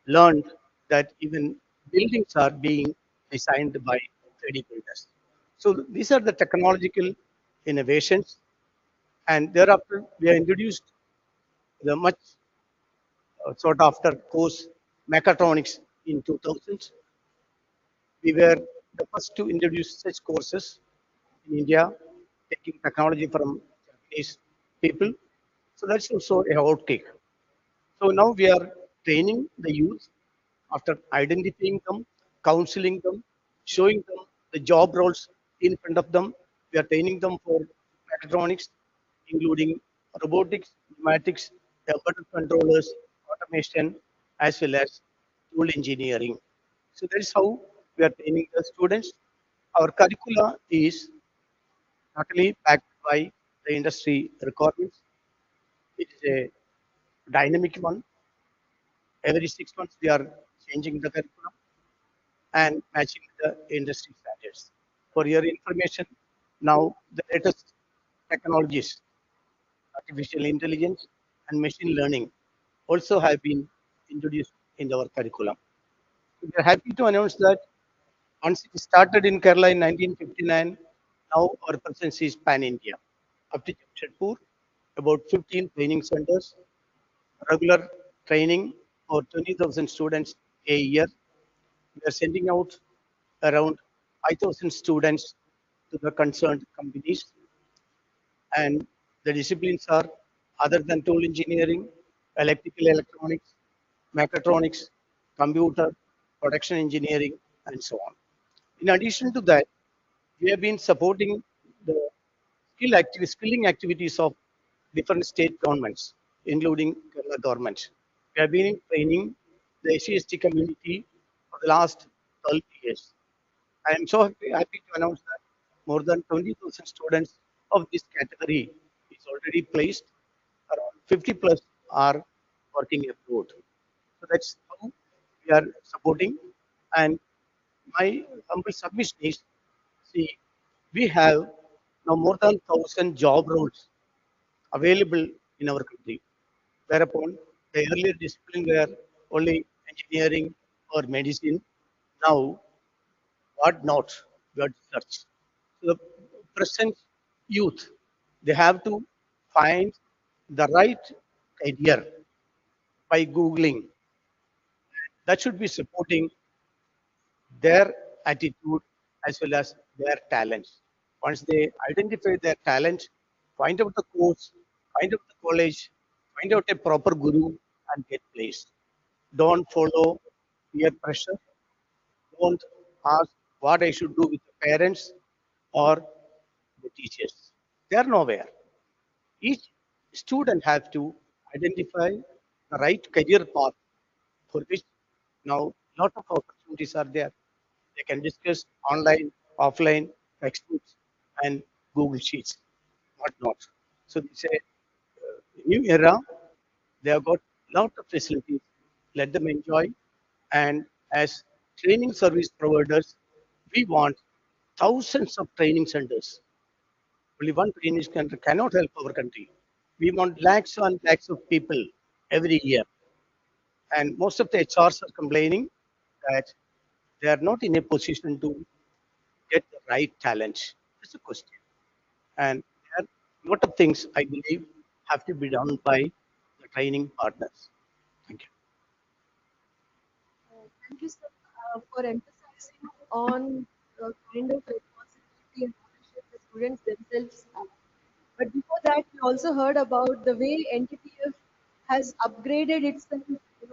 learned that even buildings are being designed by 3D printers. So these are the technological innovations, and thereafter we have introduced the much sought after course mechatronics in 2000. We were the first to introduce such courses in India, taking technology from Japanese people. So that's also a outtake. So now we are training the youth after identifying them, counseling them, showing them the job roles in front of them. We are training them for mechatronics, including robotics, pneumatics, temperature controllers, automation, as well as tool engineering. So that is how we are training the students. Our curricula is totally backed by the industry requirements. It is a dynamic one. Every 6 months, we are changing the curriculum and matching the industry standards. For your information, now the latest technologies, artificial intelligence and machine learning also have been introduced in our curriculum. We are happy to announce that once it started in Kerala in 1959, now our presence is pan-India. Up to Jamshedpur, about 15 training centers, regular training for 20,000 students a year. We are sending out around 5,000 students to the concerned companies, and the disciplines are other than tool engineering, electrical electronics, mechatronics, computer, production engineering, and so on. In addition to that, we have been supporting the skilling activities of different state governments, including Kerala government. We have been training the SCST community for the last 12 years. I am so happy to announce that more than 20,000 students of this category is already placed. Around 50 plus are working abroad. So that's how we are supporting. And my humble submission is, see, we have now more than 1,000 job roles available in our country. Whereupon the earlier discipline were only engineering or medicine. Now, what not? We have to search. So the present youth, they have to find the right career by Googling. That should be supporting their attitude as well as their talents. Once they identify their talent, find out the course, find out the college, find out a proper guru, and get placed. Don't follow peer pressure. Don't ask what I should do with the parents or the teachers. They are nowhere. Each student has to identify the right career path for which now lot of opportunities are there. They can discuss online, offline, textbooks, and Google Sheets, whatnot. So it's a new era. They have got lot of facilities. Let them enjoy. And as training service providers, we want thousands of training centers. Only one training center cannot help our country. We want lakhs and lakhs of people every year. And most of the HRs are complaining that they are not in a position to get the right talent. That's a question. And there are a lot of things I believe have to be done by the training partners. Thank you. Thank you, sir, for emphasizing on the kind of responsibility and ownership the students themselves have. But before that, we also heard about the way NTTF has upgraded itself,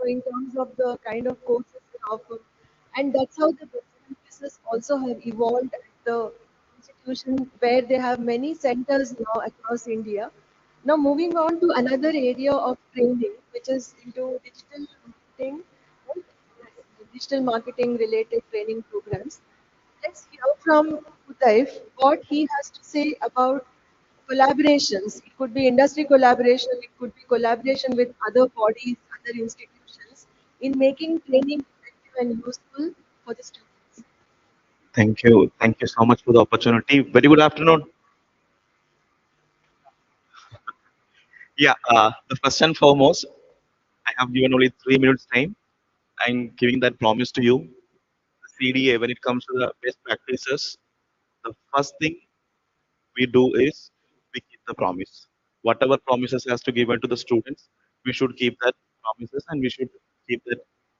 in terms of the kind of courses they offer, and that's how the best practices also have evolved at the institution, where they have many centers now across India. Now, moving on to another area of training, which is into marketing, right? Yes, digital marketing related training programs. Let's hear from Udaif what he has to say about collaborations. It could be industry collaboration, it could be collaboration with other bodies, other institutions in making training effective and useful for the students. Thank you. Thank you so much for the opportunity. Very good afternoon. Yeah, the first and foremost, I have given only 3 minutes time. I'm giving that promise to you. The CDA, when it comes to the best practices, the first thing we do is we keep the promise. Whatever promises has to given to the students, we should keep that promises and we should keep that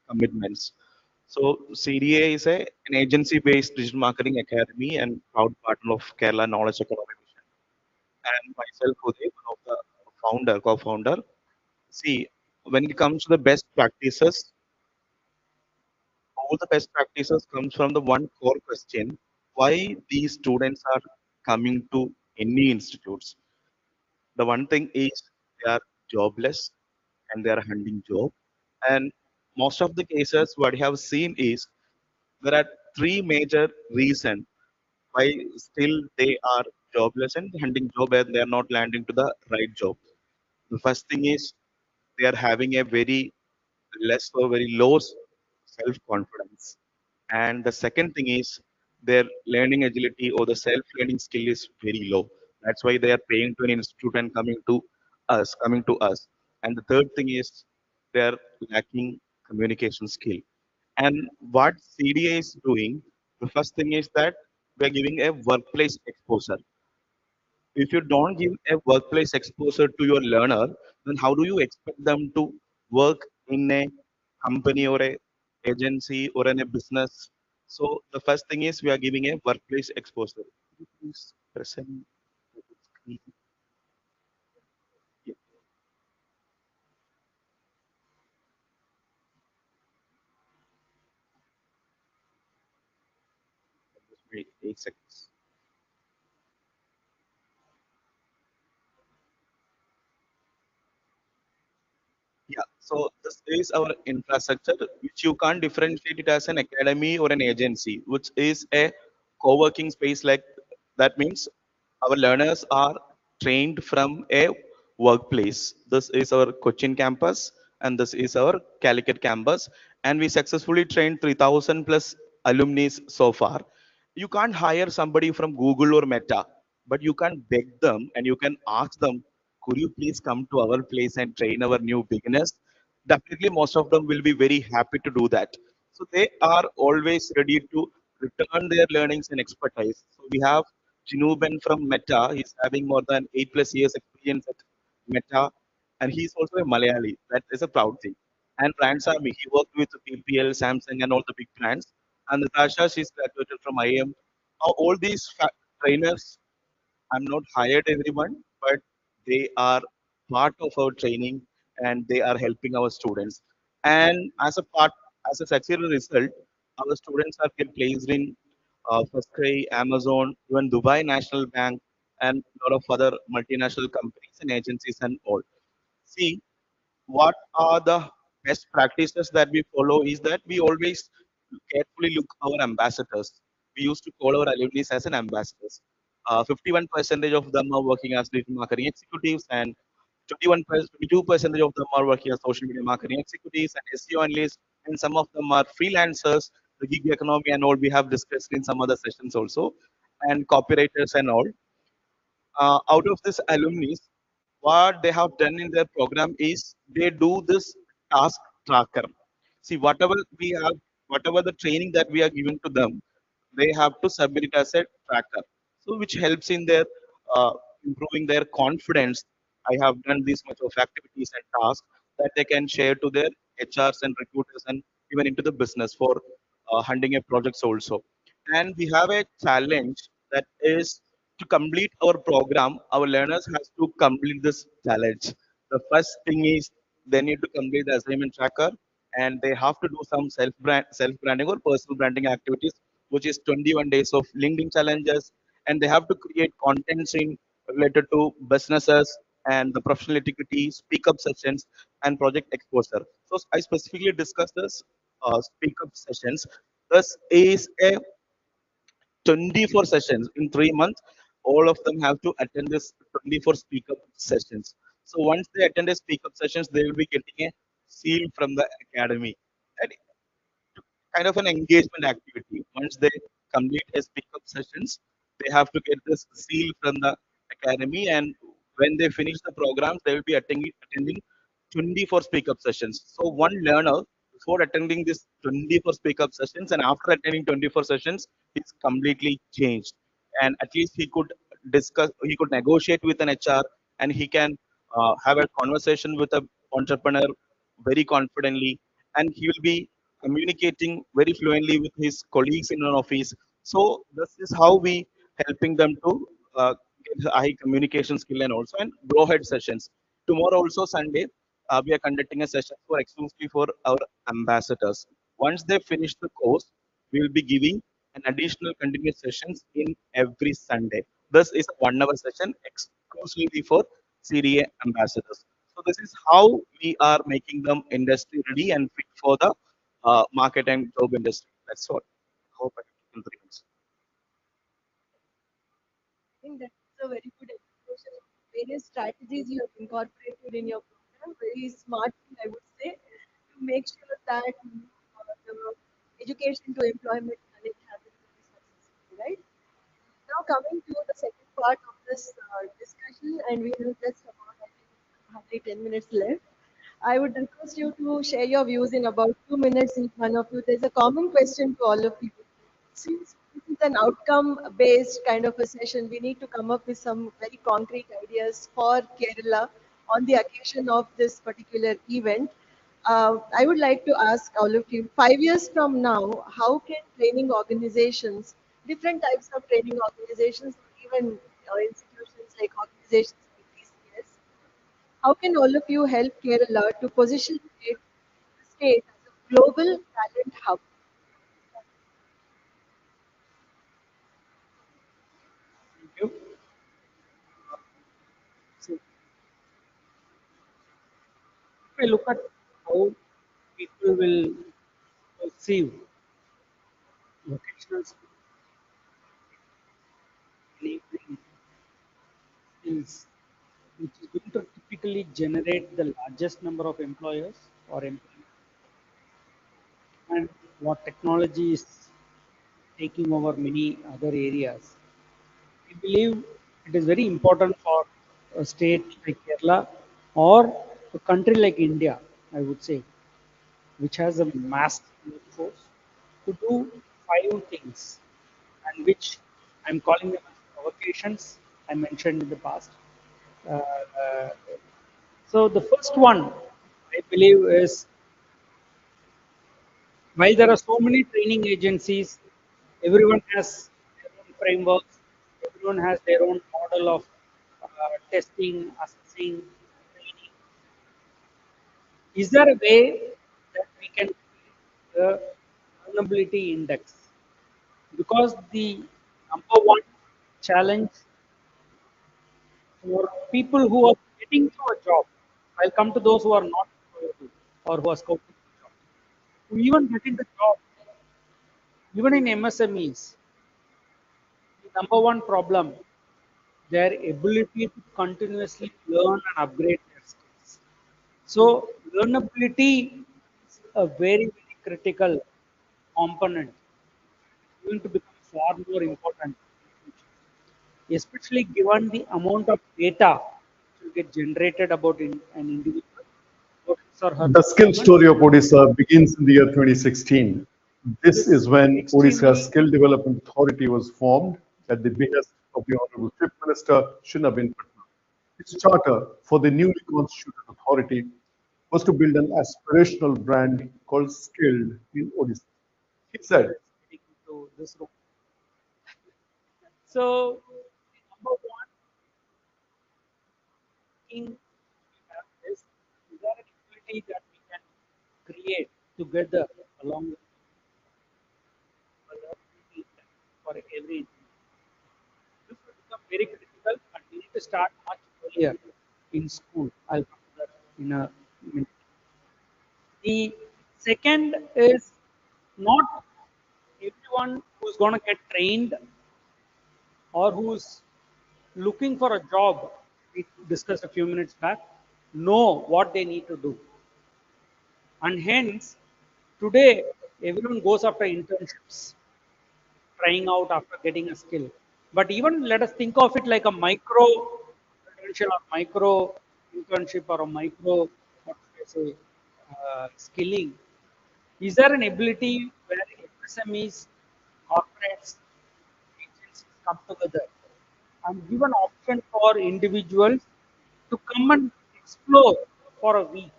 commitments. So CDA is an agency-based digital marketing academy and proud partner of Kerala Knowledge Economy and myself, Uday, one of the co-founder. See, when it comes to the best practices, all the best practices comes from the one core question: why these students are coming to any institutes? The one thing is they are jobless and they are hunting job. And most of the cases, what I have seen is there are three major reasons why still they are jobless and hunting job and they are not landing to the right job. The first thing is they are having a very less or very low self confidence. And the second thing is their learning agility or the self learning skill is very low. That's why they are paying to an institute and coming to us. And the third thing is they are lacking communication skill. And what CDA is doing, the first thing is that we are giving a workplace exposure. If you don't give a workplace exposure to your learner, then how do you expect them to work in a company or a agency or in a business? So the first thing is we are giving a workplace exposure. Could you please present the screen? Yeah, just wait 8 seconds. Yeah, so this is our infrastructure, which you can't differentiate it as an academy or an agency, which is a co-working space. Like that means our learners are trained from a workplace. This is our Cochin campus, and this is our Calicut campus, and we successfully trained 3,000 plus alumni so far. You can't hire somebody from Google or Meta, but you can beg them and you can ask them, could you please come to our place and train our new beginners? Definitely, most of them will be very happy to do that. So they are always ready to return their learnings and expertise. So we have Jinuben from Meta. He's having more than 8 plus years experience at Meta. and he's also a Malayali. That is a proud thing. And Brand Sami, he worked with PPL, Samsung, and all the big brands. And Natasha, she's graduated from IIM. All these trainers, I'm not hired everyone, but they are part of our training and they are helping our students. And as a successful result, our students are get placed in Firstcry, Amazon, even Dubai National Bank, and a lot of other multinational companies and agencies and all. See, what are the best practices that we follow is that we always carefully look our ambassadors. We used to call our alumni as an ambassadors. 51% of them are working as digital marketing executives, and 22% of them are working as social media marketing executives and SEO analysts, and some of them are freelancers, the gig economy and all we have discussed in some other sessions also, and copywriters and all. Out of this alumni, what they have done in their program is they do this task tracker. See, whatever we have, whatever the training that we are giving to them, they have to submit it as a tracker. So, which helps in their improving their confidence. I have done this much of activities and tasks that they can share to their HRs and recruiters and even into the business for hunting a projects also. And we have a challenge that is to complete our program, our learners has to complete this challenge. The first thing is they need to complete the assignment tracker and they have to do some self branding or personal branding activities, which is 21 days of LinkedIn challenges, and they have to create contents in related to businesses and the professional etiquette, speak up sessions, and project exposure. So I specifically discussed this speak up sessions. This is a 24 sessions in 3 months. All of them have to attend this 24 speak up sessions. So once they attend the speak up sessions, they will be getting a seal from the academy. And kind of an engagement activity. Once they complete a speak up sessions, they have to get this seal from the academy. And when they finish the programs, they will be attending 24 speak up sessions. So one learner before attending this 24 speak up sessions and after attending 24 sessions, he's completely changed. And at least he could negotiate with an HR and he can have a conversation with a entrepreneur very confidently and he will be communicating very fluently with his colleagues in an office. So this is how we helping them to get a high communication skill and also and grow head sessions. Tomorrow also Sunday, we are conducting a session for exclusively for our ambassadors. Once they finish the course, we will be giving an additional continuous sessions in every Sunday. This is a 1 hour session exclusively for CDA ambassadors. So this is how we are making them industry ready and fit for the market and job industry. That's all. Hope I can contribute. I think that's a very good explanation of various strategies you have incorporated in your program. Very smartly, I would say, to make sure that the education to employment connect happens very successfully, right? Now coming to the second part of this discussion, and we have just about I think hardly 10 minutes left. I would request you to share your views in about 2 minutes each one of you. There's a common question to all of you. Since this is an outcome-based kind of a session, we need to come up with some very concrete ideas for Kerala on the occasion of this particular event. I would like to ask all of you, 5 years from now, how can training organizations, different types of training organizations, even institutions like organizations like TCS, how can all of you help Kerala to position the state as a global talent hub? Thank you. So if I look at how people will perceive vocational enabling skills, which is going to typically generate the largest number of employers or employees, and what technology is taking over many other areas. We believe it is very important for a state like Kerala or a country like India, I would say, which has a massive workforce, to do five things, and which I'm calling them as provocations I mentioned in the past. Uh, uh, So the first one, I believe, is while there are so many training agencies, everyone has their own frameworks, everyone has their own model of testing, assessing, training. Is there a way that we can create a vulnerability index? Because the number one challenge for people who are getting to a job, I'll come to those who are not employable or who are scouting for jobs, who even get into job, even in MSMEs, the number one problem, their ability to continuously learn and upgrade their skills. So learnability is a very, very critical component, going to become far more important in the future, especially given the amount of data which will get generated about an individual, about his or her The skill performance. story of Odisha begins in the year 2016. This This is when Odisha extremely Skill Development Authority was formed at the behest of the Honorable Chief Minister Shinabin Patna. Its charter for the newly constituted authority was to build an aspirational brand called Skilled in Odisha. He said, getting into this room. So number one thing we have is there an ability that we can create together along with a learnability for every individual. This will become very critical and we need to start much earlier in school. I'll come to that in a minute. The second is not everyone who's going to get trained or who's looking for a job, we discussed a few minutes back, know what they need to do. And hence, today, everyone goes after internships, trying out after getting a skill. But even let us think of it like a micro credential or micro internship or a micro, what should I say, skilling. Is there an ability where MSMEs, corporates, agencies come together and give an option for individuals to come and explore for a week,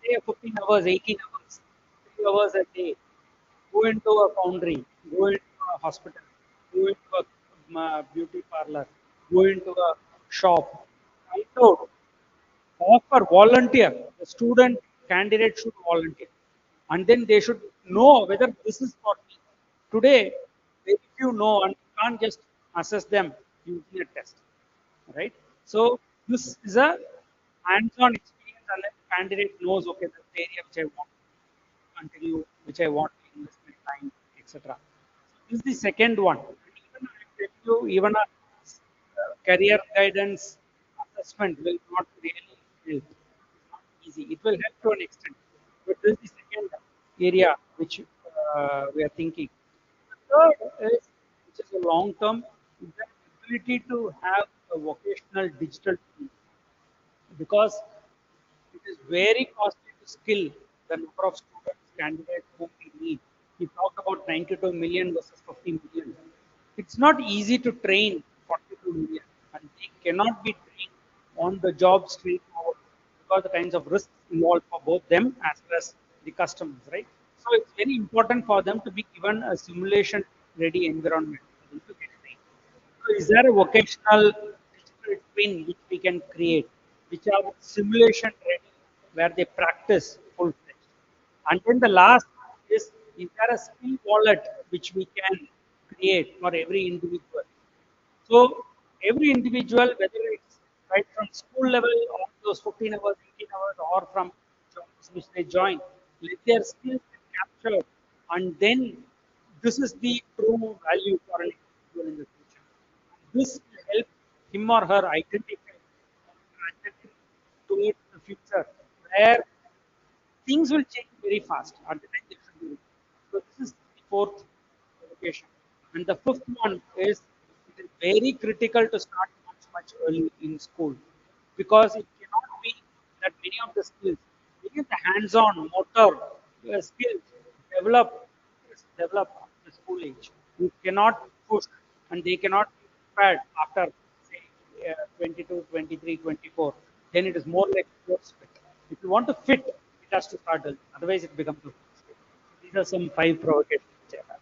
say 15 hours, 18 hours, 3 hours a day, go into a foundry, go into a hospital, go into a beauty parlor, go into a shop, find out, offer, volunteer. The student candidate should volunteer. And then they should know whether this is for me. Today, very few know and you can't just assess them using a test. Right? So this is a hands-on experience and then the candidate knows, okay, that's the area which I want to continue, which I want to invest my time, etc. This is the second one. Even I tell you, even a career guidance assessment will not really help. It's not easy. It will help to an extent, but this is the second area which we are thinking. The third is, which is a long term, is the ability to have a vocational digital tool because it is very costly to skill the number of students, candidates whom we need. We talked about 92 million versus 50 million. It's not easy to train 42 million, and they cannot be trained on the job straightforward because the kinds of risks involved for both them as well as the customers, right? So it's very important for them to be given a simulation ready environment for them to get trained. So is there a vocational digital twin which we can create, which are simulation ready, where they practice full fledged? And then the last is there a skill wallet which we can create for every individual? So every individual, whether it's right from school level or those 15 hours, 18 hours, or from jobs which they join, let their skills get captured, and then this is the true value for an individual in the future. This will help him or her identify a trajectory towards the future where things will change very fast at the time they should be ready. So this is the fourth location. And the fifth one is it is very critical to start much early in school because it cannot be that many of the skills, many of the hands-on motor skills develop at the school age. You cannot push and they cannot be prepared after say 22, 23, 24. then it is more like force fit. If you want to fit, it has to start early. Otherwise, it becomes a force fit. These are some five provocations which I have.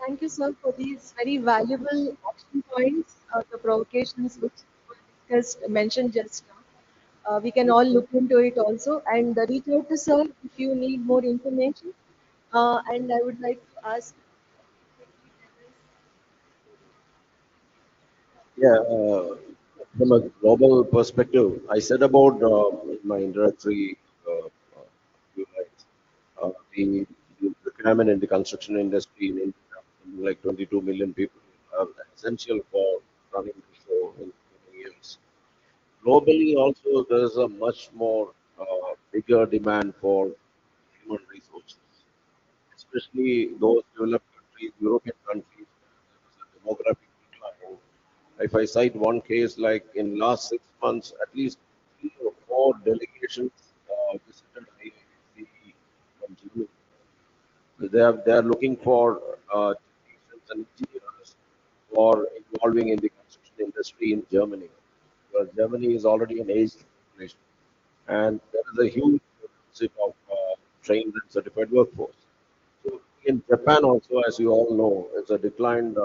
Thank you, sir, for these very valuable action points, the provocations which were discussed, mentioned just now. We can all look into it also and reach out to sir if you need more information. And I would like to ask. Yeah, from a global perspective, I said about in my introductory few lines, the requirement in the construction industry in India, something like 22 million people, are essential for running the show in years. Globally, also, there is a much more bigger demand for human resources, especially those developed countries, European countries, there is a demographic decline. If I cite one case, like in last 6 months, at least 3 or 4 delegations visited IIC from Germany. They are looking for technicians and engineers for involving in the construction industry in Germany. Because Germany is already an aged population, and there is a huge deficit of trained and certified workforce. So in Japan also, as you all know, it's a declined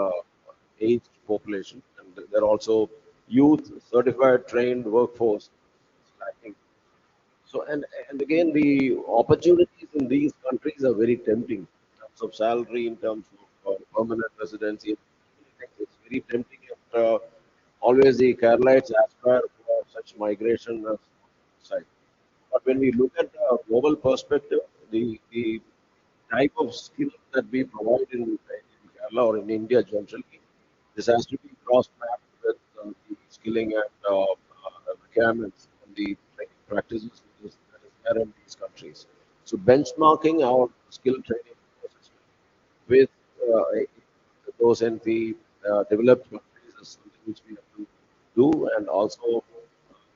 aged population, and there are also youth certified trained workforce is lacking. So and again, the opportunities in these countries are very tempting in terms of salary, in terms of permanent residency. It's very tempting, and always the Keralites aspire for such migration as side. But when we look at the global perspective, the type of skill that we provide in Kerala or in India generally, this has to be cross-mapped with the skilling and requirements and the training practices that is there in these countries. So benchmarking our skill training process with those in the developed countries is something which we have to do, and also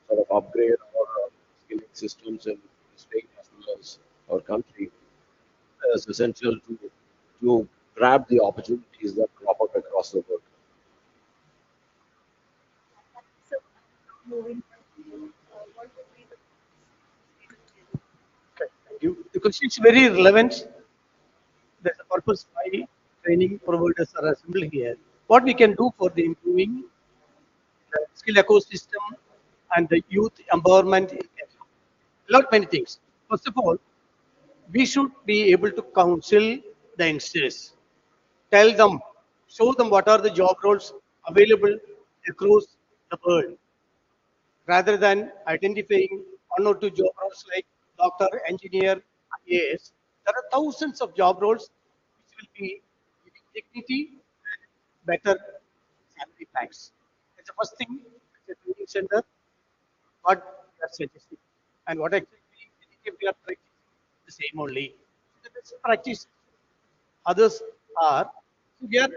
sort of upgrade our skilling systems in the state as well as our country is essential to grab the opportunities that crop up across the world. So, moving on, what would be the Okay, thank you. The question is very relevant. There's a purpose why training providers are assembled here. What we can do for the improving the skill ecosystem and the youth empowerment in Kerala. Lot many things. First of all, we should be able to counsel the youngsters, tell them, show them what are the job roles available across the world, rather than identifying one or two job roles like doctor, engineer, IAS. There are thousands of job roles which will be giving dignity and better salary plans. That's the first thing as a training center, what we are suggesting. And what actually we are practicing the same only. The best practice others are, so we are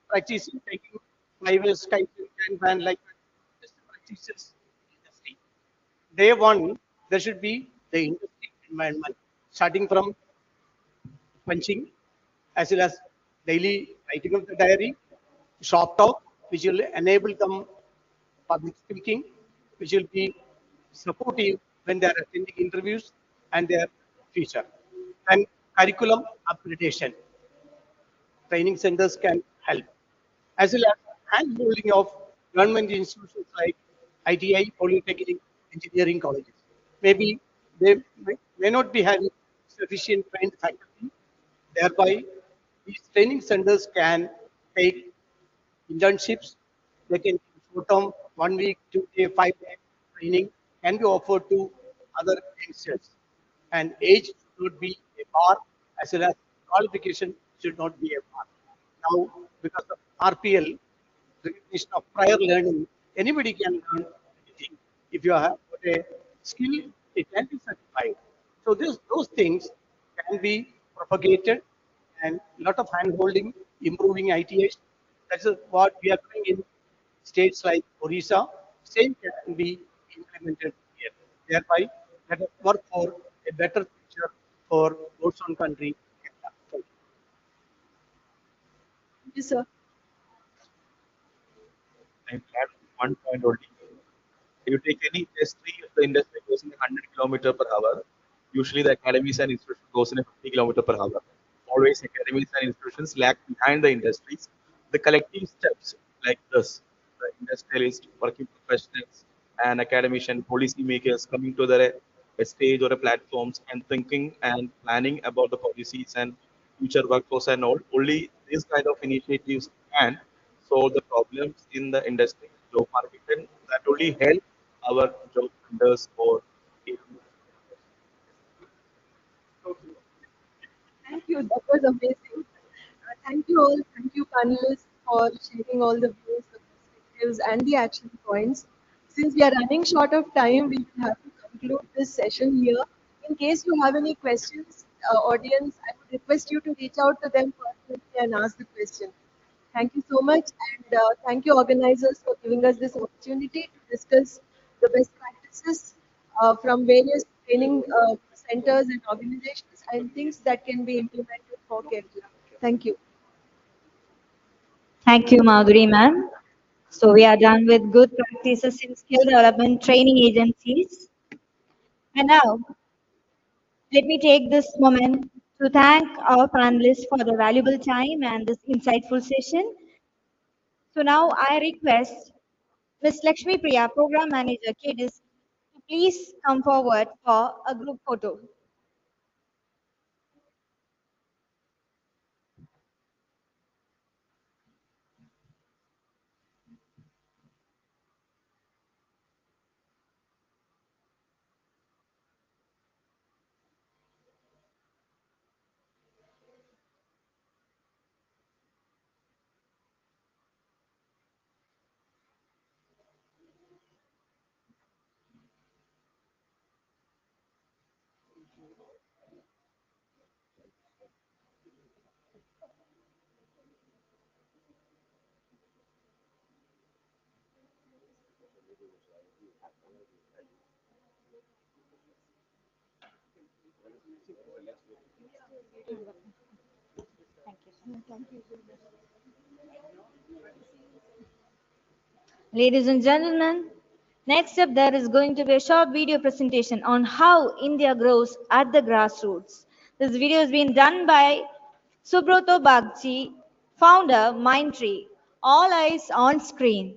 practicing taking 5 years kind of ban like that. Just the practices in the industry. Day one, there should be the industry environment, starting from punching as well as daily writing of the diary, shop talk, which will enable them public speaking, which will be supportive when they are attending interviews and their future. And curriculum upgradation, training centers can help, as well as hand-holding of government institutions like ITI, polytechnic, engineering colleges. Maybe they may not be having sufficient trained faculty. Thereby, these training centers can take internships. They can do short-term, 1 week, 2 day, 5 day training can be offered to other youngsters. And age should not be a bar, as well as qualification should not be a bar. Now, because of RPL, recognition of prior learning, anybody can learn anything. If you have got a skill, it can be certified. So those things can be propagated, and a lot of hand holding, improving ITS. That's what we are doing in states like Orissa. Same can be implemented here. Thereby, let us work for a better future for God's own country. Thank you. thank you, sir? I add one point only. If you take any industry, the industry goes in 100 kilometer per hour. Usually, the academies and institutions goes in a 50 kilometer per hour. Always, academies and institutions lag behind the industries. The collective steps like this, the industrialists, working professionals, and academician policymakers coming to a stage or a platforms and thinking and planning about the policies and future workforce and all. Only these kind of initiatives can solve the problems in the industry, job market, and that only help our job vendors or Thank you. That was amazing. Thank you all. Thank you, panelists, for sharing all the views, the perspectives, and the action points. Since we are running short of time, we will have to conclude this session here. In case you have any questions, audience, I would request you to reach out to them personally and ask the question. Thank you so much, and thank you, organizers, for giving us this opportunity to discuss the best practices from various training centers and organizations and things that can be implemented for Kerala. Thank you. Thank you, Madhuri ma'am. So we are done with good practices in skill development training agencies. And now, let me take this moment to thank our panelists for the valuable time and this insightful session. So now I request Ms. Lakshmi Priya, Program Manager, KDIS, to please come forward for a group photo. Ladies and gentlemen, next up there is going to be a short video presentation on how India grows at the grassroots. This video has been done by Subroto Bagchi, founder Mindtree. All eyes on screen.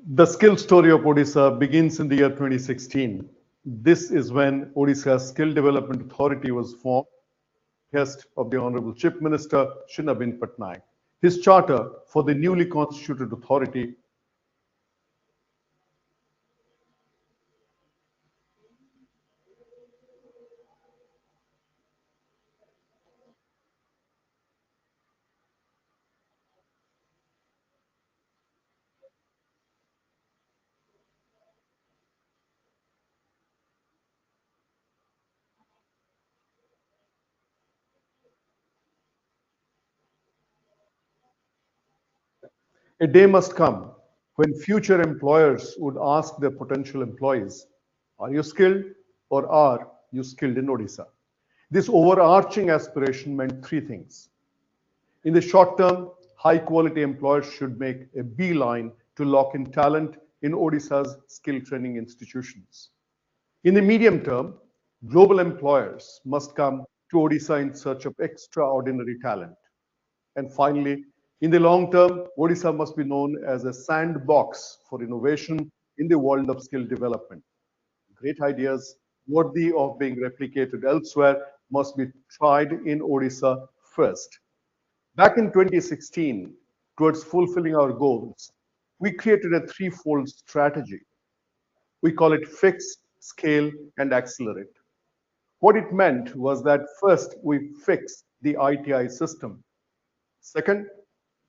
The skill story of Odisha begins in the year 2016. This is when Odisha Skill Development Authority was formed, behest of the Honorable Chief Minister Shinabin Patnaik. His charter for the newly constituted authority A day must come when future employers would ask their potential employees, Are you skilled or are you skilled in Odisha? This overarching aspiration meant three things. In the short term, high quality employers should make a beeline to lock in talent in Odisha's skill training institutions. In the medium term, global employers must come to Odisha in search of extraordinary talent. And finally, in the long term, Odisha must be known as a sandbox for innovation in the world of skill development. Great ideas worthy of being replicated elsewhere must be tried in Odisha first. Back in 2016, towards fulfilling our goals, we created a threefold strategy. We call it fix, scale, and accelerate. What it meant was that first we fix the ITI system. Second,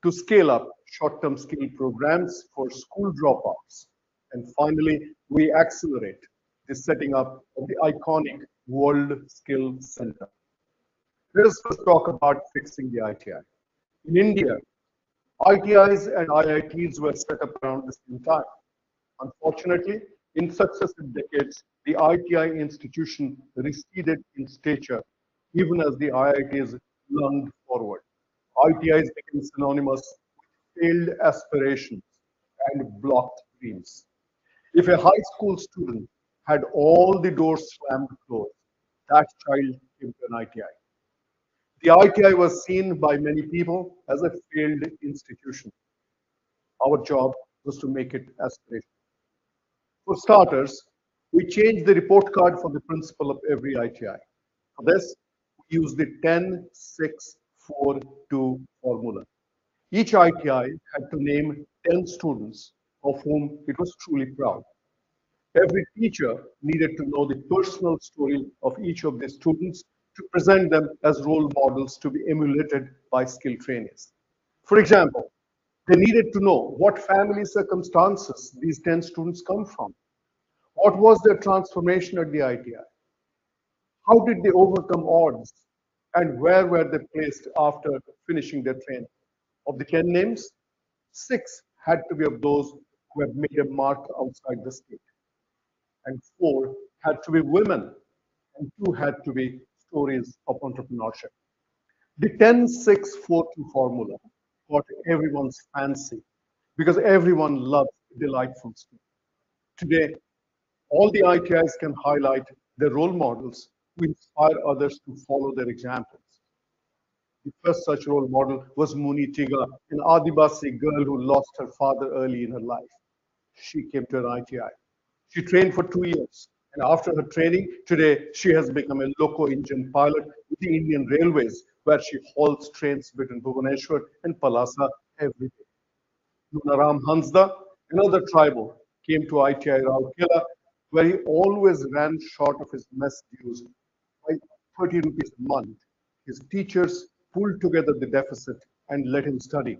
to scale up short-term skill programs for school dropouts. And finally, we accelerate the setting up of the iconic World Skill Center. Let us first talk about fixing the ITI. In India, ITIs and IITs were set up around the same time. Unfortunately, in successive decades, the ITI institution receded in stature, even as the IITs lunged forward. ITIs became synonymous with failed aspirations and blocked dreams. If a high school student had all the doors slammed closed, that child came to an ITI. The ITI was seen by many people as a failed institution. Our job was to make it aspirational. For starters, we changed the report card for the principal of every ITI. For this, we used the 10-6-4-2 formula. Each ITI had to name 10 students of whom it was truly proud. Every teacher needed to know the personal story of each of the students to present them as role models to be emulated by skilled trainees. For example, they needed to know what family circumstances these 10 students come from. What was their transformation at the ITI? How did they overcome odds? And where were they placed after finishing their training? Of the 10 names, 6 had to be of those who had made a mark outside the state, and 4 had to be women, and 2 had to be stories of entrepreneurship. The 10-6-4-2 formula caught everyone's fancy because everyone loves a delightful story. Today, all the ITIs can highlight their role models to inspire others to follow their examples. The first such role model was Muni Tiga, an Adivasi girl who lost her father early in her life. She came to an ITI. She trained for 2 years, and after her training, today she has become a loco engine pilot with the Indian Railways, where she hauls trains between Bhubaneswar and Palasa every day. Lunaram Hansda, another tribal, came to ITI Rourkela, where he always ran short of his mess dues by 30 rupees a month. His teachers pulled together the deficit and let him study.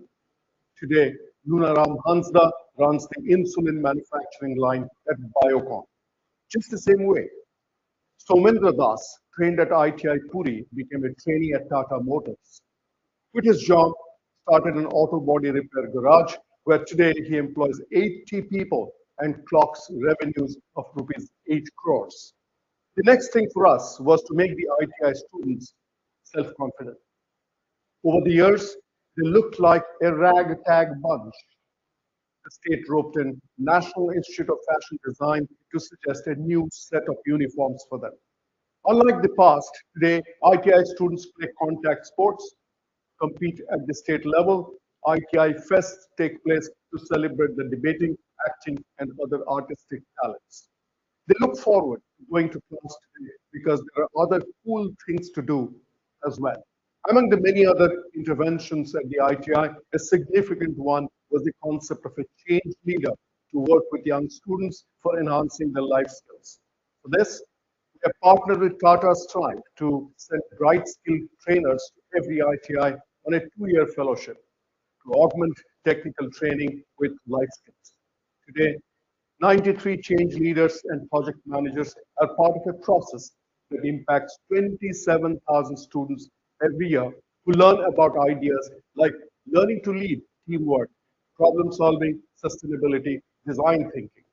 Today, Lunaram Hansda runs the insulin manufacturing line at Biocon. Just the same way, Somendra Das, trained at ITI Puri, became a trainee at Tata Motors. Quit his job, started an auto body repair garage, where today he employs 80 people and clocks revenues of rupees 8 crores. The next thing for us was to make the ITI students self-confident. Over the years, they looked like a ragtag bunch. The state roped in National Institute of Fashion Design to suggest a new set of uniforms for them. Unlike the past, today ITI students play contact sports, compete at the state level. ITI fests take place to celebrate the debating, acting, and other artistic talents. They look forward to going to class today because there are other cool things to do as well. Among the many other interventions at the ITI, a significant one was the concept of a change leader to work with young students for enhancing their life skills. For this, we have partnered with Tata Stripe to send bright skilled trainers to every ITI on a 2-year fellowship to augment technical training with life skills. Today, 93 change leaders and project managers are part of a process that impacts 27,000 students every year who learn about ideas like learning to lead, teamwork, problem solving, sustainability, design thinking.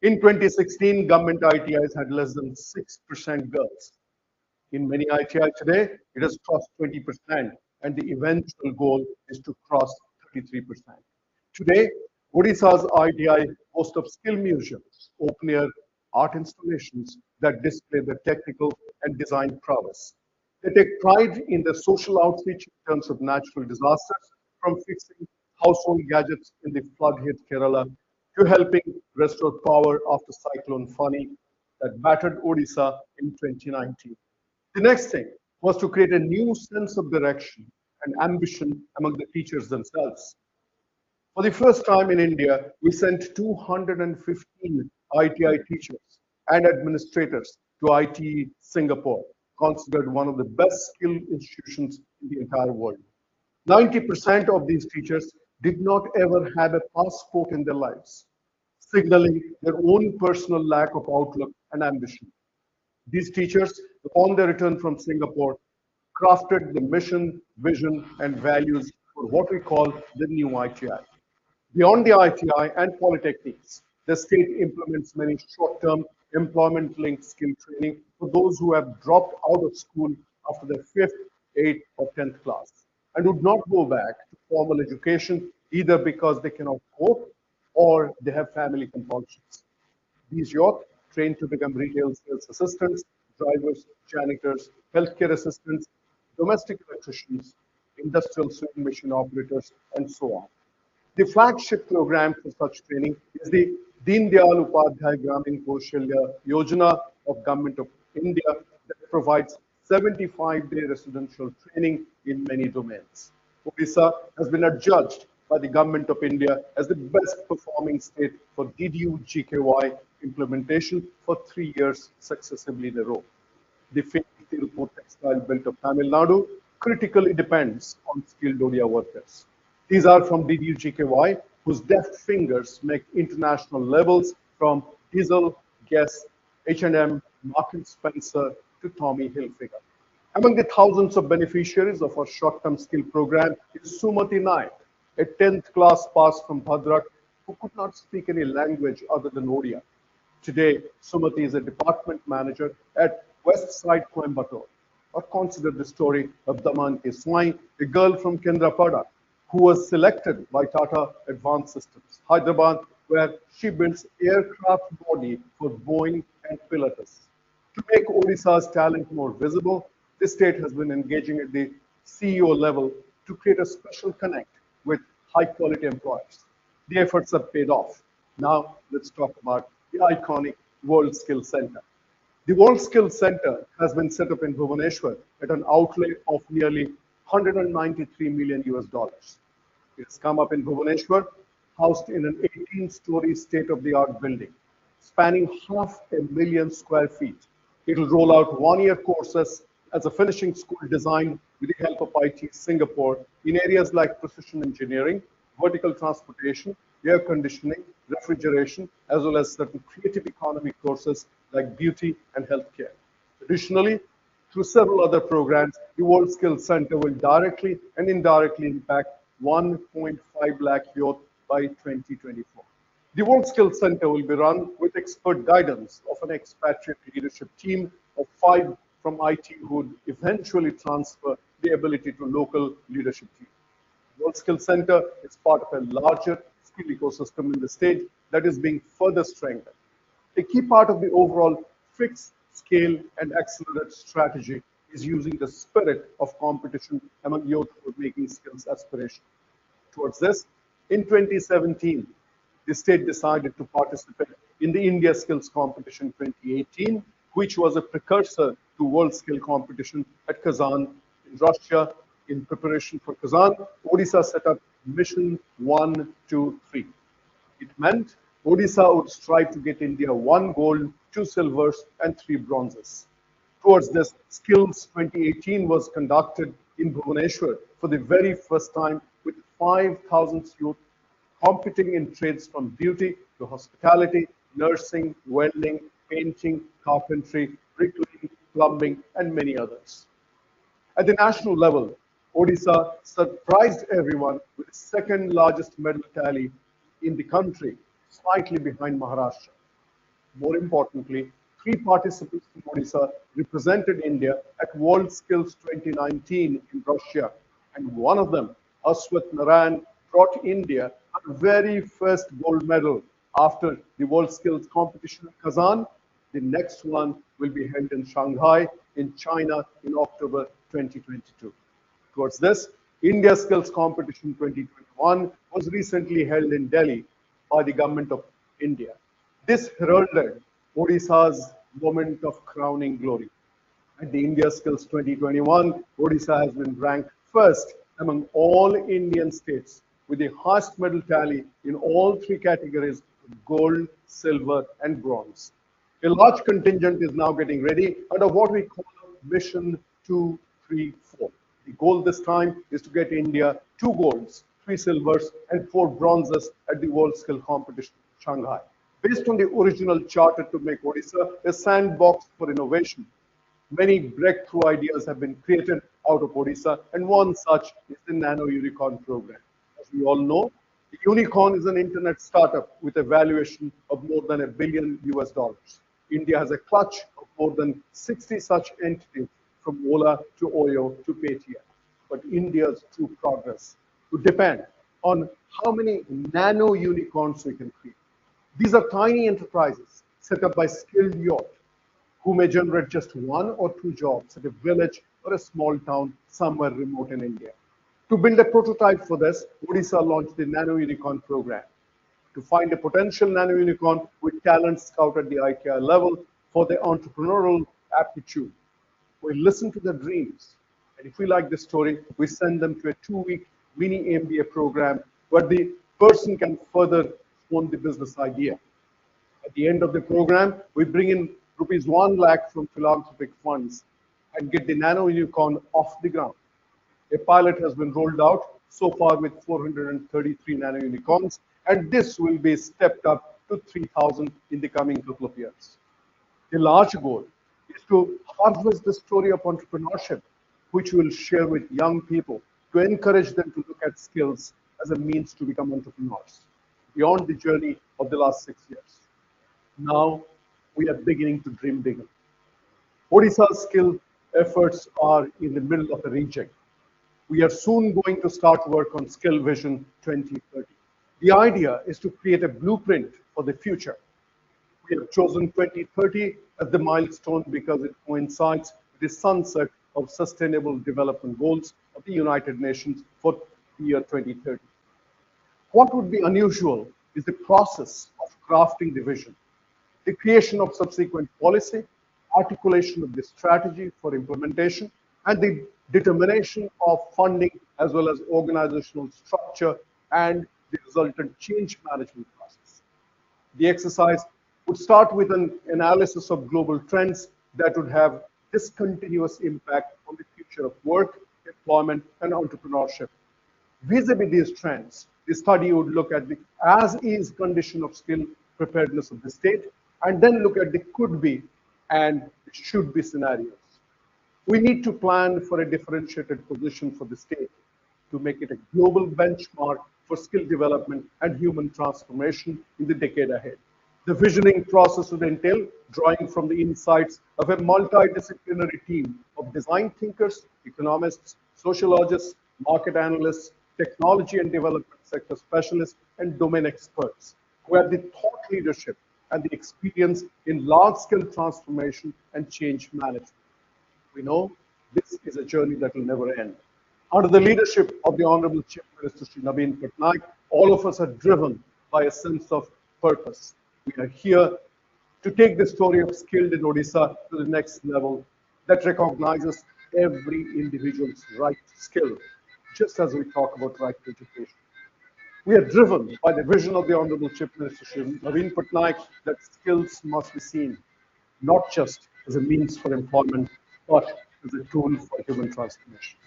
In 2016, government ITIs had less than 6% girls. In many ITI today, it has crossed 20%, and the eventual goal is to cross 33%. Today, Odisha's ITI boasts of skill museums, open-air art installations that display their technical and design prowess. They take pride in their social outreach in terms of natural disasters, from fixing household gadgets in the flood-hit Kerala to helping restore power after Cyclone Fani that battered Odisha in 2019. The next thing was to create a new sense of direction and ambition among the teachers themselves. For the first time in India, we sent 215 ITI teachers and administrators to ITE Singapore, considered one of the best skilled institutions in the entire world. 90% of these teachers did not ever have a passport in their lives, signaling their own personal lack of outlook and ambition. These teachers, upon their return from Singapore, crafted the mission, vision, and values for what we call the new ITI. Beyond the ITI and polytechnics, the state implements many short-term employment-linked skill training for those who have dropped out of school after their 5th, 8th, or 10th class and would not go back to formal education either because they cannot cope or they have family compulsions. These youth trained to become retail sales assistants, drivers, janitors, healthcare assistants, domestic electricians, industrial sewing machine operators, and so on. The flagship program for such training is the Deen Dayal Upadhyay Gramin Kaushalya Yojana of Government of India that provides 75-day residential training in many domains. Odisha has been adjudged by the Government of India as the best performing state for DDU-GKY implementation for 3 years successively in a row. The famed Tirupur textile belt of Tamil Nadu critically depends on skilled Odia workers. These are from DDU-GKY, whose deft fingers make international levels from Diesel, Guess, H&M, Marks and Spencer to Tommy Hilfiger. Among the thousands of beneficiaries of our short-term skill program is Sumati Naik, a 10th class pass from Bhadrak who could not speak any language other than Odia. Today, Sumati is a department manager at West Side Coimbatore. Or consider the story of Damanti Swai, a girl from Kendrapada who was selected by Tata Advanced Systems, Hyderabad, where she builds aircraft body for Boeing and Pilatus. To make Odisha's talent more visible, the state has been engaging at the CEO level to create a special connect with high-quality employers. The efforts have paid off. Now, let's talk about the iconic World Skills Center. The World Skills Center has been set up in Bhubaneswar at an outlay of nearly 193 million US dollars. It has come up in Bhubaneswar, housed in an 18-story state-of-the-art building, spanning 500,000 square feet. It will roll out one-year courses as a finishing school designed with the help of IT Singapore in areas like precision engineering, vertical transportation, air conditioning, refrigeration, as well as certain creative economy courses like beauty and healthcare. Additionally, through several other programs, the World Skills Center will directly and indirectly impact 1.5 lakh youth by 2024. The World Skills Center will be run with expert guidance of an expatriate leadership team of 5 from IT who would eventually transfer the ability to local leadership team. The World Skills Center is part of a larger skill ecosystem in the state that is being further strengthened. A key part of the overall fix, scale, and accelerate strategy is using the spirit of competition among youth who are making skills aspiration. Towards this, in 2017, the state decided to participate in the India Skills Competition 2018, which was a precursor to World Skill Competition at Kazan in Russia. In preparation for Kazan, Odisha set up Mission 1, 2, 3. It meant Odisha would strive to get India 1 gold, 2 silvers, and 3 bronzes. Towards this, Skills 2018 was conducted in Bhubaneswar for the very first time with 5,000 youth competing in trades from beauty to hospitality, nursing, welding, painting, carpentry, bricklaying, plumbing, and many others. At the national level, Odisha surprised everyone with the second largest medal tally in the country, slightly behind Maharashtra. More importantly, three participants from Odisha represented India at World Skills 2019 in Russia, and one of them, Aswat Narayan, brought India her very first gold medal after the World Skills competition in Kazan. The next one will be held in Shanghai in China in October 2022. Towards this, India Skills Competition 2021 was recently held in Delhi by the government of India. This heralded Odisha's moment of crowning glory. At the India Skills 2021, Odisha has been ranked first among all Indian states with the highest medal tally in all three categories of gold, silver, and bronze. A large contingent is now getting ready under what we call Mission 234. The goal this time is to get India two golds, three silvers, and four bronzes at the World Skill Competition in Shanghai. Based on the original charter to make Odisha a sandbox for innovation, many breakthrough ideas have been created out of Odisha, and one such is the Nano Unicorn program. As we all know, the Unicorn is an internet startup with a valuation of more than $1 billion US. India has a clutch of more than 60 such entities, from Ola to Oyo to Paytm. But India's true progress would depend on how many nano unicorns we can create. These are tiny enterprises set up by skilled youth who may generate just one or two jobs at a village or a small town somewhere remote in India. To build a prototype for this, Odisha launched the Nano Unicorn program to find a potential nano unicorn with talent scout at the IKEA level for the entrepreneurial aptitude. We listen to their dreams, and if we like the story, we send them to a 2-week mini MBA program where the person can further hone the business idea. At the end of the program, we bring in rupees 1 lakh from philanthropic funds and get the nano unicorn off the ground. A pilot has been rolled out so far with 433 nano unicorns, and this will be stepped up to 3,000 in the coming couple of years. The large goal is to harvest the story of entrepreneurship, which we'll share with young people to encourage them to look at skills as a means to become entrepreneurs beyond the journey of the last 6 years. Now we are beginning to dream bigger. Odisha's skill efforts are in the middle of a reject. We are soon going to start work on Skill Vision 2030. The idea is to create a blueprint for the future. We have chosen 2030 as the milestone because it coincides with the sunset of Sustainable Development Goals of the United Nations for the year 2030. What would be unusual is the process of crafting the vision, the creation of subsequent policy, articulation of the strategy for implementation, and the determination of funding as well as organizational structure and the resultant change management process. The exercise would start with an analysis of global trends that would have discontinuous impact on the future of work, employment, and entrepreneurship. Vis-a-vis these trends, the study would look at the as-is condition of skill preparedness of the state, and then look at the could-be and should-be scenarios. We need to plan for a differentiated position for the state to make it a global benchmark for skill development and human transformation in the decade ahead. The visioning process would entail drawing from the insights of a multidisciplinary team of design thinkers, economists, sociologists, market analysts, technology and development sector specialists, and domain experts who have the thought leadership and the experience in large-scale transformation and change management. We know this is a journey that will never end. Under the leadership of the Honorable Chief Minister Shri Naveen Patnaik, all of us are driven by a sense of purpose. We are here to take the story of skilled in Odisha to the next level that recognizes every individual's right to skill, just as we talk about right to education. We are driven by the vision of the Honorable Chief Minister Shri Naveen Patnaik that skills must be seen not just as a means for employment, but as a tool for human transformation.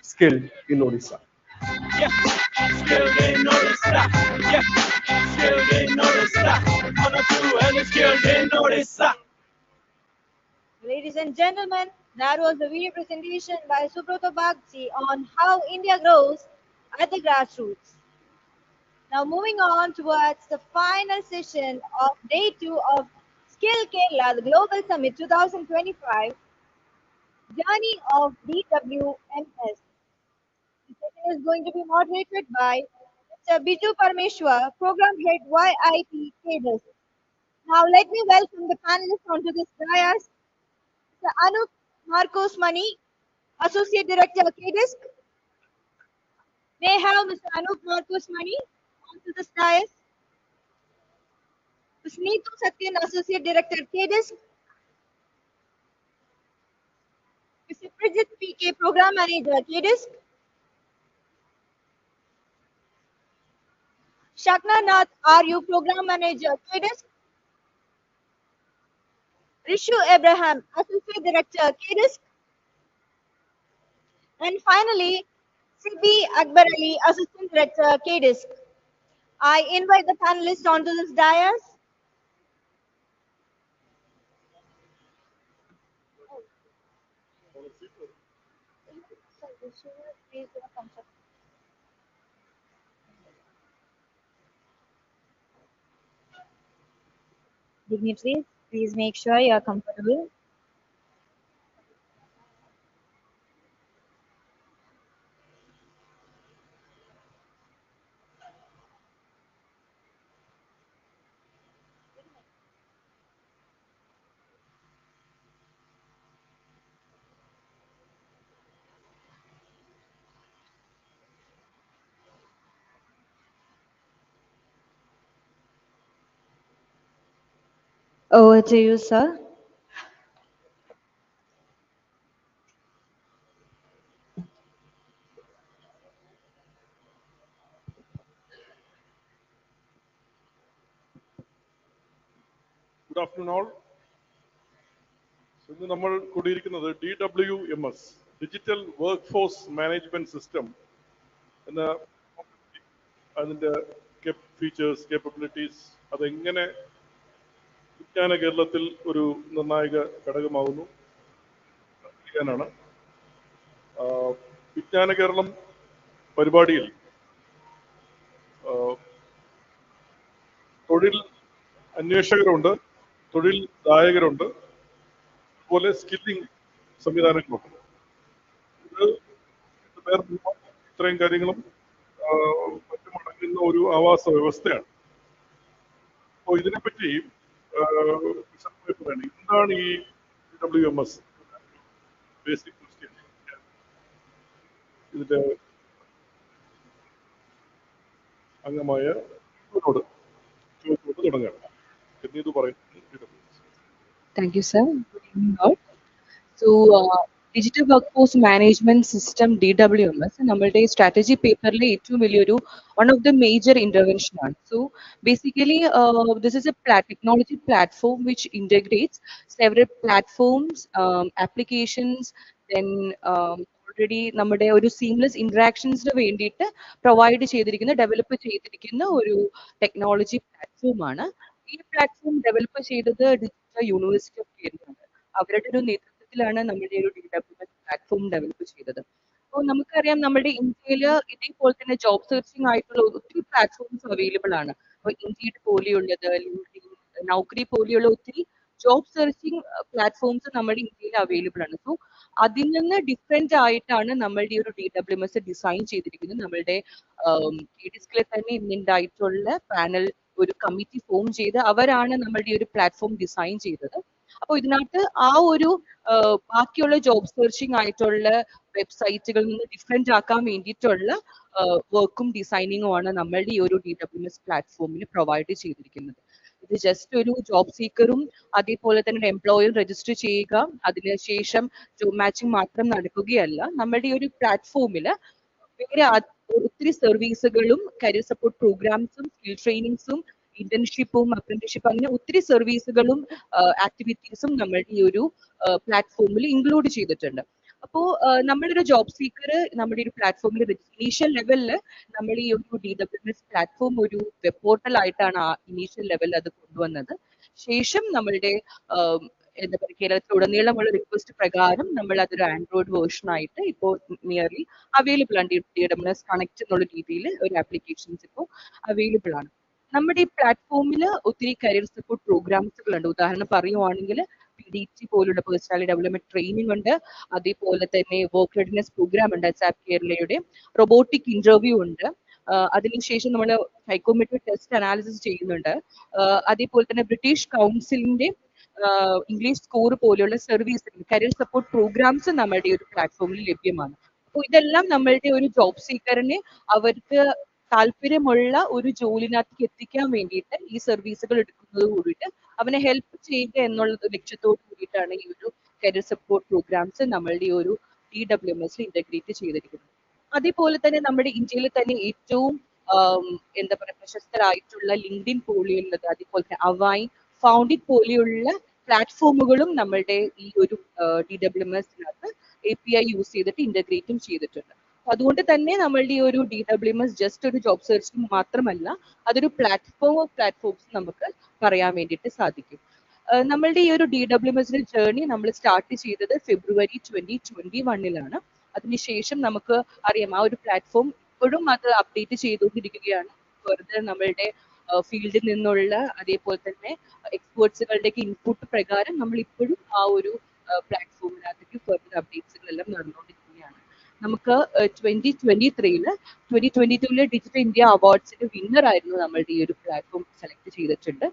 Skilled in Odisha. Yeah, skilled in Odisha. Yeah, skilled in Odisha. One or two and skilled in Odisha. Ladies and gentlemen, that was the video presentation by Subrata Bagchi on how India grows at the grassroots. Now moving on towards the final session of day 2 of Skill Kerala, the Global Summit 2025, Journey of DWMS. The session is going to be moderated by Mr. Biju Parmeshwar, Program Head YIP Cadres. Now let me welcome the panelists onto this dais. Mr. Anup Marcos Mani, Associate Director, KDISC. May I have Mr. Anup Marcos Mani onto this dais. Ms. Neetu Satyan, Associate Director, KDISC. Mr. Prijit PK, Program Manager, KDISC. Shakna Nath RU, Program Manager, KDISC. Rishu Abraham, Associate Director, KDISC. And finally, Sibi Akbar Ali, Assistant Director, KDISC. I invite the panelists onto this dais. Dignitaries, please make sure you are comfortable. Over to you, sir. Good afternoon all. ഇന്ന് നമ്മൾ കൂടിയിരിക്കുന്നത് DWMS digital work force management system എന്ന അതിൻ്റെ features capabilities അതെങ്ങനെ വിജ്ഞാന കേരളത്തിൽ ഒരു നിർണായക ഘടകമാകുന്നു അറിയാനാണ്. വിജ്ഞാന കേരളം പരിപാടിയിൽ തൊഴിൽ അന്വേഷകരുണ്ട്, തൊഴിൽ ദായകരുണ്ട്, അതുപോലെ സ്കില്ലിംഗ് സംവിധാനങ്ങളുണ്ട്. ഇത് ഇത്രയും കാര്യങ്ങളും മറ്റുമടങ്ങുന്ന ഒരു ആവാസ വ്യവസ്ഥയാണ്. അപ്പോൾ ഇതിനെപ്പറ്റി വിശദമായി പറയണം. എന്താണ് ഈ DWMS? ബേസിക് ക്വസ്റ്റ്യൻ ഇതിന്റെ അംഗമായ ചോദിച്ചുകൊണ്ട് തുടങ്ങാം. എന്നീത് പറയുന്നത്. Thank you, sir. Good evening, all. So, digital workforce management system DWMS നമ്മളുടെ strategy പേപ്പറിലെ ഏറ്റവും വലിയൊരു one of the major intervention ആണ്. So, basically, this is a technology platform which integrates several platforms, applications, then already നമ്മുടെ ഒരു seamless interactionsന് വേണ്ടിയിട്ട് provide ചെയ്തിരിക്കുന്ന develop ചെയ്തിരിക്കുന്ന ഒരു ടെക്നോളജി പ്ലാറ്റ്ഫോം ആണ്. ഈ പ്ലാറ്റ്ഫോം ഡെവലപ്പ് ചെയ്തത് ഡിജിറ്റൽ യൂണിവേഴ്സിറ്റി ഓഫ് കേരള. അവരുടെ ഒരു നേതൃത്വത്തിലാണ് നമ്മുടെ ഒരു DWMS പ്ലാറ്റ്ഫോം ഡെവലപ്പ് ചെയ്തത്. അപ്പോൾ നമുക്കറിയാം നമ്മുടെ ഇന്ത്യയിൽ ഇതേപോലെ തന്നെ ജോബ് സെർച്ചിങ് ആയിട്ടുള്ള ഒത്തിരി പ്ലാറ്റ്ഫോംസ് അവൈലബിൾ ആണ്. അപ്പോൾ ഇൻഡീഡ് പോലെയുള്ളത്, ലിങ്ക്ഡിൻ, നൗകരി പോലെയുള്ള ഒത്തിരി ജോബ് സെർച്ചിങ് പ്ലാറ്റ്ഫോംസ് നമ്മുടെ ഇന്ത്യയിൽ അവൈലബിൾ ആണ്. സോ അതിൽ നിന്ന് ഡിഫറെന്റ് ആയിട്ടാണ് നമ്മളുടെ ഒരു DWMS ഡിസൈൻ ചെയ്തിരിക്കുന്നത്. നമ്മളുടെ KDISC തന്നെ ഇന്നുണ്ടായിട്ടുള്ള പാനൽ ഒരു കമ്മിറ്റി ഫോം ചെയ്ത് അവരാണ് നമ്മളുടെ ഒരു പ്ലാറ്റ്ഫോം ഡിസൈൻ ചെയ്തത്. അപ്പോൾ ഇതിനകത്ത് ആ ഒരു ബാക്കിയുള്ള ജോബ് സെർച്ചിങ് ആയിട്ടുള്ള വെബ്സൈറ്റുകളിൽ നിന്ന് ഡിഫറെന്റ് ആക്കാൻ വേണ്ടിയിട്ടുള്ള വർക്കും ഡിസൈനിങ്ങും ആണ് നമ്മളുടെ ഈ ഒരു DWMS പ്ലാറ്റ്ഫോമിൽ പ്രൊവൈഡ് ചെയ്തിരിക്കുന്നത്. ഇത് ജസ്റ്റ് ഒരു ജോബ് സീക്കറും അതേപോലെ തന്നെ ഒരു എംപ്ലോയറും രജിസ്റ്റർ ചെയ്യുക, അതിനുശേഷം ജോബ് മാച്ചിങ് മാത്രം നടക്കുകയല്ല. നമ്മളുടെ ഈ ഒരു പ്ലാറ്റ്ഫോമിൽ വേറെ ഒത്തിരി സർവീസുകളും കരിയർ സപ്പോർട്ട് പ്രോഗ്രാംസും സ്കിൽ ട്രെയിനിങ്സും ഇന്റേൺഷിപ്പും അപ്രന്റീഷിപ്പും അങ്ങനെ ഒത്തിരി സർവീസുകളും ആക്ടിവിറ്റീസും നമ്മളുടെ ഈ ഒരു പ്ലാറ്റ്ഫോമിൽ ഇൻക്ലൂഡ് ചെയ്തിട്ടുണ്ട്. അപ്പോൾ നമ്മളൊരു ജോബ് സീക്കർ നമ്മുടെ ഒരു പ്ലാറ്റ്ഫോമിൽ ഇനീഷ്യൽ ലെവലിൽ നമ്മൾ ഈ ഒരു DWMS പ്ലാറ്റ്ഫോം ഒരു വെബ് പോർട്ടൽ ആയിട്ടാണ് ആ ഇനീഷ്യൽ ലെവലിൽ അത് കൊണ്ടുവന്നത്. ശേഷം നമ്മളുടെ എന്താ പറയുക കേരളത്തിലുടനീളമുള്ള റിക്വസ്റ്റ് പ്രകാരം നമ്മൾ അതൊരു ആൻഡ്രോയിഡ് വേർഷൻ ആയിട്ട് ഇപ്പോൾ നിയർലി അവൈലബിൾ ആണ്. DWMS കണക്ട് എന്നുള്ള രീതിയിൽ ഒരു ആപ്ലിക്കേഷൻസ് ഇപ്പോൾ അവൈലബിൾ ആണ്. നമ്മുടെ ഈ പ്ലാറ്റ്ഫോമിൽ ഒത്തിരി കരിയർ സപ്പോർട്ട് പ്രോഗ്രാംസുകൾ ഉണ്ട്. ഉദാഹരണം പറയുവാണെങ്കിൽ PDT പോലുള്ള പേഴ്സണാലിറ്റി ഡെവലപ്മെന്റ് ട്രെയിനിങ് ഉണ്ട്. അതേപോലെ തന്നെ വർക്ക് റെഡിനെസ് പ്രോഗ്രാം ഉണ്ട് സാപ്പ് കേരളയുടെ. റൊബോട്ടിക് ഇന്റർവ്യൂ ഉണ്ട്. അതിനുശേഷം നമ്മൾ സൈക്കോമെട്രിക് ടെസ്റ്റ് അനാലിസിസ് ചെയ്യുന്നുണ്ട്. അതേപോലെ തന്നെ ബ്രിട്ടീഷ് കൗൺസിലിന്റെ ഇംഗ്ലീഷ് സ്കോർ പോലെയുള്ള സർവീസ് കരിയർ സപ്പോർട്ട് പ്രോഗ്രാംസ് നമ്മുടെ ഒരു പ്ലാറ്റ്ഫോമിൽ ലഭ്യമാണ്. അപ്പോൾ ഇതെല്ലാം നമ്മളുടെ ഒരു ജോബ് സീക്കറിനെ അവർക്ക് താല്പര്യമുള്ള ഒരു ജോലിനകത്തേക്ക് എത്തിക്കാൻ വേണ്ടിയിട്ട് ഈ സർവീസുകൾ എടുക്കുന്നത് കൂടിയിട്ട് അവനെ ഹെൽപ്പ് ചെയ്യുക എന്നുള്ള ലക്ഷ്യത്തോട് കൂടിയിട്ടാണ് ഈ ഒരു കരിയർ സപ്പോർട്ട് പ്രോഗ്രാംസ് നമ്മളുടെ ഈ ഒരു DWMS ഇന്റഗ്രേറ്റ് ചെയ്തിരിക്കുന്നത്. അതേപോലെ തന്നെ നമ്മുടെ ഇന്ത്യയിൽ തന്നെ ഏറ്റവും എന്താ പറയുക പ്രശസ്തരായിട്ടുള്ള ലിങ്ക്ഡിൻ പോലെയുള്ളത്, അതേപോലെ തന്നെ അവൈൻ, ഫൗണ്ടിറ്റ് പോലെയുള്ള പ്ലാറ്റ്ഫോമുകളും നമ്മളുടെ ഈ ഒരു DWMSനകത്ത് API യൂസ് ചെയ്തിട്ട് ഇന്റഗ്രേറ്റും ചെയ്തിട്ടുണ്ട്. അതുകൊണ്ട് തന്നെ നമ്മളുടെ ഈ ഒരു DWMS ജസ്റ്റ് ഒരു ജോബ് സെർച്ചിങ് മാത്രമല്ല, അതൊരു പ്ലാറ്റ്ഫോം ഓഫ് പ്ലാറ്റ്ഫോംസ് നമുക്ക് പറയാൻ വേണ്ടിയിട്ട് സാധിക്കും. നമ്മളുടെ ഈ ഒരു DWMSന്റെ ജേർണി നമ്മൾ സ്റ്റാർട്ട് ചെയ്തത് ഫെബ്രുവരി 2021 അതിനുശേഷം നമുക്ക് അറിയാം ആ ഒരു പ്ലാറ്റ്ഫോം ഇപ്പോഴും അത് അപ്ഡേറ്റ് ചെയ്തുകൊണ്ടിരിക്കുകയാണ്. ഫർദർ നമ്മളുടെ ഫീൽഡിൽ നിന്നുള്ള അതേപോലെ തന്നെ എക്സ്പേർട്സുകളുടെയൊക്കെ ഇൻപുട്ട് പ്രകാരം നമ്മൾ ഇപ്പോഴും ആ ഒരു പ്ലാറ്റ്ഫോമിനകത്തേക്ക് ഫർദർ അപ്ഡേറ്റ്സുകളെല്ലാം നടന്നുകൊണ്ടിരിക്കുകയാണ്. നമുക്ക് 2022 ഡിജിറ്റൽ ഇന്ത്യ അവാർഡ്സിന്റെ വിന്നർ ആയിരുന്നു നമ്മളുടെ ഈ ഒരു പ്ലാറ്റ്ഫോം സെലക്ട് ചെയ്തിട്ടുണ്ട്.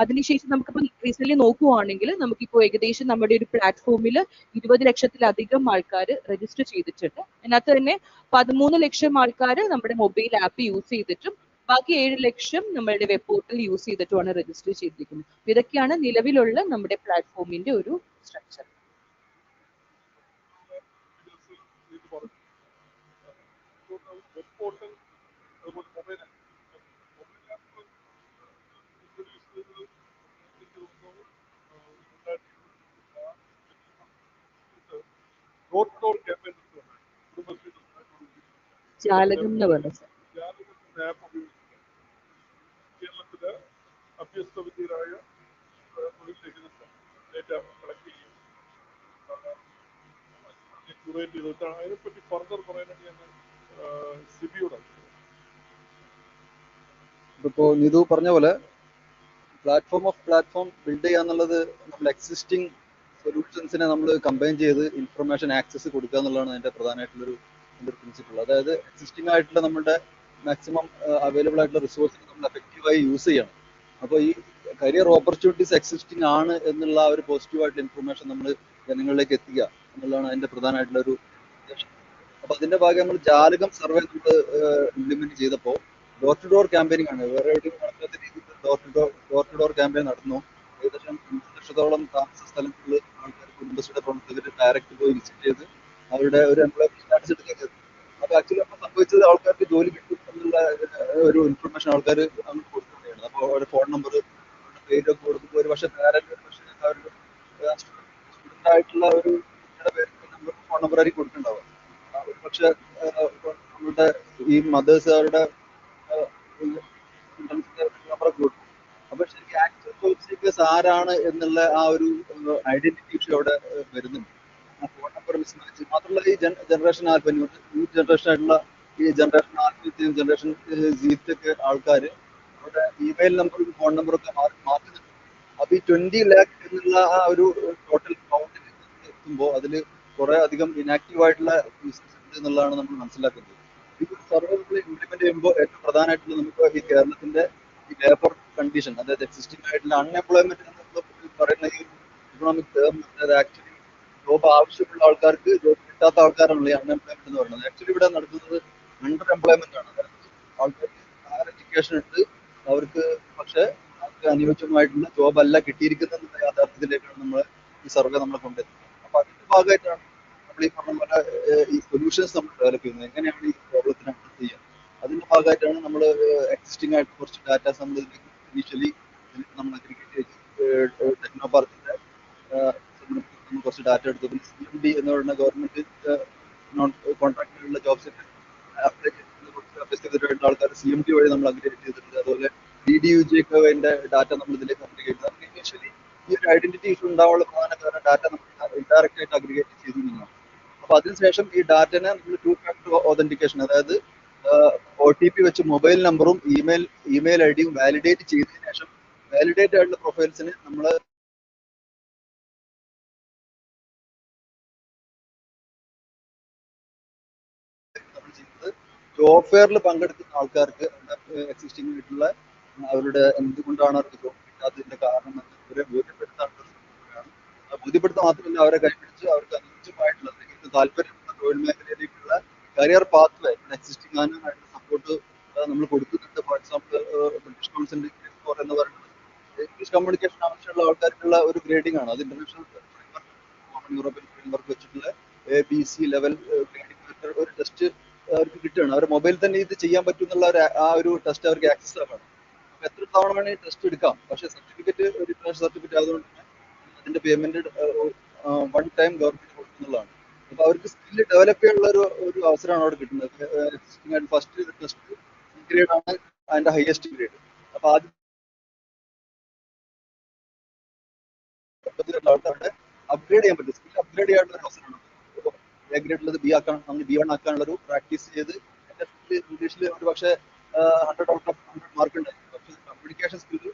അതിനുശേഷം നമുക്കിപ്പോൾ റീസെന്റ് നോക്കുവാണെങ്കിൽ നമുക്കിപ്പോൾ ഏകദേശം നമ്മുടെ ഒരു പ്ലാറ്റ്ഫോമിൽ 20 ലക്ഷത്തിലധികം ആൾക്കാർ രജിസ്റ്റർ ചെയ്തിട്ടുണ്ട്. അതിനകത്ത് തന്നെ 13 ലക്ഷം ആൾക്കാർ നമ്മുടെ മൊബൈൽ ആപ്പ് യൂസ് ചെയ്തിട്ടും ബാക്കി 7 ലക്ഷം നമ്മളുടെ വെബ് പോർട്ടൽ യൂസ് ചെയ്തിട്ടുമാണ് രജിസ്റ്റർ ചെയ്തിരിക്കുന്നത്. ഇതൊക്കെയാണ് നിലവിലുള്ള നമ്മുടെ പ്ലാറ്റ്ഫോമിന്റെ ഒരു സ്ട്രക്ചർ. ജാലകം എന്ന് പറഞ്ഞ കേരളത്തില് അഭ്യസ്തവിദ്യരായ തൊഴിൽ രഹിതർ ഡേറ്റ കളക്ട് ചെയ്യും, ക്യൂറേറ്റ് ചെയ്തിട്ട് അതിനെപ്പറ്റി ഫർദർ പറയാനായിട്ട് ഞാൻ സിബിയോട് ഇതിപ്പോ നിതു പറഞ്ഞ പോലെ പ്ലാറ്റ്ഫോം ഓഫ് പ്ലാറ്റ്ഫോം ബിൽഡ് ചെയ്യാന്നുള്ളത് നമ്മൾ എക്സിസ്റ്റിംഗ് സൊല്യൂഷൻസിനെ നമ്മൾ കമ്പൈൻ ചെയ്ത് ഇൻഫർമേഷൻ ആക്സസ് കൊടുക്കുക എന്നുള്ളതാണ് അതിന്റെ പ്രധാനമായിട്ടുള്ളൊരു പ്രിൻസിപ്പിൾ. അതായത് എക്സിസ്റ്റിംഗ് ആയിട്ടുള്ള നമ്മുടെ മാക്സിമം അവൈലബിൾ ആയിട്ടുള്ള റിസോഴ്സിനെ നമ്മൾ എഫക്റ്റീവായി യൂസ് ചെയ്യണം. അപ്പോൾ ഈ കരിയർ ഓപ്പർച്യൂണിറ്റീസ് എക്സിസ്റ്റിംഗ് ആണ് എന്നുള്ള ആ ഒരു പോസിറ്റീവായിട്ടുള്ള ഇൻഫർമേഷൻ നമ്മൾ ജനങ്ങളിലേക്ക് എത്തിക്കുക എന്നുള്ളതാണ് അതിന്റെ പ്രധാനമായിട്ടുള്ള ഒരു ഉദ്ദേശം. അപ്പൊ അതിന്റെ ഭാഗം നമ്മൾ ജാലകം സർവേ നമ്മൾ ഇംപ്ലിമെന്റ് ചെയ്തപ്പോൾ ഡോർ ടു ഡോർ ക്യാമ്പയിനിങ് ആണ്. വേറെ എവിടെയും നടക്കാത്ത രീതിയിൽ ഡോർ ടു ഡോർ ക്യാമ്പയിൻ നടന്നു. ഏകദേശം 5 ലക്ഷത്തോളം താമസ സ്ഥലങ്ങളിൽ ആൾക്കാർ കുടുംബശ്രീയുടെ പ്രവർത്തകർ ഡയറക്റ്റ് പോയി വിസിറ്റ് ചെയ്ത് അവരുടെ ഒരു എംപ്ലോയ്മെന്റ് സ്റ്റാറ്റസ് എടുക്കുന്നത്. അപ്പൊ ആക്ച്വലി അപ്പൊ സംഭവിച്ചത് ആൾക്കാർക്ക് ജോലി കിട്ടും എന്നുള്ള ഒരു ഇൻഫർമേഷൻ ആൾക്കാർ അങ്ങോട്ട് കൊടുക്കുകയാണ്. അപ്പോൾ അവരുടെ ഫോൺ നമ്പർ, അവരുടെ പേരൊക്കെ കൊടുക്കുമ്പോൾ ഒരു പക്ഷേ പാരന്റ് ഒരു പക്ഷേ അവരുടെ സ്റ്റുഡന്റ് ആയിട്ടുള്ള ഒരു കുട്ടിയുടെ പേര് നമ്പർ ഫോൺ നമ്പർ ആയിരിക്കും കൊടുക്കുന്നുണ്ടാവുക. ഒരു പക്ഷേ നമ്മുടെ ഈ മദേഴ്സ് അവരുടെ നമ്പറൊക്കെ കൊടുക്കും. അപ്പൊ ശരിക്കും ആക്ച്വൽ ജോബ് സീക്കേഴ്സ് ആരാണ് എന്നുള്ള ആ ഒരു ഐഡന്റിറ്റി ഇഷ്യൂ അവിടെ വരുന്നുണ്ട്. ഫോൺ നമ്പർ മിസ്മാച്ച് മാത്രമല്ല ഈ ജനറേഷൻ ആൽഫ യൂത്ത് ജനറേഷൻ ആയിട്ടുള്ള ഈ ജനറേഷൻ ആൽഫയും ജനറേഷൻ സീറ്റൊക്കെ ആൾക്കാർ അവരുടെ ഇമെയിൽ നമ്പറും ഫോൺ നമ്പറും ഒക്കെ മാറ്റുന്നുണ്ട്. അപ്പൊ ഈ 20 ലാഖ് എന്നുള്ള ആ ഒരു ടോട്ടൽ കൗണ്ടിൽ എത്തുമ്പോൾ അതിൽ കുറെ അധികം ഇനാക്റ്റീവ് ആയിട്ടുള്ള യൂസേഴ്സ് ഉണ്ട് എന്നുള്ളതാണ് നമ്മൾ മനസ്സിലാക്കുന്നത്. ഈ ഒരു സർവേ നമ്മൾ ഇംപ്ലിമെന്റ് ചെയ്യുമ്പോൾ ഏറ്റവും പ്രധാനമായിട്ടുള്ള നമുക്ക് ഈ കേരളത്തിന്റെ ഈ ലേബർ കണ്ടീഷൻ, അതായത് എക്സിസ്റ്റിംഗ് ആയിട്ടുള്ള അൺഎംപ്ലോയ്മെന്റ് എന്ന് പറയുന്ന ഈ ഇക്കണോമിക് ടേം, അതായത് ആക്ച്വലി ജോബ് ആവശ്യമുള്ള ആൾക്കാർക്ക് ജോബ് കിട്ടാത്ത ആൾക്കാരാണല്ലോ ഈ അൺഎംപ്ലോയ്മെന്റ് എന്ന് പറയുന്നത്. ആക്ച്വലി ഇവിടെ നടക്കുന്നത് അണ്ടർ എംപ്ലോയ്മെന്റ് ആണ്. അതായത് ആൾക്കാർക്ക് ഹയർ എഡ്യൂക്കേഷൻ ഉണ്ട്, അവർക്ക് പക്ഷെ അവർക്ക് അനുയോജ്യമായിട്ടുള്ള ജോബ് അല്ല കിട്ടിയിരിക്കുന്നത് എന്ന യാഥാർത്ഥ്യത്തിലേക്കാണ് നമ്മൾ ഈ സർവേ നമ്മളെ കൊണ്ടെത്തുന്നത്. അപ്പൊ അതിന്റെ ഭാഗമായിട്ടാണ് നമ്മൾ ഈ പറഞ്ഞ പോലെ ഈ സൊല്യൂഷൻസ് നമ്മൾ ഡെവലപ്പ് ചെയ്യുന്നത്. എങ്ങനെയാണ് ഈ പ്രോബ്ലത്തിന് അഡ്രസ് ചെയ്യുക, അതിന്റെ ഭാഗമായിട്ടാണ് നമ്മൾ എക്സിസ്റ്റിംഗ് ആയിട്ട് കുറച്ച് ഡാറ്റാസ് നമ്മൾ ഇനീഷ്യലി നമ്മൾ അഗ്രിഗേറ്റ് ചെയ്ത് ടെക്നോ പാർക്കിന്റെ നമ്മൾ കുറച്ച് ഡാറ്റ എടുത്തു. പിന്നെ CMD എന്ന് പറയുന്ന ഗവൺമെന്റ് നോൺ കോൺട്രാക്ടിലുള്ള ജോബ്സ് അപ്ലൈ ചെയ്തിട്ടുള്ള കുറച്ച് അഭ്യസ്തവിദ്യരായിട്ടുള്ള ആൾക്കാർ CMD വഴി നമ്മൾ അഗ്രിഗേറ്റ് ചെയ്തിട്ടുണ്ട്. അതുപോലെ DDUJന്റെ ഡാറ്റ നമ്മൾ ഇതിലേക്ക് അഗ്രിഗേറ്റ് ചെയ്തു. നമുക്ക് ഇനീഷ്യലി ഈ ഒരു ഐഡന്റിറ്റി ഇഷ്യൂ ഉണ്ടാവാനുള്ള പ്രധാന കാരണം ഡാറ്റ നമ്മൾ ഇൻഡയറക്റ്റ് ആയിട്ട് അഗ്രിഗേറ്റ് ചെയ്തു എന്നുള്ളതാണ്. അപ്പൊ അതിനുശേഷം ഈ ഡാറ്റനെ നമ്മൾ 2 ഫാക്ടർ ഒതന്റിക്കേഷൻ, അതായത് OTP വെച്ച് മൊബൈൽ നമ്പറും ഇമെയിൽ ഐഡിയും വാലിഡേറ്റ് ചെയ്തതിനു ശേഷം വാലിഡേറ്റ് ആയിട്ടുള്ള പ്രൊഫൈൽസിന് നമ്മൾ ചെയ്യുന്നത് ജോബ് ഫെയറിൽ പങ്കെടുക്കുന്ന ആൾക്കാർക്ക് എക്സിസ്റ്റിംഗ് ആയിട്ടുള്ള അവരുടെ എന്തുകൊണ്ടാണ് അവർക്ക് ജോബ് കിട്ടാത്തതിന്റെ കാരണം എന്ന് ഇവരെ ബോധ്യപ്പെടുത്താനുള്ള ശ്രമമാണ്. ബോധ്യപ്പെടുത്താൻ മാത്രമല്ല അവരെ കൈപിടിച്ച് അവർക്ക് അനുയോജ്യമായിട്ടുള്ള അല്ലെങ്കിൽ താല്പര്യമുള്ള തൊഴിൽ മേഖലയിലേക്കുള്ള കരിയർ പാത്ത് വേ എക്സിസ്റ്റിംഗ് ആയിട്ടുള്ള സപ്പോർട്ട് നമ്മൾ കൊടുക്കുന്നുണ്ട്. ഫോർ എക്സാമ്പിൾ ബ്രിട്ടീഷ് കൗൺസിലിന്റെ സ്കോർ എന്ന് പറയുന്നത് ഇംഗ്ലീഷ് കമ്മ്യൂണിക്കേഷൻ ആവശ്യമുള്ള ആൾക്കാർക്കുള്ള ഒരു ഗ്രേഡിംഗ് ആണ്. അത് ഇന്റർനാഷണൽ കോമൺ യൂറോപ്യൻ ഫ്രെയിംവർക്ക് വെച്ചിട്ടുള്ള ABC ലെവൽ ഗ്രേഡിംഗ് ഒരു ടെസ്റ്റ് അവർക്ക് കിട്ടുകയാണ്. അവരുടെ മൊബൈൽ തന്നെ ഇത് ചെയ്യാൻ പറ്റും എന്നുള്ള ആ ഒരു ടെസ്റ്റ് അവർക്ക് ആക്സസ് ആവാണ്. അപ്പൊ എത്ര തവണ വേണമെങ്കിൽ ടെസ്റ്റ് എടുക്കാം. പക്ഷെ സർട്ടിഫിക്കറ്റ് ഒരു ഇന്റർനാഷണൽ സർട്ടിഫിക്കറ്റ് ആയതുകൊണ്ട് തന്നെ അതിന്റെ പേയ്മെന്റ് വൺ ടൈം ഗവൺമെന്റ് കൊടുക്കുന്നതാണ്. അപ്പൊ അവർക്ക് സ്കില്ല് ഡെവലപ്പ് ചെയ്യാനുള്ള ഒരു അവസരമാണ് അവിടെ കിട്ടുന്നത്. ഫസ്റ്റ് ടെസ്റ്റ് ഗ്രേഡ് ആണ് അതിന്റെ ഹയസ്റ്റ് ഗ്രേഡ്. അപ്പൊ ആദ്യം അവിടെ അപ്ഗ്രേഡ് ചെയ്യാൻ പറ്റും. സ്കിൽ അപ്ഗ്രേഡ് ചെയ്യാനുള്ള ഒരു അവസരമാണ്. എ ഗ്രേഡിലത് നമ്മൾ B1 ആക്കാനുള്ള ഒരു പ്രാക്ടീസ് ചെയ്ത് ഇംഗ്ലീഷിൽ ഒരു പക്ഷേ 100 ഔട്ട് ഓഫ് 100 മാർക്ക് ഉണ്ടായിരുന്നു. പക്ഷേ കമ്മ്യൂണിക്കേഷൻ സ്കിൽ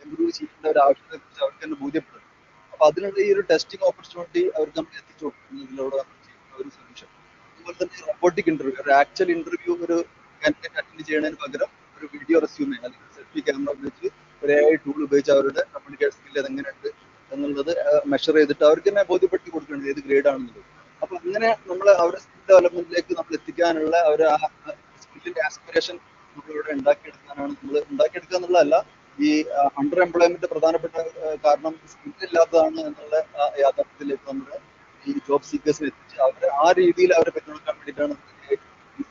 ഇംപ്രൂവ് ചെയ്യേണ്ട ഒരു ആവശ്യത്തെ കുറിച്ച് അവർക്ക് തന്നെ ബോധ്യപ്പെടും. അപ്പൊ അതിനുള്ള ഈ ഒരു ടെസ്റ്റിംഗ് ഓപ്പർച്യൂണിറ്റി അവർക്ക് നമ്മൾ എത്തിച്ചു കൊടുക്കുന്നതിലൂടെ നമ്മൾ ചെയ്യുന്ന ഒരു സൊല്യൂഷൻ. അതുപോലെ തന്നെ റോബോട്ടിക് ഇന്റർവ്യൂ, ഒരു ആക്ച്വൽ ഇന്റർവ്യൂ ഒരു കാൻഡിഡേറ്റ് അറ്റൻഡ് ചെയ്യുന്നതിന് പകരം ഒരു വീഡിയോ റെസ്യൂമെ അല്ലെങ്കിൽ സെൽഫി ക്യാമറ ഉപയോഗിച്ച് ഒരു AI ടൂൾ ഉപയോഗിച്ച് അവരുടെ കമ്മ്യൂണിക്കേഷൻ സ്കിൽ എങ്ങനെയുണ്ട് എന്നുള്ളത് മെഷർ ചെയ്തിട്ട് അവർക്ക് തന്നെ ബോധ്യപ്പെടുത്തി കൊടുക്കേണ്ടത് ഏത് ഗ്രേഡ് ആണെന്നുള്ളത്. അപ്പൊ അങ്ങനെ നമ്മൾ അവരുടെ സ്കിൽ ഡെവലപ്മെന്റിലേക്ക് നമ്മൾ എത്തിക്കാനുള്ള ഒരു സ്കില്ലിന്റെ ആസ്പിറേഷൻ നമ്മളിവിടെ ഉണ്ടാക്കിയെടുക്കാനാണ് നമ്മൾ ഉണ്ടാക്കിയെടുക്കുക എന്നുള്ളതല്ല, ഈ അണ്ടർ എംപ്ലോയ്മെന്റ് പ്രധാനപ്പെട്ട കാരണം സ്കിൽ ഇല്ലാത്തതാണ് എന്നുള്ള യാഥാർത്ഥ്യത്തിലേക്ക് നമ്മുടെ ഈ ജോബ് സീക്കേഴ്സിനെ എത്തിച്ച് അവരെ ആ രീതിയിൽ അവരെ പിന്തുണക്കാൻ വേണ്ടിയിട്ടാണ്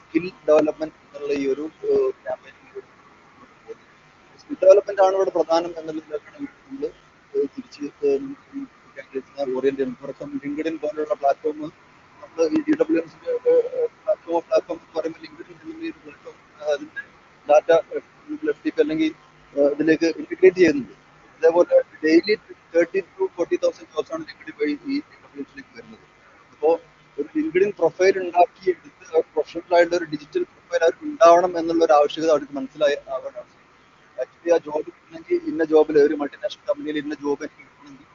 സ്കിൽ ഡെവലപ്മെന്റ് എന്നുള്ള ഈ ഒരു ക്യാമ്പയിൻ സ്കിൽ ഡെവലപ്മെന്റ് ആണ് ഇവിടെ പ്രധാനം എന്നുള്ളതിലേക്കാണ് നമ്മൾ തിരിച്ച് ഓറിയന്റ് ചെയ്യുന്നത്. ഫോർ എക്സാമ്പിൾ ലിങ്ക്ഡിൻ പോലുള്ള പ്ലാറ്റ്ഫോം നമ്മൾ ഈ DWMസിന്റെ പ്ലാറ്റ്ഫോം പറയുമ്പോൾ ലിങ്ക്ഡിൻ പ്ലാറ്റ്ഫോം അതിന്റെ ഡാറ്റ FTP അല്ലെങ്കിൽ ഇതിലേക്ക് ഇന്റഗ്രേറ്റ് ചെയ്യുന്നുണ്ട്. അതേപോലെ ഡെയിലി 30,000 to 40,000 ജോബ്സ് ആണ് ലിങ്ക്ഡിൻ വഴി ഈ DWMസിലേക്ക് വരുന്നത്. അപ്പോൾ ഒരു ലിങ്ക്ഡിൻ പ്രൊഫൈൽ ഉണ്ടാക്കി എടുത്ത് പ്രൊഫഷണൽ ആയിട്ടുള്ള ഒരു ഡിജിറ്റൽ പ്രൊഫൈൽ അവർക്ക് ഉണ്ടാവണം എന്നുള്ള ഒരു ആവശ്യകത അവർക്ക് മനസ്സിലായ ആവണം. ആക്ച്വലി ആ ജോബ് കിട്ടണമെങ്കിൽ ഇന്ന ജോബിൽ ഒരു മൾട്ടിനാഷണൽ കമ്പനിയിൽ ഇന്ന ജോബ് എനിക്ക് കിട്ടണമെങ്കിൽ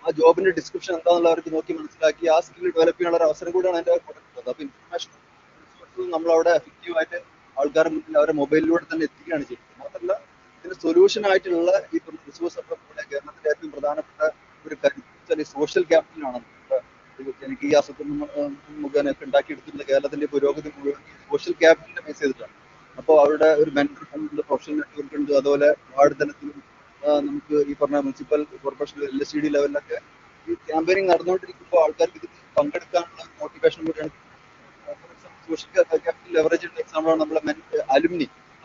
ആ ജോബിന്റെ ഡിസ്ക്രിപ്ഷൻ എന്താണെന്നുള്ള അവർക്ക് നോക്കി മനസ്സിലാക്കി ആ സ്കിൽ ഡെവലപ്പ് ചെയ്യാനുള്ള ഒരു അവസരം കൂടിയാണ് അതിന്റെ കൊടുക്കുന്നത്. അപ്പൊ ഇൻഫർമേഷൻ നമ്മളവിടെ എഫക്റ്റീവായിട്ട് ആൾക്കാരുടെ മുന്നിൽ അവരുടെ മൊബൈലിലൂടെ തന്നെ എത്തിക്കുകയാണ് ചെയ്യുന്നത്. മാത്രമല്ല ഇതിന് സൊല്യൂഷൻ ആയിട്ടുള്ള ഈ റിസോഴ്സ് പോലെ കേരളത്തിലെ ഏറ്റവും പ്രധാനപ്പെട്ട ഒരു കരുത്ത് സോഷ്യൽ ക്യാപിറ്റലാണ്. ജനകീയ ആസൂത്രണം മുഖേനയൊക്കെ ഉണ്ടാക്കിയെടുത്തിട്ടുള്ള കേരളത്തിന്റെ പുരോഗതി മുഴുവൻ സോഷ്യൽ ക്യാപിറ്റലിനെ ബേസ് ചെയ്തിട്ടാണ്. അപ്പോൾ അവരുടെ ഒരു മെന്റർ ഫണ്ട്, പ്രൊഫഷണൽ നെറ്റ്വർക്ക് ഉണ്ട്. അതുപോലെ വാർഡ് തലത്തിലും നമുക്ക് ഈ പറഞ്ഞ മുനിസിപ്പൽ കോർപ്പറേഷൻ LSCD ലെവലിലൊക്കെ ഈ ക്യാമ്പയിനിങ് നടന്നുകൊണ്ടിരിക്കുമ്പോൾ ആൾക്കാർക്ക് ഇത് പങ്കെടുക്കാനുള്ള മോട്ടിവേഷൻ കൂടിയാണ്. സോഷ്യൽ ക്യാപിറ്റൽ ലെവറേജ് ചെയ്യുന്ന എക്സാമ്പിളാണ് നമ്മളെ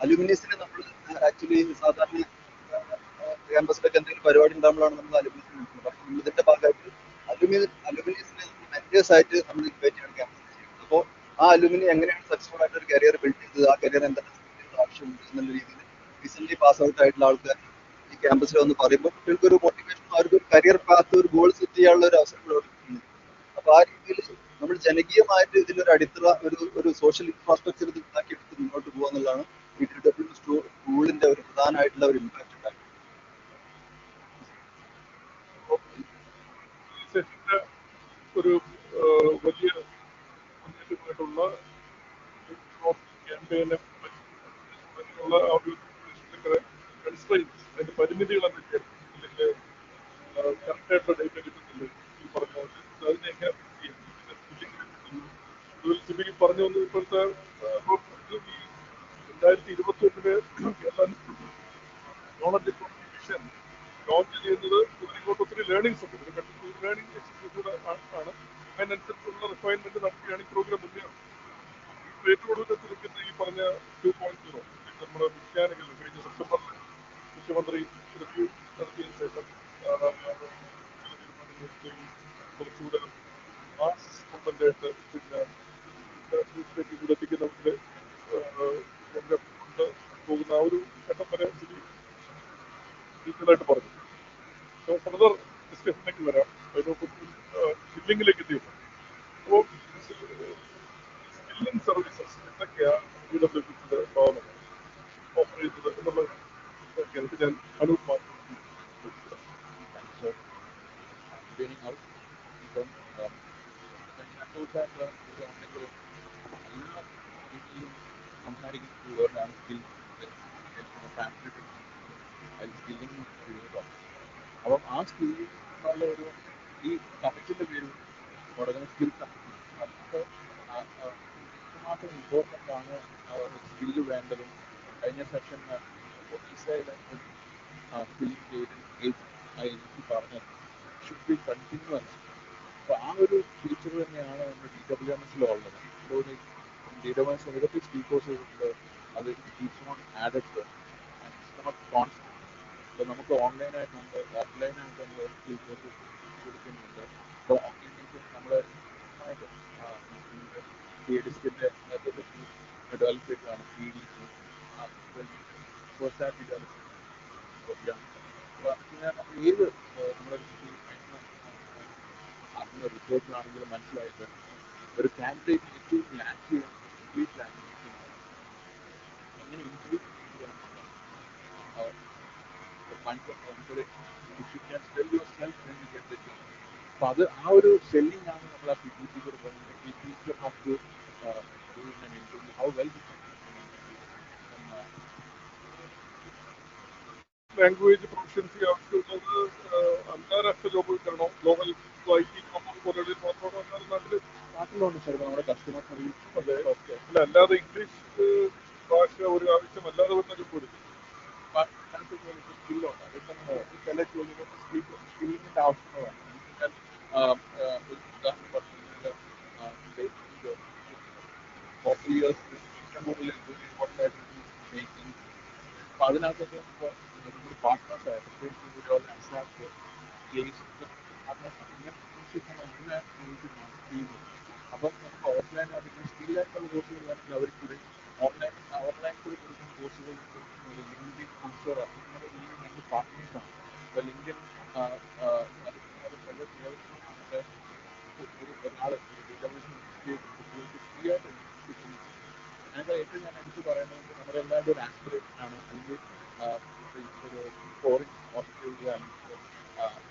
അലുമിനീസിനെ നമ്മൾ ആക്ച്വലി സാധാരണ ക്യാമ്പസിലൊക്കെ എന്തെങ്കിലും പരിപാടി ഉണ്ടാകുമ്പോഴാണ് നമ്മൾ അലുമിനീസിനെ വിളിക്കുന്നത്. പക്ഷെ നമ്മൾ ഇതിന്റെ ഭാഗമായിട്ട് അലുമിനീസിനെ മെന്റേഴ്സ് ആയിട്ട് നമ്മൾ ഇൻവൈറ്റ് ചെയ്യണം ക്യാമ്പസിൽ ചെയ്യുന്നത്. അപ്പോൾ ആ അലുമിനി എങ്ങനെയാണ് സക്സസ്ഫുൾ ആയിട്ട് ഒരു കരിയർ ബിൽഡ് ചെയ്തത്, ആ കരിയർ എന്താണ് ആവശ്യമുണ്ട് എന്നുള്ള രീതിയിൽ റീസെന്റ് പാസ് ഔട്ട് ആയിട്ടുള്ള ആൾക്കാർ ഈ ക്യാമ്പസിൽ വന്ന് പറയുമ്പോൾ കുട്ടികൾക്ക് ഒരു മോട്ടിവേഷൻ, അവർക്ക് ഒരു കരിയർ പാത്ത്, ഒരു ഗോൾ സെറ്റ് ചെയ്യാനുള്ള ഒരു അവസരം കൂടെ കിട്ടുന്നുണ്ട്. അപ്പൊ ആ രീതിയിൽ നമ്മൾ ജനകീയമായിട്ട് ഇതിലൊരു അടിത്തറ, ഒരു സോഷ്യൽ ഇൻഫ്രാസ്ട്രക്ചർ ഇത് ഉണ്ടാക്കിയെടുത്ത് മുന്നോട്ട് പോകുക എന്നുള്ളതാണ് ഈ സ്കൂളിന്റെ ഒരു പ്രധാനമായിട്ടുള്ള ഒരു ഇമ്പാക്ട് ഉണ്ടാക്കുന്നത്. ഒരു വലിയ മുന്നേറ്റമായിട്ടുള്ള ക്യാമ്പയിനെ പറ്റിയുള്ള ആ ഒരു കൺസ്ട്രെയിൻസ്, അതിന്റെ പരിമിതികൾ എന്തൊക്കെയാണ്, അല്ലെങ്കിൽ കറക്റ്റായിട്ടുള്ള ഡേറ്റ കിട്ടുന്നില്ല ഈ പറഞ്ഞ പോലെ അതിനെ എങ്ങനെ സിബി പറഞ്ഞു വന്നത് ഇപ്പോഴത്തെ ഈ 2021 Kerala knowledge economy mission launch ചെയ്യുന്നത് ഇങ്ങോട്ട് ഒത്തിരി ലേണിംഗ്സ് ഉണ്ട്. ഒരു കണ്ടിന്യൂസ് ലേണിംഗ് എക്സസൈസ് കൂടെ ആണ്. അതിനനുസരിച്ചുള്ള റിഫൈൻമെന്റ് നടത്തുകയാണ് ഈ പ്രോഗ്രാം മുന്നേറും. ഇപ്പോൾ ഏറ്റവും കൂടുതൽ എത്തിയിരിക്കുന്ന ഈ പറഞ്ഞ 2.0 നമ്മുടെ വിജ്ഞാനികൾ കഴിഞ്ഞ സെപ്റ്റംബറിൽ മുഖ്യമന്ത്രി റിവ്യൂ നടത്തിയതിനു ശേഷം കുറച്ചുകൂടെ മാസ് മൂവ്മെന്റായിട്ട് പിന്നെ ന്യൂസിലേക്ക് കൂടെ എത്തിക്കുന്നവർക്ക് കൊണ്ട് പോകുന്ന ആ ഒരു ഘട്ടം വരെ സ്ഥിതി ഡീറ്റെയിലായിട്ട് പറഞ്ഞു. ഫർദർ ഡിസ്കഷനിലേക്ക് വരാം. അതിനൊപ്പം ബില്ലിങ്ങിലേക്ക് എത്തിയിട്ടുണ്ട്. അപ്പോൾ ബില്ലിംഗ് സർവീസസ് എന്തൊക്കെയാണ് PWCയുടെ ഭാഗമാണ് ഓഫർ ചെയ്യുന്നത് എന്നുള്ള ഇതൊക്കെയാണ് ഞാൻ അനൂപ് മാത്രം Sir, beginning out from tools and എല്ലാ രീതിയിലും സംസാരിക്കുന്ന ഒരു വേർഡാണ് സ്കിൽ ഫാക്ടറി അതിൽ സ്കില്ലിംഗ് ഉപയോഗം അപ്പം ആ സ്കില്ലിംഗ് എന്നുള്ള ഒരു ഈ സബ്ജക്റ്റിൻ്റെ പേര് തുടങ്ങുന്ന സ്കിൽ സബ്ജക്റ്റ് അതിൻ്റെ എത്രമാത്രം ഇമ്പോർട്ടൻ്റ് ആണ് സ്കില്ല് വേണ്ടതും കഴിഞ്ഞ സെഷൻ സ്കില്ലിംഗ് ചെയ്ത് എനിക്ക് പറഞ്ഞത് ഷുഡ് ബി കണ്ടിന്യൂസ് അപ്പോൾ ആ ഒരു ഫീച്ചർ തന്നെയാണ് നമ്മുടെ DWMS-ലുള്ളത്. അതുപോലെ DWMS നിരവധി സ്പീക്കേഴ്സ് ഉണ്ട്, അത് keeps on added and it's not constant. അപ്പോൾ നമുക്ക് ഓൺലൈനായിട്ടുണ്ട്, ഓഫ്ലൈനായിട്ട് നമ്മൾ സ്പീക്കേഴ്സ് കൊടുക്കുന്നുണ്ട്. അപ്പോൾ ഓൺലൈനിലേക്ക് നമ്മൾ ഡിസ്കിൻ്റെ ഡെവലപ്പ് ചെയ്തതാണ് PDC പേഴ്സണാലിറ്റി ഡെവലപ്മെൻറ്റ്. അപ്പോൾ ഏത് നമ്മുടെ റിസോർട്ടിലാണെങ്കിലും മനസ്സിലായിട്ട് ഒരു കാൻഡിഡേറ്റ് ഏറ്റവും ലാക്ക് ചെയ്യുന്ന ഇംഗ്ലീഷ് ലാംഗ്വേജ് എങ്ങനെ ഇംപ്രൂവ് അപ്പോൾ അത് ആ ഒരു സെല്ലിംഗ് ആണ് നമ്മൾ ആ PPC കൂടെ പറഞ്ഞത്. ഹൗ വെൽ ലാംഗ്വേജ് പ്രൊഫഷൻസി ആവശ്യമുള്ളത് അന്താരാഷ്ട്ര ജോബുകൾക്കാണോ ഗ്ലോബൽ IT പോലെയുള്ള മാത്രമാണോ എന്നാലും നാട്ടിലുണ്ട് സാർ നമ്മുടെ കസ്റ്റമർ സർവീസ്. അല്ല അല്ലാതെ ഇംഗ്ലീഷ് ഭാഷ ഒരു ആവശ്യമല്ലാതെ വന്നൊരു പോലും സ്കില്ലുണ്ട്. അതിപ്പം ചില ജോലികൾ സ്കില്ലിങ്ങിൻ്റെ ആവശ്യങ്ങളാണ്. ഉദാഹരണം പറഞ്ഞു കഴിഞ്ഞാൽ 40 ഇയേഴ്സ് ഏറ്റവും കൂടുതൽ ഇമ്പോർട്ടൻ്റ് മേക്കിംഗ്. അപ്പോൾ അതിനകത്തൊക്കെ ഇപ്പോൾ നമ്മുടെ പാർട്ട്നേഴ്സായിട്ട് അസാപ്പ് അങ്ങനെ ചെയ്യുന്നു. അപ്പം നമുക്ക് ഓഫ്ലൈനായിട്ട് സ്കില്ലായിട്ടുള്ള കോഴ്സുകൾ വേണമെങ്കിൽ അവർ കൂടി ഓൺലൈൻ കൂടി കൊടുക്കുന്ന കോഴ്സുകൾ ലിങ്കിൻ ഇൻഷുറർ നമ്മുടെ രണ്ട് പാർട്ട്നേഴ്സാണ്. അപ്പോൾ ലിങ്കിൻ ഒരാൾ കുട്ടികൾക്ക് ഫ്രീ ആയിട്ട് കിട്ടുന്നു. അതിൻ്റെ ഏറ്റവും ഞാൻ എടുത്ത് പറയുന്നത് നമ്മുടെ എല്ലാവരുടെ ഒരു ആസ്പിറേഷൻ ആണ്. അല്ലെങ്കിൽ ഒരു ഫോറിൻ ഓസ്ട്രേലിയ അല്ലെങ്കിൽ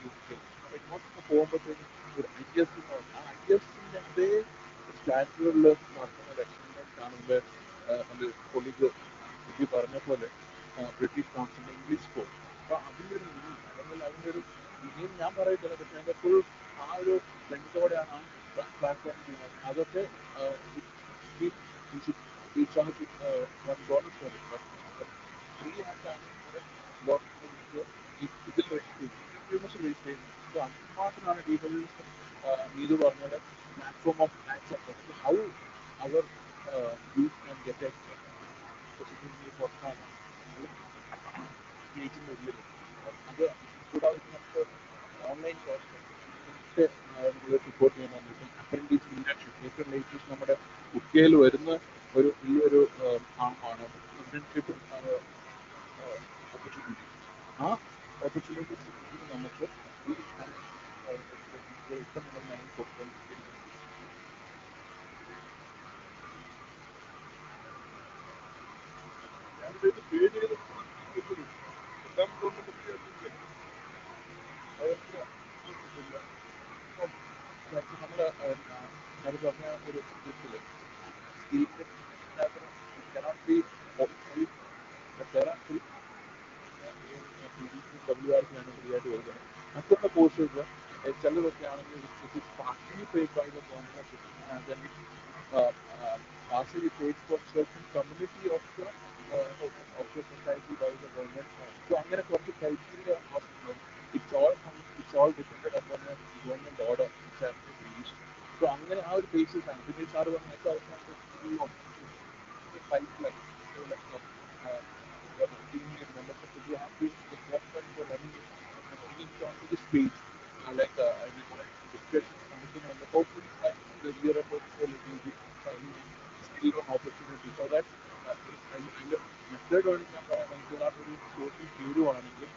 UK ഇങ്ങോട്ടൊക്കെ പോകുമ്പോഴത്തേക്കും ഒരു IELTS ആ IELTSൻ്റെ അതേ സ്റ്റാൻഡേർഡിൽ നടത്തുന്ന എക്സ്പീരിയൻസ് കാണുമ്പോൾ നമ്മുടെ കൊളീഗ് ഇത് പറഞ്ഞ പോലെ ബ്രിട്ടീഷ് കൗൺസിലിൻ്റെ ഇംഗ്ലീഷ് സ്കൂൾ. അപ്പോൾ അതിൻ്റെ ഒരു ഇനി അല്ലെങ്കിൽ അതിൻ്റെ ഒരു ഇനിയും ഞാൻ പറയത്തില്ല, പക്ഷേ അതിൻ്റെ ഫുൾ ആ ഒരു ഫ്രണ്ട്സോടെയാണ് ആ പ്ലാറ്റ്ഫോം ചെയ്യുന്നത്. അതൊക്കെ ഫ്രീ ആയിട്ടാണ് ഗവൺമെൻറ് ഇതിൽ രജിസ്റ്റർ ചെയ്യുന്നത്. അപ്പോൾ അതുമാത്രമാണ് DWS നീതു പറഞ്ഞത് platform of acceptance how our youth can get പുറത്താണ് ജയിക്കുന്ന ഉള്ളിൽ. അത് കൂടാതെ നമുക്ക് ഓൺലൈൻ കോഴ്സ് നമ്മൾ സപ്പോർട്ട് ചെയ്യുന്നുണ്ട്. ഇപ്പം അപ്രൻറ്റീസ് ഇന്റേൺഷിപ്പ് ഏറ്റവും ലേറ്റസ്റ്റ് നമ്മുടെ കുട്ടിയിൽ വരുന്ന ഒരു വലിയൊരു ആണ് ഇന്റേൺഷിപ്പ് ഓപ്പർച്യൂണിറ്റി. ആ ഓപ്പർച്യൂണിറ്റീസ് നമുക്ക് ഈ ഇഷ്ടം നമ്മൾ കൊടുത്തുകൊണ്ടിരിക്കുന്നു. കാൻഡിഡേറ്റ് പേ ചെയ്ത് എല്ലാം ഗവൺമെൻറ് ഫ്രീ ആയിട്ടില്ല. നമ്മുടെ അത് പറഞ്ഞ ഒരു ഇതിൽ സ്കില്ലിൻ്റെ കനോട്ട് ബി WRC ആണ് ഫ്രീ ആയിട്ട് കൊടുക്കുന്നത്. മറ്റുള്ള കോഴ്സുകൾ ചിലതൊക്കെ ആണെങ്കിൽ partially paid by the government, partially paid for certain community of the society by the government. So അങ്ങനെ കുറച്ച് criteria it's all dependent upon the government order which has been released. So അങ്ങനെ ആ ഒരു basis ആണ്. പിന്നെ sir പറഞ്ഞ അവസാനത്തെ pipeline membership you have to support for running onto this page like discussion something on the hopefully the year about skill and opportunity so that method ഒരു social തീരുവാണെങ്കിൽ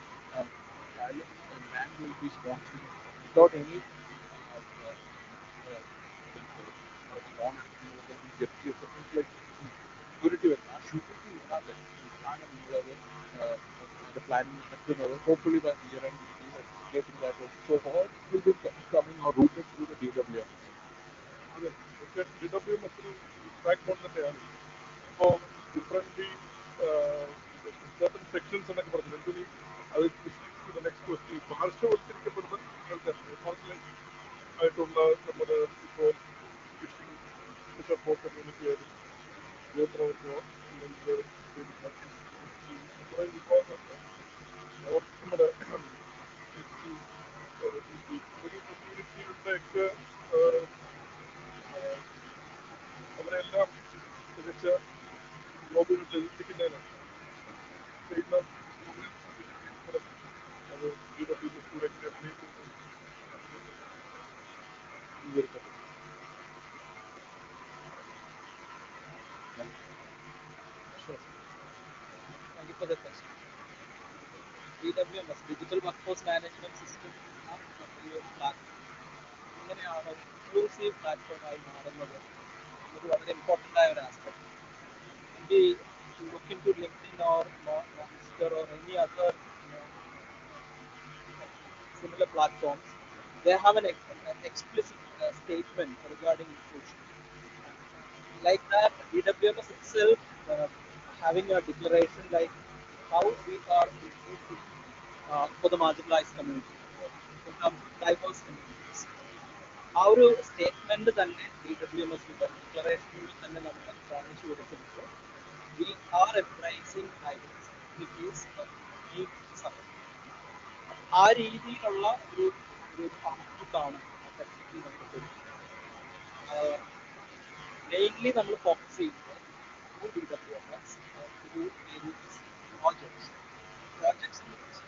bank will be sponsoring without any loan get something like surety വരുന്നത് ആ surety ഇല്ലാതെ ആണ് നമ്മളത് the planning നടത്തുന്നത്. Hopefully by the year end we will be getting that also. So all will be coming or routed through the DWM. അതെ, പക്ഷേ DWMS back bone തന്നെയാണ്. ഇപ്പോൾ ഡിഫറെൻ്റ്ലി certain sections എന്നൊക്കെ പറഞ്ഞു എന്തിന് അത് നെക്സ്റ്റ് ക്വസ്റ്റ്യൻ പാർശ്വവൽക്കരിക്കപ്പെടുന്ന കുട്ടികൾക്ക് ആയിട്ടുള്ള നമ്മുടെ ഇപ്പോൾ ഫിഷിംഗ് ഫിഷർ ഫോർ കമ്മ്യൂണിറ്റി ആയാലും യുവപ്രവർത്തകർ അല്ലെങ്കിൽ കുറേ വിഭാഗങ്ങളുണ്ട് അവർ നമ്മുടെ ഒരു കമ്മ്യൂണിറ്റികളുടെയൊക്കെ അവരെല്ലാം മികച്ച ജോബുകളിൽ എത്തിക്കുന്നതിനാണ് ചെയ്യുന്ന അത് DWMS കൂടെ സ്വീകരിക്കട്ടെ. Sure. Thank you for the question. DWMS, Digital Workforce Management System എന്ന ഈ ഒരു പ്ലാറ്റ്ഫോം ഇങ്ങനെയാണ് ഇൻക്ലൂസീവ് പ്ലാറ്റ്ഫോമായി മാറുന്നത് എന്നൊരു വളരെ ഇമ്പോർട്ടൻ്റ് ആയ ഒരു aspect. Maybe you look into LinkedIn or Monster or any other similar platforms, they have an explicit statement regarding inclusion. Like that, DWMS itself having a declaration like how we are inclusive for the marginalized community, in terms of diverse communities. ആ ഒരു statement തന്നെ DWMSന്റെ ഡിക്ലറേഷനിൽ തന്നെ നമ്മൾ കാണിച്ചു കൊടുക്കുന്നത് we are embracing diversities of unique suffering. ആ രീതിയിലുള്ള ഒരു ഔട്ട്പുട്ടാണ് ടെക്നിക്കലി നമുക്ക് കൊടുക്കുന്നത്. മെയിൻലി നമ്മൾ ഫോക്കസ് ചെയ്യുന്നത് DWMS through various projects. Projects because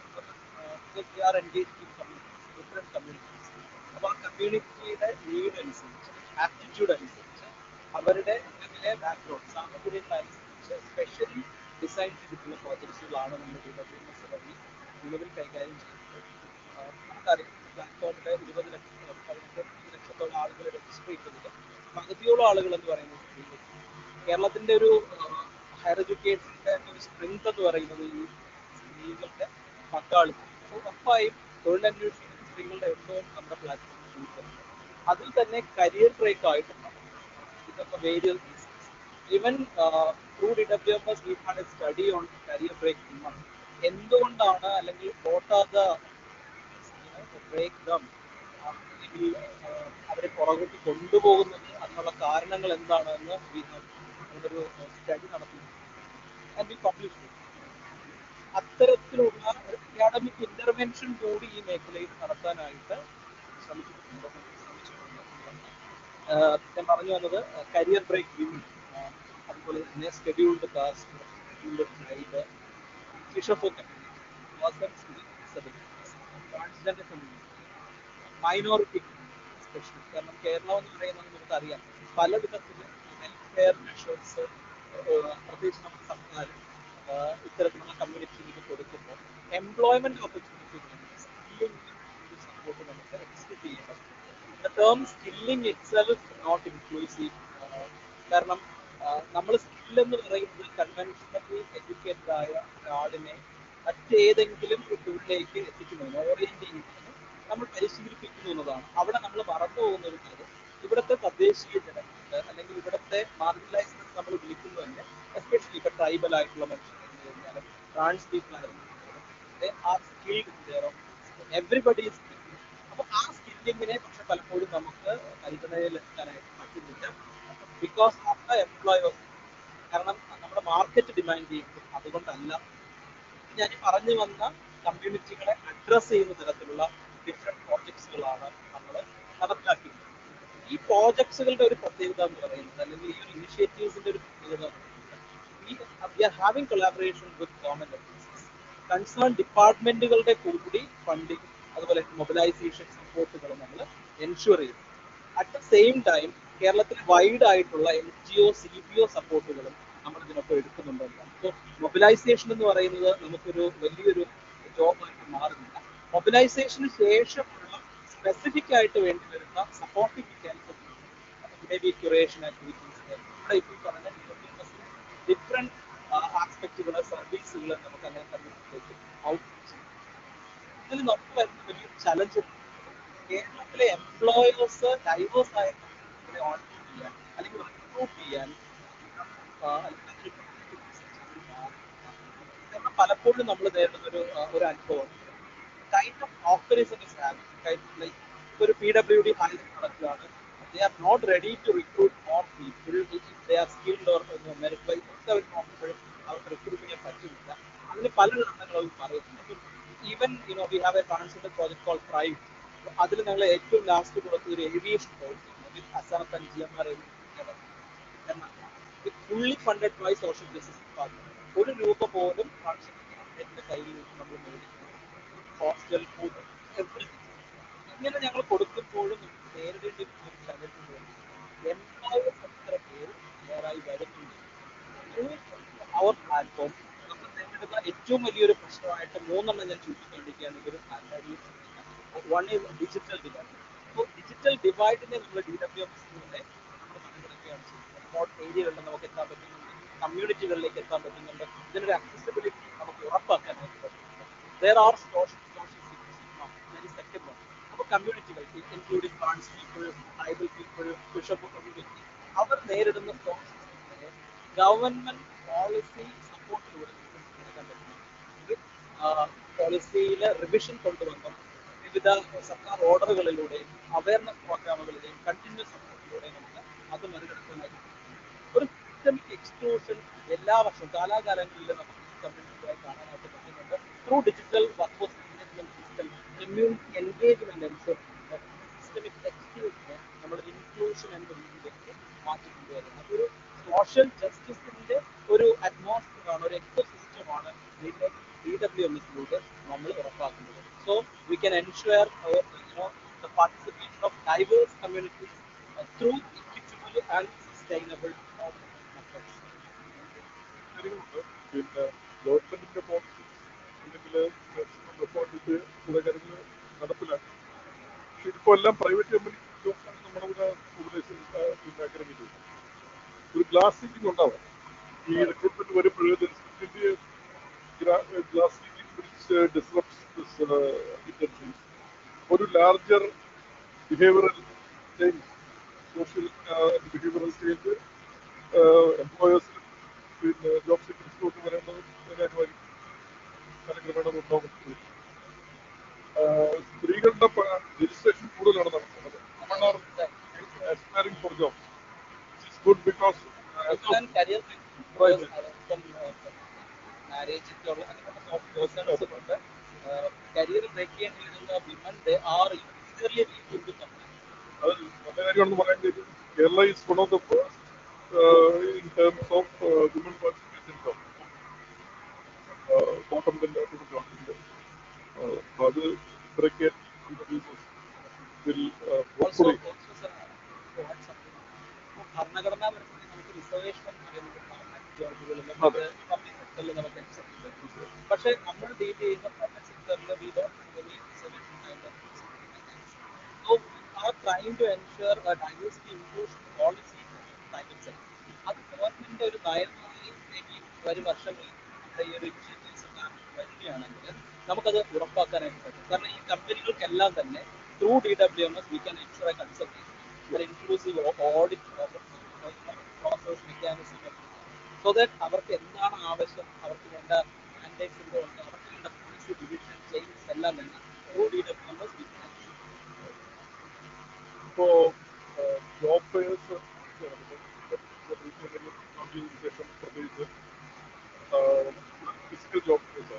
we are engaged with communities, different communities. അപ്പോൾ ആ കമ്മ്യൂണിറ്റിയുടെ നീഡ് അനുസരിച്ച് ആപ്റ്റിറ്റ്യൂഡ് അനുസരിച്ച് അവരുടെ നിലവിലെ ബാക്ക്ഗ്രൗണ്ട് സാഹചര്യങ്ങൾ അനുസരിച്ച് സ്പെഷ്യലി ഡിസൈൻ ചെയ്തിട്ടുള്ള പ്രോജക്ട്സുകളാണ് നമ്മൾ DWMS വഴി നിലവിൽ കൈകാര്യം ചെയ്യുന്നത്. നമുക്കറിയാം പ്ലാറ്റ്ഫോമിൽ 20 ലക്ഷത്തോളം ആളുകൾ രജിസ്റ്റർ ചെയ്തതിൽ പകുതിയോളം ആളുകൾ എന്ന് പറയുന്നത് സ്ത്രീകൾ. കേരളത്തിന്റെ ഒരു ഹയർ എഡ്യൂക്കേഷന്റെ ഒരു സ്ട്രെങ്ത് എന്ന് പറയുന്നത് ഈ സ്ത്രീകളുടെ പങ്കാളിത്തം. അപ്പോൾ ഉറപ്പായും തൊഴിലന്വേഷിക്കുന്ന സ്ത്രീകളുടെ എണ്ണവും നമ്മുടെ പ്ലാറ്റ്ഫോമിൽ കൂടുതലുണ്ട്. അതിൽ തന്നെ കരിയർ ബ്രേക്ക് ആയിട്ടുണ്ട് ഇതൊക്കെ various reasons. Even through DWMS we had a study on career break women. എന്തുകൊണ്ടാണ് അല്ലെങ്കിൽ what are the break them അല്ലെങ്കിൽ അവരെ പുറകോട്ട് കൊണ്ടുപോകുന്നത് അതിനുള്ള കാരണങ്ങൾ എന്താണെന്ന് നമ്മളൊരു സ്റ്റഡി നടത്തി ആൻഡ് വി പബ്ലിഷ്. അത്തരത്തിലുള്ള അക്കാഡമിക് ഇന്റർവെൻഷൻ കൂടി ഈ മേഖലയിൽ നടത്താനായിട്ട് ശ്രമിച്ചിട്ടുണ്ട്. ഞാൻ പറഞ്ഞു വന്നത് കരിയർ ബ്രേക്ക് വിമൻ, അതുപോലെ തന്നെ scheduled caste, scheduled tribe, fisher folk community, persons with disabilities, transgender community, minority especially. കാരണം കേരളം എന്ന് പറയുന്നത് നമുക്കറിയാം പല വിധത്തിലും ഹെൽത്ത് കെയർ മെഷേഴ്സ് പ്രത്യേകിച്ച് നമ്മുടെ സർക്കാർ ഇത്തരത്തിലുള്ള കമ്മ്യൂണിറ്റിയിലേക്ക് കൊടുക്കുമ്പോൾ എംപ്ലോയ്മെന്റ് ഓപ്പർച്യൂണിറ്റികൾ സ്കില്ലിംഗ് സപ്പോർട്ട് നമുക്ക് എക്സ്റ്റെൻഡ് ചെയ്യേണ്ടത്. The term skilling itself not inclusive. കാരണം നമ്മൾ സ്കിൽ എന്ന് പറയുന്നത് കൺവെൻഷണലി എഡ്യൂക്കേറ്റഡ് ആയ ഒരാളിനെ മറ്റേതെങ്കിലും ഒരു തൊഴിലേക്ക് എത്തിക്കുന്നതിന് ഓറിയന്റ് ചെയ്യുന്നതിന് നമ്മൾ പരിശീലിപ്പിക്കുന്നു എന്നതാണ്. അവിടെ നമ്മൾ മറന്നു പോകുന്ന ഒരു കാര്യം ഇവിടുത്തെ തദ്ദേശീയ ജനങ്ങൾക്ക് അല്ലെങ്കിൽ ഇവിടുത്തെ മാർജിനലൈസ്ഡ് നമ്മൾ വിളിക്കുന്നത് തന്നെ എസ്പെഷ്യലി ഇപ്പൊ ട്രൈബൽ ആയിട്ടുള്ള മനുഷ്യർ എന്ന് കഴിഞ്ഞാൽ ട്രാൻസ് പീപ്പിൾ ആയിരുന്നു എവറിബഡി ഈസ് സ്കിൽഡ്. അപ്പൊ ആ സ്കില്ലിങ്ങിനെ പക്ഷെ പലപ്പോഴും നമുക്ക് പരിഗണനയിലെടുക്കാനായിട്ട് പറ്റുന്നില്ല ബിക്കോസ് ഓഫ് ദ എംപ്ലോയേഴ്സ്. കാരണം നമ്മുടെ മാർക്കറ്റ് ഡിമാൻഡ് ചെയ്യുന്നത് അതുകൊണ്ടല്ല. ഞാൻ പറഞ്ഞു വന്ന കമ്മ്യൂണിറ്റികളെ അഡ്രസ് ചെയ്യുന്ന തരത്തിലുള്ള ഡിഫറെന്റ് പ്രോജക്ട്സുകളാണ് നമ്മൾ നടപ്പിലാക്കിയത്. ഈ പ്രോജക്ട്സുകളുടെ ഒരു പ്രത്യേകത എന്ന് പറയുന്നത് അല്ലെങ്കിൽ ഈ ഒരു ഇനിഷ്യേറ്റീവ്സിന്റെ ഒരു പ്രത്യേകത എന്ന് പറയുന്നത് we are having collaboration with government agencies, concern ഡിപ്പാർട്ട്മെന്റുകളുടെ കൂടി ഫണ്ടിങ് അതുപോലെ മൊബിലൈസേഷൻ സപ്പോർട്ടുകൾ നമ്മൾ എൻഷുർ ചെയ്യും. അറ്റ് ദ സെയിം ടൈം കേരളത്തിൽ വൈഡ് ആയിട്ടുള്ള NGO CBO സപ്പോർട്ടുകളും നമ്മൾ ഇതിനൊപ്പം എടുക്കുന്നുണ്ടല്ലോ. അപ്പോൾ മൊബിലൈസേഷൻ എന്ന് പറയുന്നത് നമുക്കൊരു വലിയൊരു ജോബായിട്ട് മാറുന്നില്ല. മൊബിലൈസേഷന് ശേഷമുള്ള സ്പെസിഫിക് ആയിട്ട് വേണ്ടി വരുന്ന supporting mechanism, may be curation activities, നമ്മുടെ ഇപ്പോൾ പറഞ്ഞ ഡിഫറെന്റ് ആസ്പെക്റ്റുകൾ സർവീസുകൾ നമുക്ക് അങ്ങനെ കമ്മ്യൂണിറ്റിയിലേക്ക് ഔട്ട് ചെയ്യാം. ഇതിൽ നമുക്ക് വരുന്ന വലിയ ചലഞ്ച് കേരളത്തിലെ എംപ്ലോയേഴ്സ് ഡൈവേഴ്സ് ആയ കമ്മ്യൂണിറ്റികളെ ഓൺബോർഡ് ചെയ്യാൻ അല്ലെങ്കിൽ റിക്രൂട്ട് ചെയ്യാൻ അല്ലെങ്കിൽ കാരണം പലപ്പോഴും നമ്മൾ നേരിടുന്ന ഒരു അനുഭവം കൈൻഡ് ഓഫ് ഓഫറിസം is having kind of like ഒരു PWD ഹയറിംഗ് നടക്കുകയാണ്. They are not ready to recruit more people if they are skilled or merit wise ഒക്കെ അവർ നോക്കുമ്പോഴും അവർക്ക് റിക്രൂട്ട് ചെയ്യാൻ പറ്റുന്നില്ല. അതിന് പല കാരണങ്ങളും പറയുന്നുണ്ട്. Even we have a transgender project call pride. അതിൽ ഞങ്ങൾ ഏറ്റവും ലാസ്റ്റ് കൊടുത്ത ഒരു ഏവിയേഷൻ കോഴ്സ് വിത്ത് അസാത്ത് and GMR fully funded by social justice department. ഒരു രൂപ പോലും ട്രാൻസ്ജെൻഡർ കയ്യിൽ നിന്ന് നമ്മൾ മേടിക്കുന്നത് ഹോസ്റ്റൽ ഫുഡ് എവറിഥിങ് ഇങ്ങനെ ഞങ്ങൾ കൊടുക്കുമ്പോഴും നമുക്ക് നേരിടേണ്ടി വരുന്ന ഒരു ചലഞ്ച് എംപ്ലോയേഴ്സ് എത്ര പേര് ക്ലിയറായി വരുന്നുണ്ട്. അവർ പ്ലാറ്റ്ഫോം നമ്മൾ നേരിടുന്ന ഏറ്റവും വലിയൊരു പ്രശ്നമായിട്ട് മൂന്നെണ്ണം ഞാൻ ചൂണ്ടിക്കാണ്ടിരിക്കുകയാണ് ഈ ഒരു പ്ലാറ്റ്ഫോമിൽ. One is digital divide. അപ്പോൾ ഡിജിറ്റൽ ഡിവൈഡിനെ നമ്മൾ DWMSലൂടെ നമ്മൾ മറികടക്കുകയാണ് ചെയ്യുന്നത്. റിമോട്ട് ഏരിയകളിൽ നമുക്ക് എത്താൻ പറ്റുന്നുണ്ട്, കമ്മ്യൂണിറ്റികളിലേക്ക് എത്താൻ പറ്റുന്നുണ്ട്. ഇതിനൊരു അക്സസിബിലിറ്റി നമുക്ക് ഉറപ്പാക്കാനായിട്ട് പറ്റുന്നുണ്ട്. There are social very second one. അപ്പോൾ കമ്മ്യൂണിറ്റികൾ including trans people, tribal people, bishop community അവർ നേരിടുന്ന സോഷ്യൽ ഗവൺമെന്റ് പോളിസി സപ്പോർട്ടിലൂടെ എടുക്കാൻ പറ്റുന്നുണ്ട്. പോളിസിയിൽ റിവിഷൻ കൊണ്ടുവന്നു വിവിധ സർക്കാർ ഓർഡറുകളിലൂടെയും അവയർനെസ് പ്രോഗ്രാമുകളുടെയും കണ്ടിന്യൂസ് സപ്പോർട്ടിലൂടെയും നമുക്ക് അത് മറികടക്കാനായിട്ട് ഒരു സിസ്റ്റമിക് എക്സ്ക്ലൂഷൻ എല്ലാ വർഷവും കാലാകാലങ്ങളിൽ നമുക്ക് ഈ കമ്മ്യൂണിറ്റിയായി കാണാനായിട്ട് പറ്റുന്നുണ്ട്. Through digital workforce management system community engagement അനുസരിച്ച് സിസ്റ്റമിക് എക്സ്ക്ലൂഷനെ നമ്മൾ ഇൻക്ലൂഷൻ എന്ന രീതിയിലേക്ക് മാറ്റിക്കൊണ്ടുവരുന്നത്. അതൊരു സോഷ്യൽ ജസ്റ്റിസിന്റെ ഒരു അറ്റ്മോസ്ഫിയറാണ്, ഒരു എക്കോ സിസ്റ്റമാണ് DWMSലൂടെ നമ്മൾ ഉറപ്പാക്കുന്നത്. So we can ensure the participation of diverse communities through equitable and sustainable methods. പിന്നെ ഗവൺമെന്റിന്റെ പോളിസി അല്ലെങ്കിൽ റിപ്പോർട്ടിന്റെ ചില കാര്യങ്ങൾ നടപ്പിലാക്കി. പക്ഷെ ഇപ്പോൾ എല്ലാം പ്രൈവറ്റ് കമ്പനി ജോബ്സാണ് നമ്മളിവിടെ പിന്നെ അഗ്രമിക്കുന്നത്. ഒരു ഗ്ലാസ് സീലിംഗ് ഉണ്ടാവും ഈ റിക്രൂട്ട്മെന്റ് വരുമ്പോൾ. Glass ceiling which disrupts this intentions. ഒരു larger behavioural change, social behavioural change എംപ്ലോയേഴ്സിലും പിന്നെ ജോബ് സീക്കേഴ്സിലും ഒക്കെ വരേണ്ടത് കാര്യമായിരിക്കും. കാലക്രമേണ ഉണ്ടാകുന്നത് സ്ത്രീകളുടെ രജിസ്ട്രേഷൻ കൂടുതലാണ് നടക്കുന്നത്. Aspiring for jobs, which is good because career marriage കൊണ്ട് കരിയർ ബ്രേക്ക് ചെയ്യേണ്ടി വരുന്ന women they are eagerly reaching to come. അത് നല്ല കാര്യമാണെന്ന് പറയാൻ കഴിയും. Kerala is one of the first in terms of women participation job. Bottom അത് ബ്രേക്ക് ഭരണഘടനാപരമായി നമുക്ക് റിസർവേഷൻ ജോബുകളിൽ പബ്ലിക് സെക്ടറിൽ നമുക്ക് പക്ഷേ നമ്മൾ ഡീൽ ചെയ്യുന്ന പ്രൈവറ്റ് സെക്ടറിൽ we don't have any reservation. So we are trying to ensure a diversity inclusion policy in private sector. അത് ഗവൺമെന്റ് ഒരു നയമായി വരും വർഷങ്ങളിൽ നമ്മുടെ ഈ ഒരു ഇനിഷ്യേറ്റീവ്സ് വരികയാണെങ്കിൽ നമുക്കത് ഉറപ്പാക്കാനായിട്ട് പറ്റും. കാരണം ഈ കമ്പനികൾക്കെല്ലാം തന്നെ through DWMS we can ensure a consultation, an inclusive audit process mechanism, so that അവർക്ക് എന്താണ് ആവശ്യം, അവർക്ക് വേണ്ട മാൻഡേറ്റ്സ് എന്തുകൊണ്ട്, അവർക്ക് വേണ്ട പോളിസി ഡിവിഷൻ ചേഞ്ചസ് എല്ലാം തന്നെ through DWMS we can ensure. ഇപ്പോൾ ജോബ് ഫെയർസ് ശേഷം പ്രത്യേകിച്ച് ഫിസിക്കൽ ജോബ് ഫെയർസ്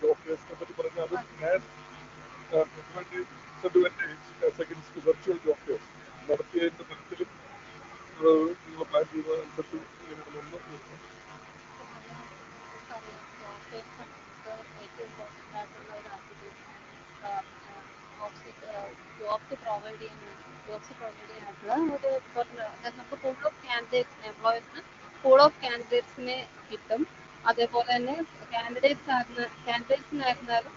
ജോബ് ഫെയർസിനെ പറ്റി പറഞ്ഞാൽ അത് disadvantage against virtual job fairs നടത്തിയതിൻ്റെ തരത്തിലും നിങ്ങൾ പ്ലാൻ ചെയ്യുന്നതനുസരിച്ച് ഇങ്ങനെയാണെന്ന് ജോബ്സ് പ്രൊവൈഡ് ചെയ്യാനായിട്ടുള്ള നമുക്ക് പൂൾ ഓഫ് കാൻഡിഡേറ്റ്സിന് എംപ്ലോയേഴ്സിന് പൂൾ ഓഫ് കാൻഡിഡേറ്റ്സിനെ കിട്ടും. അതേപോലെ തന്നെ കാൻഡിഡേറ്റ്സിനായിരുന്നാലും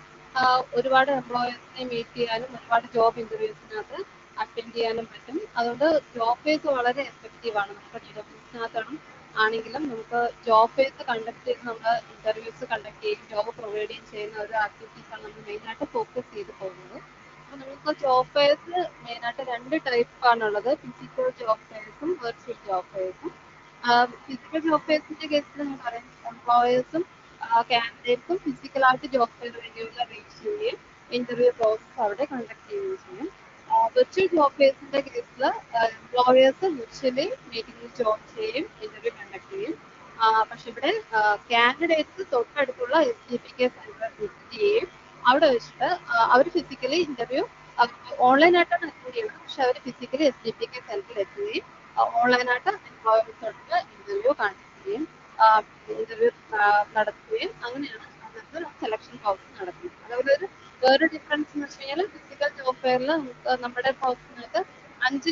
ഒരുപാട് എംപ്ലോയേഴ്സിനെ മീറ്റ് ചെയ്യാനും ഒരുപാട് ജോബ് ഇന്റർവ്യൂസിനകത്ത് അറ്റൻഡ് ചെയ്യാനും പറ്റും. അതുകൊണ്ട് ജോബ് ഫെയർസ് വളരെ എഫക്റ്റീവാണ്. നമുക്ക് ഡബ്ല്യൂസിനകത്താണ് ആണെങ്കിലും നമുക്ക് ജോബ് ഫെയർസ് കണ്ടക്ട് ചെയ്ത് നമ്മൾ ഇന്റർവ്യൂസ് കണ്ടക്ട് ചെയ്യും, ജോബ് പ്രൊവൈഡ് ചെയ്യുന്ന ഒരു ആക്ടിവിറ്റീസാണ് നമ്മൾ മെയിനായിട്ട് ഫോക്കസ് ചെയ്ത് പോകുന്നത്. അപ്പോൾ നമുക്ക് ജോബ് ഫെയർസ് മെയിനായിട്ട് രണ്ട് ടൈപ്പാണുള്ളത്, ഫിസിക്കൽ ജോബ് ഫെയർസും വെർച്വൽ ജോബ് ഫെയർസും. ഫിസിക്കൽ ജോബ് ഫെയർസിന്റെ കേസിൽ നമ്മൾ പറയും എംപ്ലോയേഴ്സും കാൻഡിഡേറ്റ്സും ഫിസിക്കലായിട്ട് ജോബ് ഫെയർ വേണ്ടിയുള്ള റീച്ച് ചെയ്യുകയും ഇന്റർവ്യൂ പ്രോസസ് അവിടെ കണ്ടക്ട് ചെയ്യുകയും ചെയ്യും. വെർച്വൽ ജോബ് ഫെയർസിന്റെ കേസിൽ എംപ്ലോയേഴ്സ് വിർച്വലി മീറ്റിംഗിൽ ജോയിൻ ചെയ്യും, ഇന്റർവ്യൂ കണ്ടക്ട് ചെയ്യും. പക്ഷെ ഇവിടെ കാൻഡിഡേറ്റ്സ് തൊട്ടടുത്തുള്ള SDPK സെന്റർ വിസിറ്റ് ചെയ്യുകയും അവിടെ വെച്ചിട്ട് അവർ ഫിസിക്കലി ഇന്റർവ്യൂ ഓൺലൈനായിട്ടാണ് അറ്റൻഡ് ചെയ്യുന്നത്, പക്ഷെ അവർ ഫിസിക്കലി SDPK സെന്ററിൽ എത്തുകയും ഓൺലൈനായിട്ട് എംപ്ലോയേഴ്സോട് ഇന്റർവ്യൂ കണ്ടക്ട് ചെയ്യും, ഇന്റർവ്യൂ നടത്തുകയും അങ്ങനെയാണ് അന്നത്തെ സെലക്ഷൻ പ്രോസസ് നടക്കുന്നത്. അതുപോലെ വേറെ ഡിഫറൻസ് എന്ന് വെച്ച് കഴിഞ്ഞാൽ ഫിസിക്കൽ ജോബ് ഫെയറിൽ നമ്മുടെ പ്രോസസ്സിനകത്ത് 5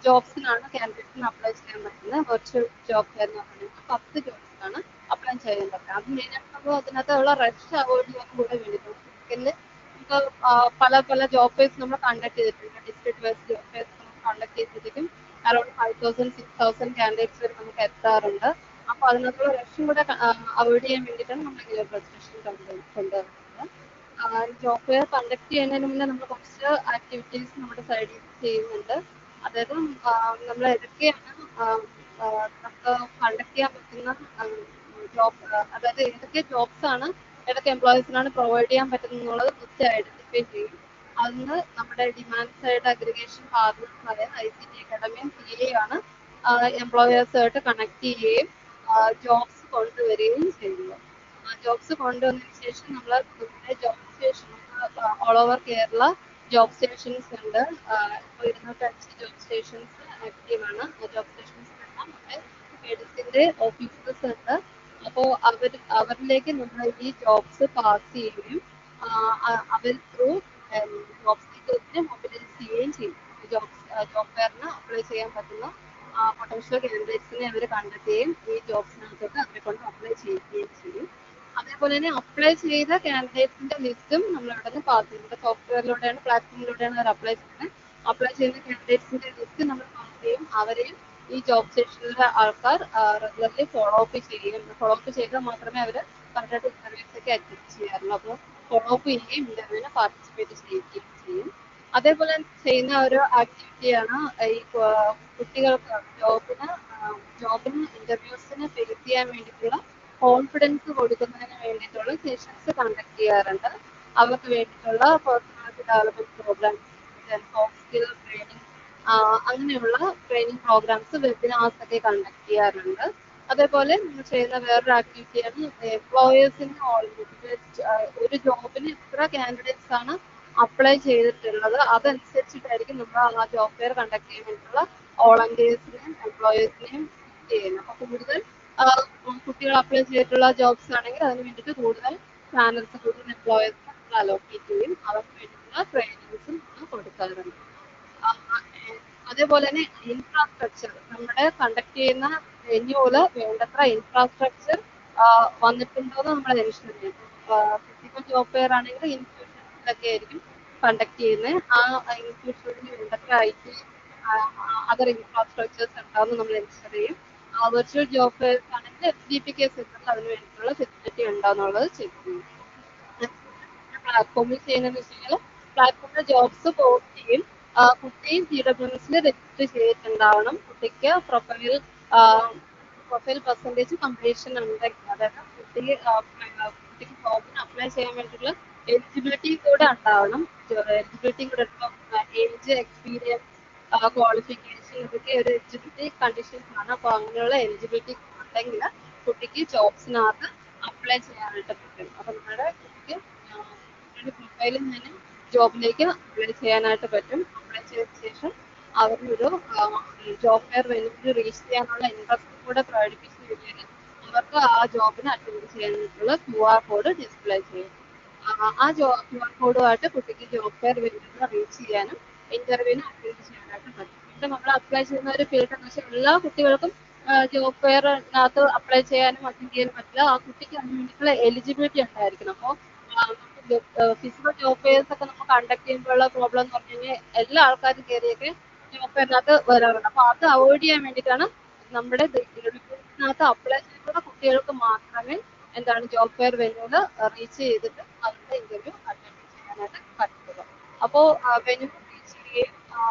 ജോബ്സിനാണ് കാൻഡിഡേറ്റ്സിന് അപ്ലൈ ചെയ്യാൻ പറ്റുന്നത്. വെർച്വൽ ജോബ് ഫെയർ എന്ന് പറയുന്നത് 10 ജോബ്സിനാണ് അപ്ലൈ ചെയ്യാൻ പറ്റുന്നത്. അത് മെയിനായിട്ട് നമ്മൾ അതിനകത്തുള്ള റഷ് അവോയ്ഡ് ചെയ്യാൻ കൂടെ വേണ്ടിയിട്ടുണ്ട്. ഫിസിക്കലിൽ നമുക്ക് പല പല ജോബ് ഫെയർസ് നമ്മൾ കണ്ടക്ട് ചെയ്തിട്ടുണ്ട്. ഡിസ്ട്രിക്ട് വൈസ് ജോബ് ഫെയർസ് നമ്മൾ കണ്ടക്ട് ചെയ്തതിലേക്കും അറൌണ്ട് 5000 6000 കാൻഡിഡേറ്റ്സ് വരെ നമുക്ക് എത്താറുണ്ട്. അപ്പോൾ അതിനകത്തുള്ള റഷും കൂടെ അവോയ്ഡ് ചെയ്യാൻ വേണ്ടിയിട്ടാണ് നമ്മൾ ഈ രജിസ്ട്രേഷൻ കൊണ്ടുവരുന്നത്. ജോബ് ഫെയർ കണ്ടക്ട് ചെയ്യുന്നതിന് മുന്നേ നമ്മൾ കുറച്ച് ആക്ടിവിറ്റീസ് നമ്മുടെ സൈഡിൽ ചെയ്യുന്നുണ്ട്. അതായത് നമ്മൾ ഏതൊക്കെയാണ് നമുക്ക് കണ്ടക്ട് ചെയ്യാൻ പറ്റുന്ന ജോബ്, അതായത് ഏതൊക്കെ ജോബ്സ് ആണ് ഏതൊക്കെ എംപ്ലോയീസിനാണ് പ്രൊവൈഡ് ചെയ്യാൻ പറ്റുന്നത് എന്നുള്ളത് ഫസ്റ്റ് ഐഡന്റിഫൈ ചെയ്യും. അതിന് നമ്മുടെ ഡിമാൻഡ് സൈഡ് അഗ്രിഗേഷൻ പാർട്ണേഴ്സായ ICT അക്കാഡമിയും CA ആണ് എംപ്ലോയേഴ്സുമായിട്ട് കണക്ട് ചെയ്യുകയും ജോബ്സ് കൊണ്ടുവരികയും ചെയ്യുന്നത്. ജോബ്സ് കൊണ്ടുവന്നതിന് ശേഷം നമ്മൾ job station all over Kerala job stations ഉണ്ട്. ഇപ്പോൾ 205 ജോബ് സ്റ്റേഷൻസ് ആക്റ്റീവാണ്. ജോബ് സ്റ്റേഷൻസ് നമ്മുടെ എഡിസിന്റെ ഓഫീസേഴ്സ് ഉണ്ട്. അപ്പോൾ അവരിലേക്ക് നമ്മൾ ഈ ജോബ്സ് പാസ് ചെയ്യുകയും അവർ ത്രൂ ജോബ് സീക്കേഴ്സിനെ മൊബിലൈസ് ചെയ്യുകയും ചെയ്യും. ജോബ് ഫെയറിന് അപ്ലൈ ചെയ്യാൻ പറ്റുന്ന പൊട്ടൻഷ്യൽ കാൻഡിഡേറ്റ്സിനെ അവർ കണ്ടെത്തുകയും ഈ ജോബ്സിനകത്തോട്ട് അവരെ കൊണ്ട് അപ്ലൈ ചെയ്യുകയും ചെയ്യും. അതേപോലെ തന്നെ അപ്ലൈ ചെയ്ത കാൻഡിഡേറ്റ്സിന്റെ ലിസ്റ്റും നമ്മൾ ഇവിടെ നിന്ന് പാസ് ചെയ്യുന്നത് സോഫ്റ്റ്വെയറിലൂടെയാണ്, പ്ലാറ്റ്ഫോമിലൂടെയാണ് അവർ അപ്ലൈ ചെയ്യുന്നത്. അപ്ലൈ ചെയ്യുന്ന കാൻഡിഡേറ്റ്സിന്റെ ലിസ്റ്റ് നമ്മൾ പാസ് ചെയ്യും. അവരെയും ഈ ജോബ് സ്റ്റേഷനിലെ ആൾക്കാർ റെഗുലർലി ഫോളോ അപ്പ് ചെയ്യും. ഫോളോ അപ്പ് ചെയ്താൽ മാത്രമേ അവർ കറക്റ്റായിട്ട് ഇന്റർവ്യൂസ് ഒക്കെ അറ്റൻഡ് ചെയ്യാറുള്ളൂ. അപ്പോൾ ഫോളോ അപ്പ് ചെയ്യുകയും ഇന്റർവ്യൂവിന് പാർട്ടിസിപ്പേറ്റ് ചെയ്യുകയും ചെയ്യും. അതേപോലെ ചെയ്യുന്ന ഒരു ആക്ടിവിറ്റിയാണ് ഈ കുട്ടികൾക്ക് ജോബിന് ഇന്റർവ്യൂസിന് ഫേസ് ചെയ്യാൻ വേണ്ടിയിട്ടുള്ള കോൺഫിഡൻസ് കൊടുക്കുന്നതിന് വേണ്ടിയിട്ടുള്ള സെഷൻസ് കണ്ടക്ട് ചെയ്യാറുണ്ട്. അവർക്ക് വേണ്ടിയിട്ടുള്ള personality development programs, soft skill training, അങ്ങനെയുള്ള ട്രെയിനിങ് പ്രോഗ്രാംസ് വെബിനാർസ് ഒക്കെ കണ്ടക്ട് ചെയ്യാറുണ്ട്. അതേപോലെ നമ്മൾ ചെയ്യുന്ന വേറൊരു ആക്ടിവിറ്റിയാണ് എംപ്ലോയേഴ്സിന് ഒരു ജോബിന് എത്ര കാൻഡിഡേറ്റ്സ് ആണ് അപ്ലൈ ചെയ്തിട്ടുള്ളത് അതനുസരിച്ചിട്ടായിരിക്കും നമ്മൾ ആ ജോബ് ഫെയർ കണ്ടക്ട് ചെയ്യാൻ വേണ്ടിയിട്ടുള്ള വോളണ്ടിയേഴ്സിനെയും എംപ്ലോയേഴ്സിനെയും ചെയ്യുന്നത്. അപ്പോൾ കൂടുതൽ കുട്ടികൾ അപ്ലൈ ചെയ്തിട്ടുള്ള ജോബ്സ് ആണെങ്കിൽ അതിന് വേണ്ടിയിട്ട് കൂടുതൽ ചാനൽസ്, കൂടുതൽ എംപ്ലോയേഴ്സിനെ നമ്മൾ അലോക്കേറ്റ് ചെയ്യും. അവർക്ക് വേണ്ടിയിട്ടുള്ള ട്രെയിനിങ്സും നമ്മൾ കൊടുക്കാറുണ്ട്. അതേപോലെ തന്നെ ഇൻഫ്രാസ്ട്രക്ചർ നമ്മുടെ കണ്ടക്ട് ചെയ്യുന്ന വെന്യൂല് വേണ്ടത്ര ഇൻഫ്രാസ്ട്രക്ചർ വന്നിട്ടുണ്ടോ എന്ന് നമ്മൾ എൻഷുർ ചെയ്യും. ഫിസിക്കൽ ജോബ് ഫെയർ ആണെങ്കിൽ ഇൻസ്റ്റിറ്റ്യൂഷൻസിലൊക്കെ ആയിരിക്കും കണ്ടക്ട് ചെയ്യുന്നത്. ആ ഇൻസ്റ്റിറ്റ്യൂഷനിൽ വേണ്ടത്ര IT അതർ ഇൻഫ്രാസ്ട്രക്ചേഴ്സ് ഉണ്ടാവുമെന്ന് നമ്മൾ എൻഷുർ ചെയ്യും. വെർച്വൽ ജോബ് ഫെയർസ് ആണെങ്കിൽ SDPK സെന്ററിൽ അതിന് വേണ്ടിയിട്ടുള്ള ഫെസിലിറ്റി ഉണ്ടോയെന്നുള്ളത് ചെക്ക് ചെയ്യും. പ്ലാറ്റ്ഫോമിൽ ചെയ്യുന്നതെന്ന് വെച്ച് കഴിഞ്ഞാൽ പ്ലാറ്റ്ഫോമിൽ ജോബ്സ് പോസ്റ്റ് ചെയ്യും. കുട്ടി CWMSൽ രജിസ്റ്റർ ചെയ്തിട്ടുണ്ടാവണം. കുട്ടിക്ക് പ്രൊഫൈൽ പെർസെൻറ്റേജ് കംപ്ലീഷൻ ഉണ്ടെങ്കിൽ, അതായത് കുട്ടിക്ക് ജോബിന് അപ്ലൈ ചെയ്യാൻ വേണ്ടിയിട്ടുള്ള എലിജിബിലിറ്റി കൂടെ ഉണ്ടാവണം. എലിജിബിലിറ്റി കൂടെ ഏജ്, എക്സ്പീരിയൻസ്, ക്വാളിഫിക്കേഷൻ, ഇതൊക്കെ ഒരു എലിജിബിലിറ്റി കണ്ടീഷൻസ് ആണ്. അപ്പോൾ അങ്ങനെയുള്ള എലിജിബിലിറ്റി ഉണ്ടെങ്കിൽ കുട്ടിക്ക് ജോബ്സിനകത്ത് അപ്ലൈ ചെയ്യാനായിട്ട് പറ്റും. അപ്പോൾ നമ്മുടെ കുട്ടിക്ക് പ്രൊഫൈലിൽ നിന്ന് ജോബിലേക്ക് അപ്ലൈ ചെയ്യാനായിട്ട് പറ്റും. അപ്ലൈ ചെയ്ത ശേഷം അവരൊരു ജോബ് ഫെയർ വെന്യൂവിൽ റീച്ച് ചെയ്യാനുള്ള ഇൻട്രസ്റ്റ് കൂടെ പ്രകടിപ്പിച്ച് കഴിഞ്ഞാൽ അവർക്ക് ആ ജോബിന് അറ്റൻഡ് ചെയ്യാനായിട്ടുള്ള QR കോഡ് ഡിസ്പ്ലേ ചെയ്യും. ആ QR കോഡുമായിട്ട് കുട്ടിക്ക് ജോബ് ഫെയർ വെന്യൂവിൽ റീച്ച് ചെയ്യാനും ഇന്റർവ്യൂവിന് അറ്റൻഡ് ചെയ്യാനായിട്ട് പറ്റും. പിന്നെ നമ്മൾ അപ്ലൈ ചെയ്യുന്ന ഒരു ഫീൽഡ് എന്ന് വെച്ചാൽ എല്ലാ കുട്ടികൾക്കും ജോബ് ഫെയറിനകത്ത് അപ്ലൈ ചെയ്യാനും അറ്റൻഡ് ചെയ്യാനും പറ്റില്ല. ആ കുട്ടിക്ക് അതിന് വേണ്ടിയിട്ടുള്ള എലിജിബിലിറ്റി ഉണ്ടായിരിക്കണം. അപ്പോൾ ഫിസിക്കൽ ജോബ് ഫെയർസ് ഒക്കെ നമ്മൾ കണ്ടക്ട് ചെയ്യുമ്പോഴുള്ള പ്രോബ്ലം എന്ന് പറഞ്ഞു കഴിഞ്ഞാൽ എല്ലാ ആൾക്കാരും കയറിയൊക്കെ ജോബ് ഫെയറിനകത്ത് വരാറുണ്ട്. അപ്പൊ അത് അവോയ്ഡ് ചെയ്യാൻ വേണ്ടിയിട്ടാണ് നമ്മുടെ റിക്രൂട്ട്മെന്റിനകത്ത് അപ്ലൈ ചെയ്തിട്ടുള്ള കുട്ടികൾക്ക് മാത്രമേ എന്താണ് ജോബ് ഫെയർ വെന്യൂല് റീച്ച് ചെയ്തിട്ട് അവരുടെ ഇന്റർവ്യൂ അറ്റൻഡ് ചെയ്യാനായിട്ട് പറ്റുള്ളൂ. അപ്പോൾ വെന്യൂ റീച്ച് ചെയ്യുകയും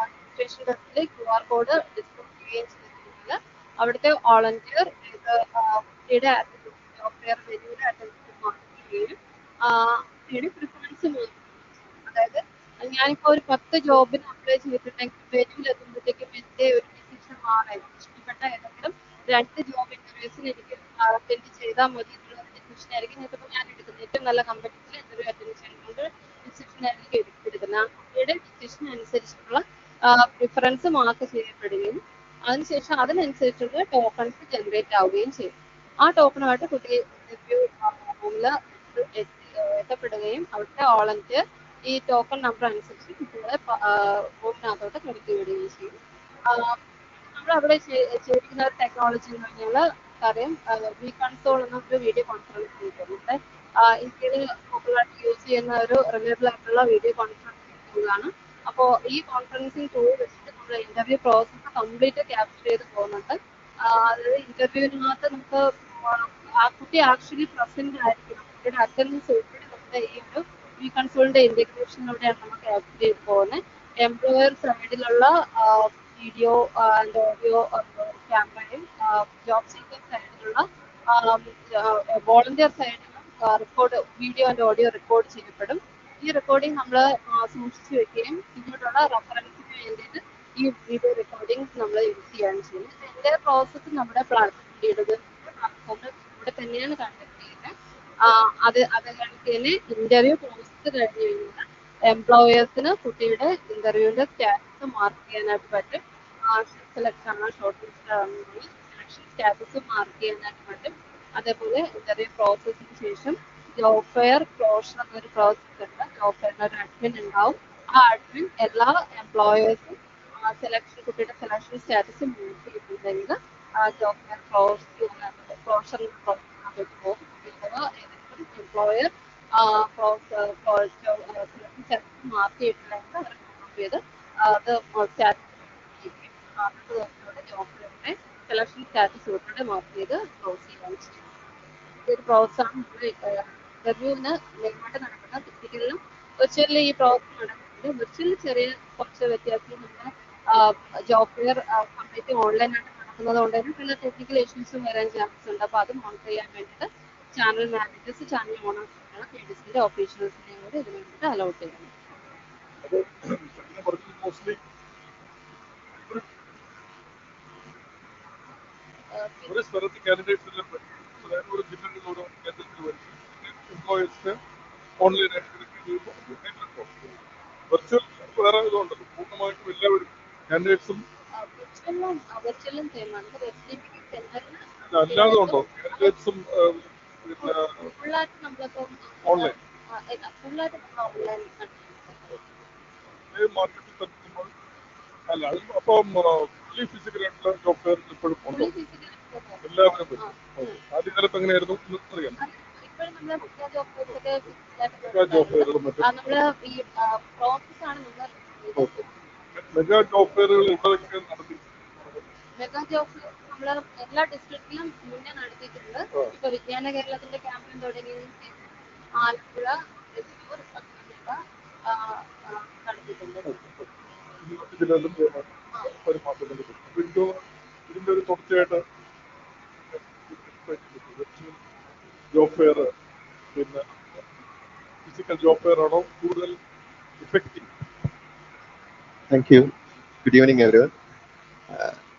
രജിസ്ട്രേഷൻ ഡെസ്കിൽ QR കോഡ് ഡിസ്പ്ലേ ചെയ്യുകയും ചെയ്തിട്ടുണ്ടെങ്കിൽ അവിടുത്തെ വോളണ്ടിയർ ഇത് കുട്ടിയുടെ ജോബ് ഫെയർ വെന്യൂല് അറ്റൻഡ് ചെയ്യുകയും കുട്ടിയുടെ പ്രിഫറൻസ് മാറ്റുകയും ചെയ്യും. അതായത് ഞാനിപ്പോൾ ഒരു 10 ജോബിന് അപ്ലൈ ചെയ്തിട്ടുണ്ടെങ്കിൽ വെന്യൂല് എത്തുമ്പോഴത്തേക്കും എൻ്റെ ഒരു ഡിസിഷൻ മാറായിരുന്നു. ഇഷ്ടപ്പെട്ട ഏതെങ്കിലും 2 ജോബ് ഇന്റർവ്യൂസിന് എനിക്ക് അറ്റൻഡ് ചെയ്താൽ മതി എന്നുള്ള ഡിസിഷൻ ആയിരിക്കും ചിലപ്പോൾ ഞാൻ എടുക്കുന്നത്. ഏറ്റവും നല്ല കമ്പനീസിൽ ഇന്റർവ്യൂ അറ്റൻഡ് ചെയ്യുന്നത് ഡിസിഷൻ ആയിരിക്കും എടുക്കുന്നത്. ആ കുട്ടിയുടെ ഡിസിഷൻ അനുസരിച്ചിട്ടുള്ള പ്രിഫറൻസ് മാർക്ക് ചെയ്യപ്പെടുകയും അതിനുശേഷം അതിനനുസരിച്ചുള്ള ടോക്കൺസ് ജനറേറ്റ് ആവുകയും ചെയ്യും. ആ ടോക്കണുമായിട്ട് കുട്ടി ഇന്റർവ്യൂ റൂമിൽ എത്തപ്പെടുകയും അവിടുത്തെ വോളണ്ടിയർ ഈ ടോക്കൺ നമ്പർ അനുസരിച്ച് കുട്ടികളെ റൂമിനകത്തോട്ട് കടത്തി വിടുകയും ചെയ്യും. നമ്മൾ അവിടെ ചെയ്തിരിക്കുന്ന ടെക്നോളജി എന്ന് പറഞ്ഞാൽ അറിയാം, വി കൺസോൾ എന്നൊരു വീഡിയോ കോൺഫറൻസിംഗ് ടൂൾ. നമ്മുടെ ഇന്ത്യയിൽ പോപ്പുലറായിട്ട് യൂസ് ചെയ്യുന്ന ഒരു റിലയബിൾ ആയിട്ടുള്ള വീഡിയോ കോൺഫറൻസിംഗ് ടൂളാണ്. അപ്പോൾ ഈ കോൺഫറൻസിംഗ് ടൂൾ വെച്ചിട്ട് നമ്മൾ ഇന്റർവ്യൂ പ്രോസസ്സ് കംപ്ലീറ്റ് ക്യാപ്ചർ ചെയ്ത് പോകുന്നുണ്ട്. അതായത് ഇന്റർവ്യൂവിനകത്ത് നമുക്ക് ആ കുട്ടി ആക്ച്വലി പ്രസന്റ് ആയിരിക്കണം. കുട്ടിയുടെ അറ്റൻഡൻസ് ഉൾപ്പെടെ നമ്മുടെ ഈ ഒരു വി കൺസോളിന്റെ ഇന്റഗ്രേഷനിലൂടെയാണ് നമ്മൾ ക്യാപ്ചർ ചെയ്ത് പോകുന്നത്. എംപ്ലോയർ സൈഡിലുള്ള വീഡിയോ ആൻഡ് ഓഡിയോ ക്യാമറയും ജോബ് സീക്കർ സൈഡിലുള്ള വോളണ്ടിയർ സൈഡിലും record video and audio record ചെയ്യപ്പെടും. ഈ റെക്കോർഡിംഗ് നമ്മൾ സൂക്ഷിച്ചു വെക്കുകയും പിന്നീടുള്ള റെഫറൻസിന് വേണ്ടിയിട്ട് ഈ വീഡിയോ റെക്കോർഡിംഗ് നമ്മൾ യൂസ് ചെയ്യുകയാണ് ചെയ്യുന്നത്. ഇതിന്റെ പ്രോസസ്സ് നമ്മുടെ പ്ലാറ്റ്ഫോമിൽ ഇവിടെ തന്നെയാണ് കണ്ടക്ട് ചെയ്യുന്നത്. അത് കണക്ക് തന്നെ ഇന്റർവ്യൂ പ്രോസസ്സ് കഴിഞ്ഞ് കഴിഞ്ഞാൽ എംപ്ലോയേഴ്സിന് കുട്ടിയുടെ ഇന്റർവ്യൂവിന്റെ സ്റ്റാറ്റസ് മാർക്ക് ചെയ്യാനായിട്ട് പറ്റും. സെലക്ട് ആണോ ഷോർട്ട് ലിസ്റ്റ് ആണോ സെലക്ഷൻ സ്റ്റാറ്റസ് മാർക്ക് ചെയ്യാനായിട്ട് പറ്റും. അതേപോലെ ഇന്റർവ്യൂ പ്രോസസ്സിന് ശേഷം ജോബ് ഫെയർ ക്ലോഷർ എന്നൊരു പ്രോസസ്സ് ഉണ്ട്. ജോബ് ഫെയറിന് ഒരു അഡ്മിൻ ഉണ്ടാവും. ആ അഡ്മിൻ എല്ലാ എംപ്ലോയേഴ്സും സെലക്ഷൻ കുട്ടിയുടെ സെലക്ഷൻ സ്റ്റാറ്റസ് മൂവ് ചെയ്തിട്ടുണ്ടെങ്കിൽ ജോബ് ഫെയർ ക്ലോഷർ പ്രോസസ്സിനകത്ത് പോകും. അഥവാ ഏതെങ്കിലും എംപ്ലോയർ സെലക്ഷൻ സ്റ്റാറ്റസ് മാർക്ക് ചെയ്തിട്ടുണ്ടെങ്കിൽ അവരെ ഫോളോ ചെയ്ത് അത് സ്റ്റാറ്റസ് ജോബ് ഫെയറിന്റെ സെലക്ഷൻ സ്റ്റാറ്റസ് ഉൾപ്പെടെ മാർക്ക് ചെയ്ത് ക്ലോസ് ചെയ്യാൻ ചെയ്യും. ഒരു പ്രോസസ്സാണ് നമ്മൾ ഇന്റർവ്യൂവിന് മെയിനായിട്ട് നടക്കുന്നത്. ഫിസിക്കലിലും വെർച്വലിലും ഈ പ്രോസസ്സ് നടക്കുന്നുണ്ട്. വെർച്വലിൽ ചെറിയ കുറച്ച് വ്യത്യാസം നമ്മുടെ ജോബ് ഫെയർ കംപ്ലീറ്റ് ഓൺലൈനായിട്ട് നടക്കുന്നത് കൊണ്ട് തന്നെ പല ടെക്നിക്കൽ ഇഷ്യൂസും വരാൻ ചാൻസ് ഉണ്ട്. അപ്പോൾ അത് മോണിറ്റർ ചെയ്യാൻ വേണ്ടിയിട്ട് ചാനൽ മാനേജേഴ്സ്, ചാനൽ ഓണേഴ്സിനെയാണ് പീഡിസിന്റെ ഓഫീഷ്യൽസിനെയും കൂടി ഇതിന് വേണ്ടിയിട്ട് അലൗട്ട് ചെയ്യുന്നത്. മോസ്റ്റ്ലി ഒരു സ്ഥലത്ത് കാൻഡിഡേറ്റ്സ് എല്ലാം വരും. അതായത് ഒരു ജില്ലയിൽ ഓരോ കേന്ദ്രത്തിൽ വരും. എംപ്ലോയേഴ്സിന് ഓൺലൈനായിട്ട് റിക്രൂട്ട് ചെയ്യുമ്പോൾ വെർച്വൽ വേറെ ഇതുണ്ടല്ലോ, പൂർണ്ണമായിട്ടും എല്ലാവരും കാൻഡിഡേറ്റ്സും അല്ലാതെ ഉണ്ടോ കാൻഡിഡേറ്റ്സും ഓൺലൈൻ മാർക്കറ്റിൽ തട്ടുമ്പോൾ അല്ല അപ്പം ഫുള്ളി ഫിസിക്കലായിട്ടുള്ള ജോബ് ഫെയർ ഇപ്പോഴും ഉണ്ടോ? എല്ലാവരും വരും. ആദ്യകാലത്ത് എങ്ങനെയായിരുന്നു അറിയാം. മെഗാ ജോബ് ഫെയറുകൾ എവിടെയൊക്കെ നടത്തി? മെഗാ ജോബ് നമ്മള് എല്ലാ ഡിസ്ട്രിക്റ്റിലും മുന്നേ നടത്തിയിട്ടുണ്ട്. ഇപ്പൊ വിജ്ഞാന കേരളത്തിന്റെ ക്യാമ്പയിൻ തുടങ്ങിയതിന് ശേഷം ആലപ്പുഴ, തൃശ്ശൂർ, പത്തനംതിട്ട നടത്തിയിട്ടുണ്ട്. ഒരു മാസം ഇതിന്റെ ഒരു തുടർച്ചയായിട്ട് ജോബ് ഫെയർ പിന്നെ ഫിസിക്കൽ ജോബ് ഫെയർ ആണോ കൂടുതൽ effective? Thank you. Good evening, everyone.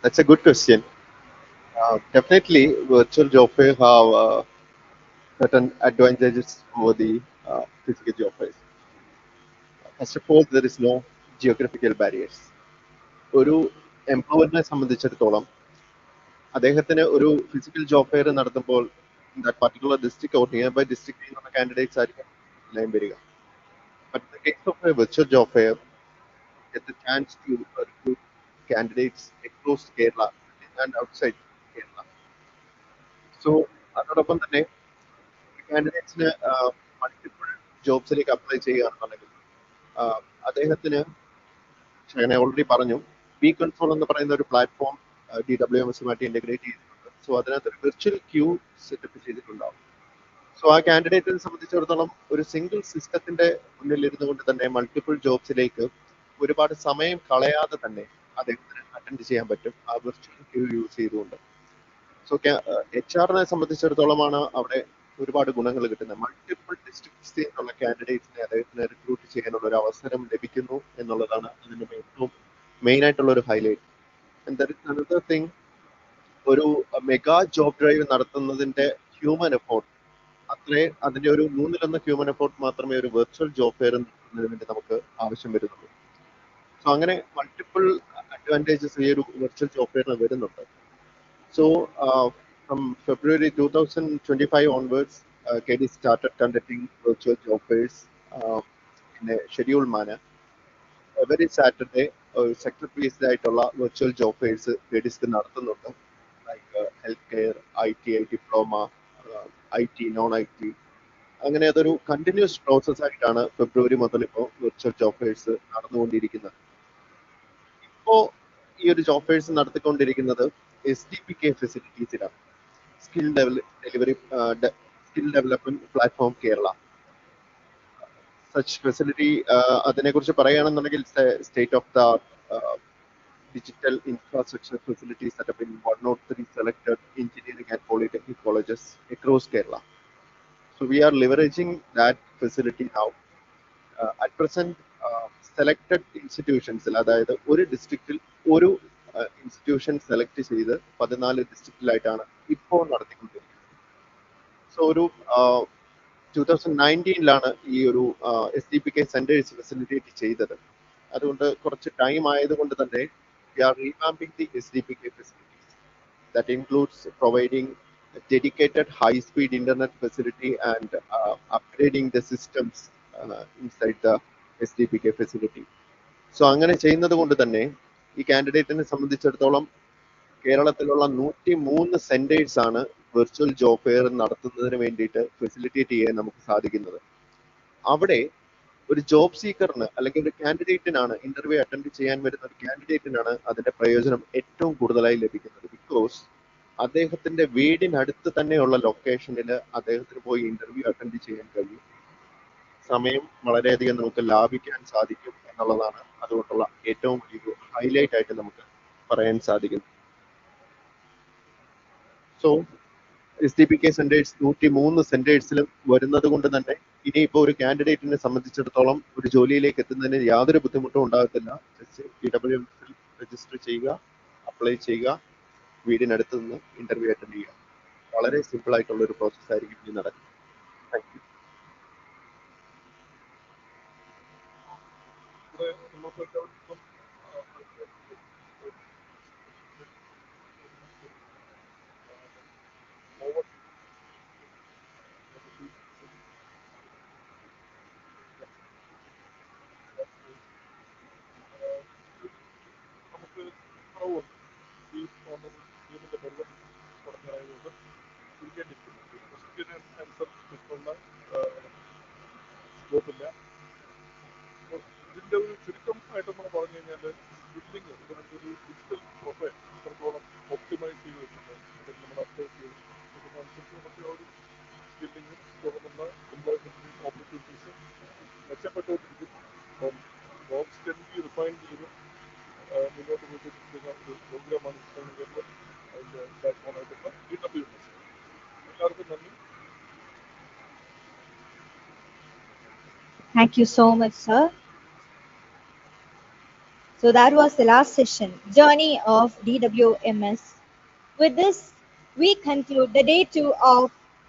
That's a good question. Definitely, virtual job fair have certain advantages over the physical job fairs. First of all, there is no geographical barriers. ഒരു എംപ്ലോയറിനെ സംബന്ധിച്ചിടത്തോളം അദ്ദേഹത്തിന് ഒരു physical job fair നടത്തുമ്പോൾ that particular district or near by ഡിസ്ട്രിക്റ്റിൽ നിന്നുള്ള candidates ആയിരിക്കും line വരിക. But in the case of a virtual job fair get the chance to recruit candidates across Kerala and outside Kerala. So, അതോടൊപ്പം തന്നെ കാൻഡിഡേറ്റ്സിന് multiple ജോബ്സിലേക്ക് apply ചെയ്യുകയാണെന്നുണ്ടെങ്കിൽ ആ, അദ്ദേഹത്തിന് ഞാൻ ഓൾറെഡി പറഞ്ഞു ബി കൺസോൾ എന്ന് പറയുന്ന ഒരു പ്ലാറ്റ്ഫോം DWMS-ഉമായിട്ട് ഇന്റഗ്രേറ്റ് ചെയ്തിട്ടുണ്ട്. സോ അതിനകത്ത് ഒരു വിർച്വൽ ക്യൂ സെറ്റപ്പ് ചെയ്തിട്ടുണ്ടാവും. സോ ആ കാൻഡിഡേറ്റിനെ സംബന്ധിച്ചിടത്തോളം ഒരു സിംഗിൾ സിസ്റ്റത്തിന്റെ മുന്നിൽ ഇരുന്നു കൊണ്ട് തന്നെ മൾട്ടിപ്പിൾ ജോബ്സിലേക്ക് ഒരുപാട് സമയം കളയാതെ തന്നെ അദ്ദേഹത്തിന് അറ്റൻഡ് ചെയ്യാൻ പറ്റും ആ വിർച്വൽ ക്യൂ യൂസ് ചെയ്തുകൊണ്ട്. സോ HR-നെ സംബന്ധിച്ചിടത്തോളമാണ് അവിടെ ഒരുപാട് ഗുണങ്ങൾ കിട്ടുന്നത്. മൾട്ടിപ്പിൾ ഡിസ്ട്രിക്ട്സിൽ നിന്നുള്ള കാൻഡിഡേറ്റ്സിനെ അദ്ദേഹത്തിന് റിക്രൂട്ട് ചെയ്യാനുള്ള ഒരു അവസരം ലഭിക്കുന്നു എന്നുള്ളതാണ് അതിന്റെ ഏറ്റവും മെയിൻ ആയിട്ടുള്ള ഒരു highlight. And there is another thing, ഒരു മെഗാ ജോബ് ഡ്രൈവ് നടത്തുന്നതിന്റെ ഹ്യൂമൻ എഫോർട്ട് അത്രേ അതിന്റെ ഒരു മൂന്നിലൊന്ന് ഹ്യൂമൻ എഫോർട്ട് മാത്രമേ ഒരു വെർച്വൽ ജോബ് ഫെയർ നടത്തുന്നതിന് വേണ്ടി നമുക്ക് ആവശ്യം വരുന്നുള്ളൂ. സോ അങ്ങനെ മൾട്ടിപ്പിൾ അഡ്വാൻറ്റേജസ് ഈ ഒരു വെർച്വൽ ജോബ് ഫെയറിന് വരുന്നുണ്ട്. So, from February 2025 onwards, KD started conducting virtual job fairs in a scheduled manner. Every Saturday, sector based ആയിട്ടുള്ള virtual job fairs KDs നടത്തുന്നുണ്ട്. Like healthcare, ITI diploma, IT, non-IT. അങ്ങനെ അതൊരു continuous process ആയിട്ടാണ് ഫെബ്രുവരി മുതൽ ഇപ്പോൾ virtual job fairs നടന്നുകൊണ്ടിരിക്കുന്നത്. ഇപ്പോ ഈ ഒരു ജോബ് ഫെയർസ് നടത്തിക്കൊണ്ടിരിക്കുന്നത് SDPK ഫെസിലിറ്റീസിലാണ്. Skill delivery skill development platform Kerala. Such facility അതിനെക്കുറിച്ച് പറയുകയാണെന്നുണ്ടെങ്കിൽ state of the digital infrastructure facilities set up in 103 selected engineering and polytechnic colleges across Kerala. So we are leveraging that facility now. At present, selected institutions, അതായത് ഒരു ഡിസ്ട്രിക്റ്റിൽ ഒരു institution select ചെയ്ത് 14 ഡിസ്ട്രിക്റ്റിലായിട്ടാണ് ഇപ്പോൾ നടത്തിക്കൊണ്ടിരിക്കുന്നത്. So ഒരു 2019-ലാണ് ഈ ഒരു SDPK സെന്റേഴ്സ് ഫെസിലിറ്റേറ്റ് ചെയ്തത്. അതുകൊണ്ട് കുറച്ച് ടൈം ആയതുകൊണ്ട് തന്നെ we are revamping the SDPK facilities. That includes providing a dedicated high-speed internet facility and upgrading the systems inside the SDPK facility. So അങ്ങനെ ചെയ്യുന്നത് കൊണ്ട് തന്നെ ഈ കാൻഡിഡേറ്റിനെ സംബന്ധിച്ചിടത്തോളം കേരളത്തിലുള്ള 103 സെന്റേഴ്സ് ആണ് വെർച്വൽ ജോബ് ഫെയർ നടത്തുന്നതിന് വേണ്ടിയിട്ട് ഫെസിലിറ്റേറ്റ് ചെയ്യാൻ നമുക്ക് സാധിക്കുന്നത്. അവിടെ ഒരു ജോബ് സീക്കറിന് അല്ലെങ്കിൽ ഒരു കാൻഡിഡേറ്റിനാണ് ഇന്റർവ്യൂ അറ്റൻഡ് ചെയ്യാൻ വരുന്ന ഒരു കാൻഡിഡേറ്റിനാണ് അതിന്റെ പ്രയോജനം ഏറ്റവും കൂടുതലായി ലഭിക്കുന്നത്. ബിക്കോസ് അദ്ദേഹത്തിന്റെ വീടിനടുത്ത് തന്നെയുള്ള ലൊക്കേഷനിൽ അദ്ദേഹത്തിന് പോയി ഇന്റർവ്യൂ അറ്റൻഡ് ചെയ്യാൻ കഴിയും. സമയം വളരെയധികം നമുക്ക് ലാഭിക്കാൻ സാധിക്കും എന്നുള്ളതാണ് അതുകൊണ്ടുള്ള ഏറ്റവും വലിയൊരു ഹൈലൈറ്റ് ആയിട്ട് നമുക്ക് പറയാൻ സാധിക്കുന്നത്. സോ SDPK സെന്റേഴ്സ് 103 സെന്റേഴ്സിലും വരുന്നത് കൊണ്ട് തന്നെ ഇനിയിപ്പോൾ ഒരു കാൻഡിഡേറ്റിനെ സംബന്ധിച്ചിടത്തോളം ഒരു ജോലിയിലേക്ക് എത്തുന്നതിന് യാതൊരു ബുദ്ധിമുട്ടും ഉണ്ടാകത്തില്ല. ജസ്റ്റ് DWMS രജിസ്റ്റർ ചെയ്യുക, അപ്ലൈ ചെയ്യുക, വീടിനടുത്ത് നിന്ന് ഇന്റർവ്യൂ അറ്റൻഡ് ചെയ്യുക. വളരെ സിമ്പിൾ ആയിട്ടുള്ള ഒരു പ്രോസസ് ആയിരിക്കും ഇനി നടക്കുന്നത്. Thank you. ഇവിടെ നമുക്ക് എല്ലാവർക്കും ഓവർ നമുക്ക് കുറവുണ്ട്. ഈ ടീമിന്റെ പരിപാടി തുടങ്ങാനായതുകൊണ്ട് ചുരുക്കേണ്ടിയിരിക്കുന്നു. ക്വസ്റ്റ്യൻ ആൻസർ കിട്ടുന്ന സ്കോപ്പില്ല. ഇതിന്റെ ഒരു ചുരുക്കം ആയിട്ടൊന്ന് പറഞ്ഞു കഴിഞ്ഞാൽ ബിൽഡിങ് ഒരു ഡിജിറ്റൽ പ്രൊഫൈൽ എത്രത്തോളം ഒപ്റ്റിമൈസ് ചെയ്ത് വെച്ചിട്ടുണ്ട് അല്ലെങ്കിൽ നമ്മൾ അപ്ഡേറ്റ് ചെയ്ത് ഇതിനനുസരിച്ച് നമുക്ക് ആ ഒരു സ്കില്ലിങ്ങും തുടങ്ങുന്ന എംപ്ലോയ്മെന്റിനും ഓപ്പർച്യൂണിറ്റീസും മെച്ചപ്പെട്ടുകൊണ്ടിരിക്കും. അപ്പം ജോബ്സ് കെൻ ബി റിഫൈൻ ചെയ്ത് മുന്നോട്ട് പോയിക്കൊണ്ടിരിക്കുന്ന ഒരു പ്രോഗ്രാമാണ് കേരളം അതിന്റെ പ്ലാറ്റ്ഫോമായിട്ടുള്ള DWMS. എല്ലാവർക്കും നന്ദി. Thank you so much, sir. So that was the last session, Journey of DWMS. With this, we conclude the day 2 of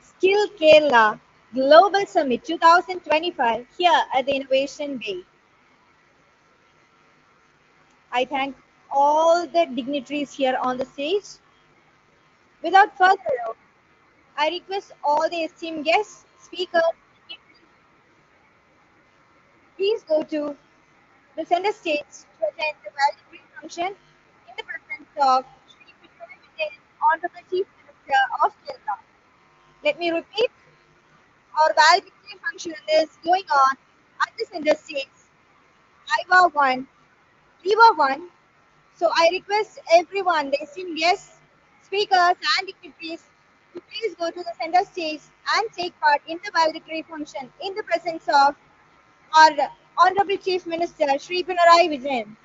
Skill Kerala Global Summit 2025 here at the Innovation Bay. I thank all the dignitaries here on the stage. Without further ado, I request all the esteemed guests, speakers, please go to the center stage to attend the valedictory function in the presence of Shri Vikram Patel, Honorable Chief Minister of Kerala. Let me repeat, our valedictory valedictory function is going on at the center stage. I were one, we were one. So I request everyone, the esteemed guests, speakers, and dignitaries to please go to the center stage and take part in the valedictory function in the presence of our Honorable Chief Minister Sri Pinarayi Vijayan.